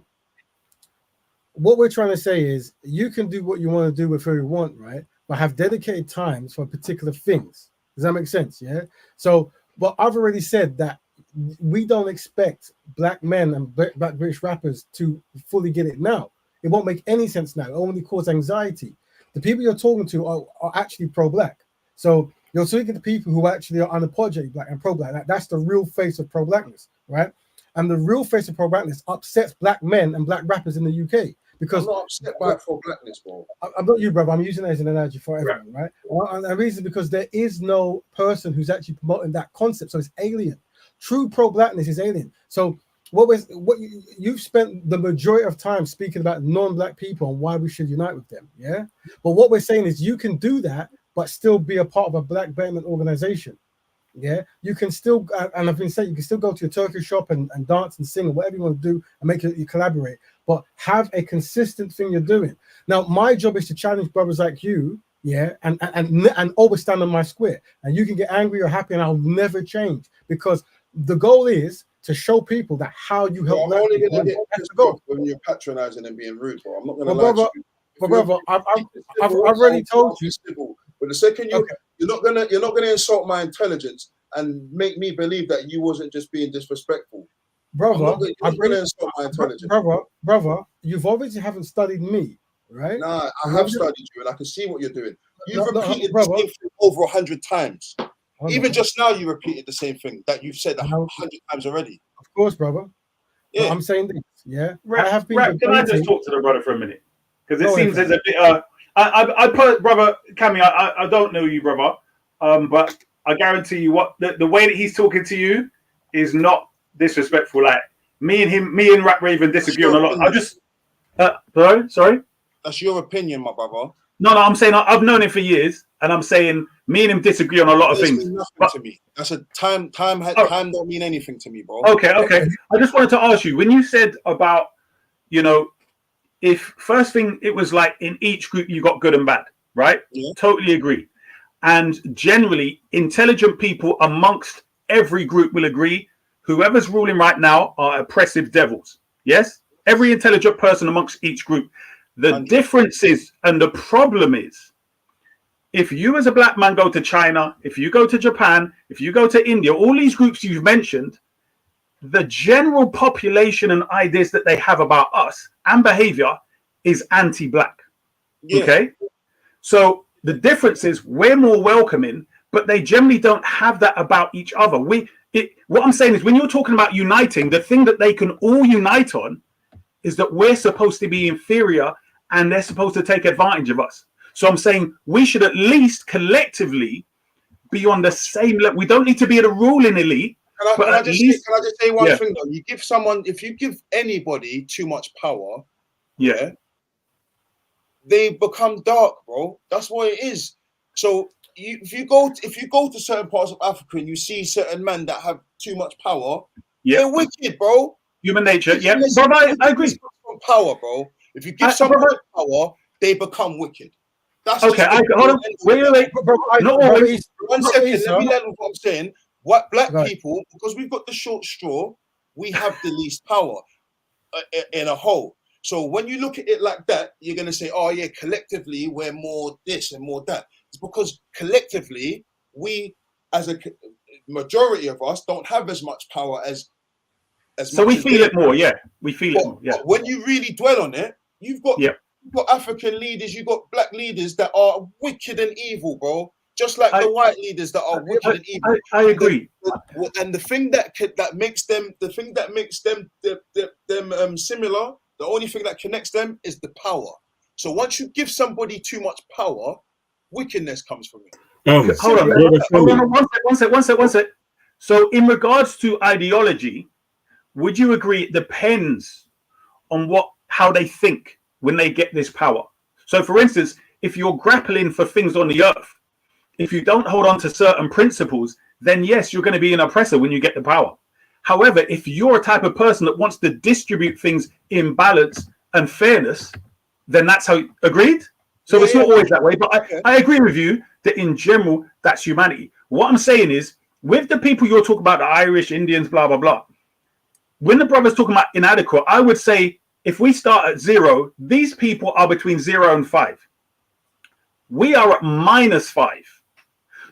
S1: what we're trying to say is you can do what you want to do with who you want, right? But have dedicated times for particular things. Does that make sense? Yeah. So, but I've already said that we don't expect black men and black British rappers to fully get it now. It won't make any sense now. It only cause anxiety. The people you're talking to are actually pro-black. So you're speaking to people who actually are unapologetic black and pro-black. That's the real face of pro-blackness, right? And the real face of pro-blackness upsets black men and black rappers in the UK because
S2: I'm not upset by pro-blackness, bro.
S1: I'm not you, brother. I'm using it as an analogy for everyone, right? And the reason is because there is no person who's actually promoting that concept, so it's alien. True pro-blackness is alien. So you've spent the majority of time speaking about non-black people and why we should unite with them, yeah. But what we're saying is you can do that, but still be a part of a Black Betterment organization. Yeah, you can still, and I've been saying you can still go to your Turkish shop and dance and sing or whatever you want to do and make it, you collaborate, but have a consistent thing you're doing. Now, my job is to challenge brothers like you, yeah, and always stand on my square. And you can get angry or happy, and I'll never change, because the goal is to show people that how you help.
S2: I'm only gonna get pissed off when you're patronizing and being rude, bro. I'm not gonna lie to you.
S1: But brother, I've already told you.
S2: But the second you're not gonna insult my intelligence and make me believe that you wasn't just being disrespectful.
S1: Brother,
S2: I'm gonna insult my intelligence.
S1: Brother, you've obviously haven't studied me, right?
S2: Nah, I have studied you and I can see what you're doing. You've repeated the same thing over 100 times. Even just now, you repeated the same thing that you've said 100 times already.
S1: Of course, brother.
S2: Yeah,
S1: I'm saying this. Yeah,
S4: I have been. Can I just talk to the brother for a minute? Because it seems there's a bit. I put brother Kammy. I don't know you, brother. But I guarantee you, what the way that he's talking to you is not disrespectful. Like me and Raven disagree on a lot. I just. Sorry.
S2: That's your opinion, my brother.
S4: No, I'm saying I've known him for years, and I'm saying me and him disagree on a lot of things.
S2: Nothing to me. That's a time don't mean anything to me, bro.
S4: Okay. I just wanted to ask you, when you said about, if first thing it was like in each group you got good and bad, right?
S2: Yeah.
S4: Totally agree. And generally, intelligent people amongst every group will agree whoever's ruling right now are oppressive devils. Yes? Every intelligent person amongst each group. The difference is, and the problem is, if you as a black man go to China, if you go to Japan, if you go to India, all these groups you've mentioned, the general population and ideas that they have about us and behavior is anti-black. Yeah. Okay? So the difference is we're more welcoming, but they generally don't have that about each other. What I'm saying is, when you're talking about uniting, the thing that they can all unite on is that we're supposed to be inferior and they're supposed to take advantage of us. So I'm saying we should at least collectively be on the same level. We don't need to be at a ruling elite.
S2: Can I just say one thing though? If you give anybody too much power, they become dark, bro. That's what it is. So if you go to certain parts of Africa and you see certain men that have too much power, they're wicked, bro.
S4: Human nature, yeah. Bro, I agree.
S2: Power, bro. If you give someone power, they become wicked. That's
S4: okay. Hold on. Wait. Not always.
S2: 1 second. Let me level what I'm saying. What black people, because we've got the short straw, we have the least power in a whole. So when you look at it like that, you're gonna say, "Oh yeah, collectively we're more this and more that." It's because collectively we, as a majority of us, don't have as much power as
S4: so we feel it more, yeah. We feel it more, yeah.
S2: But when you really dwell on it, you've got African leaders, you've got black leaders that are wicked and evil, bro. Just like the white leaders that are wicked and evil.
S4: I agree.
S2: And the thing that makes them similar, the only thing that connects them is the power. So once you give somebody too much power, wickedness comes from it.
S4: Hold on. One sec. So in regards to ideology, would you agree it depends on how they think when they get this power? So for instance, if you're grappling for things on the earth, if you don't hold on to certain principles, then yes, you're going to be an oppressor when you get the power. However, if you're a type of person that wants to distribute things in balance and fairness, then that's how, agreed? So it's not always that way, but I agree with you that in general, that's humanity. What I'm saying is, with the people you're talking about, the Irish, Indians, blah, blah, blah, when the brother's talking about inadequate, I would say if we start at 0, these people are between 0 and 5. We are at -5.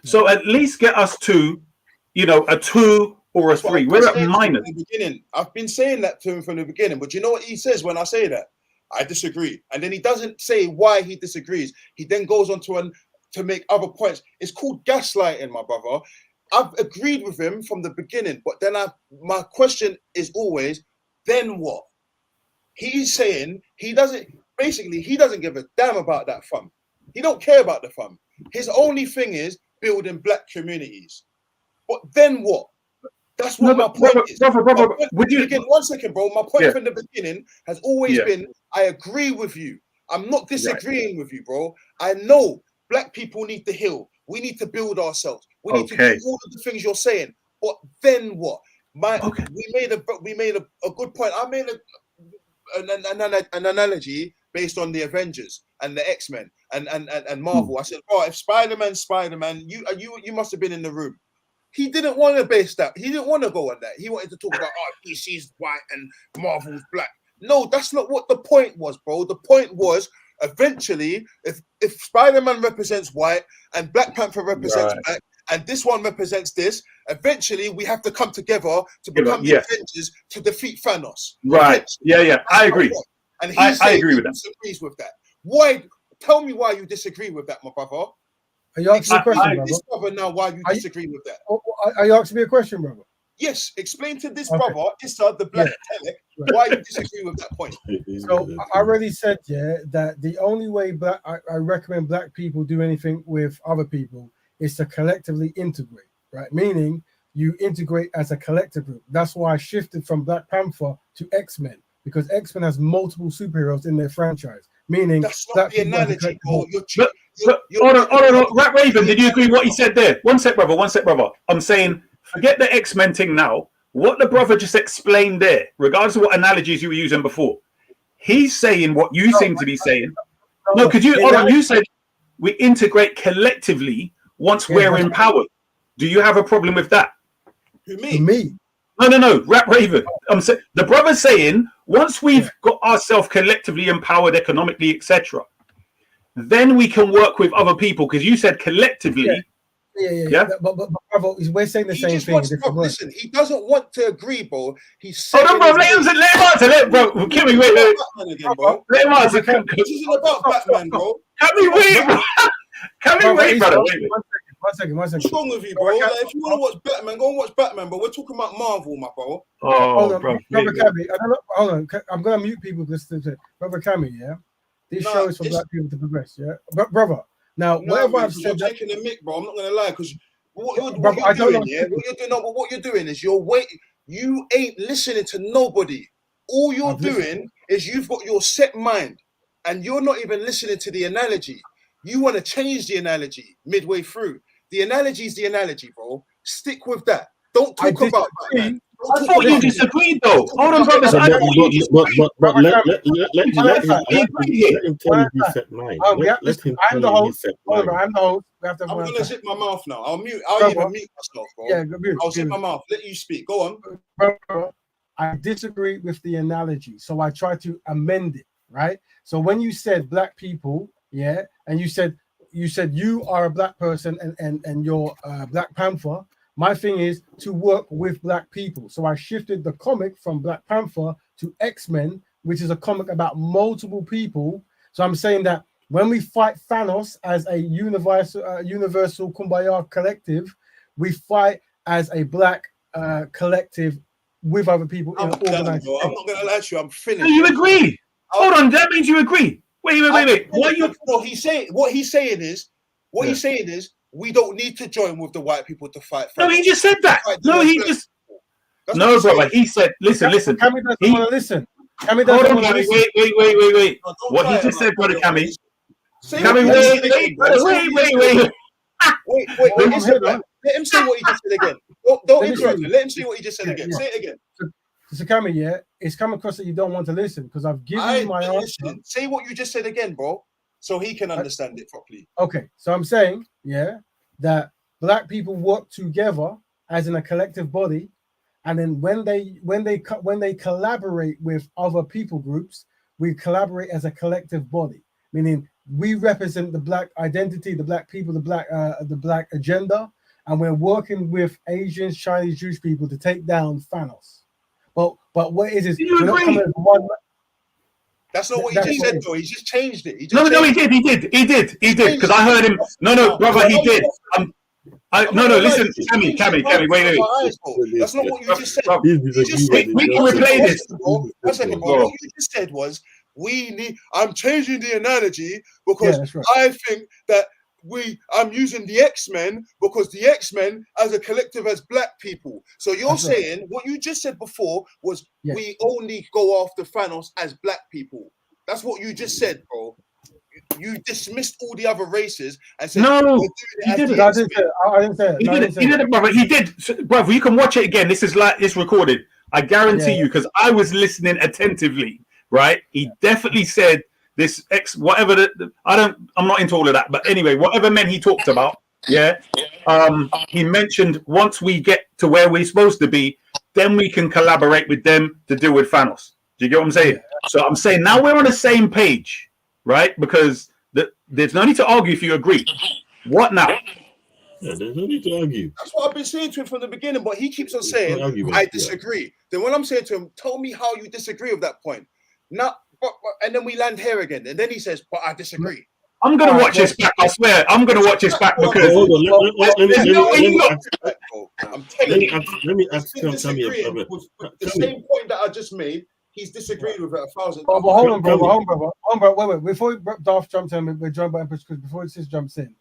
S4: So at least get us to, a 2 or a 3. We're at minus.
S2: The beginning. I've been saying that to him from the beginning, but you know what he says when I say that? I disagree. And then he doesn't say why he disagrees. He then goes on to make other points. It's called gaslighting, my brother. I've agreed with him from the beginning, but then my question is always, then what? He's saying he doesn't. basically he doesn't give a damn about that fam. He don't care about the fam. His only thing is building black communities. But then what? That's what my point is.
S4: Brother,
S2: one second, bro. My point from the beginning has always been, I agree with you. I'm not disagreeing with you, bro. I know black people need to heal. We need to build ourselves. We need to do all of the things you're saying. But then what? We made a good point. I made an analogy based on the Avengers and the X-Men and Marvel. I said, oh, if Spider-Man, you must have been in the room. He didn't want to base that. He didn't want to go on that. He wanted to talk about, DC's white and Marvel's black. No, that's not what the point was, bro. The point was, eventually, if Spider-Man represents white and Black Panther represents black, and this one represents this, eventually we have to come together to become the Avengers to defeat Thanos.
S4: Right. Yeah. I agree.
S2: And
S4: I agree with that.
S2: Disagrees with that. Why? Tell me why you disagree with that, my brother.
S1: Are you asking me a question, brother?
S2: Discover now why you disagree with that.
S1: Are you asking me a question, brother?
S2: Yes. Explain to this brother, Issa, the black Telek, why you disagree with that point.
S1: So I already said, that the only way I recommend black people do anything with other people is to collectively integrate, right? Meaning you integrate as a collective group. That's why I shifted from Black Panther to X-Men, because X-Men has multiple superheroes in their franchise. Meaning
S2: that's not the analogy, bro.
S4: Hold on. Raven, did you agree what he said there? One sec, brother. I'm saying, forget the X-Men thing now. What the brother just explained there, regardless of what analogies you were using before, he's saying what you seem to be saying. No, because you said we integrate collectively once we're empowered. Do you have a problem with that?
S2: Who, me?
S4: No. Raven. The brother's saying once we've got ourselves collectively empowered economically, etc., then we can work with other people. Because you said collectively.
S1: Yeah. But brother, we're saying the same thing.
S2: Listen, he doesn't want to agree, bro. He's saying.
S4: Hold on, bro. Let him answer. Bro, Kimmy, wait. Let him answer.
S2: This isn't about Batman, bro.
S4: Can we wait, brother?
S1: One second.
S2: What's wrong with you, bro? Like, if you want to watch Batman, go and watch Batman, but we're talking about Marvel, my bro.
S1: Hold on, bro. Brother Kammy, hold on. I'm going to mute people because, Brother Kammy, this show is for black people to progress, But, brother, now, whatever I've said...
S2: You're taking the mic, bro. I'm not going to lie, because what you're doing is you're waiting. You ain't listening to nobody. All you're doing is you've got your set mind, and you're not even listening to the analogy. You want to change the analogy midway through. The analogy is the analogy, bro. Stick with that. Don't talk about Batman.
S4: I thought you disagreed, though. Hold on, brothers.
S5: But let him tell you his set mind.
S1: I'm the host. I'm the host.
S2: I'm gonna zip my mouth now. I'll even mute myself, bro.
S1: Yeah, good.
S2: I'll zip my mouth. Let you speak. Go on.
S1: Bro, I disagree with the analogy, so I try to amend it. Right. So when you said black people, and you said you are a black person and you're Black Panther. My thing is to work with black people. So I shifted the comic from Black Panther to X-Men, which is a comic about multiple people. So I'm saying that when we fight Thanos as a universal Kumbaya collective, we fight as a black collective with other people in an organized.
S2: I'm not going to lie to you. I'm finished.
S4: No, you agree. Hold on. That means you agree. Wait.
S2: What he's saying is, we don't need to join with the white people to fight.
S4: No, he just said that. No, brother. He said, listen.
S1: Kammy doesn't want to listen. Kammy
S4: doesn't want to listen. Wait. What he just said, brother Kammy. Kammy, wait.
S2: Let him say what he just said again. Don't interrupt him. Let him say what he just said again. Say it again.
S1: So Kammy, it's come across that you don't want to listen because I've given you my answer.
S2: Say what you just said again, bro, so he can understand it properly.
S1: Okay, so I'm saying, that black people work together as in a collective body, and then when they collaborate with other people groups, we collaborate as a collective body. Meaning we represent the black identity, the black people, the black agenda, and we're working with Asians, Chinese, Jewish people to take down Thanos. But what is we're not coming as one.
S2: That's not what he just said, though. He just changed it. He
S4: did. Because I heard him. No, brother, he did. Listen, Kammy, wait.
S2: That's not what you just said.
S4: We can replay this.
S2: One second, bro. What you just said was I'm changing the analogy because
S1: that's right.
S2: I think that I'm using the X-Men because the X-Men as a collective as black people. So you're
S1: That's right.
S2: saying what you just said before was
S1: Yeah.
S2: we only go after Thanos as black people. That's what you just said, bro. You dismissed all the other races and said
S4: No,
S2: he
S4: didn't.
S1: I didn't say it.
S4: He didn't, brother. He did, brother. You can watch it again. This is like it's recorded. I guarantee you, because I was listening attentively. Right? He definitely said this X whatever. I'm not into all of that. But anyway, whatever men he talked about. Yeah. He mentioned once we get to where we're supposed to be, then we can collaborate with them to deal with Thanos. Do you get what I'm saying? So I'm saying now we're on the same page, right? Because there's no need to argue if you agree. What now?
S5: Yeah, there's no need to argue.
S2: That's what I've been saying to him from the beginning, but he keeps on saying, I disagree. Yeah. Then when I'm saying to him, tell me how you disagree with that point. Now, and then we land here again. And then he says, but I disagree.
S4: I'm going to watch this back. I swear. I'm going to watch this back because...
S5: Hold on. Let me ask Kammy
S2: the same point that I just made. He's disagreed with it 1,000 times.
S1: But hold on, brother. Wait. Before Darth jumps in, we're joined by Empress, because before Sis jumps in,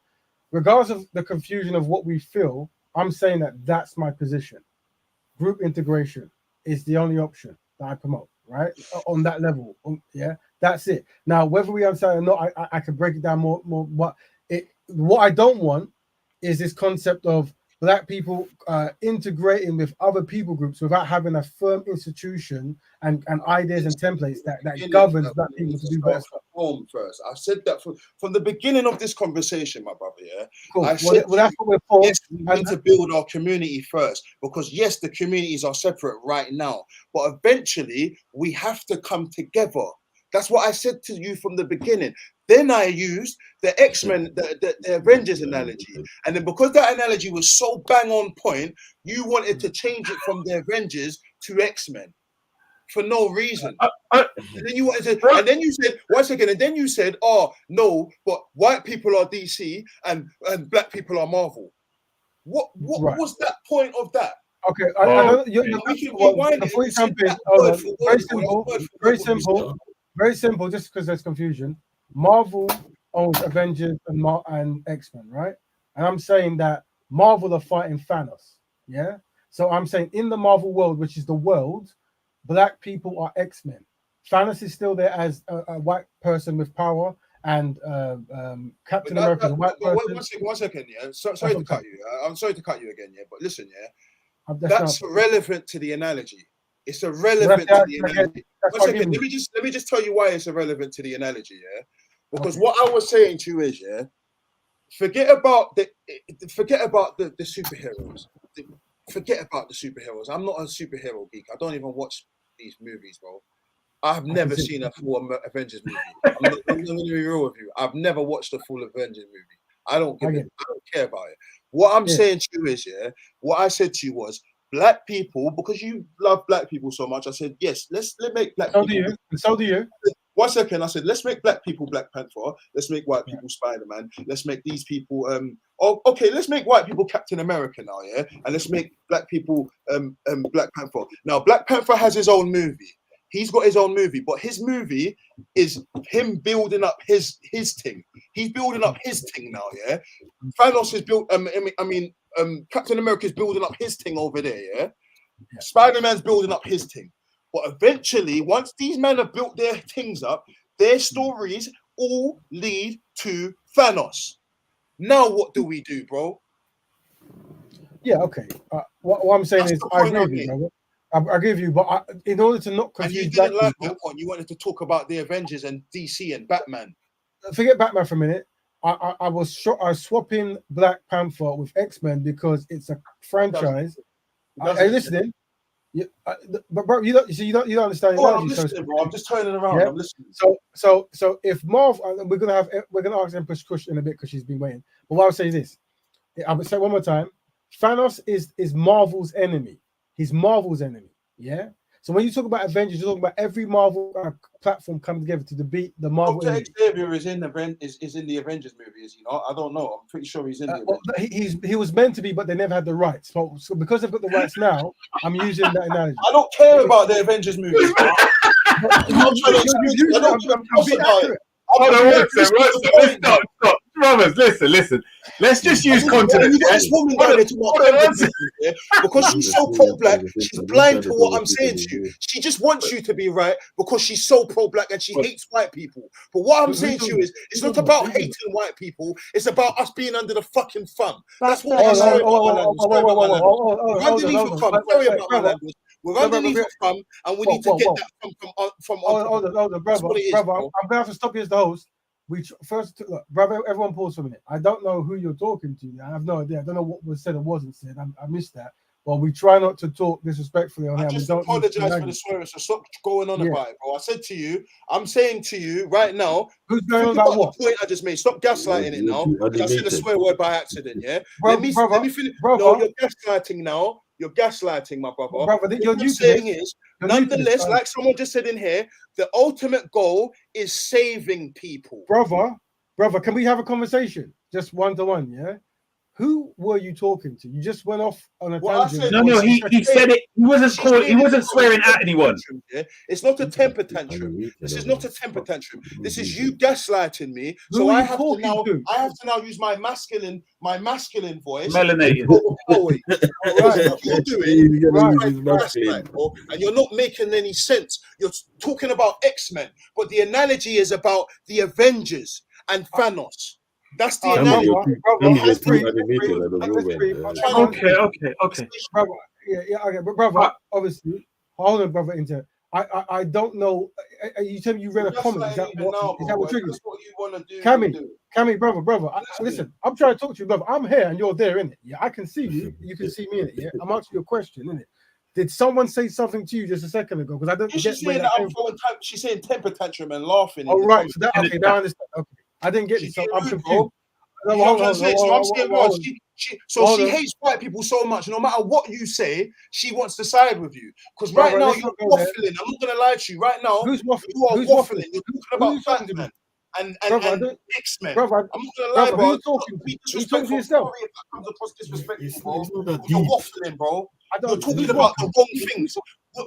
S1: regardless of the confusion of what we feel, I'm saying that that's my position. Group integration is the only option that I promote, right? On that level, yeah, that's it. Now, whether we understand or not, I can break it down more. What I don't want is this concept of black people integrating with other people groups without having a firm institution and ideas and templates that governs black people to do better.
S2: Home first. I said that from the beginning of this conversation, my brother. Yeah,
S1: cool.
S2: I said
S1: that's what we're for.
S2: Yes, we need to build our community first, because yes, the communities are separate right now, but eventually we have to come together. That's what I said to you from the beginning. Then I used the X-Men, the Avengers analogy. And then because that analogy was so bang on point, you wanted to change it from the Avengers to X-Men for no reason. And then you wanted to, and then you said, one second, and then you said, oh, no, but white people are DC and black people are Marvel. What was that point of that?
S1: Okay, before you jump in, very simple, just because there's confusion. Marvel owns Avengers and X-Men, right? And I'm saying that Marvel are fighting Thanos, yeah? So I'm saying in the Marvel world, which is the world, black people are X-Men. Thanos is still there as a white person with power, and Captain America is a white person.
S2: One second, yeah. Sorry to cut you. I'm sorry to cut you again, yeah. But listen, yeah. That's relevant to the analogy. It's irrelevant to the analogy. One second, let me just tell you why it's irrelevant to the analogy, yeah. Because what I was saying to you is, yeah, forget about the superheroes. Forget about the superheroes. I'm not a superhero geek. I don't even watch these movies, bro. I've never seen a full Avengers movie. I'm going to be real with you. I've never watched a full Avengers movie. I don't care about it. What I'm saying to you is, yeah, what I said to you was, black people, because you love black people so much, I said, yes, let's make black people.
S1: So do you.
S2: 1 second, I said, let's make black people Black Panther. Let's make white people Spider-Man. Let's make these people, let's make white people Captain America now, yeah? And let's make black people Black Panther. Now, Black Panther has his own movie. He's got his own movie, but his movie is him building up his thing. He's building up his thing now, yeah? Thanos is built, Captain America is building up his thing over there, yeah? Spider-Man's building up his thing. But eventually, once these men have built their things up, their stories all lead to Thanos. Now, what do we do, bro?
S1: Yeah, okay. What I'm saying is, I agree with you, brother. I give you, but in order to not confuse,
S2: and you didn't like that point. You wanted to talk about the Avengers and DC and Batman.
S1: Forget Batman for a minute. I was swapping Black Panther with X-Men because it's a franchise. Are you listening? Yeah, but bro, you don't understand.
S2: I'm listening, bro. I'm just turning around. Yeah? I'm listening.
S1: So if Marvel, we're gonna ask Empress Kush in a bit because she's been waiting. But what I'll say is this: I would say one more time. Thanos is Marvel's enemy. He's Marvel's enemy. Yeah. So when you talk about Avengers, you're talking about every Marvel platform coming together to defeat the Marvel.
S2: Xavier is in the Avengers movie, is he not? I don't know. I'm pretty sure he's in the
S1: he was meant to be, but they never had the rights. So because they've got the rights now, I'm using that analogy.
S2: I don't care about the Avengers movie. I'm trying to explain to you. I don't give a fuss about it.
S4: Hold on, let's stop. Brothers, listen. Let's just use continents.
S2: You got this woman down there talking about because she's so pro-black, she's blind to what I'm saying to you. She just wants you to be right because she's so pro-black and she hates white people. But what I'm saying to you is, it's not about hating white people. It's about us being under the fucking thumb. That's what I'm saying. We're underneath the thumb. Sorry about my language. We're underneath the thumb, and we need to get that from
S1: hold on, brother. I'm gonna have to stop you as the host. First, look, brother, everyone pause for a minute. I don't know who you're talking to. I have no idea. I don't know what was said or wasn't said. I missed that. But we try not to talk disrespectfully on here.
S2: I just apologize for the swearing, so stop going on about it, bro. I said to you, I'm saying to you right now,
S1: who's going on about what?
S2: The point I just made. Stop gaslighting it now. I said a swear word by accident, yeah?
S1: Bro,
S2: let me finish.
S1: Brother.
S2: No, you're gaslighting now. You're gaslighting, my brother.
S1: Brother,
S2: what I'm saying is, nonetheless, like someone just said in here, the ultimate goal is saving people.
S1: Brother, can we have a conversation? Just one-to-one, yeah? Who were you talking to? You just went off on a tangent.
S4: No, he said it. He wasn't swearing at anyone.
S2: It's not a temper tantrum. This is not a temper tantrum. This is you gaslighting me. So I have to now use my masculine voice.
S4: Melanated.
S2: What you're doing, and you're not making any sense. You're talking about X-Men, but the analogy is about the Avengers and Thanos. That's the analogy.
S1: Okay. Brother, okay. But brother, obviously, hold on, brother. I don't know. You tell me you read a comment. Is that what triggered?
S2: That's what you want to do.
S1: Kammy, brother. Listen, I'm trying to talk to you, brother. I'm here and you're there, innit? Yeah, I can see you. You can see me, innit? Yeah, I'm asking you a question, innit? Did someone say something to you just a second ago? Because I don't get where that came from.
S2: She's saying temper tantrum and laughing.
S1: Oh, right. So now I understand. Okay. I didn't get it, so I'm confused.
S2: She hates white people so much. No matter what you say, she wants to side with you. Because right now you're waffling. I'm not gonna lie to you. Right now, you are waffling. You're talking about Batman and X-Men. I'm not gonna lie, bro. Be disrespectful. Sorry if that comes across disrespectful, bro. You're waffling, bro. You're talking about the wrong things.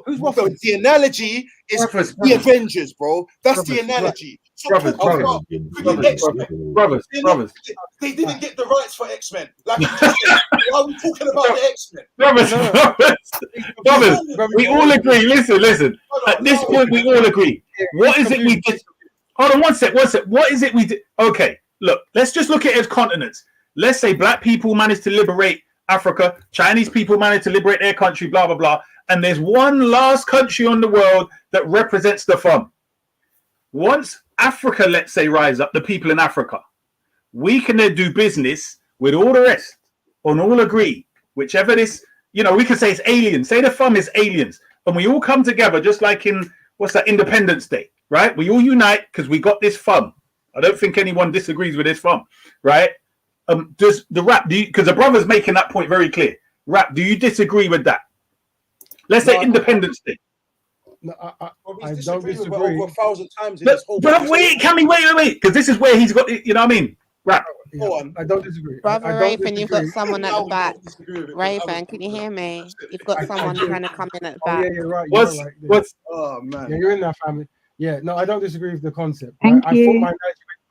S1: Who's waffling?
S2: The analogy is the Avengers, bro. That's the analogy.
S4: Brothers.
S2: They didn't get the rights for X-Men. Like, why are we talking about the X-Men?
S4: Brothers, we all agree. Listen. At this point, we all agree. What is it we did? Hold on, one sec. What is it we did? Okay, look, let's just look at it as continents. Let's say black people managed to liberate Africa, Chinese people managed to liberate their country, blah, blah, blah. And there's one last country on the world that represents the thumb. Once Africa, let's say, rise up, the people in Africa, we can then do business with all the rest and all agree, whichever this, we can say it's aliens. Say the thumb is aliens. And we all come together just like in, Independence Day, right? We all unite because we got this thumb. I don't think anyone disagrees with this thumb, right? Does the rap, because the brother's making that point very clear. Rap, do you disagree with that? Let's say Independence Day.
S1: No, I don't disagree.
S2: Over 1,000 times.
S4: But wait, because this is where he's got, you know what I mean? Rap.
S1: Go on. I don't disagree.
S6: Brother Raven, you've got someone at the back. Raven, can you hear me? You've got someone trying to come in at the back.
S1: Yeah, you're right.
S2: Oh, man.
S1: Yeah, you're in that family. Yeah, no, I don't disagree with the concept.
S7: Thank you.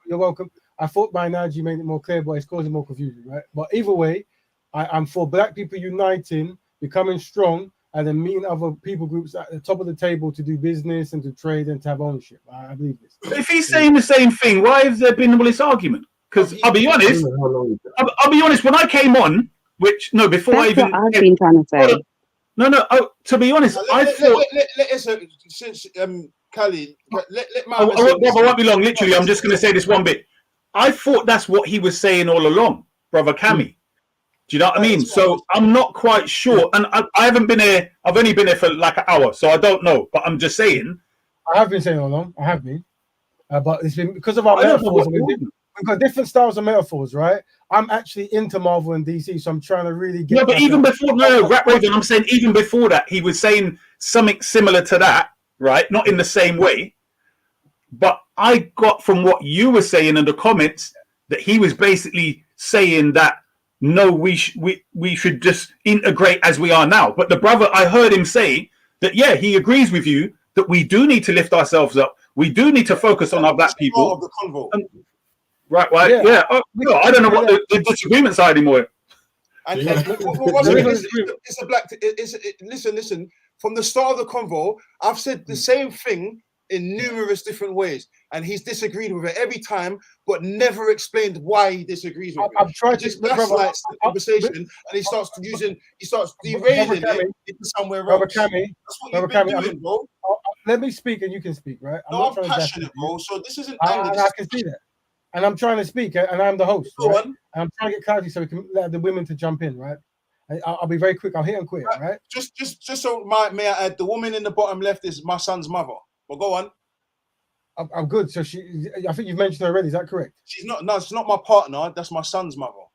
S1: You're welcome. I thought my analogy made it more clear, but it's causing more confusion, right? But either way, I'm for black people uniting, becoming strong, and then meeting other people groups at the top of the table to do business and to trade and to have ownership. I believe this.
S4: If he's saying the same thing, why has there been all this argument? Because I'll be honest, when I came on, before I even...
S7: I've been trying to say.
S4: To be honest, I thought...
S2: Since Kali, let my...
S4: I won't be long, literally, I'm just going to say this one bit. I thought that's what he was saying all along, Brother Kammy. Do you know what I mean? So I'm not quite sure. And I haven't been here. I've only been here for like an hour, so I don't know. But I'm just saying.
S1: I have been saying all along. I have been. But it's been because of our metaphors. We've got different styles of metaphors, right? I'm actually into Marvel and DC, so I'm trying to really get...
S4: Yeah, but even before... Rap Raven, I'm saying even before that, he was saying something similar to that, right? Not in the same way. But I got from what you were saying in the comments that he was basically saying that no, we should just integrate as we are now. But the brother, I heard him say that, yeah, he agrees with you, that we do need to lift ourselves up. We do need to focus on our black people.
S2: Of the convo.
S4: Right. Yeah. Oh, no, I don't know what the disagreements are anymore.
S2: And,
S5: Yeah.
S2: it's a black. Listen. From the start of the convo, I've said the same thing in numerous different ways, and he's disagreed with it every time, but never explained why he disagrees with it.
S1: I've tried
S2: He just
S1: to
S2: gaslights the conversation, and he starts derailing it into somewhere else.
S1: Kammy,
S2: That's what you've been doing, bro.
S1: Let me speak, and you can speak, right?
S2: I'm passionate, bro. So this isn't
S1: anger. I can see that, and I'm trying to speak, and I'm the host, right? And I'm trying to get clarity so we can let the women to jump in, right? I'll be very quick. I'll hit and quit, right?
S2: Just so may I add, the woman in the bottom left is my son's mother. But go on.
S1: I'm good. So I think you've mentioned her already. Is that correct?
S2: She's not. No, she's not my partner. That's my son's mother.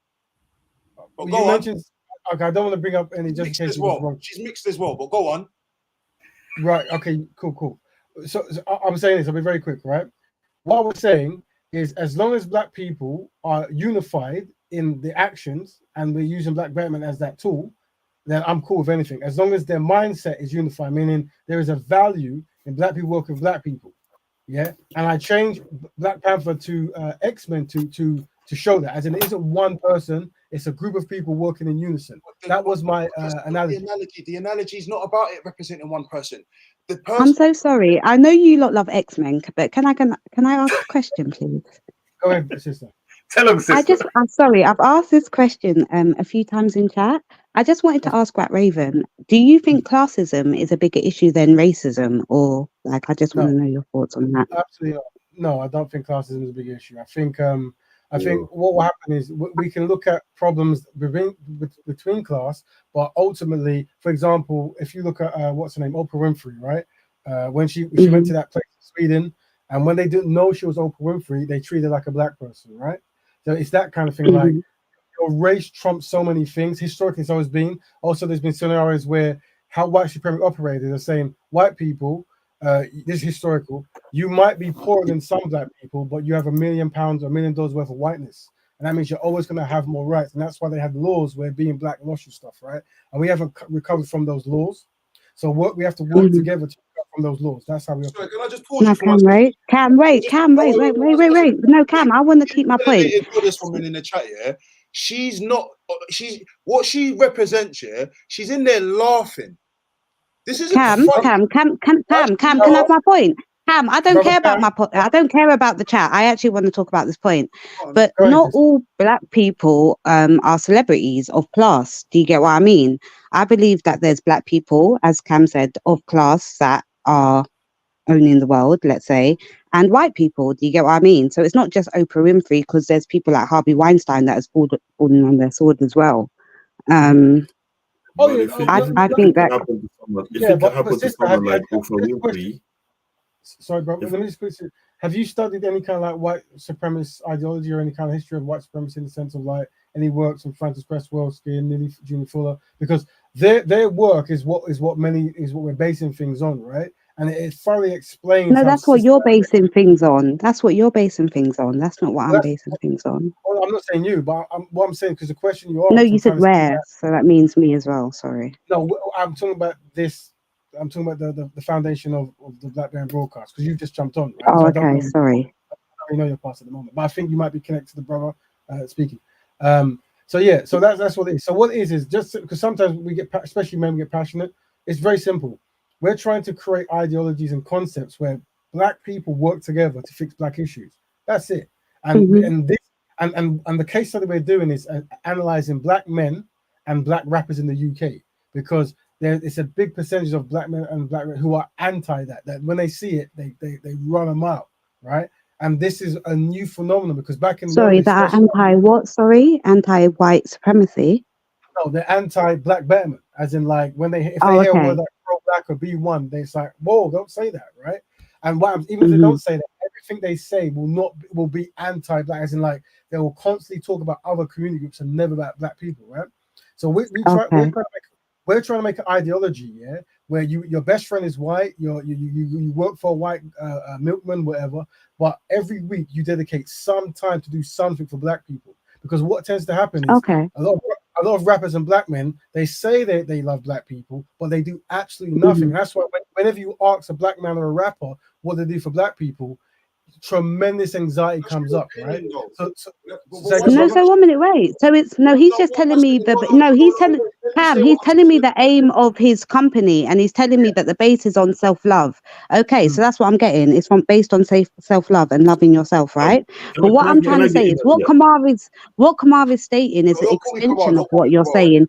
S2: But
S1: you mentioned. Okay, I don't want to bring up any just in case.
S2: She's mixed as well. But go on.
S1: Right. Okay. Cool. So I'm saying this. I'll be very quick. Right. What we're saying is, as long as black people are unified in the actions, and we're using Black Betterment as that tool, then I'm cool with anything. As long as their mindset is unified, meaning there is a value in black people working with black people. Yeah. And I changed Black Panther to X-Men to show that, as in it isn't one person, it's a group of people working in unison. That was my analogy.
S2: The analogy is not about it representing one person.
S7: I'm so sorry. I know you lot love X-Men, but can I ask a question, please?
S1: Go ahead, sister.
S4: Tell them, sister.
S7: I'm sorry. I've asked this question a few times in chat. I just wanted to ask Black Raven, do you think classism is a bigger issue than racism? Or I just want to know your thoughts on that.
S1: Absolutely not. No, I don't think classism is a big issue. I think what will happen is we can look at problems between class, but ultimately, for example, if you look at what's her name, Oprah Winfrey, right? When she went to that place in Sweden, and when they didn't know she was Oprah Winfrey, they treated her like a black person, right? So it's that kind of thing. Like your race trumps so many things. Historically, it's always been. Also, there's been scenarios where how white supremacy operated are saying white people. This is historical. You might be poorer than some black people, but you have £1 million or $1 million worth of whiteness, and that means you're always going to have more rights. And that's why they have laws where being black lost your stuff, right? And we haven't recovered from those laws. So we have to work together to recover from those laws. That's how we.
S2: Sorry, can I just pause?
S7: No, Cam, wait. No, Cam, I want to keep my point.
S2: This woman in the chat, yeah, she's not. What she represents, yeah. She's in there laughing. This is
S7: Cam, can I have my point? Cam, I don't care about I don't care about the chat. I actually want to talk about this point. But not all black people are celebrities of class. Do you get what I mean? I believe that there's black people, as Cam said, of class that are owning the world, let's say, and white people. Do you get what I mean? So it's not just Oprah Winfrey, because there's people like Harvey Weinstein that has fallen on their sword as well.
S5: I
S7: think that
S5: if it happened to someone like Oprah Winfrey.
S1: Sorry, bro. Let me just quickly. Have you studied any kind of like white supremacist ideology or any kind of history of white supremacy in the sense of like any works from Francis Cresswellski and Lily Junior Fuller? Because their work is what we're basing things on, right? And it thoroughly explains.
S7: No, that's what you're basing things on. That's what you're basing things on. That's not what I'm basing things on.
S1: Well, I'm not saying you, but what I'm saying, because the question you asked.
S7: No, you said where, so that means me as well. Sorry.
S1: No, I'm talking about this. I'm talking about the foundation of the Black Bear broadcast, because you've just jumped on. Right?
S7: Oh,
S1: so
S7: okay. Sorry.
S1: I don't really know your past at the moment, but I think you might be connected to the brother speaking. So yeah, so that's what it is. So what it is just because sometimes we get, especially men, we get passionate. It's very simple. We're trying to create ideologies and concepts where black people work together to fix black issues. That's it. And and the case study we're doing is analyzing black men and black rappers in the UK, because it's a big percentage of black men and black who are anti that when they see it, they run them out, right? And this is a new phenomenon, because back in
S7: that anti what? Sorry, anti-white supremacy.
S1: No, they're anti-black betterment, as in like if they hear a word like pro-black or B1, they're like, whoa, don't say that, right? And even if they don't say that, everything they say will be anti-black, as in like they will constantly talk about other community groups and never about black people, right? So we're trying to make an ideology, yeah, where your best friend is white, you work for a white milkman, whatever, but every week you dedicate some time to do something for black people. Because what tends to happen is a lot of rappers and black men, they say they love black people, but they do absolutely nothing. That's why whenever you ask a black man or a rapper what they do for black people, tremendous anxiety comes up, right? So
S7: no, so 1 minute, wait. So it's no, he's just telling me he's telling Cam, he's telling me the aim of his company, and he's telling me that the base is on self-love. Okay, so that's what I'm getting. It's based on self-love and loving yourself, right? But what I'm trying to say is what Kamar is stating is an extension of what you're saying.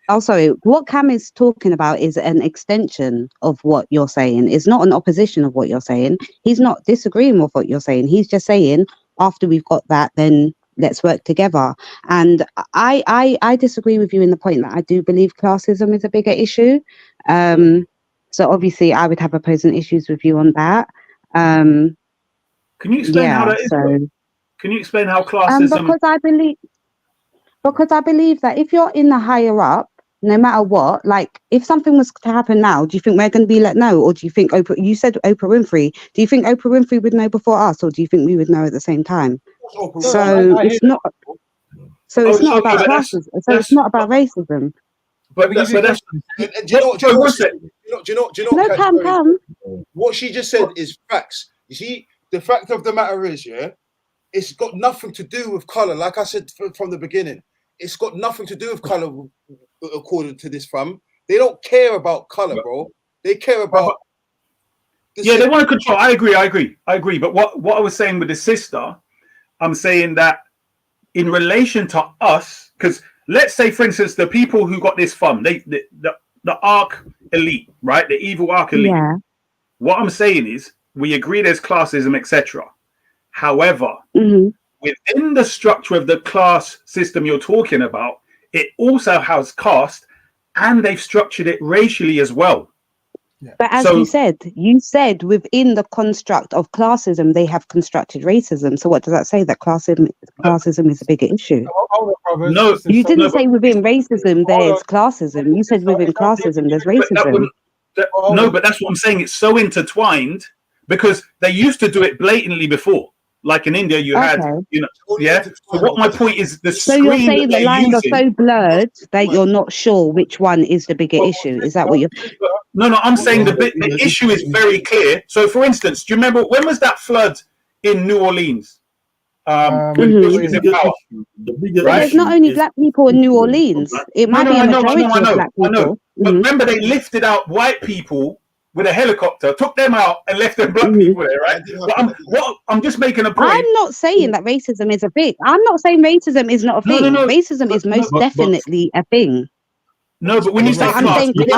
S7: Oh, sorry. What Cam is talking about is an extension of what you're saying. It's not an opposition of what you're saying. He's not disagreeing with what you're saying. He's just saying, after we've got that, then let's work together. And I disagree with you in the point that I do believe classism is a bigger issue. So obviously I would have opposing issues with you on that.
S4: Can you explain how that is? Can you explain how classism?
S7: Because I believe that if you're in the higher up, no matter what, like if something was to happen now, do you think we're going to be let know? Or do you think you said Oprah Winfrey, do you think Oprah Winfrey would know before us? Or do you think we would know at the same time? So it's not about classes. So it's not about racism.
S2: But do you know,
S7: Cam.
S2: What she just said is facts. You see, the fact of the matter is, it's got nothing to do with color. Like I said from the beginning, it's got nothing to do with color. According to this fam, they don't care about color, bro. They care about.
S4: They want to control. I agree. But what I was saying with the sister, I'm saying that in relation to us, because let's say, for instance, the people who got this fund, the Ark elite, right? The evil Ark elite.
S7: Yeah.
S4: What I'm saying is, we agree there's classism, etc. However, within the structure of the class system you're talking about, it also has caste, and they've structured it racially as well.
S7: Yeah. But as you said within the construct of classism, they have constructed racism. So what does that say? That classism is a bigger issue?
S4: No,
S7: you didn't say within racism there's classism. You said within classism there's racism.
S4: But that's what I'm saying. It's so intertwined because they used to do it blatantly before. Like in India, you had, So what my point is,
S7: so you're saying the lines are so blurred that you're not sure which one is the bigger issue. Is that what you're?
S4: No, I'm saying the issue is very clear. So, for instance, do you remember when was that flood in New Orleans?
S7: There's not only black people in New Orleans. It might be a majority of black people.
S4: I know. But remember, they lifted out white people with a helicopter, took them out, and left them black people there, right? But I'm just making a point.
S7: I'm not saying that racism is a thing. I'm not saying racism is not a thing.
S4: No.
S7: Racism is most definitely a thing.
S4: No, but when you say class, the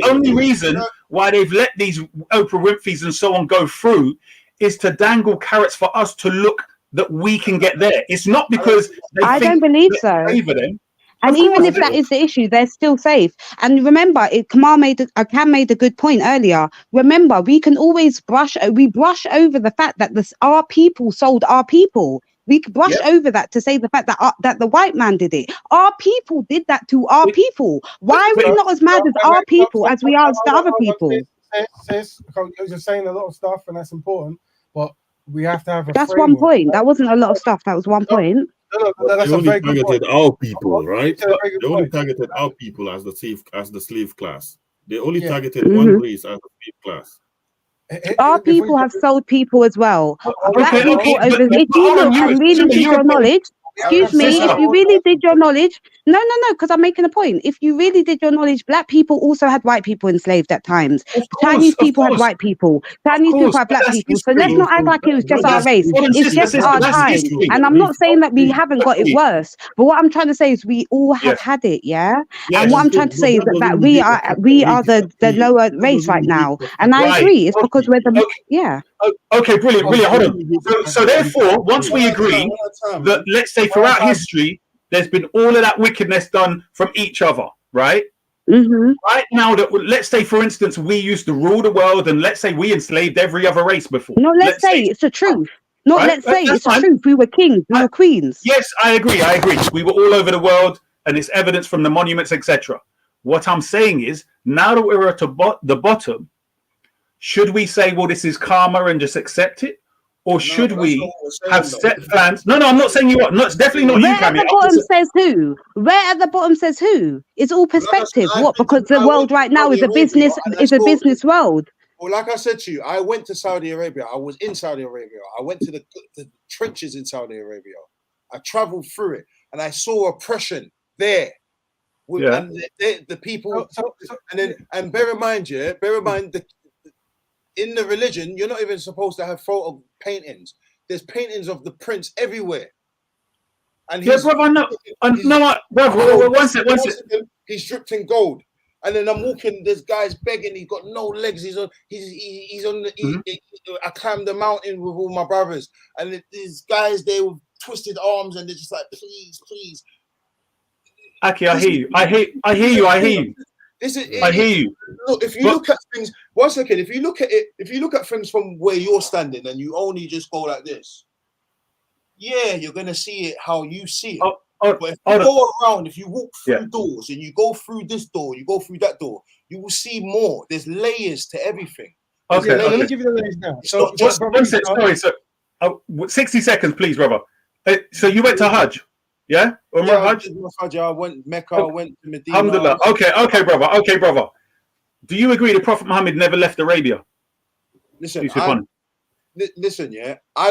S4: only reason why they've let these Oprah Winfreys and so on go through is to dangle carrots for us to look that we can get there. It's not because
S7: I don't believe so. And even if that is the issue, they're still safe. And remember, Cam made a good point earlier. Remember, we can always brush over the fact that our people sold our people. We could brush over that to say the fact that the white man did it. Our people did that to our people. Why are we not as mad as our people as we are as the other people?
S1: You're just saying a lot of stuff, and that's important. But we have to have a
S7: That's
S1: framework.
S7: 1 point. That wasn't a lot of stuff. That was 1 point.
S1: No, that's
S5: they
S1: a
S5: only
S1: very good
S5: targeted
S1: point.
S5: our people, right?
S1: They
S5: only targeted our people as the slave class. They only targeted one race as the slave class.
S7: Our people have sold people as well. Black people if you look and really did your knowledge, excuse me, if you really did your knowledge, no, because I'm making a point. If you really did your knowledge, black people also had white people enslaved at times. Chinese people had white people. Chinese people had black people. So let's not act like it was just our race. It's just our time. And I'm not saying that we haven't got it worse. But what I'm trying to say is we all have had it, And what I'm trying to say is that we are the lower race right now. And I agree. It's because we're the
S4: Okay, brilliant. Hold on. So therefore, once we agree that, let's say, throughout history, there's been all of that wickedness done from each other, right? Right now, let's say, for instance, we used to rule the world, and let's say we enslaved every other race before.
S7: No, let's say it's the truth. Not let's say it's the truth. We were kings. We were queens.
S4: Yes, I agree. We were all over the world, and it's evidence from the monuments, etc. What I'm saying is, now that we're at the bottom, should we say, well, this is karma and just accept it? or should we have set plans? No, I'm not saying you are. No, it's definitely not you,
S7: Where at
S4: Kammy.
S7: the bottom says who? Where at the bottom says who? It's all perspective. What? Because the world right now is a business world.
S2: Well, like I said to you, I went to Saudi Arabia. I was in Saudi Arabia. I went to the trenches in Saudi Arabia. I traveled through it, and I saw oppression there. And the people, and bear in mind, in the religion, you're not even supposed to have photo paintings. There's paintings of the prince everywhere. And
S4: brother, one second.
S2: He's dripped in gold. And then I'm walking, this guy's begging, he's got no legs, he's on I climbed the mountain with all my brothers. And these guys, they with twisted arms, and they're just like, please, please.
S4: Aki, I hear you. I hear you. I hear you.
S2: Look, if you look at things, one second, if you look at things from where you're standing and you only just go like this, yeah, you're gonna see it how you see it. But if you go around, if you walk through doors and you go through this door, you go through that door, you will see more. There's layers to everything.
S1: Okay, let me give you the layers now.
S4: So, sorry, so 60 seconds, please, brother. So you went to Hajj, yeah? Hajj?
S2: I went Mecca, I went to Medina.
S4: Alhamdulillah. Okay, brother. Do you agree that Prophet Muhammad never left Arabia?
S2: Listen, I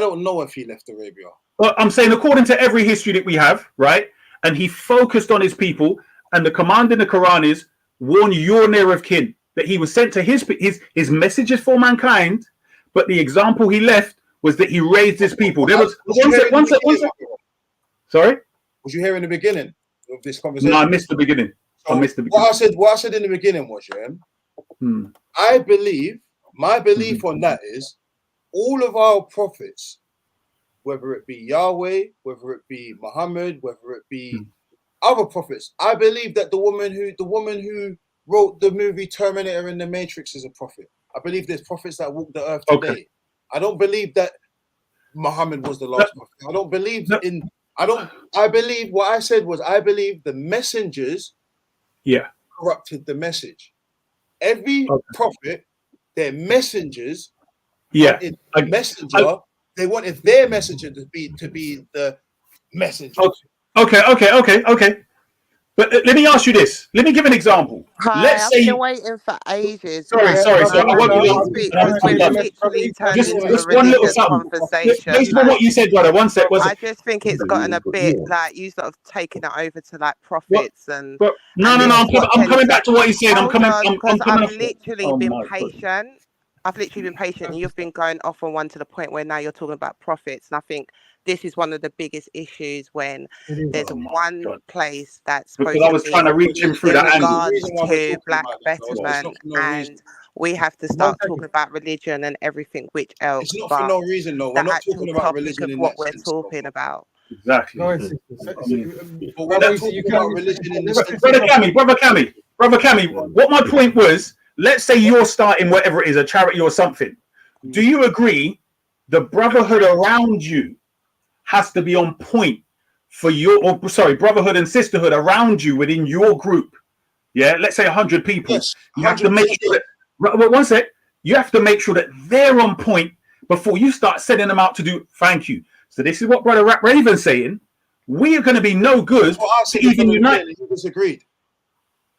S2: don't know if he left Arabia.
S4: Well, I'm saying according to every history that we have, right? And he focused on his people, and the command in the Quran is warn your near of kin, that he was sent to his messages for mankind, but the example he left was that he raised his people. There was one sec. Sorry?
S2: Was you here in the beginning of this conversation?
S4: No, I missed the beginning.
S2: What I said in the beginning was, I believe, my belief on that is all of our prophets, whether it be Yahweh, whether it be Muhammad, whether it be other prophets, I believe that the woman who wrote the movie Terminator and The Matrix is a prophet. I believe there's prophets that walk the earth today. Okay. I don't believe that Muhammad was the last prophet. I don't believe I believe what I said was I believe the messengers corrupted the message. Every prophet, their messengers they wanted their messenger to be the messenger.
S4: Okay. But let me ask you this. Let me give an example. Let's say
S6: you're waiting for ages.
S4: Sorry. So I won't be just one little conversation. Based on what you said, brother. One sec.
S6: I just think it's gotten a bit like you sort of taking it over to like prophets and.
S4: No. I'm coming back to what he's saying.
S6: I've literally been patient. I've literally been patient, and you've been going off on one to the point where now you're talking about prophets. And I think this is one of the biggest issues when there's one place that's supposed
S4: I was trying to reach him through that
S6: angle to Black Betterment, and we have to start talking about religion and everything which else.
S2: It's not for no reason, though. We're not talking about religion in
S6: what we're talking about.
S4: Exactly.
S2: Brother
S4: Kammy, what my point was, let's say you're starting whatever it is, a charity or something. Do you agree the brotherhood around you has to be on point for brotherhood and sisterhood around you within your group? Yeah, let's say 100 people. Yes, you have to make sure that, one sec, you have to make sure that they're on point before you start sending them out to do thank you. So this is what Brother Raven's saying. We are going to be no good to even unite.
S2: He disagreed.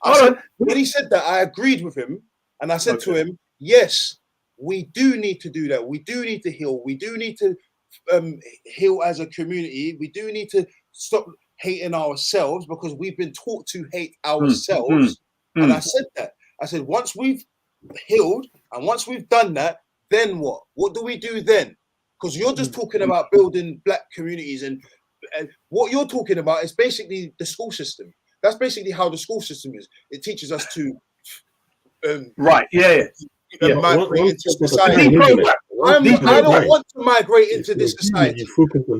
S2: When he said that, I agreed with him, and I said to him, yes, we do need to do that. We do need to heal. We do need to heal as a community. We do need to stop hating ourselves because we've been taught to hate ourselves. And I said that. I said, once we've healed and once we've done that, then what? What do we do then? Because you're just talking about building Black communities, and what you're talking about is basically the school system. That's basically how the school system is. It teaches us to
S4: migrate
S2: into society. I don't want to migrate into this society.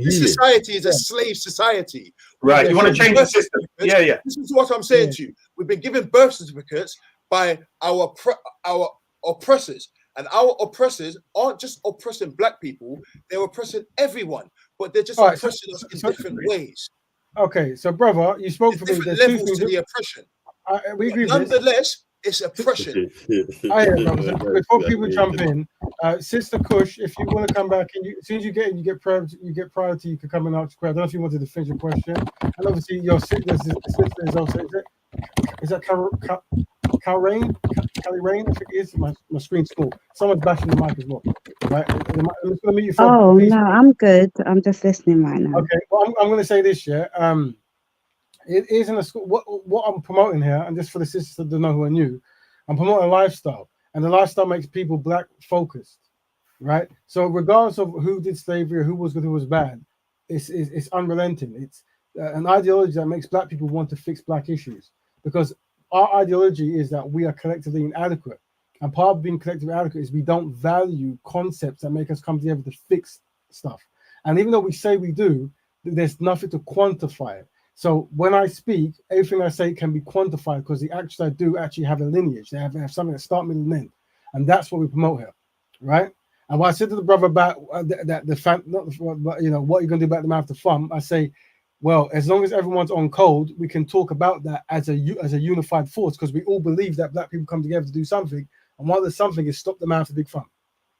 S2: This society is a slave society.
S4: Right. You want to change the system. Yeah.
S2: This is what I'm saying to you. We've been given birth certificates by our oppressors. And our oppressors aren't just oppressing Black people, they're oppressing everyone, but they're just oppressing us in different ways.
S1: Okay, so brother, you spoke for me.
S2: There's different levels to the oppression.
S1: We agree.
S2: Nonetheless, It's oppression.
S1: I hear, brother. So before people jump in, Sister Kush, if you want to come back, and as soon as you get priority, you can come and ask question. I don't know if you wanted to finish your question. And obviously, your sister is also, is that Cal Rain? Callie Rain? I think it is. My screen's small. Someone's bashing the mic as well. Right? I'm just going to mute you for
S7: Oh, no, I'm good. I'm just listening right now.
S1: Okay. Well, I'm going to say this, yeah. It isn't a school. What I'm promoting here, and just for the sisters that don't know who are new, I'm promoting lifestyle, and the lifestyle makes people black focused, right? So regardless of who did slavery or who was good, who was bad, it's unrelenting. It's an ideology that makes black people want to fix black issues, because our ideology is that we are collectively inadequate, and part of being collectively inadequate is we don't value concepts that make us come together to fix stuff. And even though we say we do, there's nothing to quantify it. So when I speak, everything I say can be quantified because the actions I do actually have a lineage. They have something that start, middle, and end, and that's what we promote here, right? And what I said to the brother about what you're gonna do about the mouth of fun, I say, well, as long as everyone's on code, we can talk about that as a unified force, because we all believe that black people come together to do something, and one of the something is stop the mouth of big fun.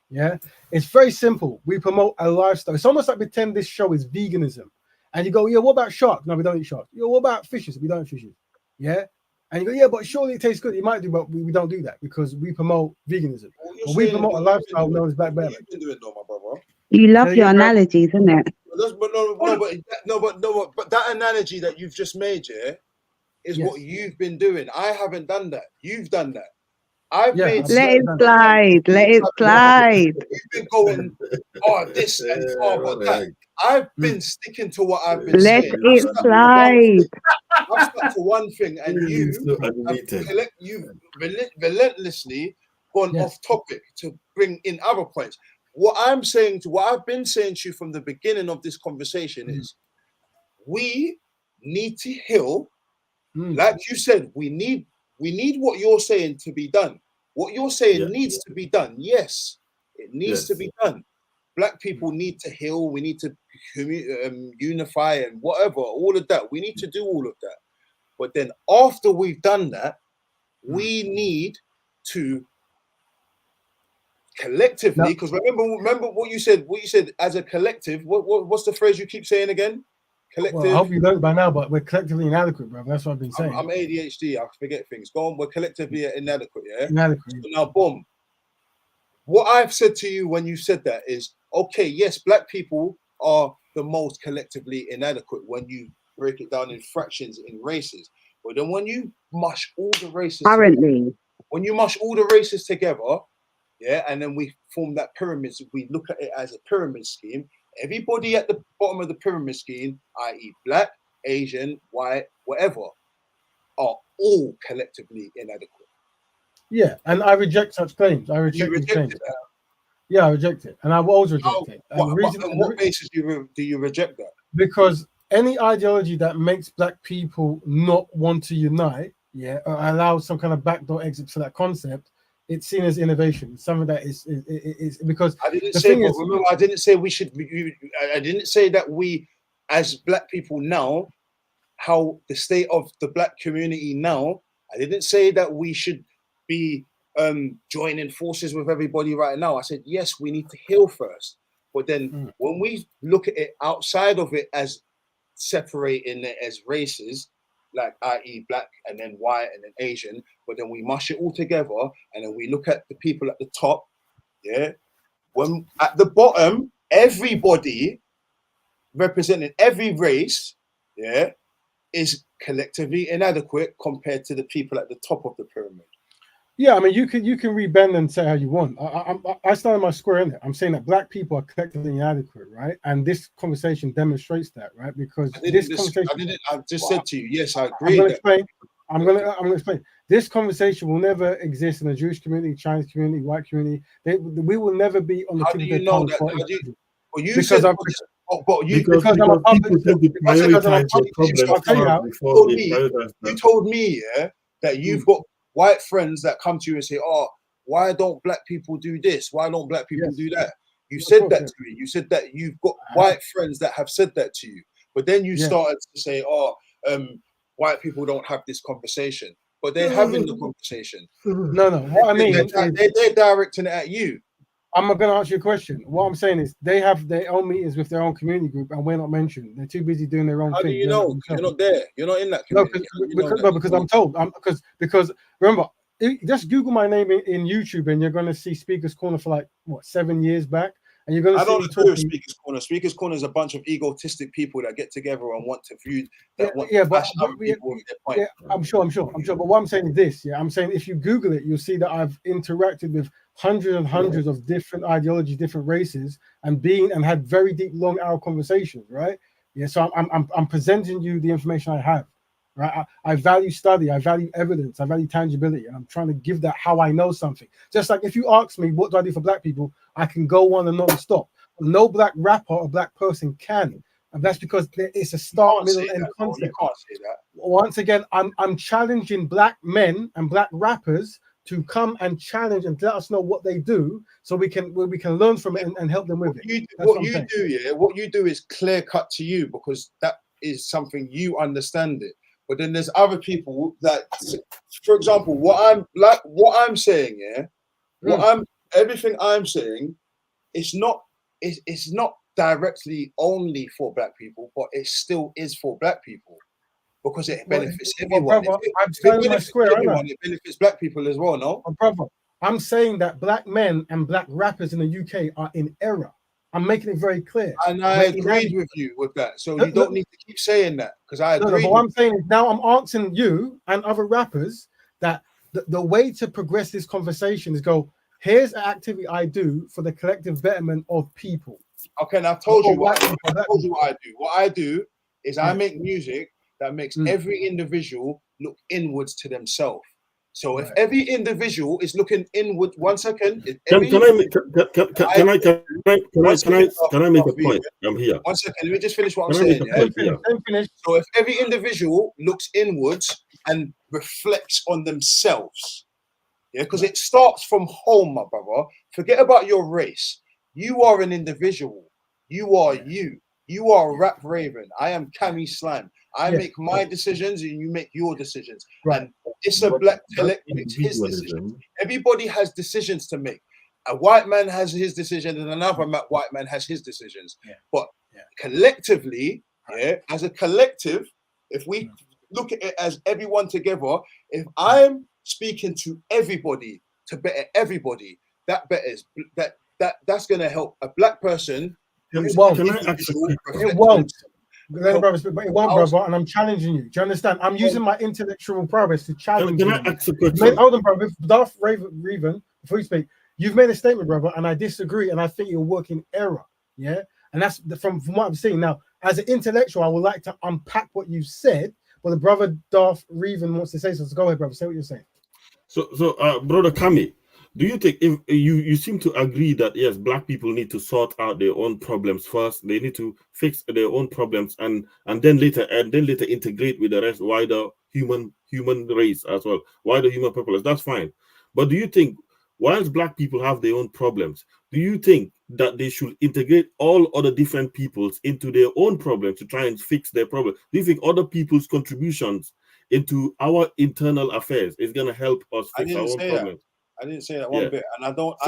S1: Yeah, it's very simple. We promote a lifestyle. It's almost like pretend this show is veganism. And you go, yeah, what about sharks? No, we don't eat sharks. Yeah, what about fishes? We don't eat fishes. Yeah. And you go, yeah, but surely it tastes good. You might do, but we don't do that because we promote veganism. But we promote a lifestyle known as Black Betterment.
S7: You love your analogies, isn't it?
S2: But that analogy that you've just made, yeah, is what you've been doing. I haven't done that. You've done that. I've made.
S7: Let it slide. Let it slide.
S2: You've been going, oh, this and oh, that. I've been sticking to what I've been
S7: saying. Let it slide.
S2: I've stuck to one thing, and you've relentlessly gone off topic to bring in other points. What I've been saying to you from the beginning of this conversation is, we need to heal. Like you said, we need what you're saying to be done. What you're saying needs to be done. Yes, it needs to be done. Black people need to heal. We need to unify and whatever, all of that. We need to do all of that. But then after we've done that, we need to collectively, because remember what you said as a collective. What's the phrase you keep saying again? Collective.
S1: Well, I hope you learned by now, but we're collectively inadequate, bro. That's what I've been saying.
S2: I'm ADHD. I forget things. Go on. We're collectively inadequate. Yeah.
S1: Inadequate.
S2: So now, boom. What I've said to you when you said that is, okay, yes, black people are the most collectively inadequate when you break it down in fractions, in races. But then when you mush all the races together, yeah, and then we form that pyramid, we look at it as a pyramid scheme. Everybody at the bottom of the pyramid scheme, i.e. black, Asian, white, whatever, are all collectively inadequate.
S1: Yeah, and I reject such claims. I reject these claims. Yeah, I reject it, and I will always reject it.
S2: On what basis do you reject that?
S1: Because any ideology that makes black people not want to unite, or allow some kind of backdoor exit to that concept, it's seen as innovation. It's something that is because
S2: I didn't say. Remember, I didn't say we should. I didn't say that we, as black people now, how the state of the black community now. I didn't say that we should be joining forces with everybody right now. I said, yes, we need to heal first. But then when we look at it outside of it as separating it as races, like i.e. black and then white and then Asian, but then we mush it all together and then we look at the people at the top, when at the bottom, everybody representing every race, is collectively inadequate compared to the people at the top of the pyramid.
S1: Yeah, I mean, you can rebend and say how you want. I started my square in it. I'm saying that black people are collectively inadequate, right? And this conversation demonstrates that, right? Because
S2: I just said to you, yes, I agree.
S1: I'm gonna explain. This conversation will never exist in the Jewish community, Chinese community, white community. We will never be on the tip of their tongue.
S2: You told me, that you've got white friends that come to you and say, oh, why don't black people do this? Why don't black people do that? You said that to me. You said that you've got white friends that have said that to you. But then you started to say, oh, white people don't have this conversation. but they're having the conversation.
S1: No. What I mean is
S2: they're directing it at you.
S1: I'm not going to answer your question. What I'm saying is they have their own meetings with their own community group, and we're not mentioned. They're too busy doing their own
S2: How
S1: thing.
S2: do you know? You're not there. You're not in that community.
S1: Because I'm told. Because remember, just Google my name in YouTube, and you're going to see Speaker's Corner for like what 7 years back, and you're going to see.
S2: I don't agree with Speaker's Corner. Speaker's Corner is a bunch of egotistic people that get together and want to view that.
S1: I'm sure. But what I'm saying is this. Yeah, I'm saying if you Google it, you'll see that I've interacted with hundreds and hundreds of different ideologies, different races, and had very deep, long hour conversations. Right. Yeah. So I'm presenting you the information I have. Right. I value study. I value evidence. I value tangibility, and I'm trying to give that how I know something. Just like if you ask me, what do I do for Black people? I can go on and not stop. No Black rapper or Black person can, and that's because it's a start, middle, end concept.
S2: You can't say that.
S1: Once again, I'm challenging Black men and Black rappers to come and challenge and let us know what they do, so we can learn from it and help them with it.
S2: What you do is clear cut to you, because that is something you understand it. But then there's other people that, for example, what I'm saying, everything I'm saying, it's not directly only for Black people, but it still is for Black people, because it benefits everyone. It benefits Black people as well, no?
S1: Brother, I'm saying that Black men and Black rappers in the UK are in error. I'm making it very clear.
S2: And I agreed with you with that. So you don't need to keep saying that, because I agree.
S1: But what I'm saying is now I'm answering you and other rappers that the way to progress this conversation is go, here's an activity I do for the collective betterment of people.
S2: Okay, and I've told you what I do. What I do is I make music that makes every individual look inwards to themselves. So if every individual is looking inward, 1 second.
S5: Can I make a point? I'm here.
S2: 1 second. Let me just finish what I'm saying. So if every individual looks inwards and reflects on themselves, because it starts from home, my brother. Forget about your race. You are an individual. You are you. You are Rap Raven. I am Kammy Slime. I make my decisions and you make your decisions.
S1: Right.
S2: And it's a Black collective. It's his decision. Everybody has decisions to make. A white man has his decision and another white man has his decisions. But collectively, as a collective, if we look at it as everyone together, if I'm speaking to everybody to better everybody, that's going to help a Black person.
S1: It won't. It won't. Brother, and I'm challenging you. Do you understand? I'm using my intellectual prowess to challenge you. Hold on, brother. Darth Raven, before you speak, you've made a statement, brother, and I disagree, and I think you're working error. Yeah, and that's from what I'm seeing now. As an intellectual, I would like to unpack what you said, but the brother Darth Raven wants to say something. So go ahead, brother. Say what you're saying.
S5: So, brother Kammy, do you think, if you seem to agree that yes, Black people need to sort out their own problems first, they need to fix their own problems and then later integrate with the rest wider human race as well, wider human populace? That's fine. But do you think, whilst Black people have their own problems, do you think that they should integrate all other different peoples into their own problems to try and fix their problem? Do you think other people's contributions into our internal affairs is going to help us fix our own problems?
S2: I didn't say that one bit, and I think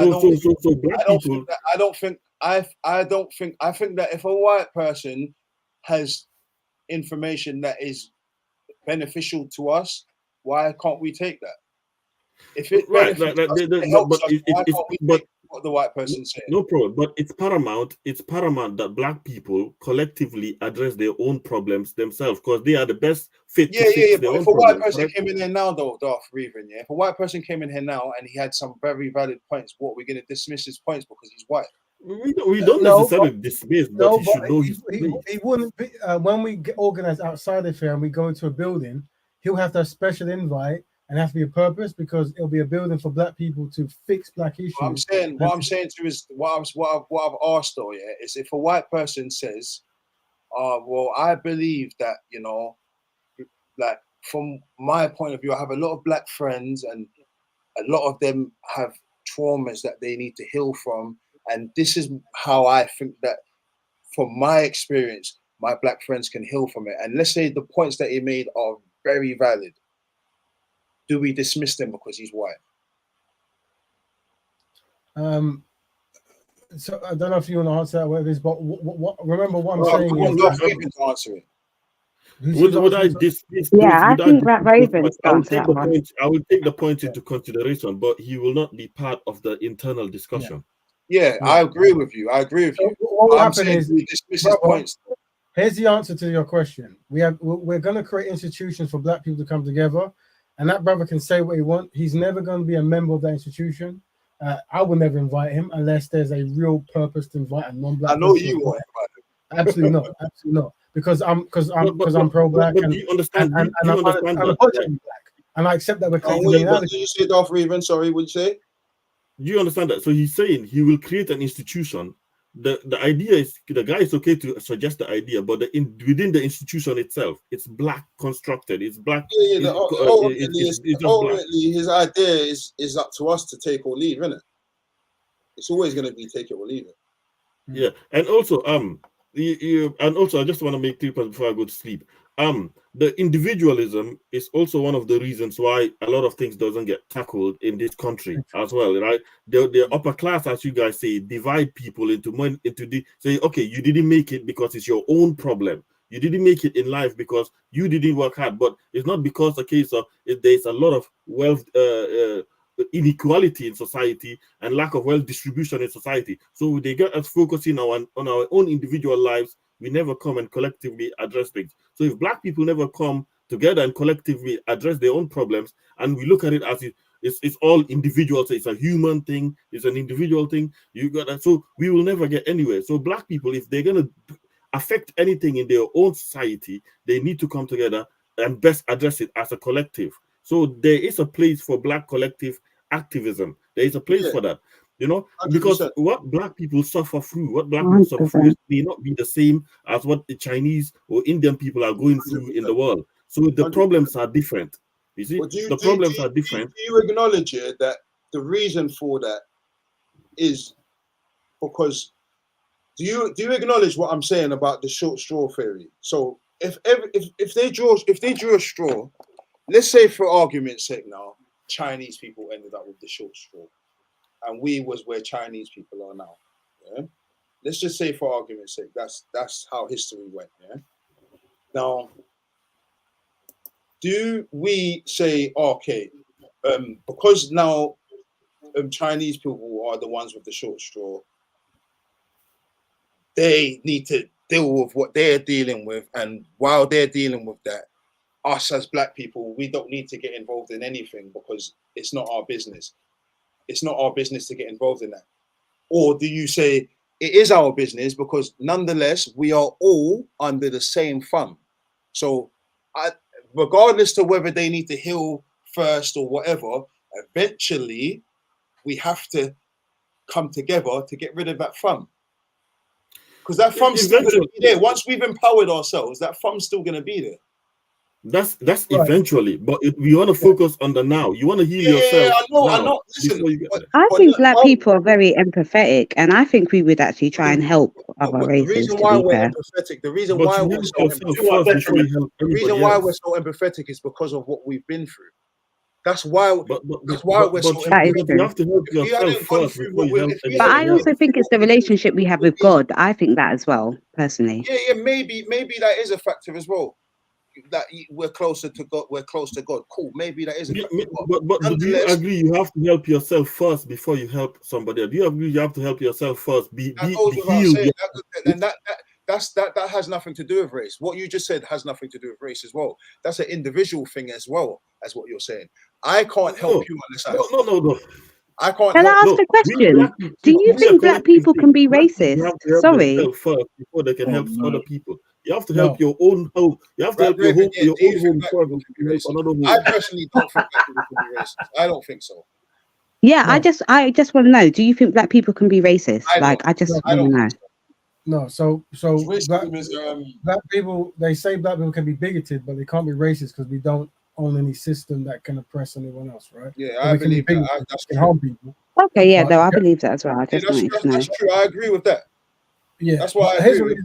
S2: that if a white person has information that is beneficial to us, why can't we take that? If it what the white person said.
S5: No problem, but it's paramount. It's paramount that Black people collectively address their own problems themselves, because they are the best fit to fix their own problems.
S2: If a white person came in here now, though, Darth Raven, if a white person came in here now and he had some very valid points, what, we're going to dismiss his points because he's white?
S5: We don't necessarily dismiss, but he should know
S1: he wouldn't be, when we get organized outside of here and we go into a building, he'll have to have a special invite and have to be a purpose, because it'll be a building for Black people to fix Black issues.
S2: What I'm saying to you is what I've asked though, is if a white person says, well, I believe that, like from my point of view, I have a lot of Black friends and a lot of them have traumas that they need to heal from. And this is how I think that from my experience, my Black friends can heal from it. And let's say the points that he made are very valid. do we dismiss him because he's white?
S1: So I don't know if you want to answer that, whatever it is, but remember what I'm saying.
S2: I want Raven to answer it.
S5: Would I dismiss?
S7: Yeah, I think that Raven's
S5: I will
S7: answer
S5: take
S7: that
S5: the
S7: one.
S5: point. I will take the point into consideration, but he will not be part of the internal discussion.
S2: Yeah, I agree with you. I agree with you.
S1: What will happen is,
S2: we dismiss his points.
S1: Here's the answer to your question. We're going to create institutions for black people to come together, and that brother can say what he wants. He's never going to be a member of that institution. I will never invite him unless there's a real purpose to invite a non-black.
S2: I know you won't invite him.
S1: Absolutely not. Absolutely not. Because I'm pro-black and
S5: do you understand?
S1: I'm unapologetically black, and I accept that we're creating.
S2: What did you say, Darth Raven? Sorry, what did you say?
S5: Do you understand that? So he's saying he will create an institution. The idea is, the guy is okay to suggest the idea, but within the institution itself, it's black constructed. It's black.
S2: Yeah, ultimately, his idea is up to us to take or leave, isn't it? It's always going to be take it or leave it.
S5: Yeah, and also I just want to make clear before I go to sleep. The individualism is also one of the reasons why a lot of things doesn't get tackled in this country as well, right? The upper class, as you guys say, divide people into say, okay, you didn't make it because it's your own problem. You didn't make it in life because you didn't work hard, but it's not because the case of there's a lot of wealth inequality in society and lack of wealth distribution in society. So they get us focusing on our own individual lives. We never come and collectively address things. So if black people never come together and collectively address their own problems, and we look at it as it's all individual, so it's a human thing, it's an individual thing, so we will never get anywhere. So black people, if they're going to affect anything in their own society, they need to come together and best address it as a collective. So there is a place for black collective activism. There is a place for that. Because 100%. What black people suffer through, what black people suffer through may not be the same as what the Chinese or Indian people are going through 100%. In the world. So the 100%. Problems are different. You see, the problems are different.
S2: Do you acknowledge that the reason for that is because do you acknowledge what I'm saying about the short straw theory? So if they drew a straw, let's say for argument's sake now, Chinese people ended up with the short straw. And we was where Chinese people are now. Yeah? Let's just say for argument's sake, that's how history went. Yeah. Now, do we say, okay, because now Chinese people are the ones with the short straw, they need to deal with what they're dealing with, and while they're dealing with that, us as black people, we don't need to get involved in anything because it's not our business. It's not our business to get involved in that. Or do you say it is our business because nonetheless, we are all under the same thumb. So regardless to whether they need to heal first or whatever, eventually we have to come together to get rid of that thumb. Because that thumb's still going to be there. Once we've empowered ourselves, that thumb's still going to be there.
S5: That's right. Eventually, but we want to focus on the now. You want to heal yourself.
S2: I know. Listen,
S7: I think black people are very empathetic, and I think we would actually try and help other races.
S2: The reason why we're empathetic, the reason why we're so empathetic is because of what we've been through. That's why we're so empathetic.
S5: You have to help yourself first before you help.
S7: But I also think it's the relationship we have with God. I think that as well, personally.
S2: Yeah, maybe that is a factor as well. That we're closer to God, we're close to God. Cool, maybe that is a factor.
S5: But do you agree you have to help yourself first before you help somebody? Do you agree you have to help yourself first? Be healed.
S2: And that has nothing to do with race. What you just said has nothing to do with race as well. That's an individual thing as well as what you're saying. I can't help you unless I help.
S5: No.
S2: I can't.
S7: Can I ask a question? Do you think black people can be racist? Sorry.
S5: First before they can help other people. You have to help your own home. You have to help your own home.
S2: I personally don't think black people can be racist. I don't think so.
S7: Yeah, no. I just want to know. Do you think black people can be racist? I just want to know.
S1: No, so black people, they say black people can be bigoted, but they can't be racist because we don't own any system that can oppress anyone else, right?
S2: Yeah, I believe that.
S1: That's true. Harm people.
S7: Okay, yeah, no, I believe that as well.
S2: That's true. I agree with that.
S1: Yeah,
S2: that's why I agree.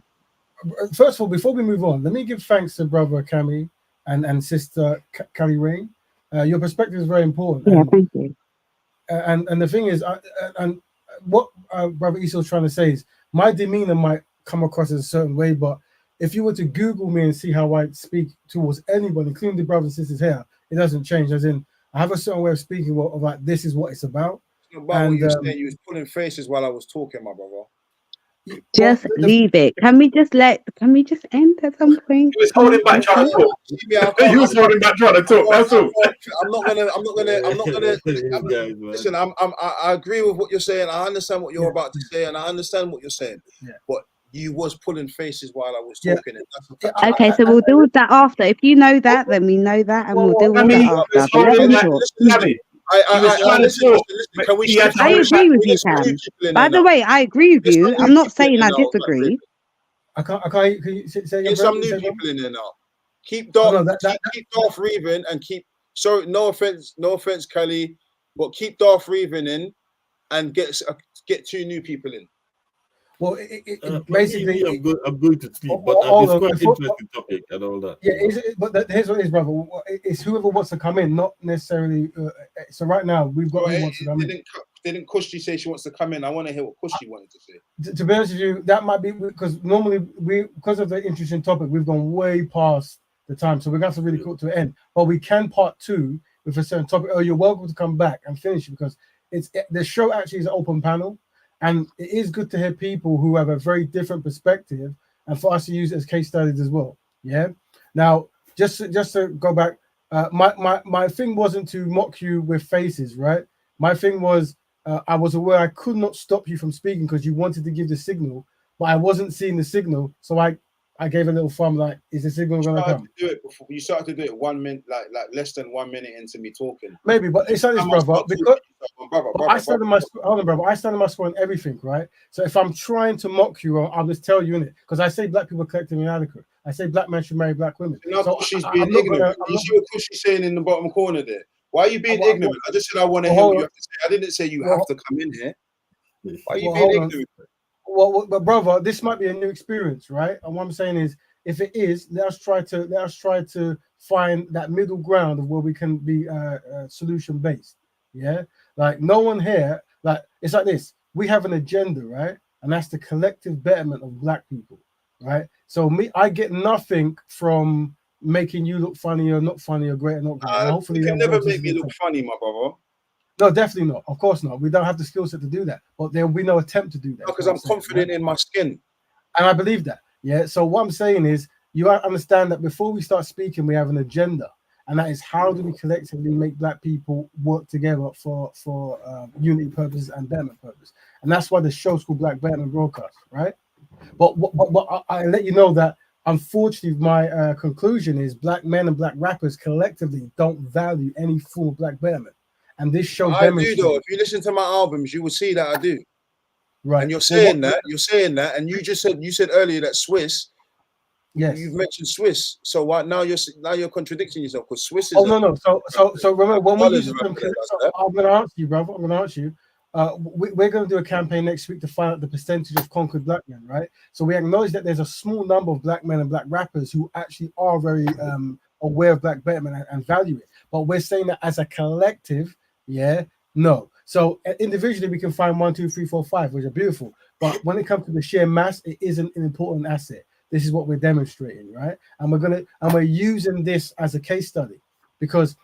S1: First of all, before we move on, let me give thanks to Brother Kammy and Sister Kelly Rain. Your perspective is very important.
S7: Yeah, thank you.
S1: And the thing is, and what Brother Esau was trying to say is, my demeanor might come across as a certain way, but if you were to Google me and see how I speak towards anyone, including the brothers and sisters here, it doesn't change. As in, I have a certain way of speaking of like, this is what it's about.
S2: About what you saying, you was pulling faces while I was talking, my brother.
S7: Just leave it. Can we just end at some point?
S4: He was holding back trying to talk. He was holding back trying to talk. That's all.
S2: I'm not gonna. Listen, I agree with what you're saying. I understand what you're about to say, and I understand what you're saying. But you was pulling faces while I was talking. And
S7: okay, so we'll deal with that after. If you know that, then we know that, and we'll deal with that after. But let him talk.
S2: Listen, can we
S7: I agree with you, Cam. By the way, I agree with you. I'm not saying I disagree.
S1: I can't. Can you say
S2: Get some new people in there now. Keep Darth Raven and keep. Sorry, no offense, Kelly, but keep Darth Raven in and get 2 new people in.
S1: Well, basically,
S5: I'm going to sleep, but it's quite interesting topic and all that.
S1: Yeah, but here's what it is, brother. It's whoever wants to come in, not necessarily. So right now, we've got who wants to come in.
S2: Didn't Kushi say she wants to come in? I want to hear what Kushi wanted to say.
S1: To be honest with you, that might be because normally because of the interesting topic, we've gone way past the time, so we're going to have to really cut to the end. But we can part 2 with a certain topic. Oh, you're welcome to come back and finish it because the show actually is an open panel. And it is good to hear people who have a very different perspective and for us to use it as case studies as well. Yeah. Now, just to go back, my thing wasn't to mock you with faces, right? My thing was I was aware I could not stop you from speaking because you wanted to give the signal, but I wasn't seeing the signal. So I gave a little thumb like, is the signal going to come?
S2: You started to do it 1 minute, like less than 1 minute into me talking.
S1: Maybe, but it's like this, brother. Because I stand in my score on everything, right? So if I'm trying to mock you, I'll just tell you in it because I say black people are collectively inadequate. I say black men should marry black women.
S2: So she's being ignorant. You see what she's saying in the bottom corner there? Why are you being ignorant? I just said I want to hear what you have to say. I didn't say you have to come in here. Why are you being ignorant?
S1: Well, but brother, this might be a new experience, right? And what I'm saying is, if it is, let us try to find that middle ground of where we can be solution based. Yeah, like no one here, like it's like this. We have an agenda, right? And that's the collective betterment of black people, right? So I get nothing from making you look funny or not funny or great or not great. Hopefully,
S2: you can never make me look funny, my brother.
S1: No, definitely not. Of course not. We don't have the skill set to do that. But there will be no attempt to do that.
S2: Because I'm confident in my skin.
S1: And I believe that. Yeah. So what I'm saying is, you understand that before we start speaking, we have an agenda. And that is how do we collectively make black people work together for unity purposes and betterment purpose. And that's why the show's called Black Betterment Broadcast, right? But I let you know that, unfortunately, my conclusion is black men and black rappers collectively don't value any form of black betterment. And this show demonstrates.
S2: I do, though. If you listen to my albums, you will see that I do.
S1: Right.
S2: And you're saying that, and you said earlier that Swiss.
S1: Yes.
S2: You've mentioned Swiss. So why now you're contradicting yourself because Swiss is.
S1: Oh no. So remember when we use the term. I'm going to answer you, brother. I'm going to answer you. We're going to do a campaign next week to find out the percentage of conquered black men, right? So we acknowledge that there's a small number of black men and black rappers who actually are very aware of black betterment and value it. But we're saying that as a collective. Yeah, no. So individually, we can find 1, 2, 3, 4, 5, which are beautiful. But when it comes to the sheer mass, it isn't an important asset. This is what we're demonstrating, right? And we're using this as a case study because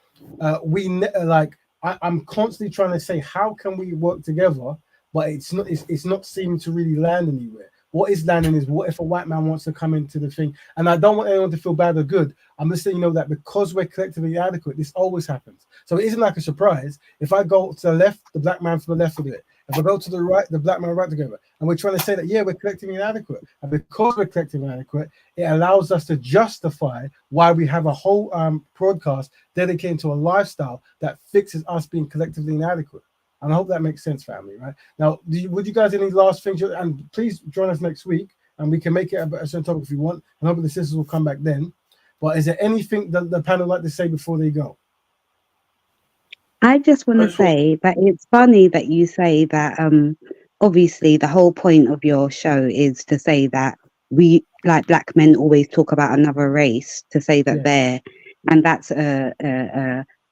S1: I'm constantly trying to say how can we work together, but it's not seeming to really land anywhere. What is landing is what if a white man wants to come into the thing, and I don't want anyone to feel bad or good. I'm just letting you know that because we're collectively inadequate, this always happens. So it isn't like a surprise. If I go to the left, the black man from the left will do it. If I go to the right, the black man right together. And we're trying to say that, yeah, we're collectively inadequate. And because we're collectively inadequate, it allows us to justify why we have a whole broadcast dedicated to a lifestyle that fixes us being collectively inadequate. And I hope that makes sense, family, right? Now, would you guys have any last things? And please join us next week, and we can make it a certain topic if you want. And hopefully the sisters will come back then. But is there anything that the panel like to say before they go?
S7: I just want to say that it's funny that you say that obviously the whole point of your show is to say that we, like black men, always talk about another race to say that they're, and that's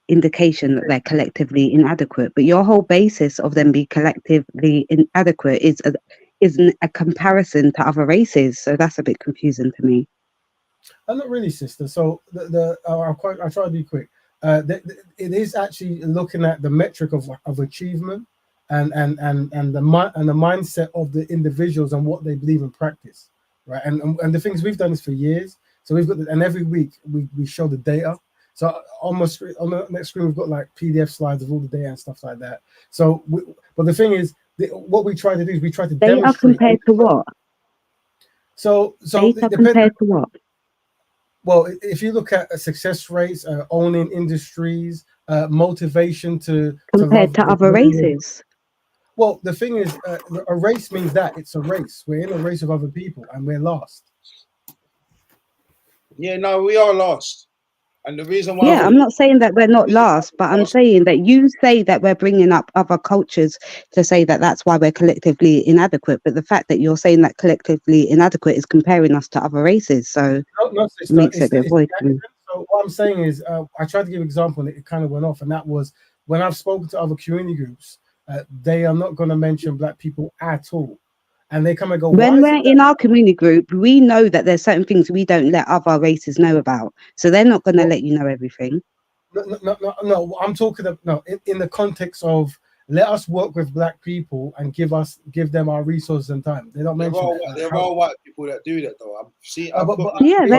S7: indication that they're collectively inadequate. But your whole basis of them being collectively inadequate is a comparison to other races. So that's a bit confusing to me.
S1: Not really, sister. So I'll try to be quick. It is actually looking at the metric of achievement and the mindset of the individuals and what they believe in practice, right? And the things we've done this for years. So we've got, and every week we show the data. So almost on the next screen we've got like PDF slides of all the data and stuff like that. So, but the thing is, what we try to do is we try to
S7: data
S1: demonstrate.
S7: Compared to what?
S1: So
S7: data compared to what?
S1: Well, if you look at success rates, owning industries, motivation
S7: compared to other races.
S1: Well, the thing is, a race means that it's a race. We're in a race of other people, and we're lost.
S2: Yeah, no, we are lost. And the reason why...
S7: Yeah, I'm not saying that we're not lost, but I'm saying that you say that we're bringing up other cultures to say that that's why we're collectively inadequate. But the fact that you're saying that collectively inadequate is comparing us to other races. So it makes it a void to me.
S1: So what I'm saying is, I tried to give an example and it kind of went off. And that was when I've spoken to other community groups, they are not going to mention Black people at all. And they come and go,
S7: when we're in our community group, we know that there's certain things we don't let other races know about. So they're not going to let you know everything.
S1: No, I'm talking about in the context of let us work with Black people and give them our resources and time. They don't mention
S2: there are white people that do that though.
S7: They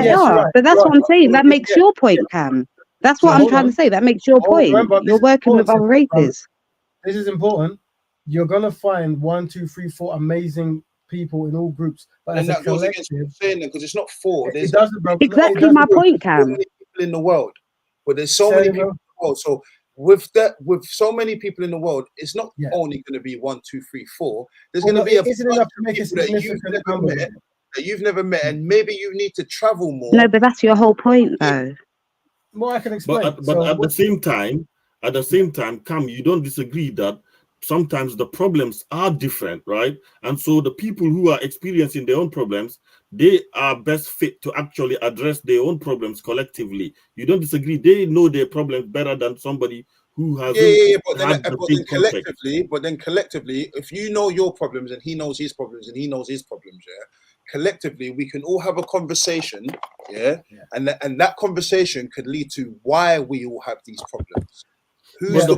S7: are. But that's what I'm saying. That makes your point, Cam. That's what I'm trying to say. That makes your point. You're working with other races.
S1: This is important. You're gonna find 1, 2, 3, 4 amazing people in all groups, but
S2: and that goes against what I'm saying, because it's not 4.
S1: It doesn't, bro.
S7: Exactly my point, Cam.
S2: So many people in the world, but there's so many people in the world. So with so many people in the world, it's not only going to be 1, 2, 3, 4. There's going to be a bunch of people that you've never met, and maybe you need to travel more.
S7: No, but that's your whole point, though.
S1: Well, I can explain.
S5: But at the same time, Cam, you don't disagree that sometimes the problems are different, right? And so the people who are experiencing their own problems, they are best fit to actually address their own problems collectively. You don't disagree? They know their problems better than somebody who has
S2: but then collectively, if you know your problems and he knows his problems, collectively we can all have a conversation, and that conversation could lead to why we all have these problems.
S5: The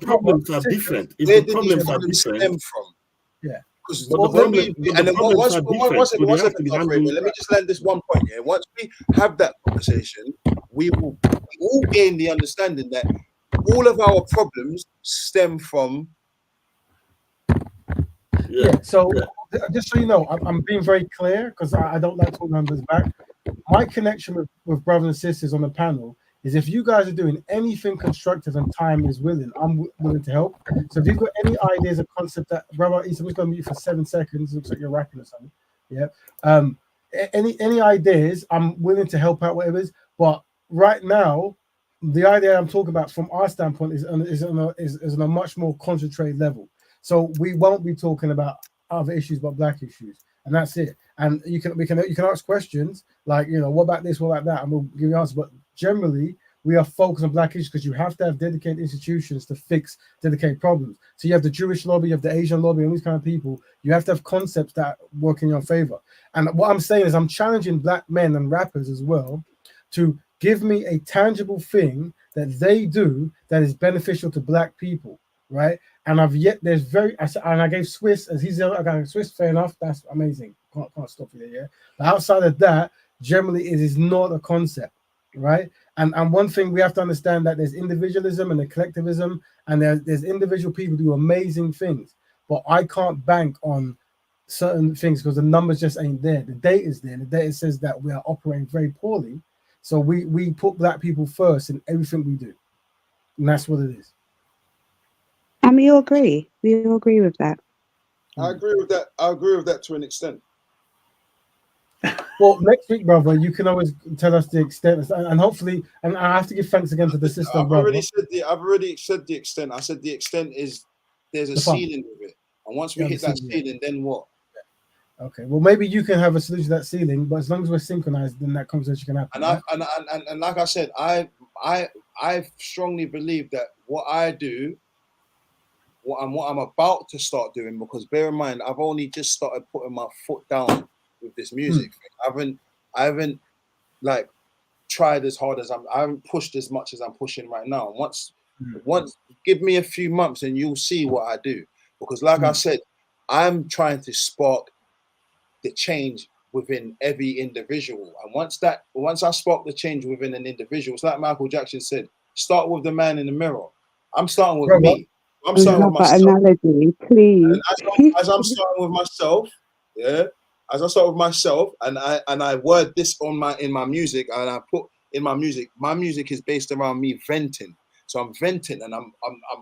S5: problems are different. If the problems are different,
S2: stem from?
S1: Yeah.
S2: Let me just land this one point here. Once we have that conversation, we will all gain the understanding that all of our problems stem from.
S1: So just so you know, I'm being very clear because I don't like talking numbers back. My connection with brothers and sisters on the panel is if you guys are doing anything constructive and time is willing, I'm willing to help. So if you've got any ideas or concept that, brother, I'm just going to mute you for 7 seconds. Looks like you're rapping or something. Yeah. Any ideas, I'm willing to help out, whatever it is. But right now, the idea I'm talking about from our standpoint is on a much more concentrated level. So we won't be talking about other issues but Black issues, and that's it. And you can ask questions like, what about this, what about that, and we'll give you answers. But generally, we are focused on Black issues because you have to have dedicated institutions to fix dedicated problems. So you have the Jewish lobby, you have the Asian lobby, and these kind of people. You have to have concepts that work in your favor. And what I'm saying is I'm challenging Black men and rappers as well to give me a tangible thing that they do that is beneficial to Black people, right? And I gave Swiss, as he's I got Swiss, fair enough, that's amazing. Can't stop you there, But outside of that, generally it is not a concept, right? And one thing we have to understand that there's individualism and the collectivism, and there's individual people do amazing things, but I can't bank on certain things because the numbers just ain't there. The data is there. The data says that we are operating very poorly. So we put Black people first in everything we do. And that's what it is.
S7: And we all agree. We all agree with that.
S2: I agree with that. I agree with that to an extent.
S1: Well, next week, brother, you can always tell us the extent, and hopefully, and I have to give thanks again to the system.
S2: I've already said the extent. I said the extent is there's a ceiling with it, and once we hit that ceiling, then what?
S1: Okay, well, maybe you can have a solution to that ceiling, but as long as we're synchronized, then that conversation can happen.
S2: And like I said, I I strongly believe that what I do, what I'm about to start doing, because bear in mind, I've only just started putting my foot down with this music. I haven't like tried as hard as I haven't pushed as much as I'm pushing right now. Once give me a few months and you'll see what I do. Because like I said, I'm trying to spark the change within every individual. And once I spark the change within an individual, it's like Michael Jackson said, start with the man in the mirror. I'm starting with me. I'm starting with myself.
S7: Analogy, please.
S2: And as I'm starting with myself, yeah, as I start with myself, and I word this in my music, and I put in my music is based around me venting. So I'm venting, and I'm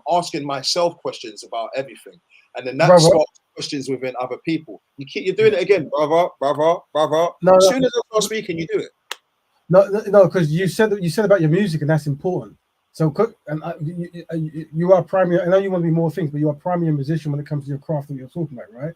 S2: asking myself questions about everything, and then that sparks questions within other people. You're doing it again, brother.
S1: No,
S2: as soon as I start speaking, you do it.
S1: No, because you said about your music, and that's important. So, and you are primary. I know you want to be more things, but you are primary musician when it comes to your craft that you're talking about, right?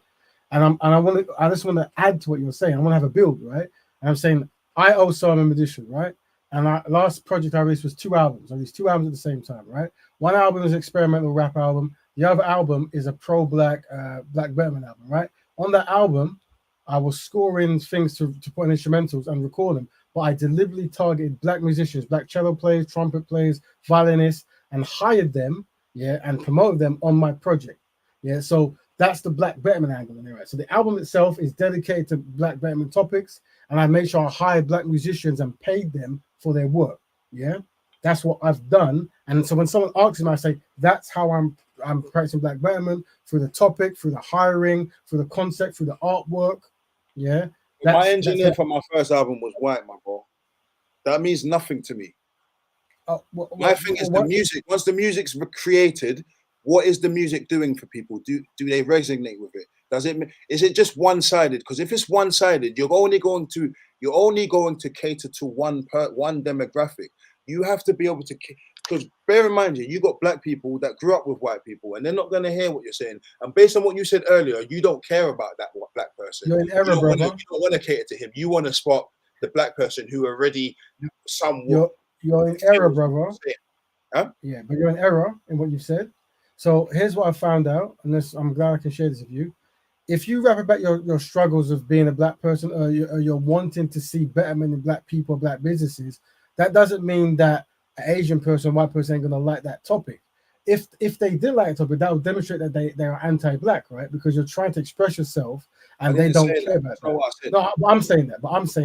S1: And I just want to add to what you're saying. I want to have a build, right? And I'm saying I also am a musician, right? And last project I released was 2 albums. I released 2 albums at the same time, right? One album is an experimental rap album. The other album is a pro-black Black Betterment album, right? On that album, I was scoring things to put in instrumentals and record them, but I deliberately targeted black musicians, black cello players, trumpet players, violinists, and hired them, yeah, and promoted them on my project, yeah. So that's the Black Betterment angle in there, right? So the album itself is dedicated to Black Betterment topics, and I made sure I hired black musicians and paid them for their work, yeah. That's what I've done. And so when someone asks me, I say that's how I'm practicing Black Betterment, through the topic, through the hiring, through the concept, through the artwork. Yeah.
S2: My engineer for my first album was white, my bro. That means nothing to me. My thing is the music. Once the music's created, what is the music doing for people? Do they resonate with it? Is it just one-sided? Because if it's one-sided, you're only going to cater to one demographic. You have to be able to, because bear in mind, you got black people that grew up with white people, and they're not going to hear what you're saying. And based on what you said earlier, you don't care about that black person.
S1: You're in error, brother.
S2: You don't want to cater to him. You want to spot the black person who already somewhat.
S1: You're in error, brother.
S2: Huh?
S1: Yeah, but you're in error in what you said. So here's what I found out, and I'm glad I can share this with you. If you rap about your struggles of being a black person, or you're wanting to see betterment in black people, black businesses, that doesn't mean that an Asian person, white person ain't gonna like that topic. If they did like a topic, that would demonstrate that they are anti-black, right? Because you're trying to express yourself, and they don't care about that. No, I'm saying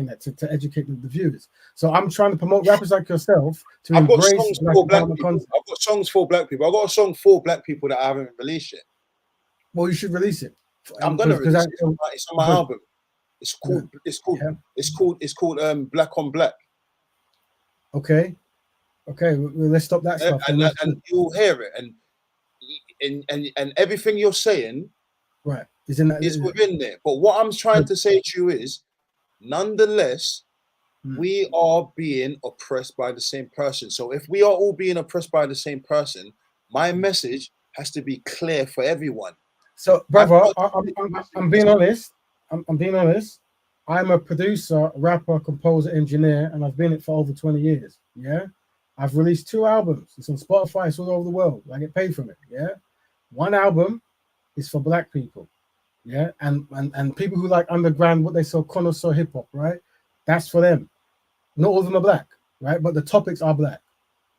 S1: that, to educate the viewers. So I'm trying to promote rappers like yourself to embrace black content.
S2: I've got songs for black people. I've got a song for black people that I haven't released yet.
S1: Well, you should release it.
S2: I'm gonna release it. It's on my album. It's called Black on Black.
S1: Okay, well, let's stop that stuff.
S2: And you'll hear it, and everything you're saying,
S1: right, is
S2: within there. But what I'm trying to say to you is, nonetheless, we are being oppressed by the same person. So if we are all being oppressed by the same person, my message has to be clear for everyone.
S1: So, brother, I'm being honest. I'm being honest. I'm a producer, rapper, composer, engineer, and I've been it for over 20 years. Yeah, I've released 2 albums. It's on Spotify. It's all over the world. I get paid from it. Yeah, 1 album is for black people. Yeah, and people who like underground, what they call connoisseur hip hop, right? That's for them. Not all of them are black, right? But the topics are black.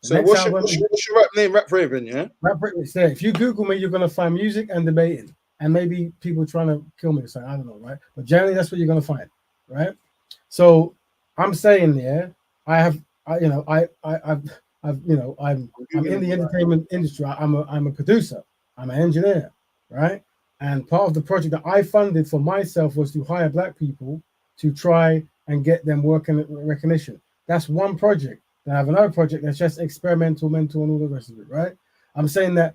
S2: So what's your rap name? Rap Raven, yeah?
S1: Rap Raven. Yeah. If you Google me, you're gonna find music and debating, and maybe people trying to kill me or something. I don't know, right? But generally, that's what you're gonna find, right? So I'm saying, yeah, I'm in the entertainment industry. I'm a producer. I'm an engineer, right? And part of the project that I funded for myself was to hire black people to try and get them work and recognition. That's one project. Then I have another project that's just experimental, mental, and all the rest of it, right? I'm saying that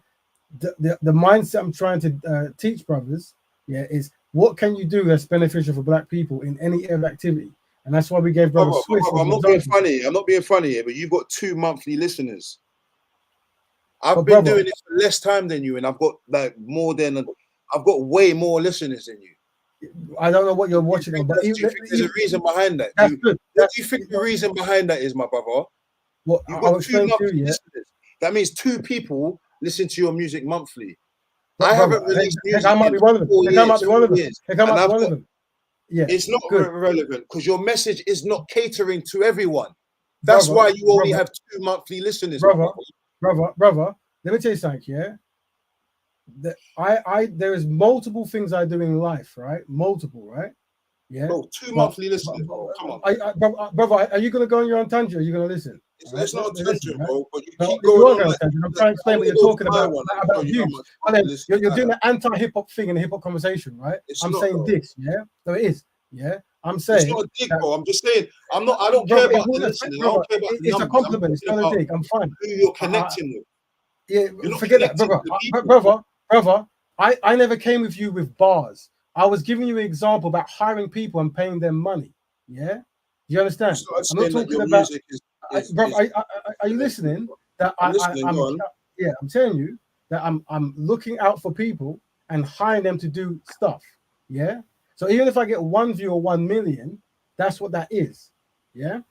S1: the mindset I'm trying to teach brothers, yeah, is what can you do that's beneficial for black people in any area of activity? And that's why we gave Brother Swiss.
S2: I'm not being funny here, but you've got 2 monthly listeners. I've been doing it for less time than you, and I've got I've got way more listeners than you.
S1: I don't know what you're watching on, but
S2: do you think there's a reason behind that? What do you think the reason behind that is, my brother?
S1: Well, I'll explain to you.
S2: Listeners. That means 2 people listen to your music monthly.
S1: But,
S2: I haven't released music
S1: might be one of them.
S2: 4 years.
S1: Might be one of them. Might be one of them. Yeah,
S2: it's not relevant because your message is not catering to everyone. That's why you only have 2 monthly listeners.
S1: Brother, let me tell you something. Yeah, there is multiple things I do in life, right? Multiple, right? Yeah.
S2: Bro, 2 monthly listeners. Come
S1: on, brother. Are you gonna go on your own tangent? Or are you gonna listen?
S2: It's not a tangent, bro. But you keep
S1: going on. I'm trying to explain what you're talking about views. You're doing the anti-hip hop thing in the hip hop conversation, right? I'm saying this, yeah. So it is, yeah. I'm saying
S2: it's not a dig, bro. I'm just saying I don't care about the listening. I don't care about
S1: it's a compliment. It's not a dig. I'm fine.
S2: Who you're connecting with.
S1: Yeah, forget that, brother. I never came with you with bars. I was giving you an example about hiring people and paying them money. Yeah, you understand? I'm not talking about. Are you listening? That I'm telling you that I'm looking out for people and hiring them to do stuff. Yeah. So even if I get 1 view or 1 million, that's what that is. Yeah.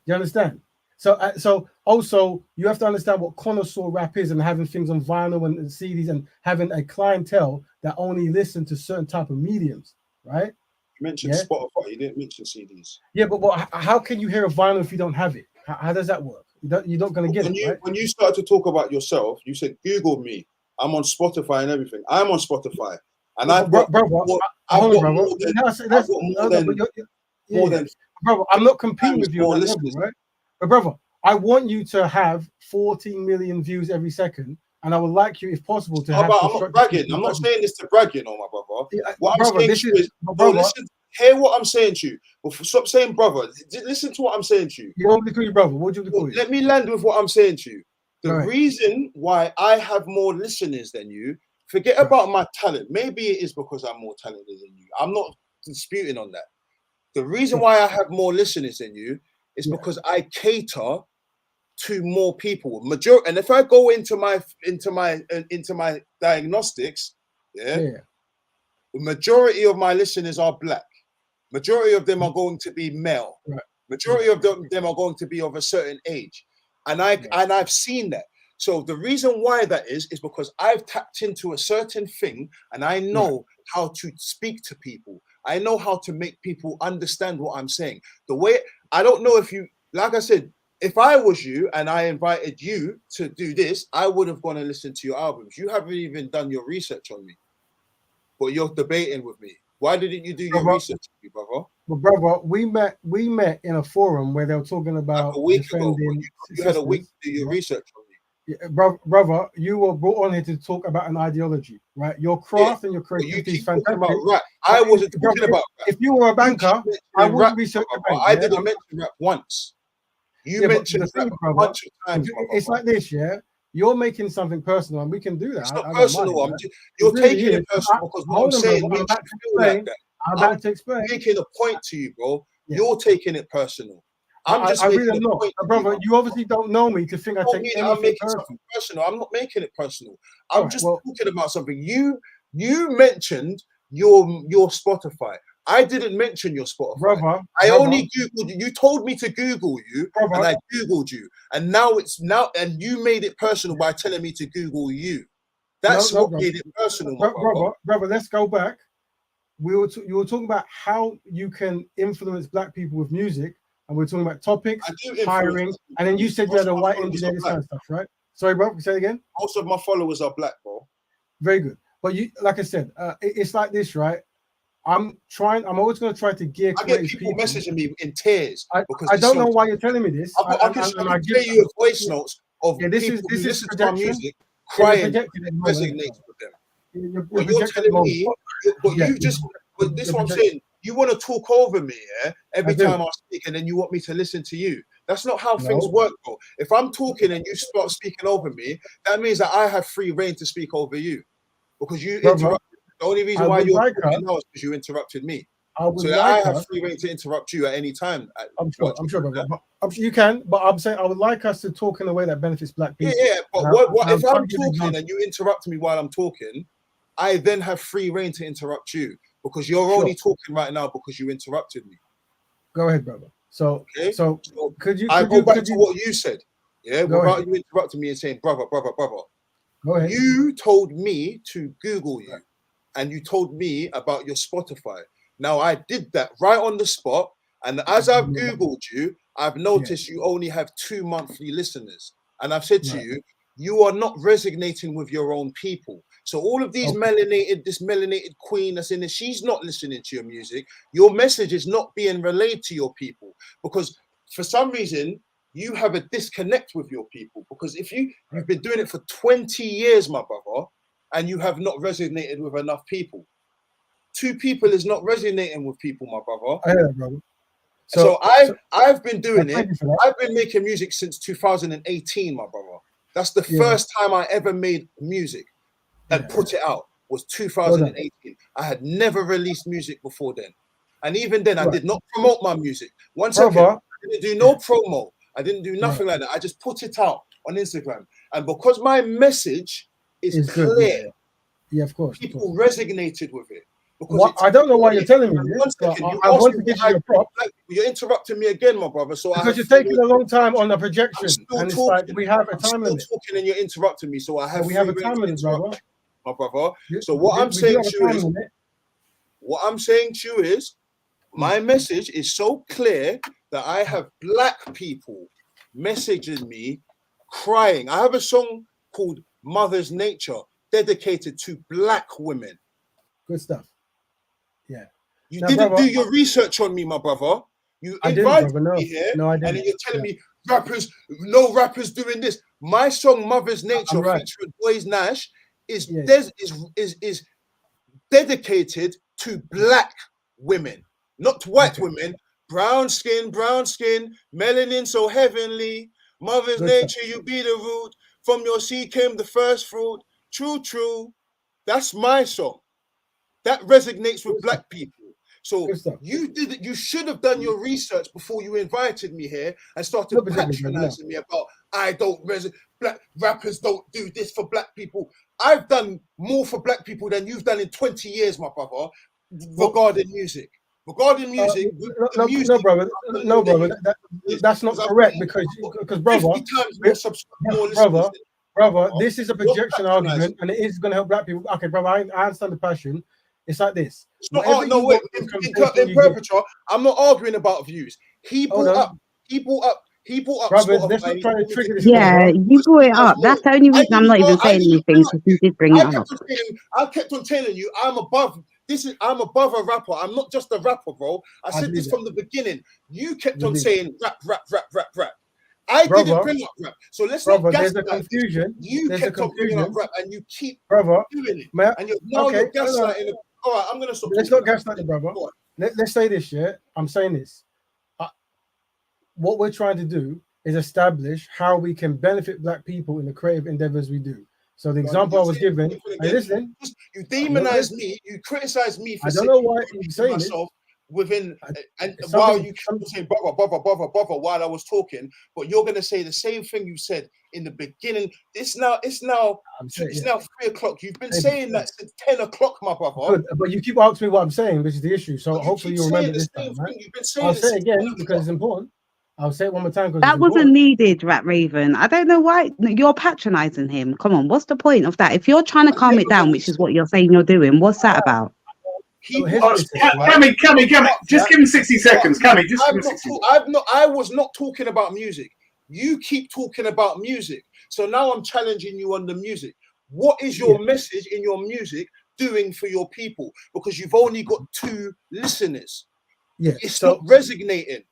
S1: You understand? So also you have to understand what connoisseur rap is and having things on vinyl and CDs and having a clientele that only listen to certain type of mediums, right?
S2: You mentioned Spotify. You didn't mention CDs.
S1: Yeah, but how can you hear a vinyl if you don't have it? How does that work? You're not going to get it, right?
S2: When you started to talk about yourself, you said, Google me. I'm on Spotify and everything. I'm on Spotify. And I've got more than
S1: brother, I'm not competing with you on that level, right? But brother, I want you to have 14 million views every second, and I would like you, if possible, to have.
S2: I'm not bragging. I'm not saying this to brag, you know, my brother. What I'm saying to you is, listen, hear what I'm saying to you. But stop saying brother. Listen to what I'm saying to you.
S1: You want me to call you brother? What do you call you?
S2: Let me land with what I'm saying to you. The reason why I have more listeners than you, forget about my talent. Maybe it is because I'm more talented than you. I'm not disputing on that. The reason why I have more listeners than you is because I cater to more people. And if I go into my diagnostics, the majority of my listeners are black. Majority of them are going to be male. Majority of them are going to be of a certain age. And I've seen that. So the reason why that is because I've tapped into a certain thing and I know how to speak to people. I know how to make people understand what I'm saying. The way, I don't know if you, like I said, if I was you and I invited you to do this, I would have gone and listened to your albums. You haven't even done your research on me, but you're debating with me. Why didn't you do your research on me, brother?
S1: Well, brother, we met in a forum where they were talking about
S2: a week ago. You had a week to do your research on me.
S1: Yeah, brother, you were brought on here to talk about an ideology, right? Your craft and your creativity is fantastic.
S2: About rap. I wasn't talking about rap.
S1: If you were a banker, I wouldn't research the bank.
S2: I didn't mention rap once. You mentioned rap a bunch of times.
S1: It's like this, yeah? You're making something personal, and we can do that.
S2: It's not personal. You're taking it personal because what I'm saying makes you feel like that.
S1: I'm about to explain.
S2: I'm making a point to you, bro. You're taking it personal.
S1: I really am not, brother. You obviously don't know me to think I take anything
S2: personal. I'm not making it personal. I'm just talking about something. You mentioned your Spotify. I didn't mention your Spotify.
S1: Brother,
S2: I only Googled you. You told me to Google you, and I Googled you. And and you made it personal by telling me to Google you. That's what made it personal,
S1: brother. Let's go back. You were talking about how you can influence black people with music. And we're talking about topics, hiring, and then you said you had a white engineer, this kind of stuff, right? Sorry, bro, say it again.
S2: Most of my followers are black, bro.
S1: Very good. But you, like I said, it's like this, right? I'm always going to try to gear.
S2: I get people messaging me in tears.
S1: I don't know why you're telling me this.
S2: I can play you voice notes of
S1: this
S2: people
S1: is
S2: listen to our music, crying, resonates with them. You're telling me, but this is what I'm saying. You want to talk over me, every time I speak, and then you want me to listen to you. That's not how things work, bro. If I'm talking and you start speaking over me, that means that I have free reign to speak over you, because you interrupted. The only reason why you're talking now is because you interrupted me. I have free reign to interrupt you at any time.
S1: I'm sure, brother. I'm sure you can, but I'm saying I would like us to talk in a way that benefits black people.
S2: Yeah, but what if I'm talking and you interrupt me while I'm talking? I then have free reign to interrupt you. Because you're only talking right now because you interrupted me.
S1: Go ahead, brother. So,
S2: okay?
S1: so could you?
S2: I
S1: Could
S2: go
S1: you?
S2: back
S1: Could
S2: to
S1: you?
S2: what you said, yeah,
S1: Go
S2: without
S1: ahead.
S2: you interrupting me and saying, brother.
S1: Go ahead.
S2: You told me to Google you, and you told me about your Spotify. Now I did that right on the spot, and as I've Googled you, I've noticed you only have 2 monthly listeners, and I've said to you, you are not resonating with your own people. So all of these this melanated queen that's in there, she's not listening to your music. Your message is not being relayed to your people because for some reason you have a disconnect with your people. Because if you've been doing it for 20 years, my brother, and you have not resonated with enough people. 2 people is not resonating with people, my brother.
S1: I hear that, brother.
S2: So I've been doing it. I've been making music since 2018, my brother. That's the first time I ever made music and put it out was 2018. I had never released music before then. And even then, I did not promote my music. Once again, I didn't do no promo. I didn't do nothing like that. I just put it out on Instagram. And because my message is clear,
S1: of course,
S2: people resonated with it. Because
S1: I don't know why you're telling me this. I want to give you a prop.
S2: You're interrupting me again, my brother. So
S1: because you're taking a long time on the projection, and it's like we have a time limit.
S2: Talking and you're interrupting me, so I have.
S1: We have a time limit, brother.
S2: My brother. So what I'm saying to you is, my message is so clear that I have black people messaging me, crying. I have a song called "Mother's Nature" dedicated to black women.
S1: Good stuff. Yeah.
S2: You didn't do your research on me, my brother. You invited me here, and then you're telling me no rappers doing this. My song "Mother's Nature" featuring Boys Nash is dedicated to black women, not white women. Brown skin, melanin so heavenly. Mother's nature, you be the root. From your seed came the first fruit. True. That's my song. That resonates with black people. So you should have done your research before you invited me here and started patronizing me about black rappers don't do this for black people. I've done more for black people than you've done in 20 years, my brother, regarding music. Regarding music,
S1: no, brother, that's not correct because brother, this is a projection argument, and it is going to help black people. Okay, brother, I understand the passion. It's like this.
S2: It's not, wait. In perpetual, I'm not arguing about views. He brought up.
S1: Brother, let's not try to trigger this.
S7: Yeah, you brought it up. That's the only reason I'm not even saying anything, because you did bring it up.
S2: I kept on telling you, I'm above a rapper. I'm not just a rapper, bro. I said this from the beginning. You kept on saying rap. I didn't bring up rap. So let's not gaslight.
S1: There's a confusion.
S2: You kept on bringing up rap, and you keep
S1: doing
S2: it. And you're gaslighting. All right, I'm gonna stop.
S1: Let's not gaslight it, brother. Let's say this, yeah. I'm saying this. What we're trying to do is establish how we can benefit black people in the creative endeavors we do. So the example I was given, listen,
S2: you demonize me, you criticize me for
S1: I don't know why you're saying
S2: myself within, and while you keep saying brother while I was talking, but you're gonna say the same thing you said in the beginning. It's now 3 o'clock. You've been saying that since 10 o'clock, my brother.
S1: Good, but you keep asking me what I'm saying, which is the issue. So hopefully you'll remember this time, right? I'll say it again because it's important. I'll say it one more time because
S7: that wasn't needed, Raven. I don't know why you're patronizing him. Come on, what's the point of that? If you're trying to calm it down, which is what you're saying you're doing, what's that about?
S4: Kammy, just give him 60 seconds. Kammy, just give him 60 seconds.
S2: I was not talking about music. You keep talking about music. So now I'm challenging you on the music. What is your message in your music doing for your people? Because you've only got 2 listeners.
S1: Yeah,
S2: it's not resonating.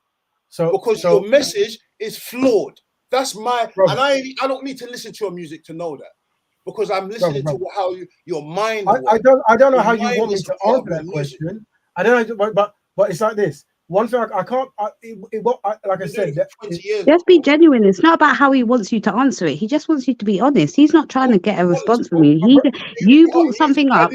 S2: Because your message is flawed. That's and I don't need to listen to your music to know that, because I'm listening to how your mind works.
S1: I don't know how you want me to answer that question. I don't know, but it's like this. One thing I can't. Like I said,
S7: just be genuine. It's not about how he wants you to answer it. He just wants you to be honest. He's not trying to get a response from you. You brought something up.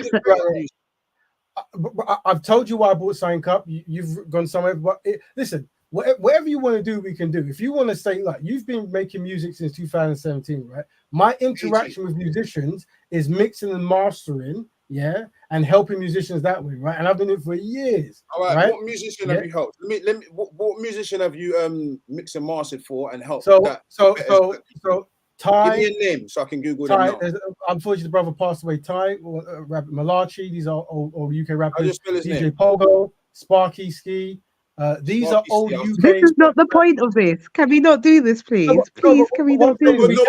S1: I've told you why I brought Sign Cup. You've gone somewhere, but listen. Whatever you want to do, we can do. If you want to say, like, you've been making music since 2017, right? My interaction with musicians is mixing and mastering yeah, and helping musicians that way, right? And I've been doing it for years.
S2: All right,
S1: right?
S2: what musician have you helped? Let me. What musician have you mixed and mastered for and helped?
S1: So
S2: Give
S1: Ty.
S2: me a name so I can Google
S1: Ty,
S2: them now.
S1: unfortunately, the brother passed away. Ty, rapper Malachi. These are old UK rappers.
S2: I'll just spell his
S1: DJ
S2: name.
S1: Pogo, Sparky Ski. These are old UK.
S7: This is not the point of this. Can we not do this, please? Please, can we not do this?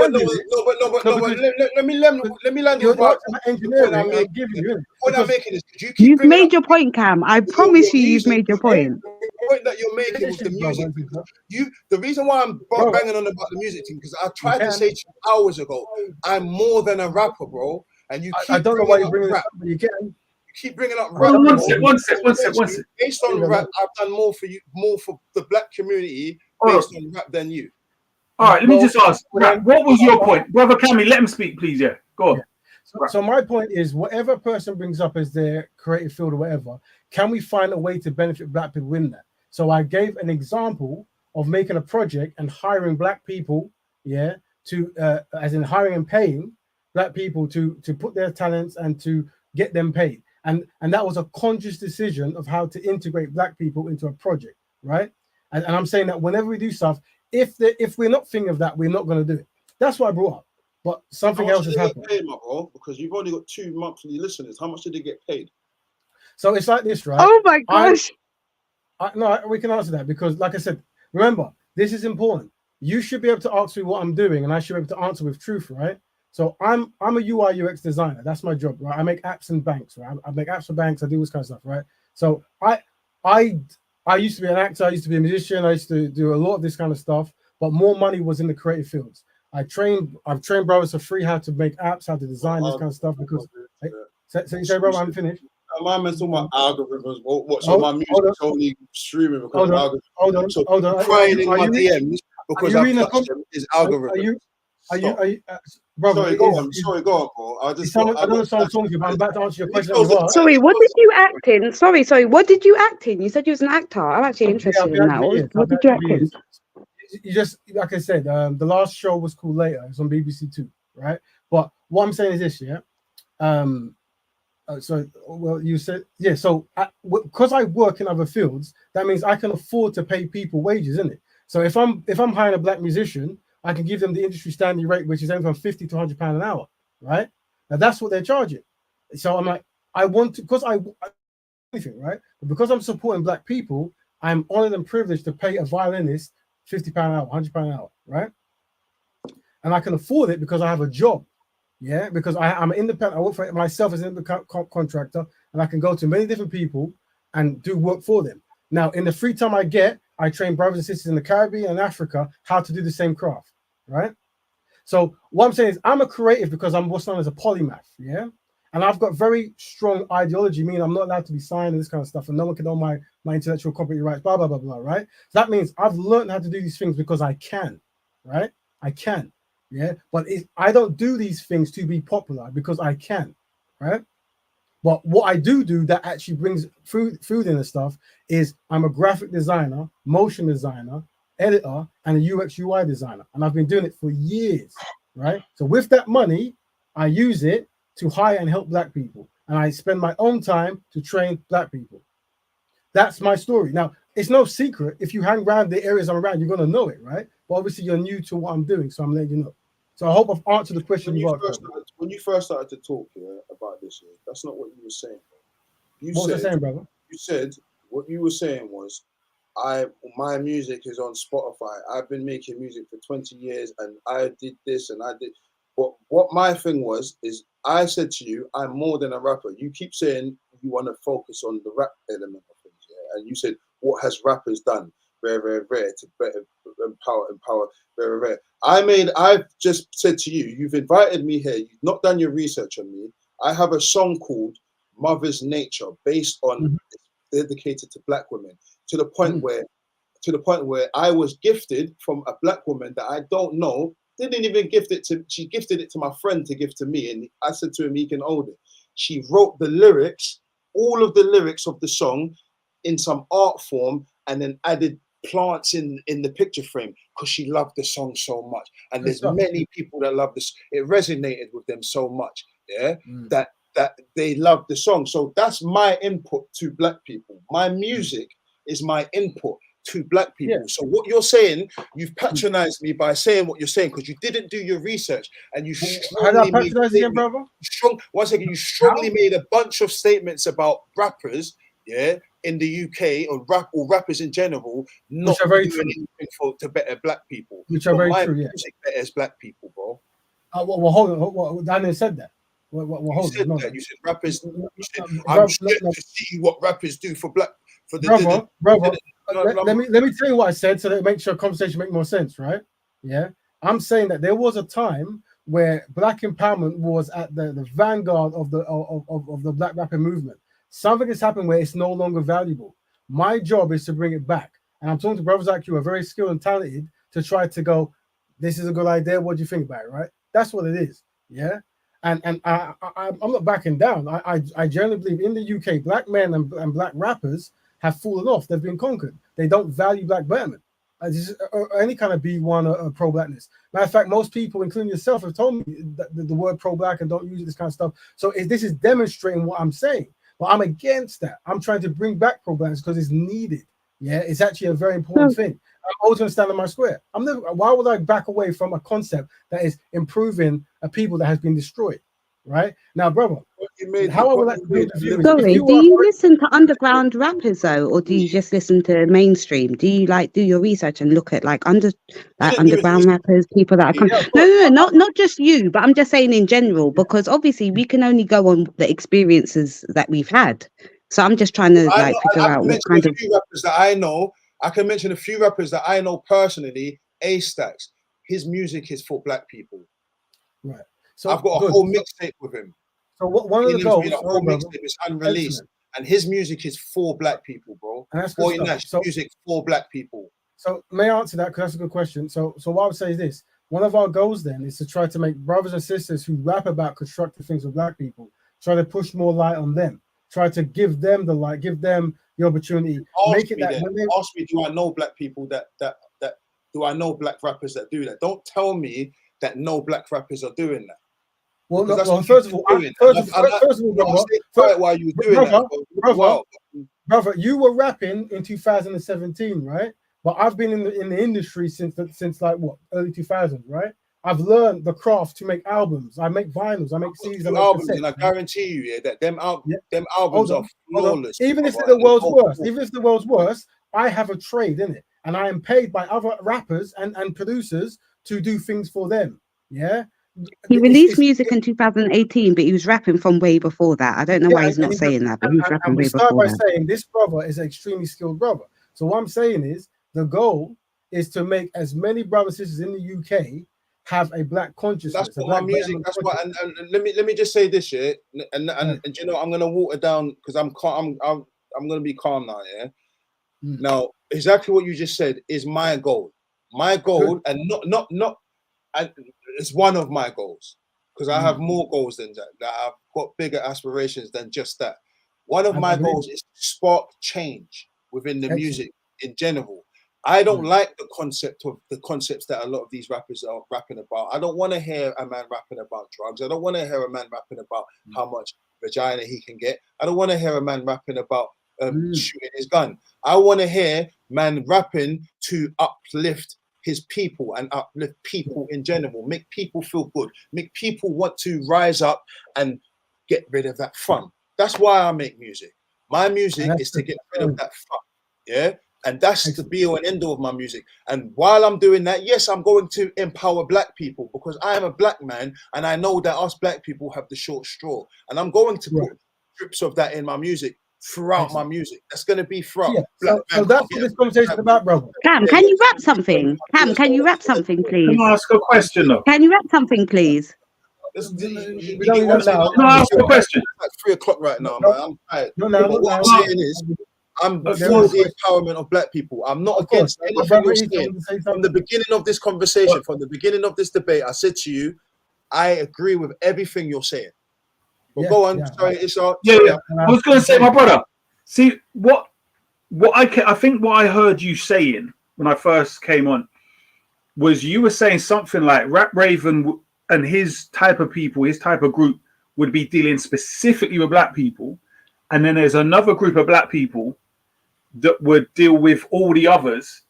S2: Let me land
S1: You're
S2: the
S1: engineering.
S2: I'm
S1: I'm giving you.
S2: What I'm making is you keep
S7: You've
S2: bringing
S7: made
S2: up
S7: your point, Cam. I promise you've made your point.
S2: the point that you're making with the music. The reason why I'm banging on about the music thing, because I tried to say to you hours ago, I'm more than a rapper, bro. And you keep
S1: I don't know why you're bringing rap, but you can.
S2: You keep bringing up rap.
S4: One sec.
S2: Based on rap, I've done more for the black community based on rap than you.
S4: All right, let me just ask, what was your point? Brother Kammy, let him speak, please. Yeah, go on.
S1: Yeah. So my point is, whatever person brings up as their creative field or whatever, can we find a way to benefit black people in that? So I gave an example of making a project and hiring black people, yeah, to as in hiring and paying black people to put their talents and to get them paid. And that was a conscious decision of how to integrate black people into a project, right? And I'm saying that whenever we do stuff, if we're not thinking of that, we're not going to do it. That's what I brought up. But something else has happened.
S2: Paid, my bro, because you've only got 2 monthly listeners. How much did they get paid?
S1: So it's like this, right?
S7: Oh my gosh.
S1: No, we can answer that because, like I said, remember, this is important. You should be able to ask me what I'm doing, and I should be able to answer with truth, right? So I'm a UI UX designer. That's my job, right? I make apps and banks, right? I make apps for banks. I do this kind of stuff, right? So I used to be an actor. I used to be a musician. I used to do a lot of this kind of stuff, but more money was in the creative fields. I've trained brothers for free how to make apps, how to design this kind of stuff because. So you say, brother, I'm finished.
S2: My man's talking about algorithms. So my music's only streaming because of algorithms.
S1: Hold on.
S2: Crying in my DMs because I touched them is algorithms.
S1: Brother,
S2: sorry, go on, bro. I
S1: don't know if someone's talking to you, but I'm about to answer your question.
S7: Sorry, what did you act in? Sorry, what did you act in? You said you was an actor. I'm actually interested in that. What did you act in?
S1: You just, like I said, the last show was called Later. It's on BBC Two, right? But what I'm saying is this, yeah. You said, yeah. So because I work in other fields, that means I can afford to pay people wages, isn't it? So if I'm hiring a black musician, I can give them the industry standard rate, which is anywhere from £50 to £100 an hour, right? Now that's what they're charging. So I'm like, I want to, because I anything, right? But because I'm supporting black people, I'm honored and privileged to pay a violinist £50 an hour, £100 an hour, right? And I can afford it because I have a job, yeah? Because I'm an independent, I work for myself as an independent contractor, and I can go to many different people and do work for them. Now, in the free time I get, I train brothers and sisters in the Caribbean and Africa how to do the same craft, right? So what I'm saying is I'm a creative because I'm what's known as a polymath, yeah? And I've got very strong ideology, meaning I'm not allowed to be signed and this kind of stuff, and no one can own my intellectual property rights, blah, blah, blah, blah, right? So that means I've learned how to do these things because I can, right? I can, yeah? But I don't do these things to be popular because I can, right? But what I do that actually brings food in and stuff is I'm a graphic designer, motion designer, editor, and a UX UI designer. And I've been doing it for years, right? So with that money, I use it to hire and help black people. And I spend my own time to train black people. That's my story. Now, it's no secret. If you hang around the areas I'm around, you're going to know it, right? But obviously, you're new to what I'm doing, so I'm letting you know. So I hope I've answered the question you asked.
S2: When you first started to talk about this, that's not what you were saying.
S1: What was I saying, brother?
S2: You said what you were saying was, my music is on Spotify. I've been making music for 20 years, and I did this and I did. But what my thing was is, I said to you, I'm more than a rapper. You keep saying you want to focus on the rap element of things, yeah? And you said, what has rappers done? Very, very rare to better empower, very rare. I've just said to you, you've invited me here, you've not done your research on me. I have a song called Mother's Nature, based on dedicated to black women, to the point where I was gifted from a black woman that I don't know, didn't even gift it to, she gifted it to my friend to give to me, and I said to him he can hold it. She wrote the lyrics, all of the lyrics of the song in some art form, and then added plants in the picture frame because she loved the song so much. And there's many people that love this. It resonated with them so much, yeah, that that they love the song. So that's my input to black people. My music is my input to black people.
S1: Yeah.
S2: So what you're saying, you've patronized me by saying what you're saying because you didn't do your research and you strongly made one second, you strongly made a bunch of statements about rappers, in the UK or rappers in general, not doing anything to better black people.
S1: Which are very true,
S2: music betters black people, bro.
S1: Well, hold on. Daniel said that.
S2: You said that. You said rappers. You said, I'm scared to see what rappers do for black. For the
S1: brother. Let me tell you what I said, so that it makes your conversation make more sense, right? Yeah, I'm saying that there was a time where black empowerment was at the vanguard of the black rapping movement. Something has happened where it's no longer valuable. My job is to bring it back, and I'm talking to brothers like you, who are very skilled and talented, to try to go, this is a good idea. What do you think about it, right? That's what it is. Yeah. And I'm not backing down. I generally believe in the UK, black men and black rappers have fallen off. They've been conquered. They don't value black betterment, or any kind of B1 or pro-blackness. Matter of fact, most people, including yourself, have told me that the word pro-black and don't use this kind of stuff. So this is demonstrating what I'm saying. But I'm against that. I'm trying to bring back pro-blackness because it's needed. Yeah, it's actually a very important thing. I'm always going to stand on my square. Why would I back away from a concept that is improving a people that has been destroyed? Right now, brother. How I would like to do it.
S7: Sorry, do you listen to underground rappers though, or do you just listen to mainstream? Do you do your research and look at underground rappers, people that are coming? No, not just you, but I'm just saying in general, because obviously we can only go on the experiences that we've had. So I'm just trying to figure out what kind of
S2: rappers that I know. I can mention a few rappers that I know personally. A-Stacks, his music is for black people.
S1: Right. So
S2: I've got a whole mixtape with him.
S1: So one of the goals,
S2: whole mixtape is unreleased, and his music is for black people, bro.
S1: And that's good stuff.
S2: Music for black people.
S1: So may I answer that? Because that's a good question. So what I would say is this: one of our goals then is to try to make brothers and sisters who rap about constructive things with black people, try to push more light on them, try to give them the light, give them the opportunity.
S2: Ask me, do I know black people that do I know black rappers that do that? Don't tell me that no black rappers are doing that.
S1: Well, first of all, brother, you were rapping in 2017, right? But I've been in the industry since like what, early 2000s, right? I've learned the craft to make albums. I make vinyls. I make CDs.
S2: And I guarantee you, that them albums are flawless.
S1: Even if the world's worst, I have a trade in it, and I am paid by other rappers and producers to do things for them. Yeah.
S7: He released music in 2018, but he was rapping from way before that. I don't know why he's not saying that, but he was rapping way before that.
S1: Saying this brother is an extremely skilled brother. So what I'm saying is the goal is to make as many brothers and sisters in the UK have a black consciousness.
S2: That's what my music. That's why. And let me just say this, and you know, I'm gonna water down because I'm gonna be calm now. Yeah. Now, exactly what you just said is my goal. My goal, and not. It's one of my goals because I have more goals than that. I've got bigger aspirations than just that. One of my goals is to spark change within the music in general. I don't like the concepts that a lot of these rappers are rapping about. I don't want to hear a man rapping about drugs. I don't want to hear a man rapping about how much vagina he can get. I don't want to hear a man rapping about shooting his gun. I want to hear man rapping to uplift his people and uplift people in general, make people feel good, make people want to rise up and get rid of that fun. That's why I make music. My music is to get rid of that fun. Yeah. And that's the be all and end all of my music. And while I'm doing that, yes, I'm going to empower black people because I am a black man and I know that us black people have the short straw. And I'm going to put strips of that in my music throughout my music. That's going to be throughout.
S1: So that's what this conversation is about, brother.
S7: Cam, can you rap something? Cam, can you rap something, please?
S4: Can I ask a question, though?
S7: Can you rap something, please?
S2: We don't ask a question. It's 3 o'clock right now, man. I'm tired. What I'm saying is, I'm for the empowerment of black people. I'm not against anything you're saying. From the beginning of this conversation, from the beginning of this debate, I said to you, I agree with everything you're saying. But go on. Sorry, it's all.
S4: Yeah. I was going to say, my brother. See what I think what I heard you saying when I first came on was you were saying something like Rap Raven and his type of people, his type of group would be dealing specifically with black people, and then there's another group of black people that would deal with all the others.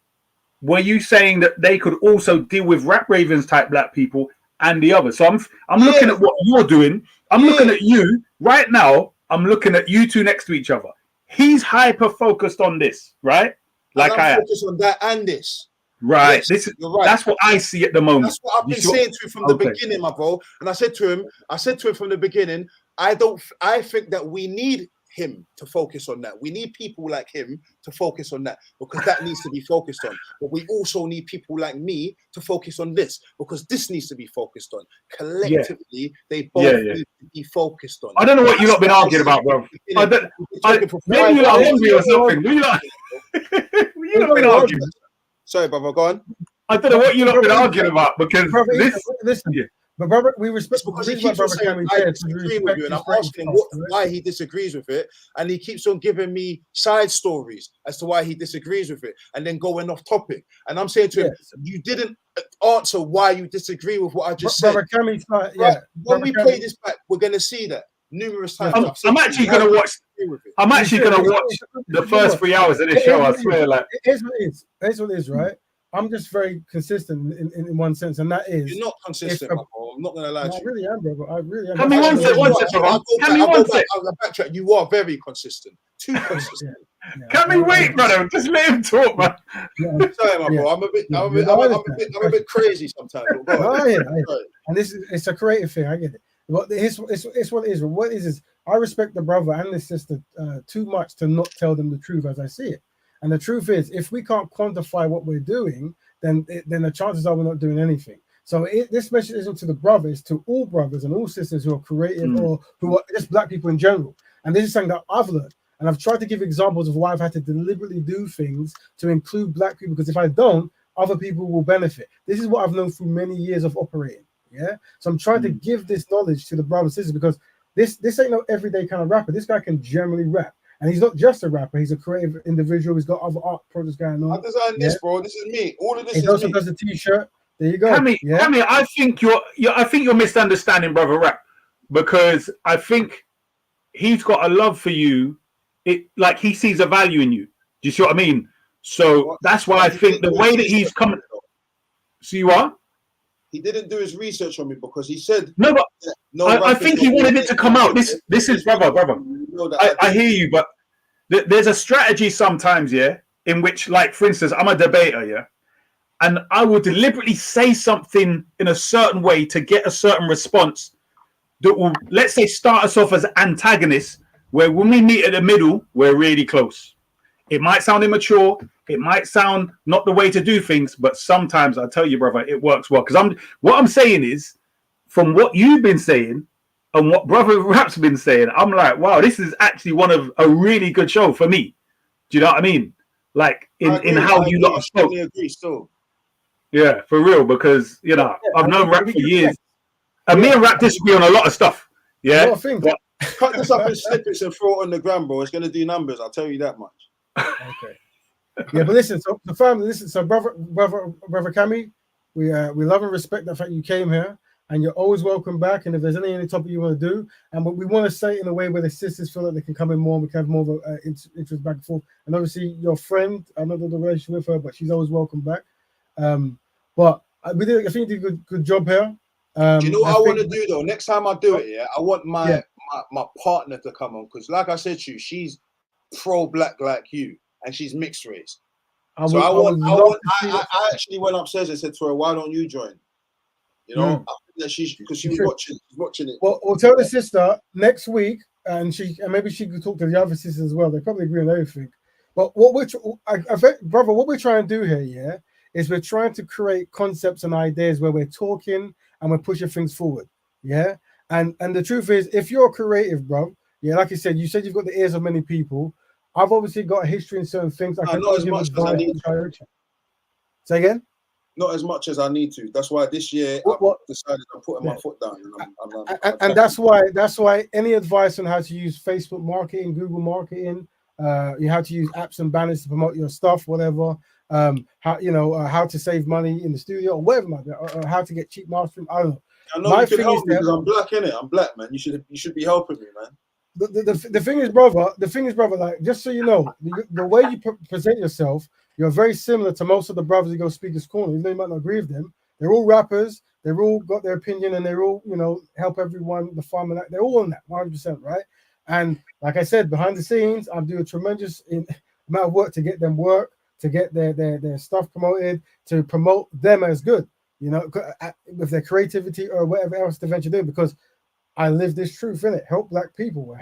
S4: Were you saying that they could also deal with Rap Ravens type black people and the others? So I'm looking at what you're doing. I'm looking at you right now. I'm looking at you two next to each other. He's hyper focused on this, right? Like
S2: I'm focused on that and this.
S4: Right.
S2: Yes,
S4: this is
S2: right.
S4: That's what I see at the moment.
S2: That's what I've been saying to him from the beginning, my bro. And I said to him from the beginning, I think that we need him to focus on that. We need people like him to focus on that, because that needs to be focused on. But we also need people like me to focus on this, because this needs to be focused on. Collectively, they both need to be focused on.
S4: I don't know what you've been arguing about, bro. Maybe you're not hungry or something. You're not been arguing.
S2: Sorry, brother, go on.
S4: I don't know what you're not been arguing about, because
S1: listen. But brother, we respect,
S2: because he keeps on saying I disagree with you, and I'm asking why he disagrees with it, and he keeps on giving me side stories as to why he disagrees with it, and then going off topic. And I'm saying to him, you didn't answer why you disagree with what I just said.
S1: Brother Kammy,
S2: when we play this back, we're going to see that numerous times.
S4: I'm actually going to watch. I'm actually going to watch the first 3 hours of this show. I swear, like
S1: here's what it is, right? I'm just very consistent in one sense, and that is
S2: you're not consistent. I'm not gonna lie to you.
S1: I really am, brother. I really am.
S4: One second.
S2: I'll backtrack. You are very consistent. Too consistent.
S4: Can we wait, brother? Just let him talk, man.
S2: Sorry, my bro. I'm a bit crazy sometimes.
S1: And it's a creative thing. I get it. But it's what it is. What it is I respect the brother and the sister too much to not tell them the truth as I see it. And the truth is, if we can't quantify what we're doing, then the chances are we're not doing anything. So this message isn't to the brothers, to all brothers and all sisters who are creative or who are just black people in general. And this is something that I've learned. And I've tried to give examples of why I've had to deliberately do things to include black people, because if I don't, other people will benefit. This is what I've known through many years of operating. Yeah. So I'm trying to give this knowledge to the brothers and sisters, because this ain't no everyday kind of rapper. This guy can generally rap. And he's not just a rapper, he's a creative individual. He's got other art projects going on.
S2: I designed this, bro. This is me. All of this
S1: he also does the t-shirt. There you go.
S4: Kammy, I think you're misunderstanding Brother Rap, because I think he's got a love for you. Like he sees a value in you. Do you see what I mean? So that's why I think the way that he's coming. So you are?
S2: He didn't do his research on me, because he said
S4: no, but I think he wanted it to come out. This is brother. I hear you, but there's a strategy sometimes, in which, like, for instance, I'm a debater, and I will deliberately say something in a certain way to get a certain response that will, let's say, start us off as antagonists, where when we meet at the middle, we're really close. It might sound immature, it might sound not the way to do things, but sometimes I tell you, brother, it works well. Because what I'm saying is, from what you've been saying and what Brother Rap's been saying, I'm like, wow, this is actually one of a really good show for me. Do you know what I mean? Like in how you lot spoke.
S2: I agree still.
S4: Yeah, for real, because I've known Rap for years, and me and Rap disagree on a lot of stuff. Yeah,
S2: but cut this up in snippets and throw it on the gram, bro. It's gonna do numbers. I'll tell you that much.
S1: Okay. Yeah, but listen, so the family, so brother Kammy, we love and respect the fact you came here, and you're always welcome back. And if there's any topic you want to do, and we want to say it in a way where the sisters feel like they can come in more, and we can have more of an interest back and forth. And obviously, your friend, I know the relationship with her, but she's always welcome back. But I think you did a good job here.
S2: Do you know what I want to do though? Next time I do it, I want my partner to come on, because like I said to you, she's pro-black like you, and she's mixed race. I actually went upstairs and said to her, "Why don't you join?" I think that because she was watching it.
S1: Well, we'll tell the sister next week, and maybe she could talk to the other sisters as well. They probably agree on everything. But brother, what we're trying to do here, is we're trying to create concepts and ideas where we're talking and we're pushing things forward. Yeah. And the truth is, if you're creative, bro, like you said you've got the ears of many people. I've obviously got a history in certain things. I can
S2: not as much as I need to.
S1: Say again?
S2: Not as much as I need to. That's why this year I've decided I'm putting my foot down.
S1: And that's why any advice on how to use Facebook marketing, Google marketing, you how to use apps and banners to promote your stuff, whatever. How to save money in the studio or whatever, or how to get cheap mastering. I don't know.
S2: I know
S1: My
S2: you can
S1: thing
S2: help
S1: is
S2: me
S1: that
S2: because I'm black, innit? I'm black, man. You should be helping me, man.
S1: the thing is, brother, like, just so you know, the way you present yourself, you're very similar to most of the brothers who go Speaker's Corner. Even though you might not agree with them, they're all rappers. They've all got their opinion, and they're all, you know, help everyone, the farmer. They're all on that 100%, right? And like I said, behind the scenes, I do a tremendous amount of work to get them work, to get their stuff promoted, to promote them as good, you know, with their creativity or whatever else they venture doing, because I live this truth in it. Help black people.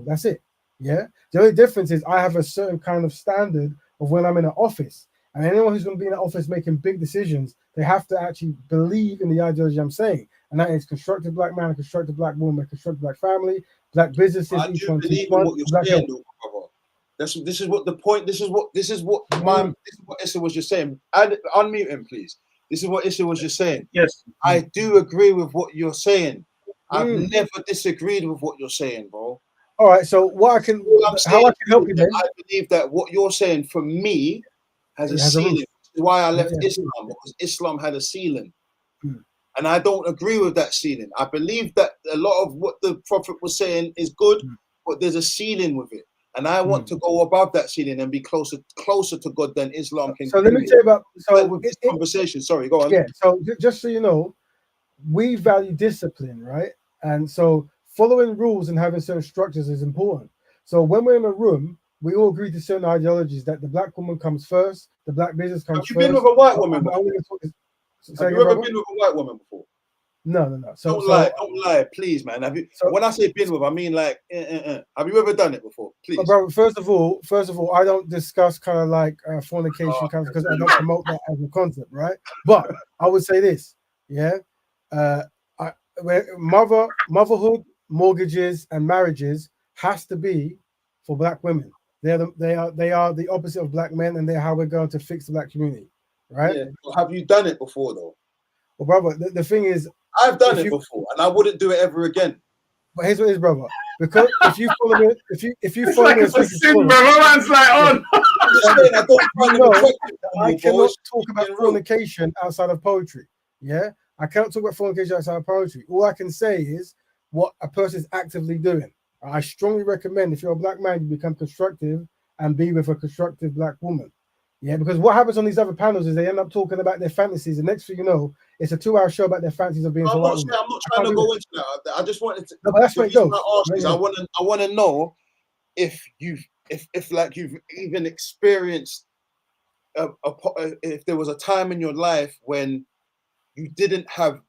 S1: That's it. Yeah. The only difference is I have a certain kind of standard of when I'm in an office. And anyone who's going to be in an office making big decisions, they have to actually believe in the ideology I'm saying. And that is constructive black man, constructive black woman, constructive black family, black businesses.
S2: I do believe in what you're saying, though, brother. This is what the point. This is what Issa was just saying. Unmute him, please. This is what Issa was just saying.
S4: Yes.
S2: I do agree with what you're saying. I've never disagreed with what you're saying, bro.
S1: All right. So how I can help you then?
S2: I believe that what you're saying for me has a ceiling. This is why I left Islam, because Islam had a ceiling. And I don't agree with that ceiling. I believe that a lot of what the Prophet was saying is good, but there's a ceiling with it. And I want to go above that ceiling and be closer to God than Islam can.
S1: So let me tell you about
S2: this conversation. Sorry, go on.
S1: Yeah. So just so you know, we value discipline, right? And so following rules and having certain structures is important. So when we're in a room, we all agree to certain ideologies that the black woman comes first, the black business comes first.
S2: Have you been with a white woman before? Have you ever been with a white woman before?
S1: No.
S2: Don't lie, please, man. Have you? When I say been with, I mean like. Have you ever done it before? Please.
S1: Bro, first of all, I don't discuss kind of like fornication because I don't promote that as a concept, right? But I would say this, yeah. Motherhood, mortgages, and marriages has to be for black women. They are the opposite of black men, and they're how we're going to fix the black community, right?
S2: Yeah. Well, have you done it before, though?
S1: Well, brother, the thing is,
S2: I've done it before, and I wouldn't do it ever again.
S1: But here's what it is, brother. Because if you follow me, if you follow me,
S4: it's a sin, bro. Man's like on.
S1: I cannot talk about fornication outside of poetry. Yeah, I cannot talk about fornication outside of poetry. All I can say is what a person is actively doing. I strongly recommend if you're a black man, you become constructive and be with a constructive black woman. Yeah, because what happens on these other panels is they end up talking about their fantasies. The next thing you know, it's a 2-hour show about their fantasies of being.
S2: I'm not trying to go into that. I just wanted to.
S1: No, but that's where it goes.
S2: I want to know if you've even experienced if there was a time in your life when you didn't have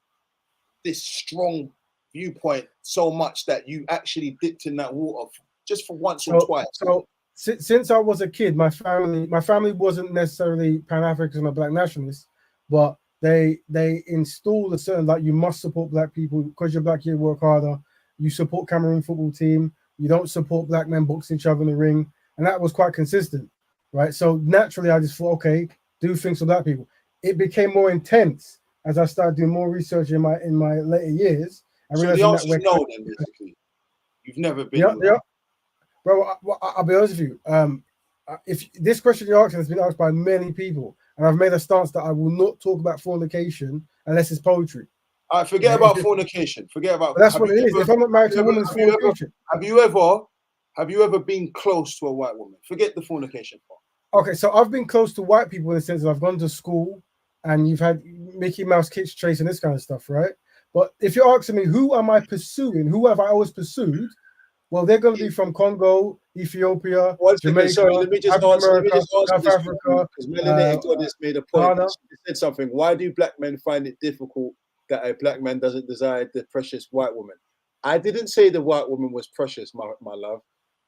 S2: this strong viewpoint so much that you actually dipped in that water just for once or twice.
S1: So since I was a kid, my family wasn't necessarily Pan-African or black nationalists, but they installed a certain, like, you must support black people because you're black, you work harder. You support Cameroon football team. You don't support black men boxing each other in the ring, and that was quite consistent, right? So naturally, I just thought, okay, do things for black people. It became more intense as I started doing more research in my later years.
S2: So the answer is no, then, basically. You've never been.
S1: Yeah. Bro, I'll be honest with you. If this question you're asking has been asked by many people, and I've made a stance that I will not talk about fornication unless it's poetry.
S2: All right, forget about fornication. Forget about.
S1: But that's what it is. If I'm not married to a woman, it's fornication.
S2: Have you ever been close to a white woman? Forget the fornication part.
S1: Okay, so I've been close to white people in the sense that I've gone to school, and you've had Mickey Mouse kids chasing this kind of stuff, right? But if you're asking me, who am I pursuing? Who have I always pursued? Well, they're going to be from Congo, Ethiopia, Jamaica,
S2: South
S1: Africa.
S2: Because Melanated Goddess made a point. She said something. Why do black men find it difficult that a black man doesn't desire the precious white woman? I didn't say the white woman was precious, my love.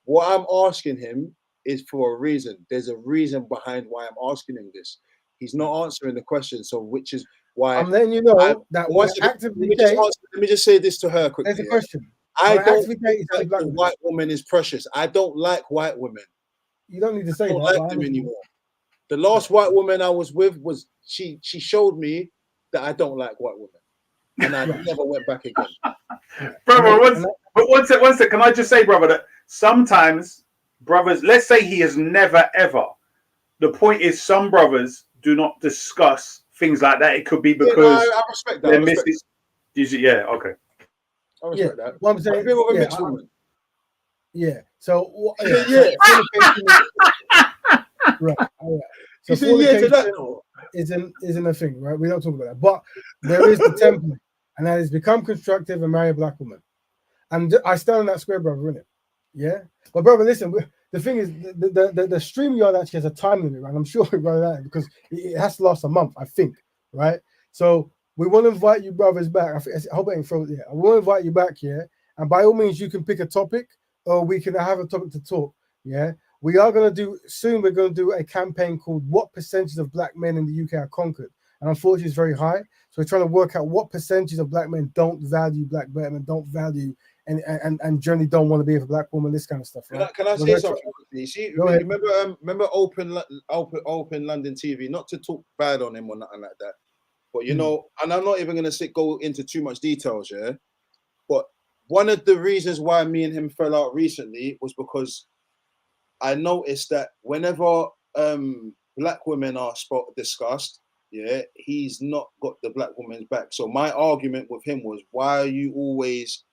S2: What I'm asking him is for a reason. There's a reason behind why I'm asking him this. He's not answering the question, so which is why
S1: I'm letting you know that
S2: let me just say this to her quickly.
S1: There's a question.
S2: I don't think the white woman is precious. I don't like white women.
S1: You don't need to say that.
S2: I don't like them anymore. The last white woman I was with was she showed me that I don't like white women, and I never went back again.
S4: Brother, one sec. Can I just say, brother, that sometimes brothers, let's say he has never ever. The point is, some brothers do not discuss things like that. It could be because
S2: I respect that.
S4: Yeah, okay.
S2: I respect that.
S1: What I'm saying,
S2: I've been with a mixed woman.
S1: Yeah. So
S2: Yeah.
S1: Right. So
S2: You say yeah to that,
S1: isn't a thing, right? We don't talk about that. But there is the template, and that is become constructive and marry a black woman. And I stand on that square, brother, innit? Yeah. But brother, listen, the thing is, the stream yard actually has a time limit, right? I'm sure we run that because it has to last a month, I think, right? So we want to invite you brothers back. I hope I ain't frozen. Yeah, I want to invite you back here, and by all means, you can pick a topic, or we can have a topic to talk. Yeah. We are going to do soon. We're going to do a campaign called "What Percentage of Black Men in the UK are Conquered?" And unfortunately, it's very high. So we're trying to work out what percentage of black men don't value black men, don't value and generally don't want to be with a black woman. This kind of stuff. Right?
S2: Can I say something? You see, remember Open London TV. Not to talk bad on him or nothing like that, but you know, and I'm not even going to go into too much details, yeah. But one of the reasons why me and him fell out recently was because I noticed that whenever black women are discussed, yeah, he's not got the black woman's back. So my argument with him was, why are you always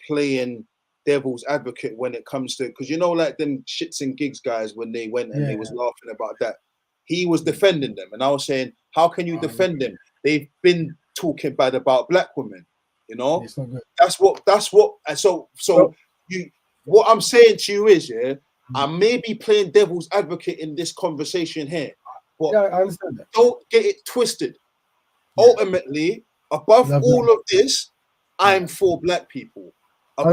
S2: playing devil's advocate when it comes to, because you know, like them shits and gigs guys, when they went and they was laughing about that, he was defending them, and I was saying, how can you defend them? They've been talking bad about black women, you know. That's what. And so you, what I'm saying to you is, yeah, I may be playing devil's advocate in this conversation here, but
S1: I understand that.
S2: Don't get it twisted. Ultimately, above all of this, I'm for black people.
S1: I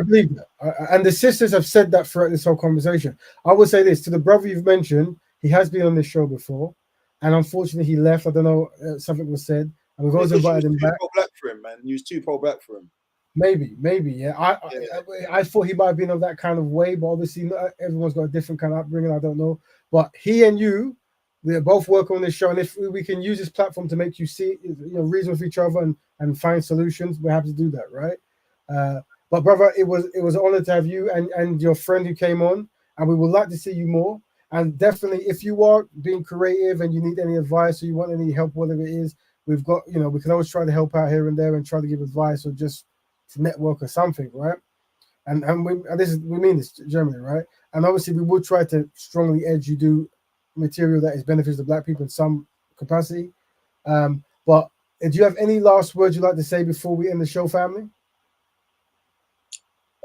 S1: believe that. And the sisters have said that throughout this whole conversation. I will say this to the brother you've mentioned. He has been on this show before, and unfortunately he left. I don't know, something was said, and we've always invited him back.
S2: Black for him, man. He was too pro-black for him.
S1: Maybe, yeah. I thought he might have been of that kind of way, but obviously not everyone's got a different kind of upbringing. I don't know, but he and you, we both work on this show, and if we can use this platform to make you see, reason with each other and find solutions, we're happy to do that, right? But brother, it was an honor to have you and your friend who came on, and we would like to see you more. And definitely, if you are being creative and you need any advice or you want any help, whatever it is, we've got, we can always try to help out here and there and try to give advice or just to network or something, right? And we mean this generally, right? And obviously, we will try to strongly edge you do material that is beneficial to black people in some capacity. But do you have any last words you'd like to say before we end the show, family?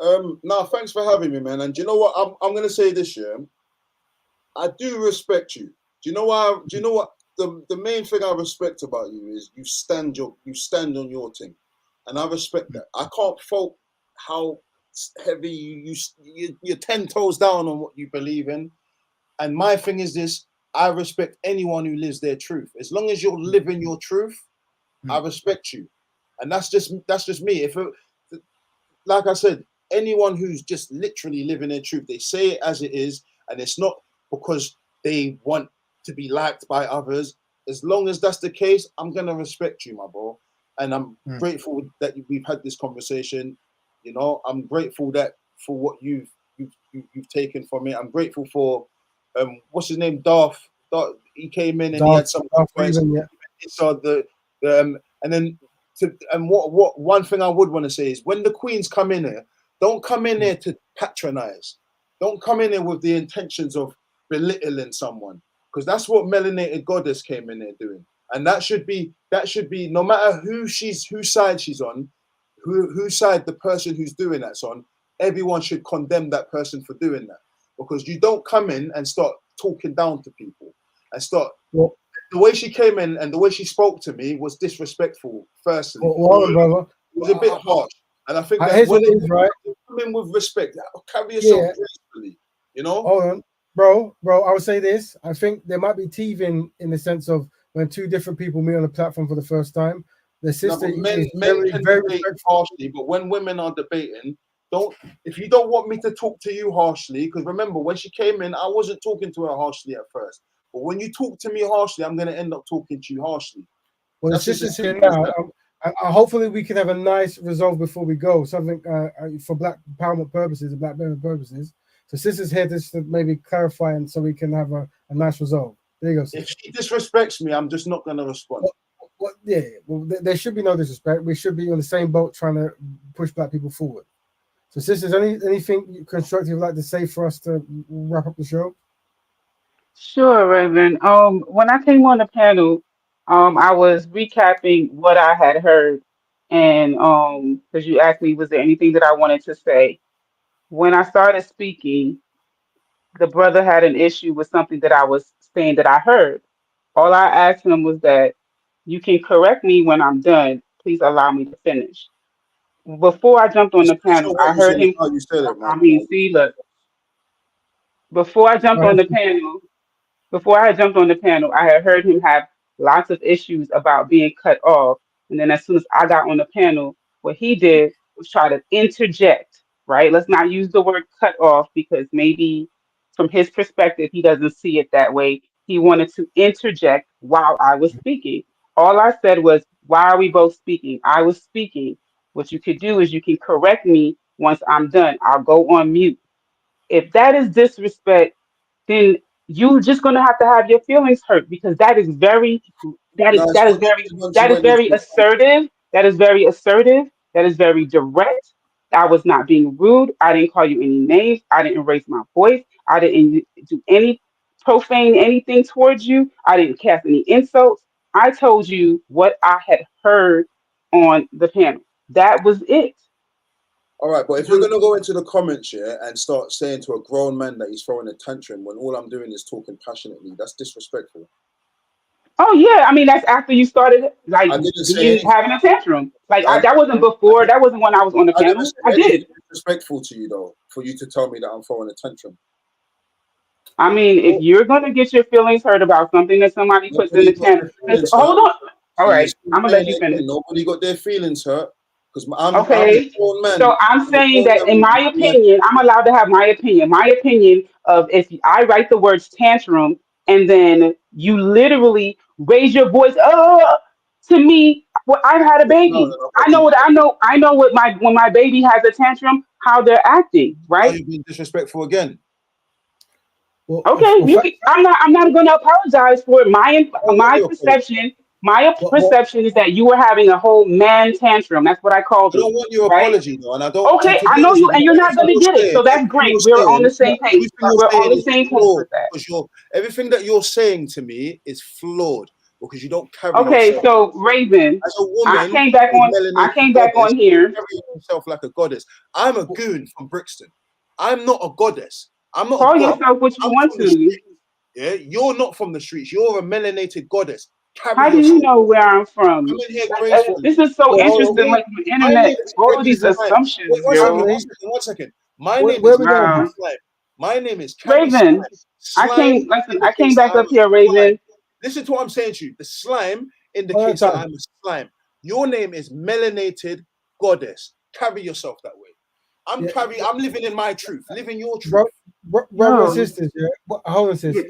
S2: No, thanks for having me, man. And do you know what? I'm gonna say this year. I do respect you. Do you know why? Do you know what? The main thing I respect about you is you stand on your thing, and I respect that. I can't fault how heavy you're 10 toes down on what you believe in. And my thing is this: I respect anyone who lives their truth. As long as you're living your truth, I respect you, and that's just me. Like I said, anyone who's just literally living their truth, they say it as it is, and it's not because they want to be liked by others. As long as that's the case, I'm gonna respect you, my bro, and I'm grateful that we've had this conversation. I'm grateful for what you've taken from it. I'm grateful for what's his name, Darth. He came in and he had some points. So and then what one thing I would want to say is, when the queens come in here, don't come in here to patronize. Don't come in here with the intentions of belittling someone, because that's what Melanated Goddess came in there doing. And that should be no matter whose side she's on, whose side the person who's doing that's on, everyone should condemn that person for doing that. Because you don't come in and start talking down to people and start. Well, the way she came in and the way she spoke to me was disrespectful. Firstly,
S1: brother,
S2: it was a bit harsh, and I think
S1: that when it is right,
S2: come in with respect, carry yourself gracefully.
S1: Hold on, bro. I would say this. I think there might be teething in the sense of when two different people meet on a platform for the first time. The sister
S2: men can debate harshly, but when women are debating, if you don't want me to talk to you harshly, because remember when she came in, I wasn't talking to her harshly at first. But when you talk to me harshly, I'm going to end up talking to you harshly.
S1: Well, the sister's here now. Hopefully, we can have a nice resolve before we go. Something for black empowerment purposes, black benefit purposes. So, sister's here just to maybe clarify, and so we can have a nice resolve. There you go.
S2: If she disrespects me, I'm just not going to respond.
S1: Well, yeah. Well, there should be no disrespect. We should be on the same boat trying to push Black people forward. So, sisters, anything constructive you'd like to say for us to wrap up the show?
S3: Sure, Raven. When I came on the panel, I was recapping what I had heard, and because you asked me, was there anything that I wanted to say? When I started speaking, the brother had an issue with something that I was saying that I heard. All I asked him was that you can correct me when I'm done. Please allow me to finish. Before I jumped on
S2: It's
S3: the panel,
S2: not what
S3: I
S2: you
S3: heard
S2: said, it's
S3: him.
S2: how you said it,
S3: I
S2: man.
S3: mean, see, look, before I
S1: Go
S3: jumped on
S1: ahead.
S3: the panel, before I had jumped on the panel, I had heard him have lots of issues about being cut off. And then as soon as I got on the panel, what he did was try to interject, right? Let's not use the word cut off because maybe from his perspective, he doesn't see it that way. He wanted to interject while I was speaking. All I said was, why are we both speaking? I was speaking. What you could do is you can correct me once I'm done. I'll go on mute. If that is disrespect, then you just gonna have to have your feelings hurt because that is very that is
S2: No, it's
S3: that is
S2: what you
S3: very
S2: said once you
S3: that is
S2: went
S3: very
S2: into
S3: assertive. That is very assertive. That is very direct. I was not being rude. I didn't call you any names. I didn't raise my voice. I didn't do any profane anything towards you. I didn't cast any insults. I told you what I had heard on the panel. That was it.
S2: all right, but if you're gonna go into the comments, yeah, and start saying to a grown man that he's throwing a tantrum when all I'm doing is talking passionately, that's disrespectful.
S3: Oh yeah, I mean that's after you started like
S2: I didn't say
S3: being
S2: anything.
S3: having a tantrum. Like
S2: I,
S3: that wasn't
S2: I,
S3: before. That wasn't when I was on the
S2: I never
S3: panel.
S2: said
S3: I
S2: anything
S3: did.
S2: disrespectful to you though, for you to tell me that I'm throwing a tantrum.
S3: I mean, if you're gonna get your feelings hurt about something that somebody puts in
S2: Nobody
S3: the
S2: got
S3: channel,
S2: their feelings hurt.
S3: hold on. All
S2: See, you're
S3: right,
S2: still
S3: I'm gonna let
S2: saying
S3: you
S2: it
S3: finish.
S2: again. Nobody got their feelings hurt because I'm a
S3: Okay,
S2: grown man.
S3: so I'm
S2: I'm a
S3: saying
S2: grown
S3: that
S2: man
S3: in
S2: with
S3: my
S2: like,
S3: opinion, I'm allowed to have my opinion. My opinion of if I write the words tantrum and then you literally raise your voice, to me, well, I've had a
S2: no,
S3: baby.
S2: no, but
S3: I know what I know. I know what my when my baby has a tantrum, how they're acting,
S2: now
S3: right?
S2: you're being disrespectful again.
S3: Okay,
S1: Well,
S3: you can, I'm not going to apologize for it.
S2: I don't want
S3: My
S2: your apology.
S3: perception. My
S1: well,
S3: perception is that you were having a whole man tantrum. That's what I called
S2: I
S3: it,
S2: don't want your
S3: right?
S2: apology though, and I don't. And
S3: Okay,
S2: to
S3: I
S2: be
S3: know
S2: honest
S3: you,
S2: with
S3: and
S2: you,
S3: you're not going to get it. So that's
S2: everything
S3: great.
S2: you're
S3: We're on
S2: saying,
S3: the same page.
S2: everything you're
S3: We're on
S2: saying
S3: the
S2: is
S3: same page
S2: flawed
S3: with that.
S2: because everything that you're saying to me is flawed because you don't carry
S3: Okay,
S2: yourself
S3: so Raven,
S2: as a woman
S3: I
S2: who's
S3: came
S2: melanated
S3: back
S2: goddess.
S3: on
S2: You
S3: here.
S2: carry yourself like a goddess. I'm a goon from Brixton. I'm not a goddess. I'm not a
S3: Call
S2: god.
S3: yourself what you
S2: I'm
S3: want
S2: from the
S3: to.
S2: street. Yeah, you're not from the streets. You're a melanated goddess. Carry
S3: How do you
S2: yourself.
S3: know where I'm
S2: Come
S3: from?
S2: in here
S3: Like,
S2: gracefully.
S3: this is so
S1: well, hold on.
S3: interesting. Like the
S2: My name
S3: internet,
S2: is
S3: all of
S2: Kammy
S3: these
S2: Slime. Wait,
S3: assumptions,
S2: one second,
S3: yo.
S2: one second, one second. My name
S1: Where
S2: is
S1: we going?
S2: Kammy Slime. My name is Kammy
S3: Raven,
S2: Slime. Slime
S3: I came
S2: indicates that
S3: back
S2: I'm
S3: up
S2: a
S3: here,
S2: slime.
S3: Raven.
S2: Listen to what I'm saying to you. The slime
S1: One at
S2: indicates
S1: a
S2: that
S1: time.
S2: I'm a slime. Your name is Melanated Goddess. Carry yourself that way.
S1: Yeah,
S2: I'm living in my truth. Living your
S1: bro,
S2: truth.
S1: brother and
S3: Yo,
S1: sisters. Yeah, hold on,
S3: yeah.
S1: sis.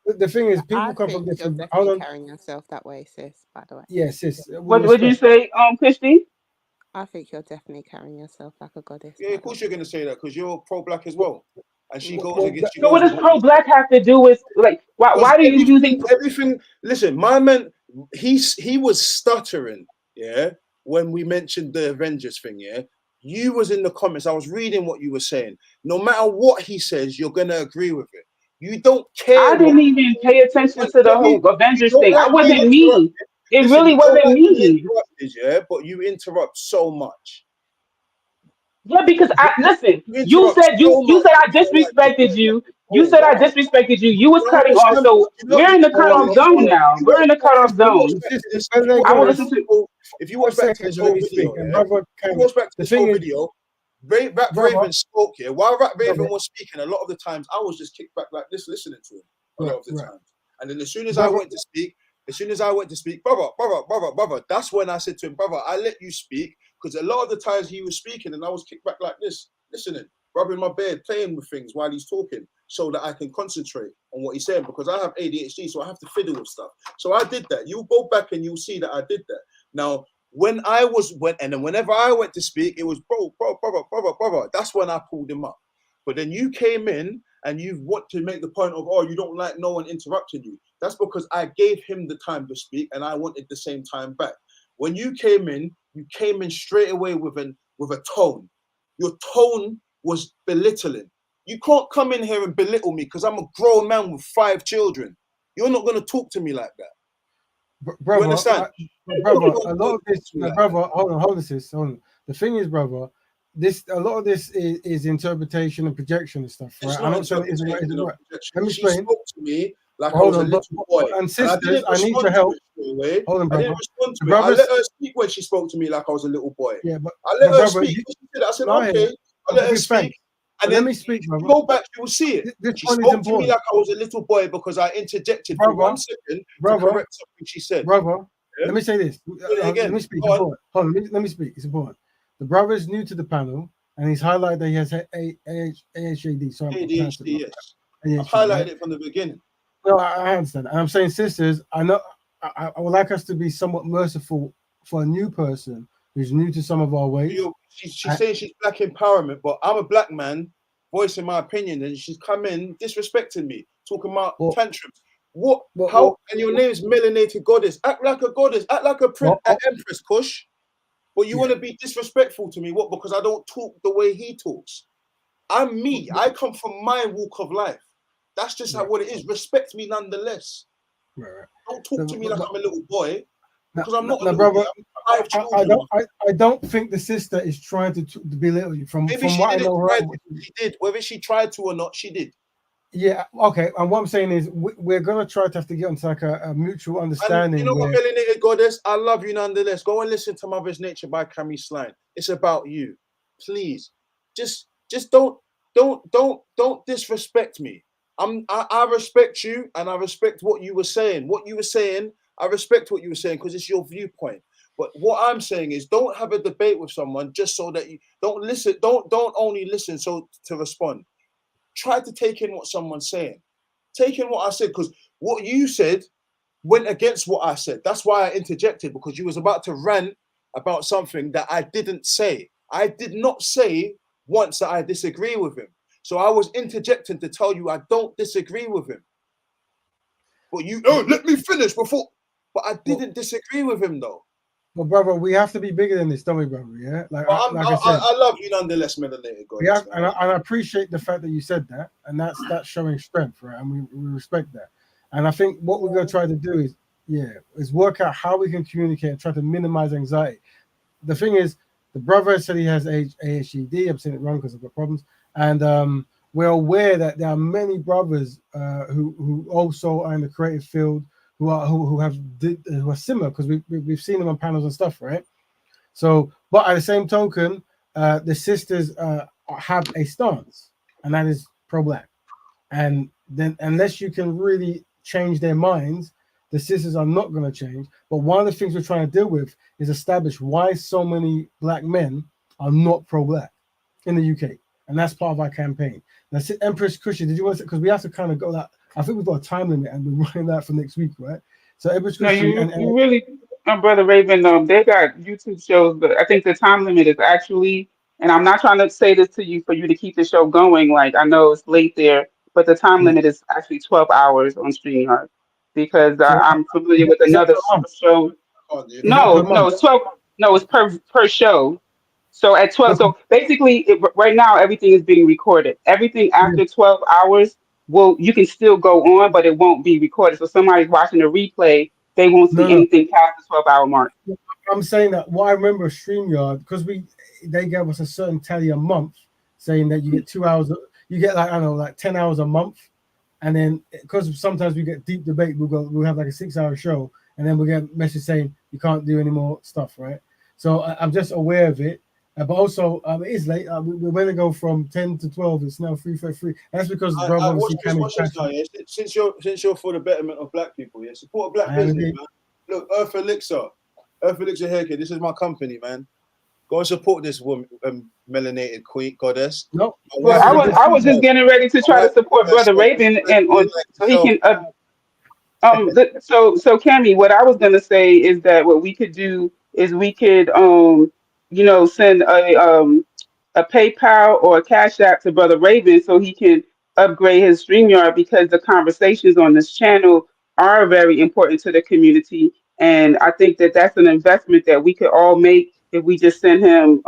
S1: The thing is,
S6: I
S1: people come from
S6: think you're
S1: different. Hold
S6: definitely
S1: on.
S6: carrying yourself that way, sis, by the way.
S1: Yeah, sis. With
S3: What would you
S1: respect.
S3: say, Christy?
S6: I think you're definitely carrying yourself like a goddess,
S2: Yeah,
S6: by
S2: of
S6: the way.
S2: course you're going to say that because you're pro-black as
S1: Well,
S2: well. And she goes
S1: well,
S2: against, she
S3: So what
S2: goes
S3: does
S2: against
S3: pro-black have to do with like
S2: because
S3: why do you using
S2: everything. Listen, my man, he was stuttering. Yeah, when we mentioned the Avengers thing. Yeah, you was in the comments. I was reading what you were saying. No matter what he says, you're gonna agree with it. You don't care
S3: I
S2: what.
S3: didn't even pay attention to the
S2: Let me.
S3: whole
S2: You
S3: Avengers
S2: don't
S3: thing. I
S2: like being
S3: wasn't me.
S2: interrupted.
S3: It
S2: Listen,
S3: really
S2: you don't
S3: wasn't
S2: like being
S3: me.
S2: interrupted. Yeah, but you interrupt so much.
S3: Yeah, because I listen.
S2: You interrupt
S3: You
S2: so
S3: said
S2: much.
S3: I
S2: I don't like being
S3: disrespected
S2: interrupted.
S3: you. You
S2: Oh
S3: said I
S2: wow.
S3: disrespected you. You was
S2: You
S3: cutting off.
S2: understand?
S3: So we're in the
S1: hold on,
S3: cutoff zone now.
S2: You
S3: We're in the cutoff
S1: sister,
S3: zone.
S1: sister.
S2: this
S1: Let me
S3: I
S1: go.
S3: will
S2: video,
S3: listen to.
S2: if you
S1: 5
S2: watch back to
S1: seconds
S2: this
S1: and let
S2: whole
S1: me speak.
S2: video,
S1: And
S2: yeah,
S1: brother,
S2: if you
S1: Cammy,
S2: watch back to
S1: the
S2: this
S1: thing
S2: whole
S1: is,
S2: video, Rap
S1: brother,
S2: Raven spoke here. While Rap
S1: brother,
S2: Raven was speaking, a lot of the times I was just kicked back like this, listening to him. A lot
S1: right,
S2: of the
S1: right,
S2: times, and then as soon as I
S1: brother.
S2: went to speak, brother, that's when I said to him, brother, I let you speak because a lot of the times he was speaking and I was kicked back like this, listening, rubbing my beard, playing with things while he's talking, so that I can concentrate on what he's saying because I have ADHD, so I have to fiddle with stuff. So I did that. You'll go back and you'll see that I did that. Now, and then whenever I went to speak, it was brother. That's when I pulled him up. But then you came in and you want to make the point of, oh, you don't like no one interrupting you. That's because I gave him the time to speak and I wanted the same time back. When you came in straight away with a tone. Your tone was belittling. You can't come in here and belittle me because I'm a grown man with 5 children. You're not going to talk to me like that.
S1: Brother,
S2: you understand?
S1: Brother, a lot of this, brother, hold on, sis, hold on. The thing is, brother, a lot of this is interpretation and projection and stuff, right? I'm not saying it's right. Let me explain.
S2: She spoke to me like I was a little boy.
S1: And sisters, I need your help. Hold on, brother.
S2: I didn't respond to it. I let her speak when she spoke to me like I was a little boy.
S1: Yeah, but
S2: I let her speak. I said, okay. I let her speak. And then
S1: let me speak, brother.
S2: Go back, you will see it. She spoke to me like I was a little boy because I interjected for 1 second to correct something she said.
S1: Brother, let me say this. Let me speak. Hold on. Let me speak. It's important. The brother is new to the panel, and he's highlighted that he has ADHD. So
S2: ADHD, yes. I've highlighted it from the beginning.
S1: No, I understand. And I'm saying, sisters, I know I would like us to be somewhat merciful for a new person who's new to some of our ways.
S2: She's saying she's black empowerment, but I'm a black man voicing my opinion, and she's come in disrespecting me, talking about tantrums. And your name is Melanated Goddess. Act like a goddess. Act like an empress, Kush. But you want to be disrespectful to me? What? Because I don't talk the way he talks. I'm me. I come from my walk of life. That's just how what it is. Respect me nonetheless.
S1: Right.
S2: Don't talk to me like I'm a little boy. Because I'm not
S1: a brother. I don't think the sister is trying to belittle you. From what I know her.
S2: She did. Whether she tried to or not, she did.
S1: Yeah, okay. And what I'm saying is we're going to try to have to get into like a mutual understanding.
S2: And you know what, Melanated Goddess? I love you nonetheless. Go and listen to Mother's Nature by Kammy Slime. It's about you. Please. Just don't disrespect me. I respect you and I respect what you were saying. I respect what you were saying because it's your viewpoint. But what I'm saying is don't have a debate with someone just so that you don't listen. Don't only listen so to respond. Try to take in what someone's saying. Take in what I said, because what you said went against what I said. That's why I interjected, because you was about to rant about something that I didn't say. I did not say once that I disagree with him. So I was interjecting to tell you I don't disagree with him. But let me finish before. But I didn't disagree with him though.
S1: Well, brother, we have to be bigger than this, don't we, brother? Yeah. Like I said,
S2: I love you nonetheless, Melanated Goddess.
S1: And I appreciate the fact that you said that, and that's showing strength, right? And we respect that. And I think what we're going to try to do is work out how we can communicate and try to minimize anxiety. The thing is, the brother said he has ADHD. I'm saying it wrong because I've got problems. And we're aware that there are many brothers who also are in the creative field who are similar, because we've seen them on panels and stuff, right? So, but at the same token, the sisters have a stance, and that is pro-black. And then, unless you can really change their minds, the sisters are not going to change. But one of the things we're trying to deal with is establish why so many black men are not pro-black in the UK, and that's part of our campaign. That's it. Empress Cushy, did you want to say, because we have to kind of go that. I think we've got a time limit and we're running that for next week, right? So Empress Cushy,
S3: you really, Brother Raven, they got YouTube shows, but I think the time limit is actually, and I'm not trying to say this to you for you to keep the show going. Like, I know it's late there, but the time limit is actually 12 hours on StreamYard, because I'm familiar with another show. No, it's 12. No, it's per show. So at 12, so basically right now everything is being recorded. Everything after 12 hours, you can still go on, but it won't be recorded. So somebody's watching a replay, they won't see anything past the 12-hour mark.
S1: I'm saying that what I remember StreamYard, because they gave us a certain tally a month, saying that you get 2 hours, you get like 10 hours a month, and then because sometimes we get deep debate, we'll have like a 6-hour show, and then we get a message saying you can't do any more stuff, right? So I'm just aware of it. But also, it is late. We're going to go from 10 to 12. It's now 3:33. That's because the brother
S2: since you're for the betterment of black people, support black business, man. Look, Earth Elixir Hair Care. This is my company, man. Go and support this woman, melanated queen goddess.
S1: No,
S3: well, I was just getting ready to try to support Brother Raven so he can. So Kammy, what I was gonna say is that what we could do is we could send a PayPal or a Cash App to Brother Raven so he can upgrade his StreamYard because the conversations on this channel are very important to the community. And I think that that's an investment that we could all make if we just send him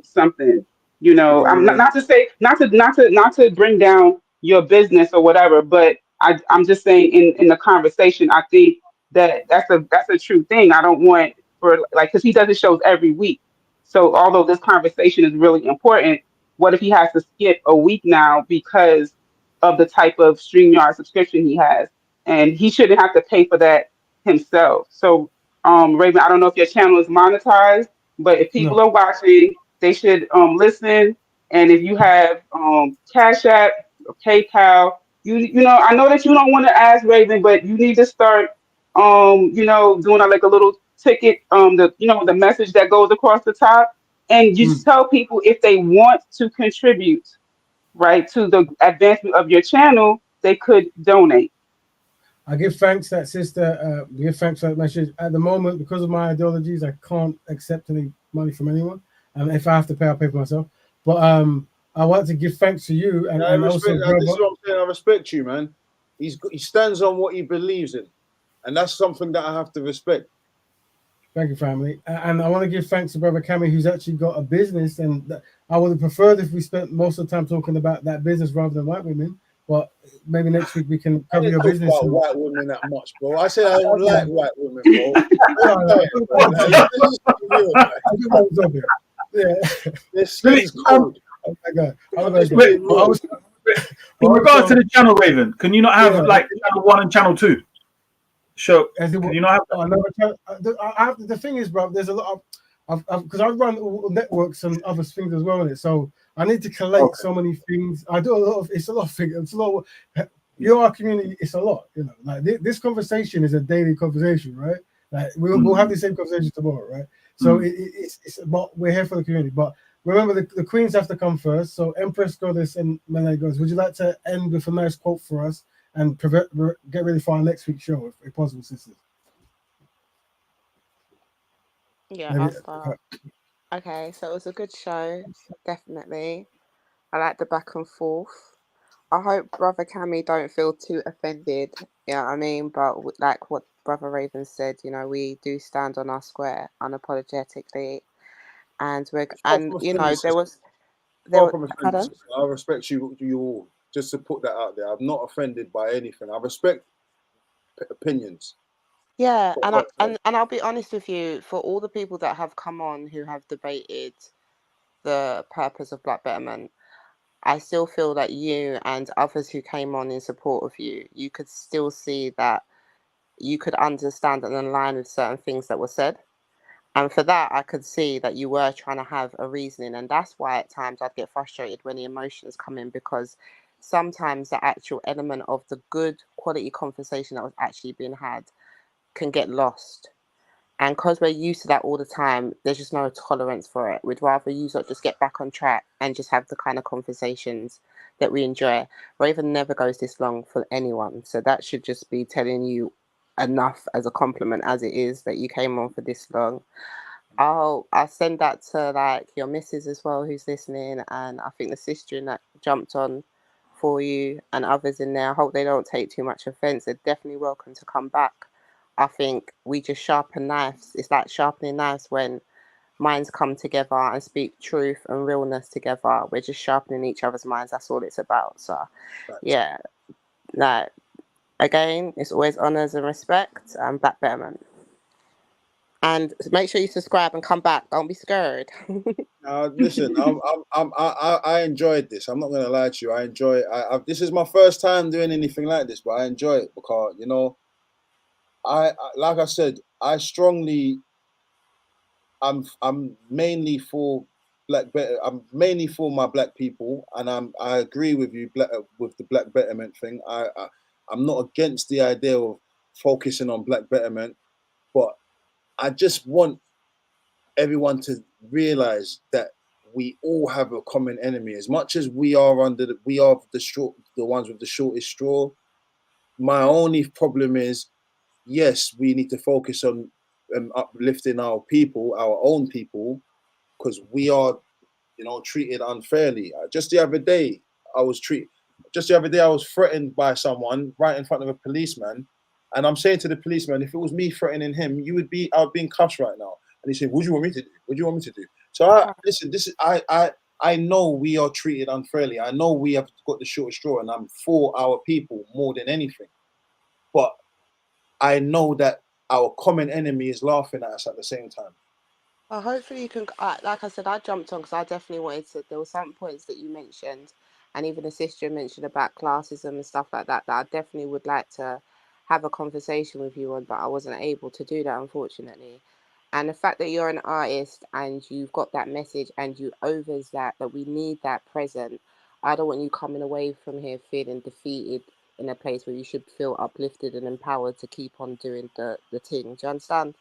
S3: something. You know, I'm
S2: Yeah,
S3: not to say not to bring down your business or whatever, but I'm just saying in the conversation, I think that that's a true thing. I don't want for like because he does his shows every week. So although this conversation is really important, what if he has to skip a week now because of the type of StreamYard subscription he has? And he shouldn't have to pay for that himself. So, Raven, I don't know if your channel is monetized, but if people
S1: No.
S3: are watching, they should listen. And if you have Cash App or PayPal, you know, I know that you don't want to ask Raven, but you need to start you know, doing like a little ticket, the you know, the message that goes across the top, and you
S1: Mm.
S3: tell people if they want to contribute, right, to the advancement of your channel, they could donate.
S1: I give thanks that sister. Give thanks for that message. At the moment, because of my ideologies, I can't accept any money from anyone. And if I have to pay, I'll pay for myself. But I want to give thanks to you
S2: I
S1: and
S2: respect.
S1: also,
S2: This is
S1: brother.
S2: what I'm saying. I respect you, man. He stands on what he believes in, and that's something that I have to respect.
S1: Thank you, family. And I want to give thanks to Brother Kammy, who's actually got a business. And I would have preferred if we spent most of the time talking about that business rather than white women. But maybe next week we can
S2: I
S1: cover
S2: didn't
S1: your
S2: talk
S1: business.
S2: about white women that much, bro. I said I don't like white women, bro.
S1: Yeah.
S2: Their skin's cold.
S1: Oh my God.
S2: I'm just being real.
S4: In regards to the channel, Raven, can you not have like channel 1 and channel 2? Sure. Can you not have that?
S1: The thing is, bro, there's a lot of because I run networks and other things as well in it. So I need to collate so many things. I do a lot of. It's a lot of things. It's a lot. Your community. It's a lot. You know, like this conversation is a daily conversation, right? Like we'll have the same conversation tomorrow, right? So it's but we're here for the community. But remember, the queens have to come first. So Empress Goddess and Melee Goddess, would you like to end with a nice quote for us and get ready for our next week's show, if possible, sisters?
S6: Yeah, I'll start. Okay, so it was a good show, definitely. I like the back and forth. I hope Brother Kammy don't feel too offended. You know what I mean? But like what Brother Raven said, you know, we do stand on our square unapologetically, and you know pardon?
S2: I respect you all. Just to put that out there, I'm not offended by anything. I respect opinions.
S6: Yeah, and I'll be honest with you, for all the people that have come on who have debated the purpose of Black Betterment, I still feel that you and others who came on in support of you could still see that you could understand and align with certain things that were said. And for that, I could see that you were trying to have a reasoning. And that's why at times I'd get frustrated when the emotions come in, because sometimes the actual element of the good quality conversation that was actually being had can get lost. And because we're used to that all the time, there's just no tolerance for it. We'd rather you sort of just get back on track and just have the kind of conversations that we enjoy. Raven never goes this long for anyone. So that should just be telling you enough as a compliment as it is that you came on for this long. I'll send that to like your missus as well who's listening, and I think the sister in that jumped on for you and others in there. I hope they don't take too much offense. They're definitely welcome to come back. I think we just sharpen knives. It's like sharpening knives when minds come together and speak truth and realness together. We're just sharpening each other's minds. That's all it's about. So yeah, like again, it's always honors and respect and Black Betterment. And make sure you subscribe and come back. Don't be scared.
S2: Listen, I enjoyed this. I'm not gonna lie to you. I enjoy it. This is my first time doing anything like this, but I enjoy it because you know, I like I said, I'm mainly for I'm mainly for my black people, and I agree with you with the Black Betterment thing. I'm not against the idea of focusing on Black Betterment, but I just want everyone to realize that we all have a common enemy. As much as we are the ones with the shortest straw. My only problem is, yes, we need to focus on uplifting our people, our own people, because we are, you know, treated unfairly. Just the other day, I was treated. just the other day, I was threatened by someone right in front of a policeman. And I'm saying to the policeman, if it was me threatening him, I would be in cuffs right now. And he said, what do you want me to do? What do you want me to do? So listen, I know we are treated unfairly. I know we have got the short straw, and I'm for our people more than anything. But I know that our common enemy is laughing at us at the same time.
S6: Well, hopefully you can, like I said, I jumped on because I definitely wanted to, there were some points that you mentioned, and even the sister mentioned about classism and stuff like that, that I definitely would like to have a conversation with you on, but I wasn't able to do that, unfortunately. And the fact that you're an artist and you've got that message and you overs that we need that present, I don't want you coming away from here feeling defeated in a place where you should feel uplifted and empowered to keep on doing the thing. Do you understand?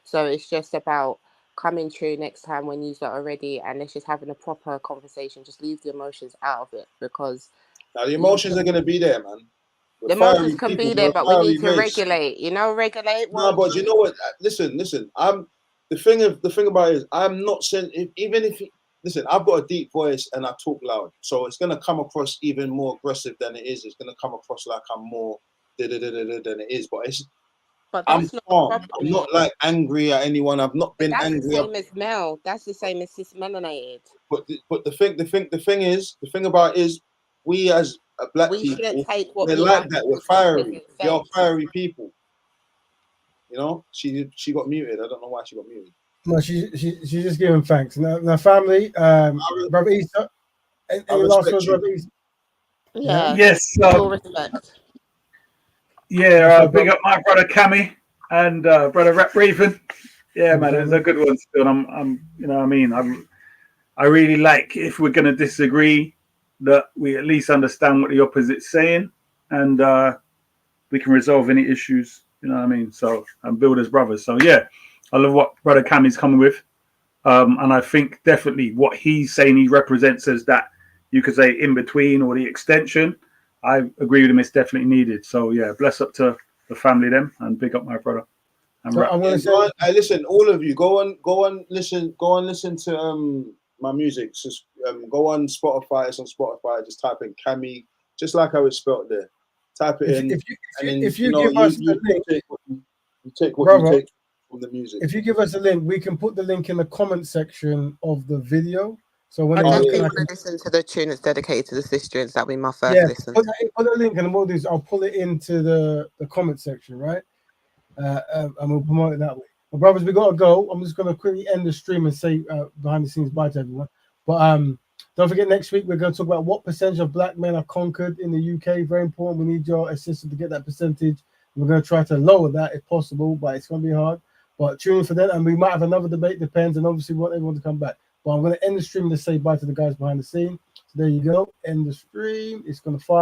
S6: So it's just about coming true next time when you are ready, and let's just having a proper conversation. Just leave the emotions out of it, because
S2: now the emotions are going to be there, man.
S6: The emotions can be there, but we need to regulate. Regulate.
S2: No, but you know what? Listen. The thing about it is, I'm not saying even if listen, I've got a deep voice and I talk loud, so it's gonna come across even more aggressive than it is. It's gonna come across like I'm more than it is. But I'm calm. I'm not like angry at anyone. I've not been angry.
S6: That's the same as Mel. That's the same as cis melanated.
S2: But the thing about it is, we as black people, we're like that. We're fiery. We are fiery people. You know, she got muted. I don't know why she got muted.
S1: No, she's just giving thanks. Now family, Brother Issa, any last words, Brother Issa?
S6: Yeah.
S4: Yes.
S6: Full respect.
S4: Yeah. Big up my brother Kammy and brother Raven. Yeah, man, it's a good one still. I'm, you know what I mean. I really like, if we're going to disagree, that we at least understand what the opposite's saying, and we can resolve any issues. You know what I mean? So, and build as brothers. So yeah, I love what brother Kammy's coming with, and I think definitely what he's saying he represents as that, you could say, in between or the extension. I agree with him. It's definitely needed. So yeah, bless up to the family them, and big up my brother.
S2: So I'm gonna say, listen, all of you, go on, listen to my music. Just go on Spotify. It's on Spotify. Just type in Kammy, just like how it's spelled there. Type it in.
S1: If you give us the link,
S2: you take what you take from the music.
S1: If you give us a link, we can put the link in the comment section of the video. So when
S6: I definitely want to listen to the tune that's dedicated to the sisters. That'll be my first listen.
S1: Put the link, and what I'll do is I'll pull it into the comment section, right? And we'll promote it that way. But brothers, we gotta go. I'm just gonna quickly end the stream and say behind the scenes bye to everyone. But don't forget, next week we're going to talk about what percentage of black men are conquered in the UK. Very important. We need your assistance to get that percentage. We're going to try to lower that if possible, but it's going to be hard. But tune in for that, and we might have another debate. Depends, and obviously want everyone to come back. But I'm going to end the stream to say bye to the guys behind the scene. So there you go. End the stream. It's going to fire.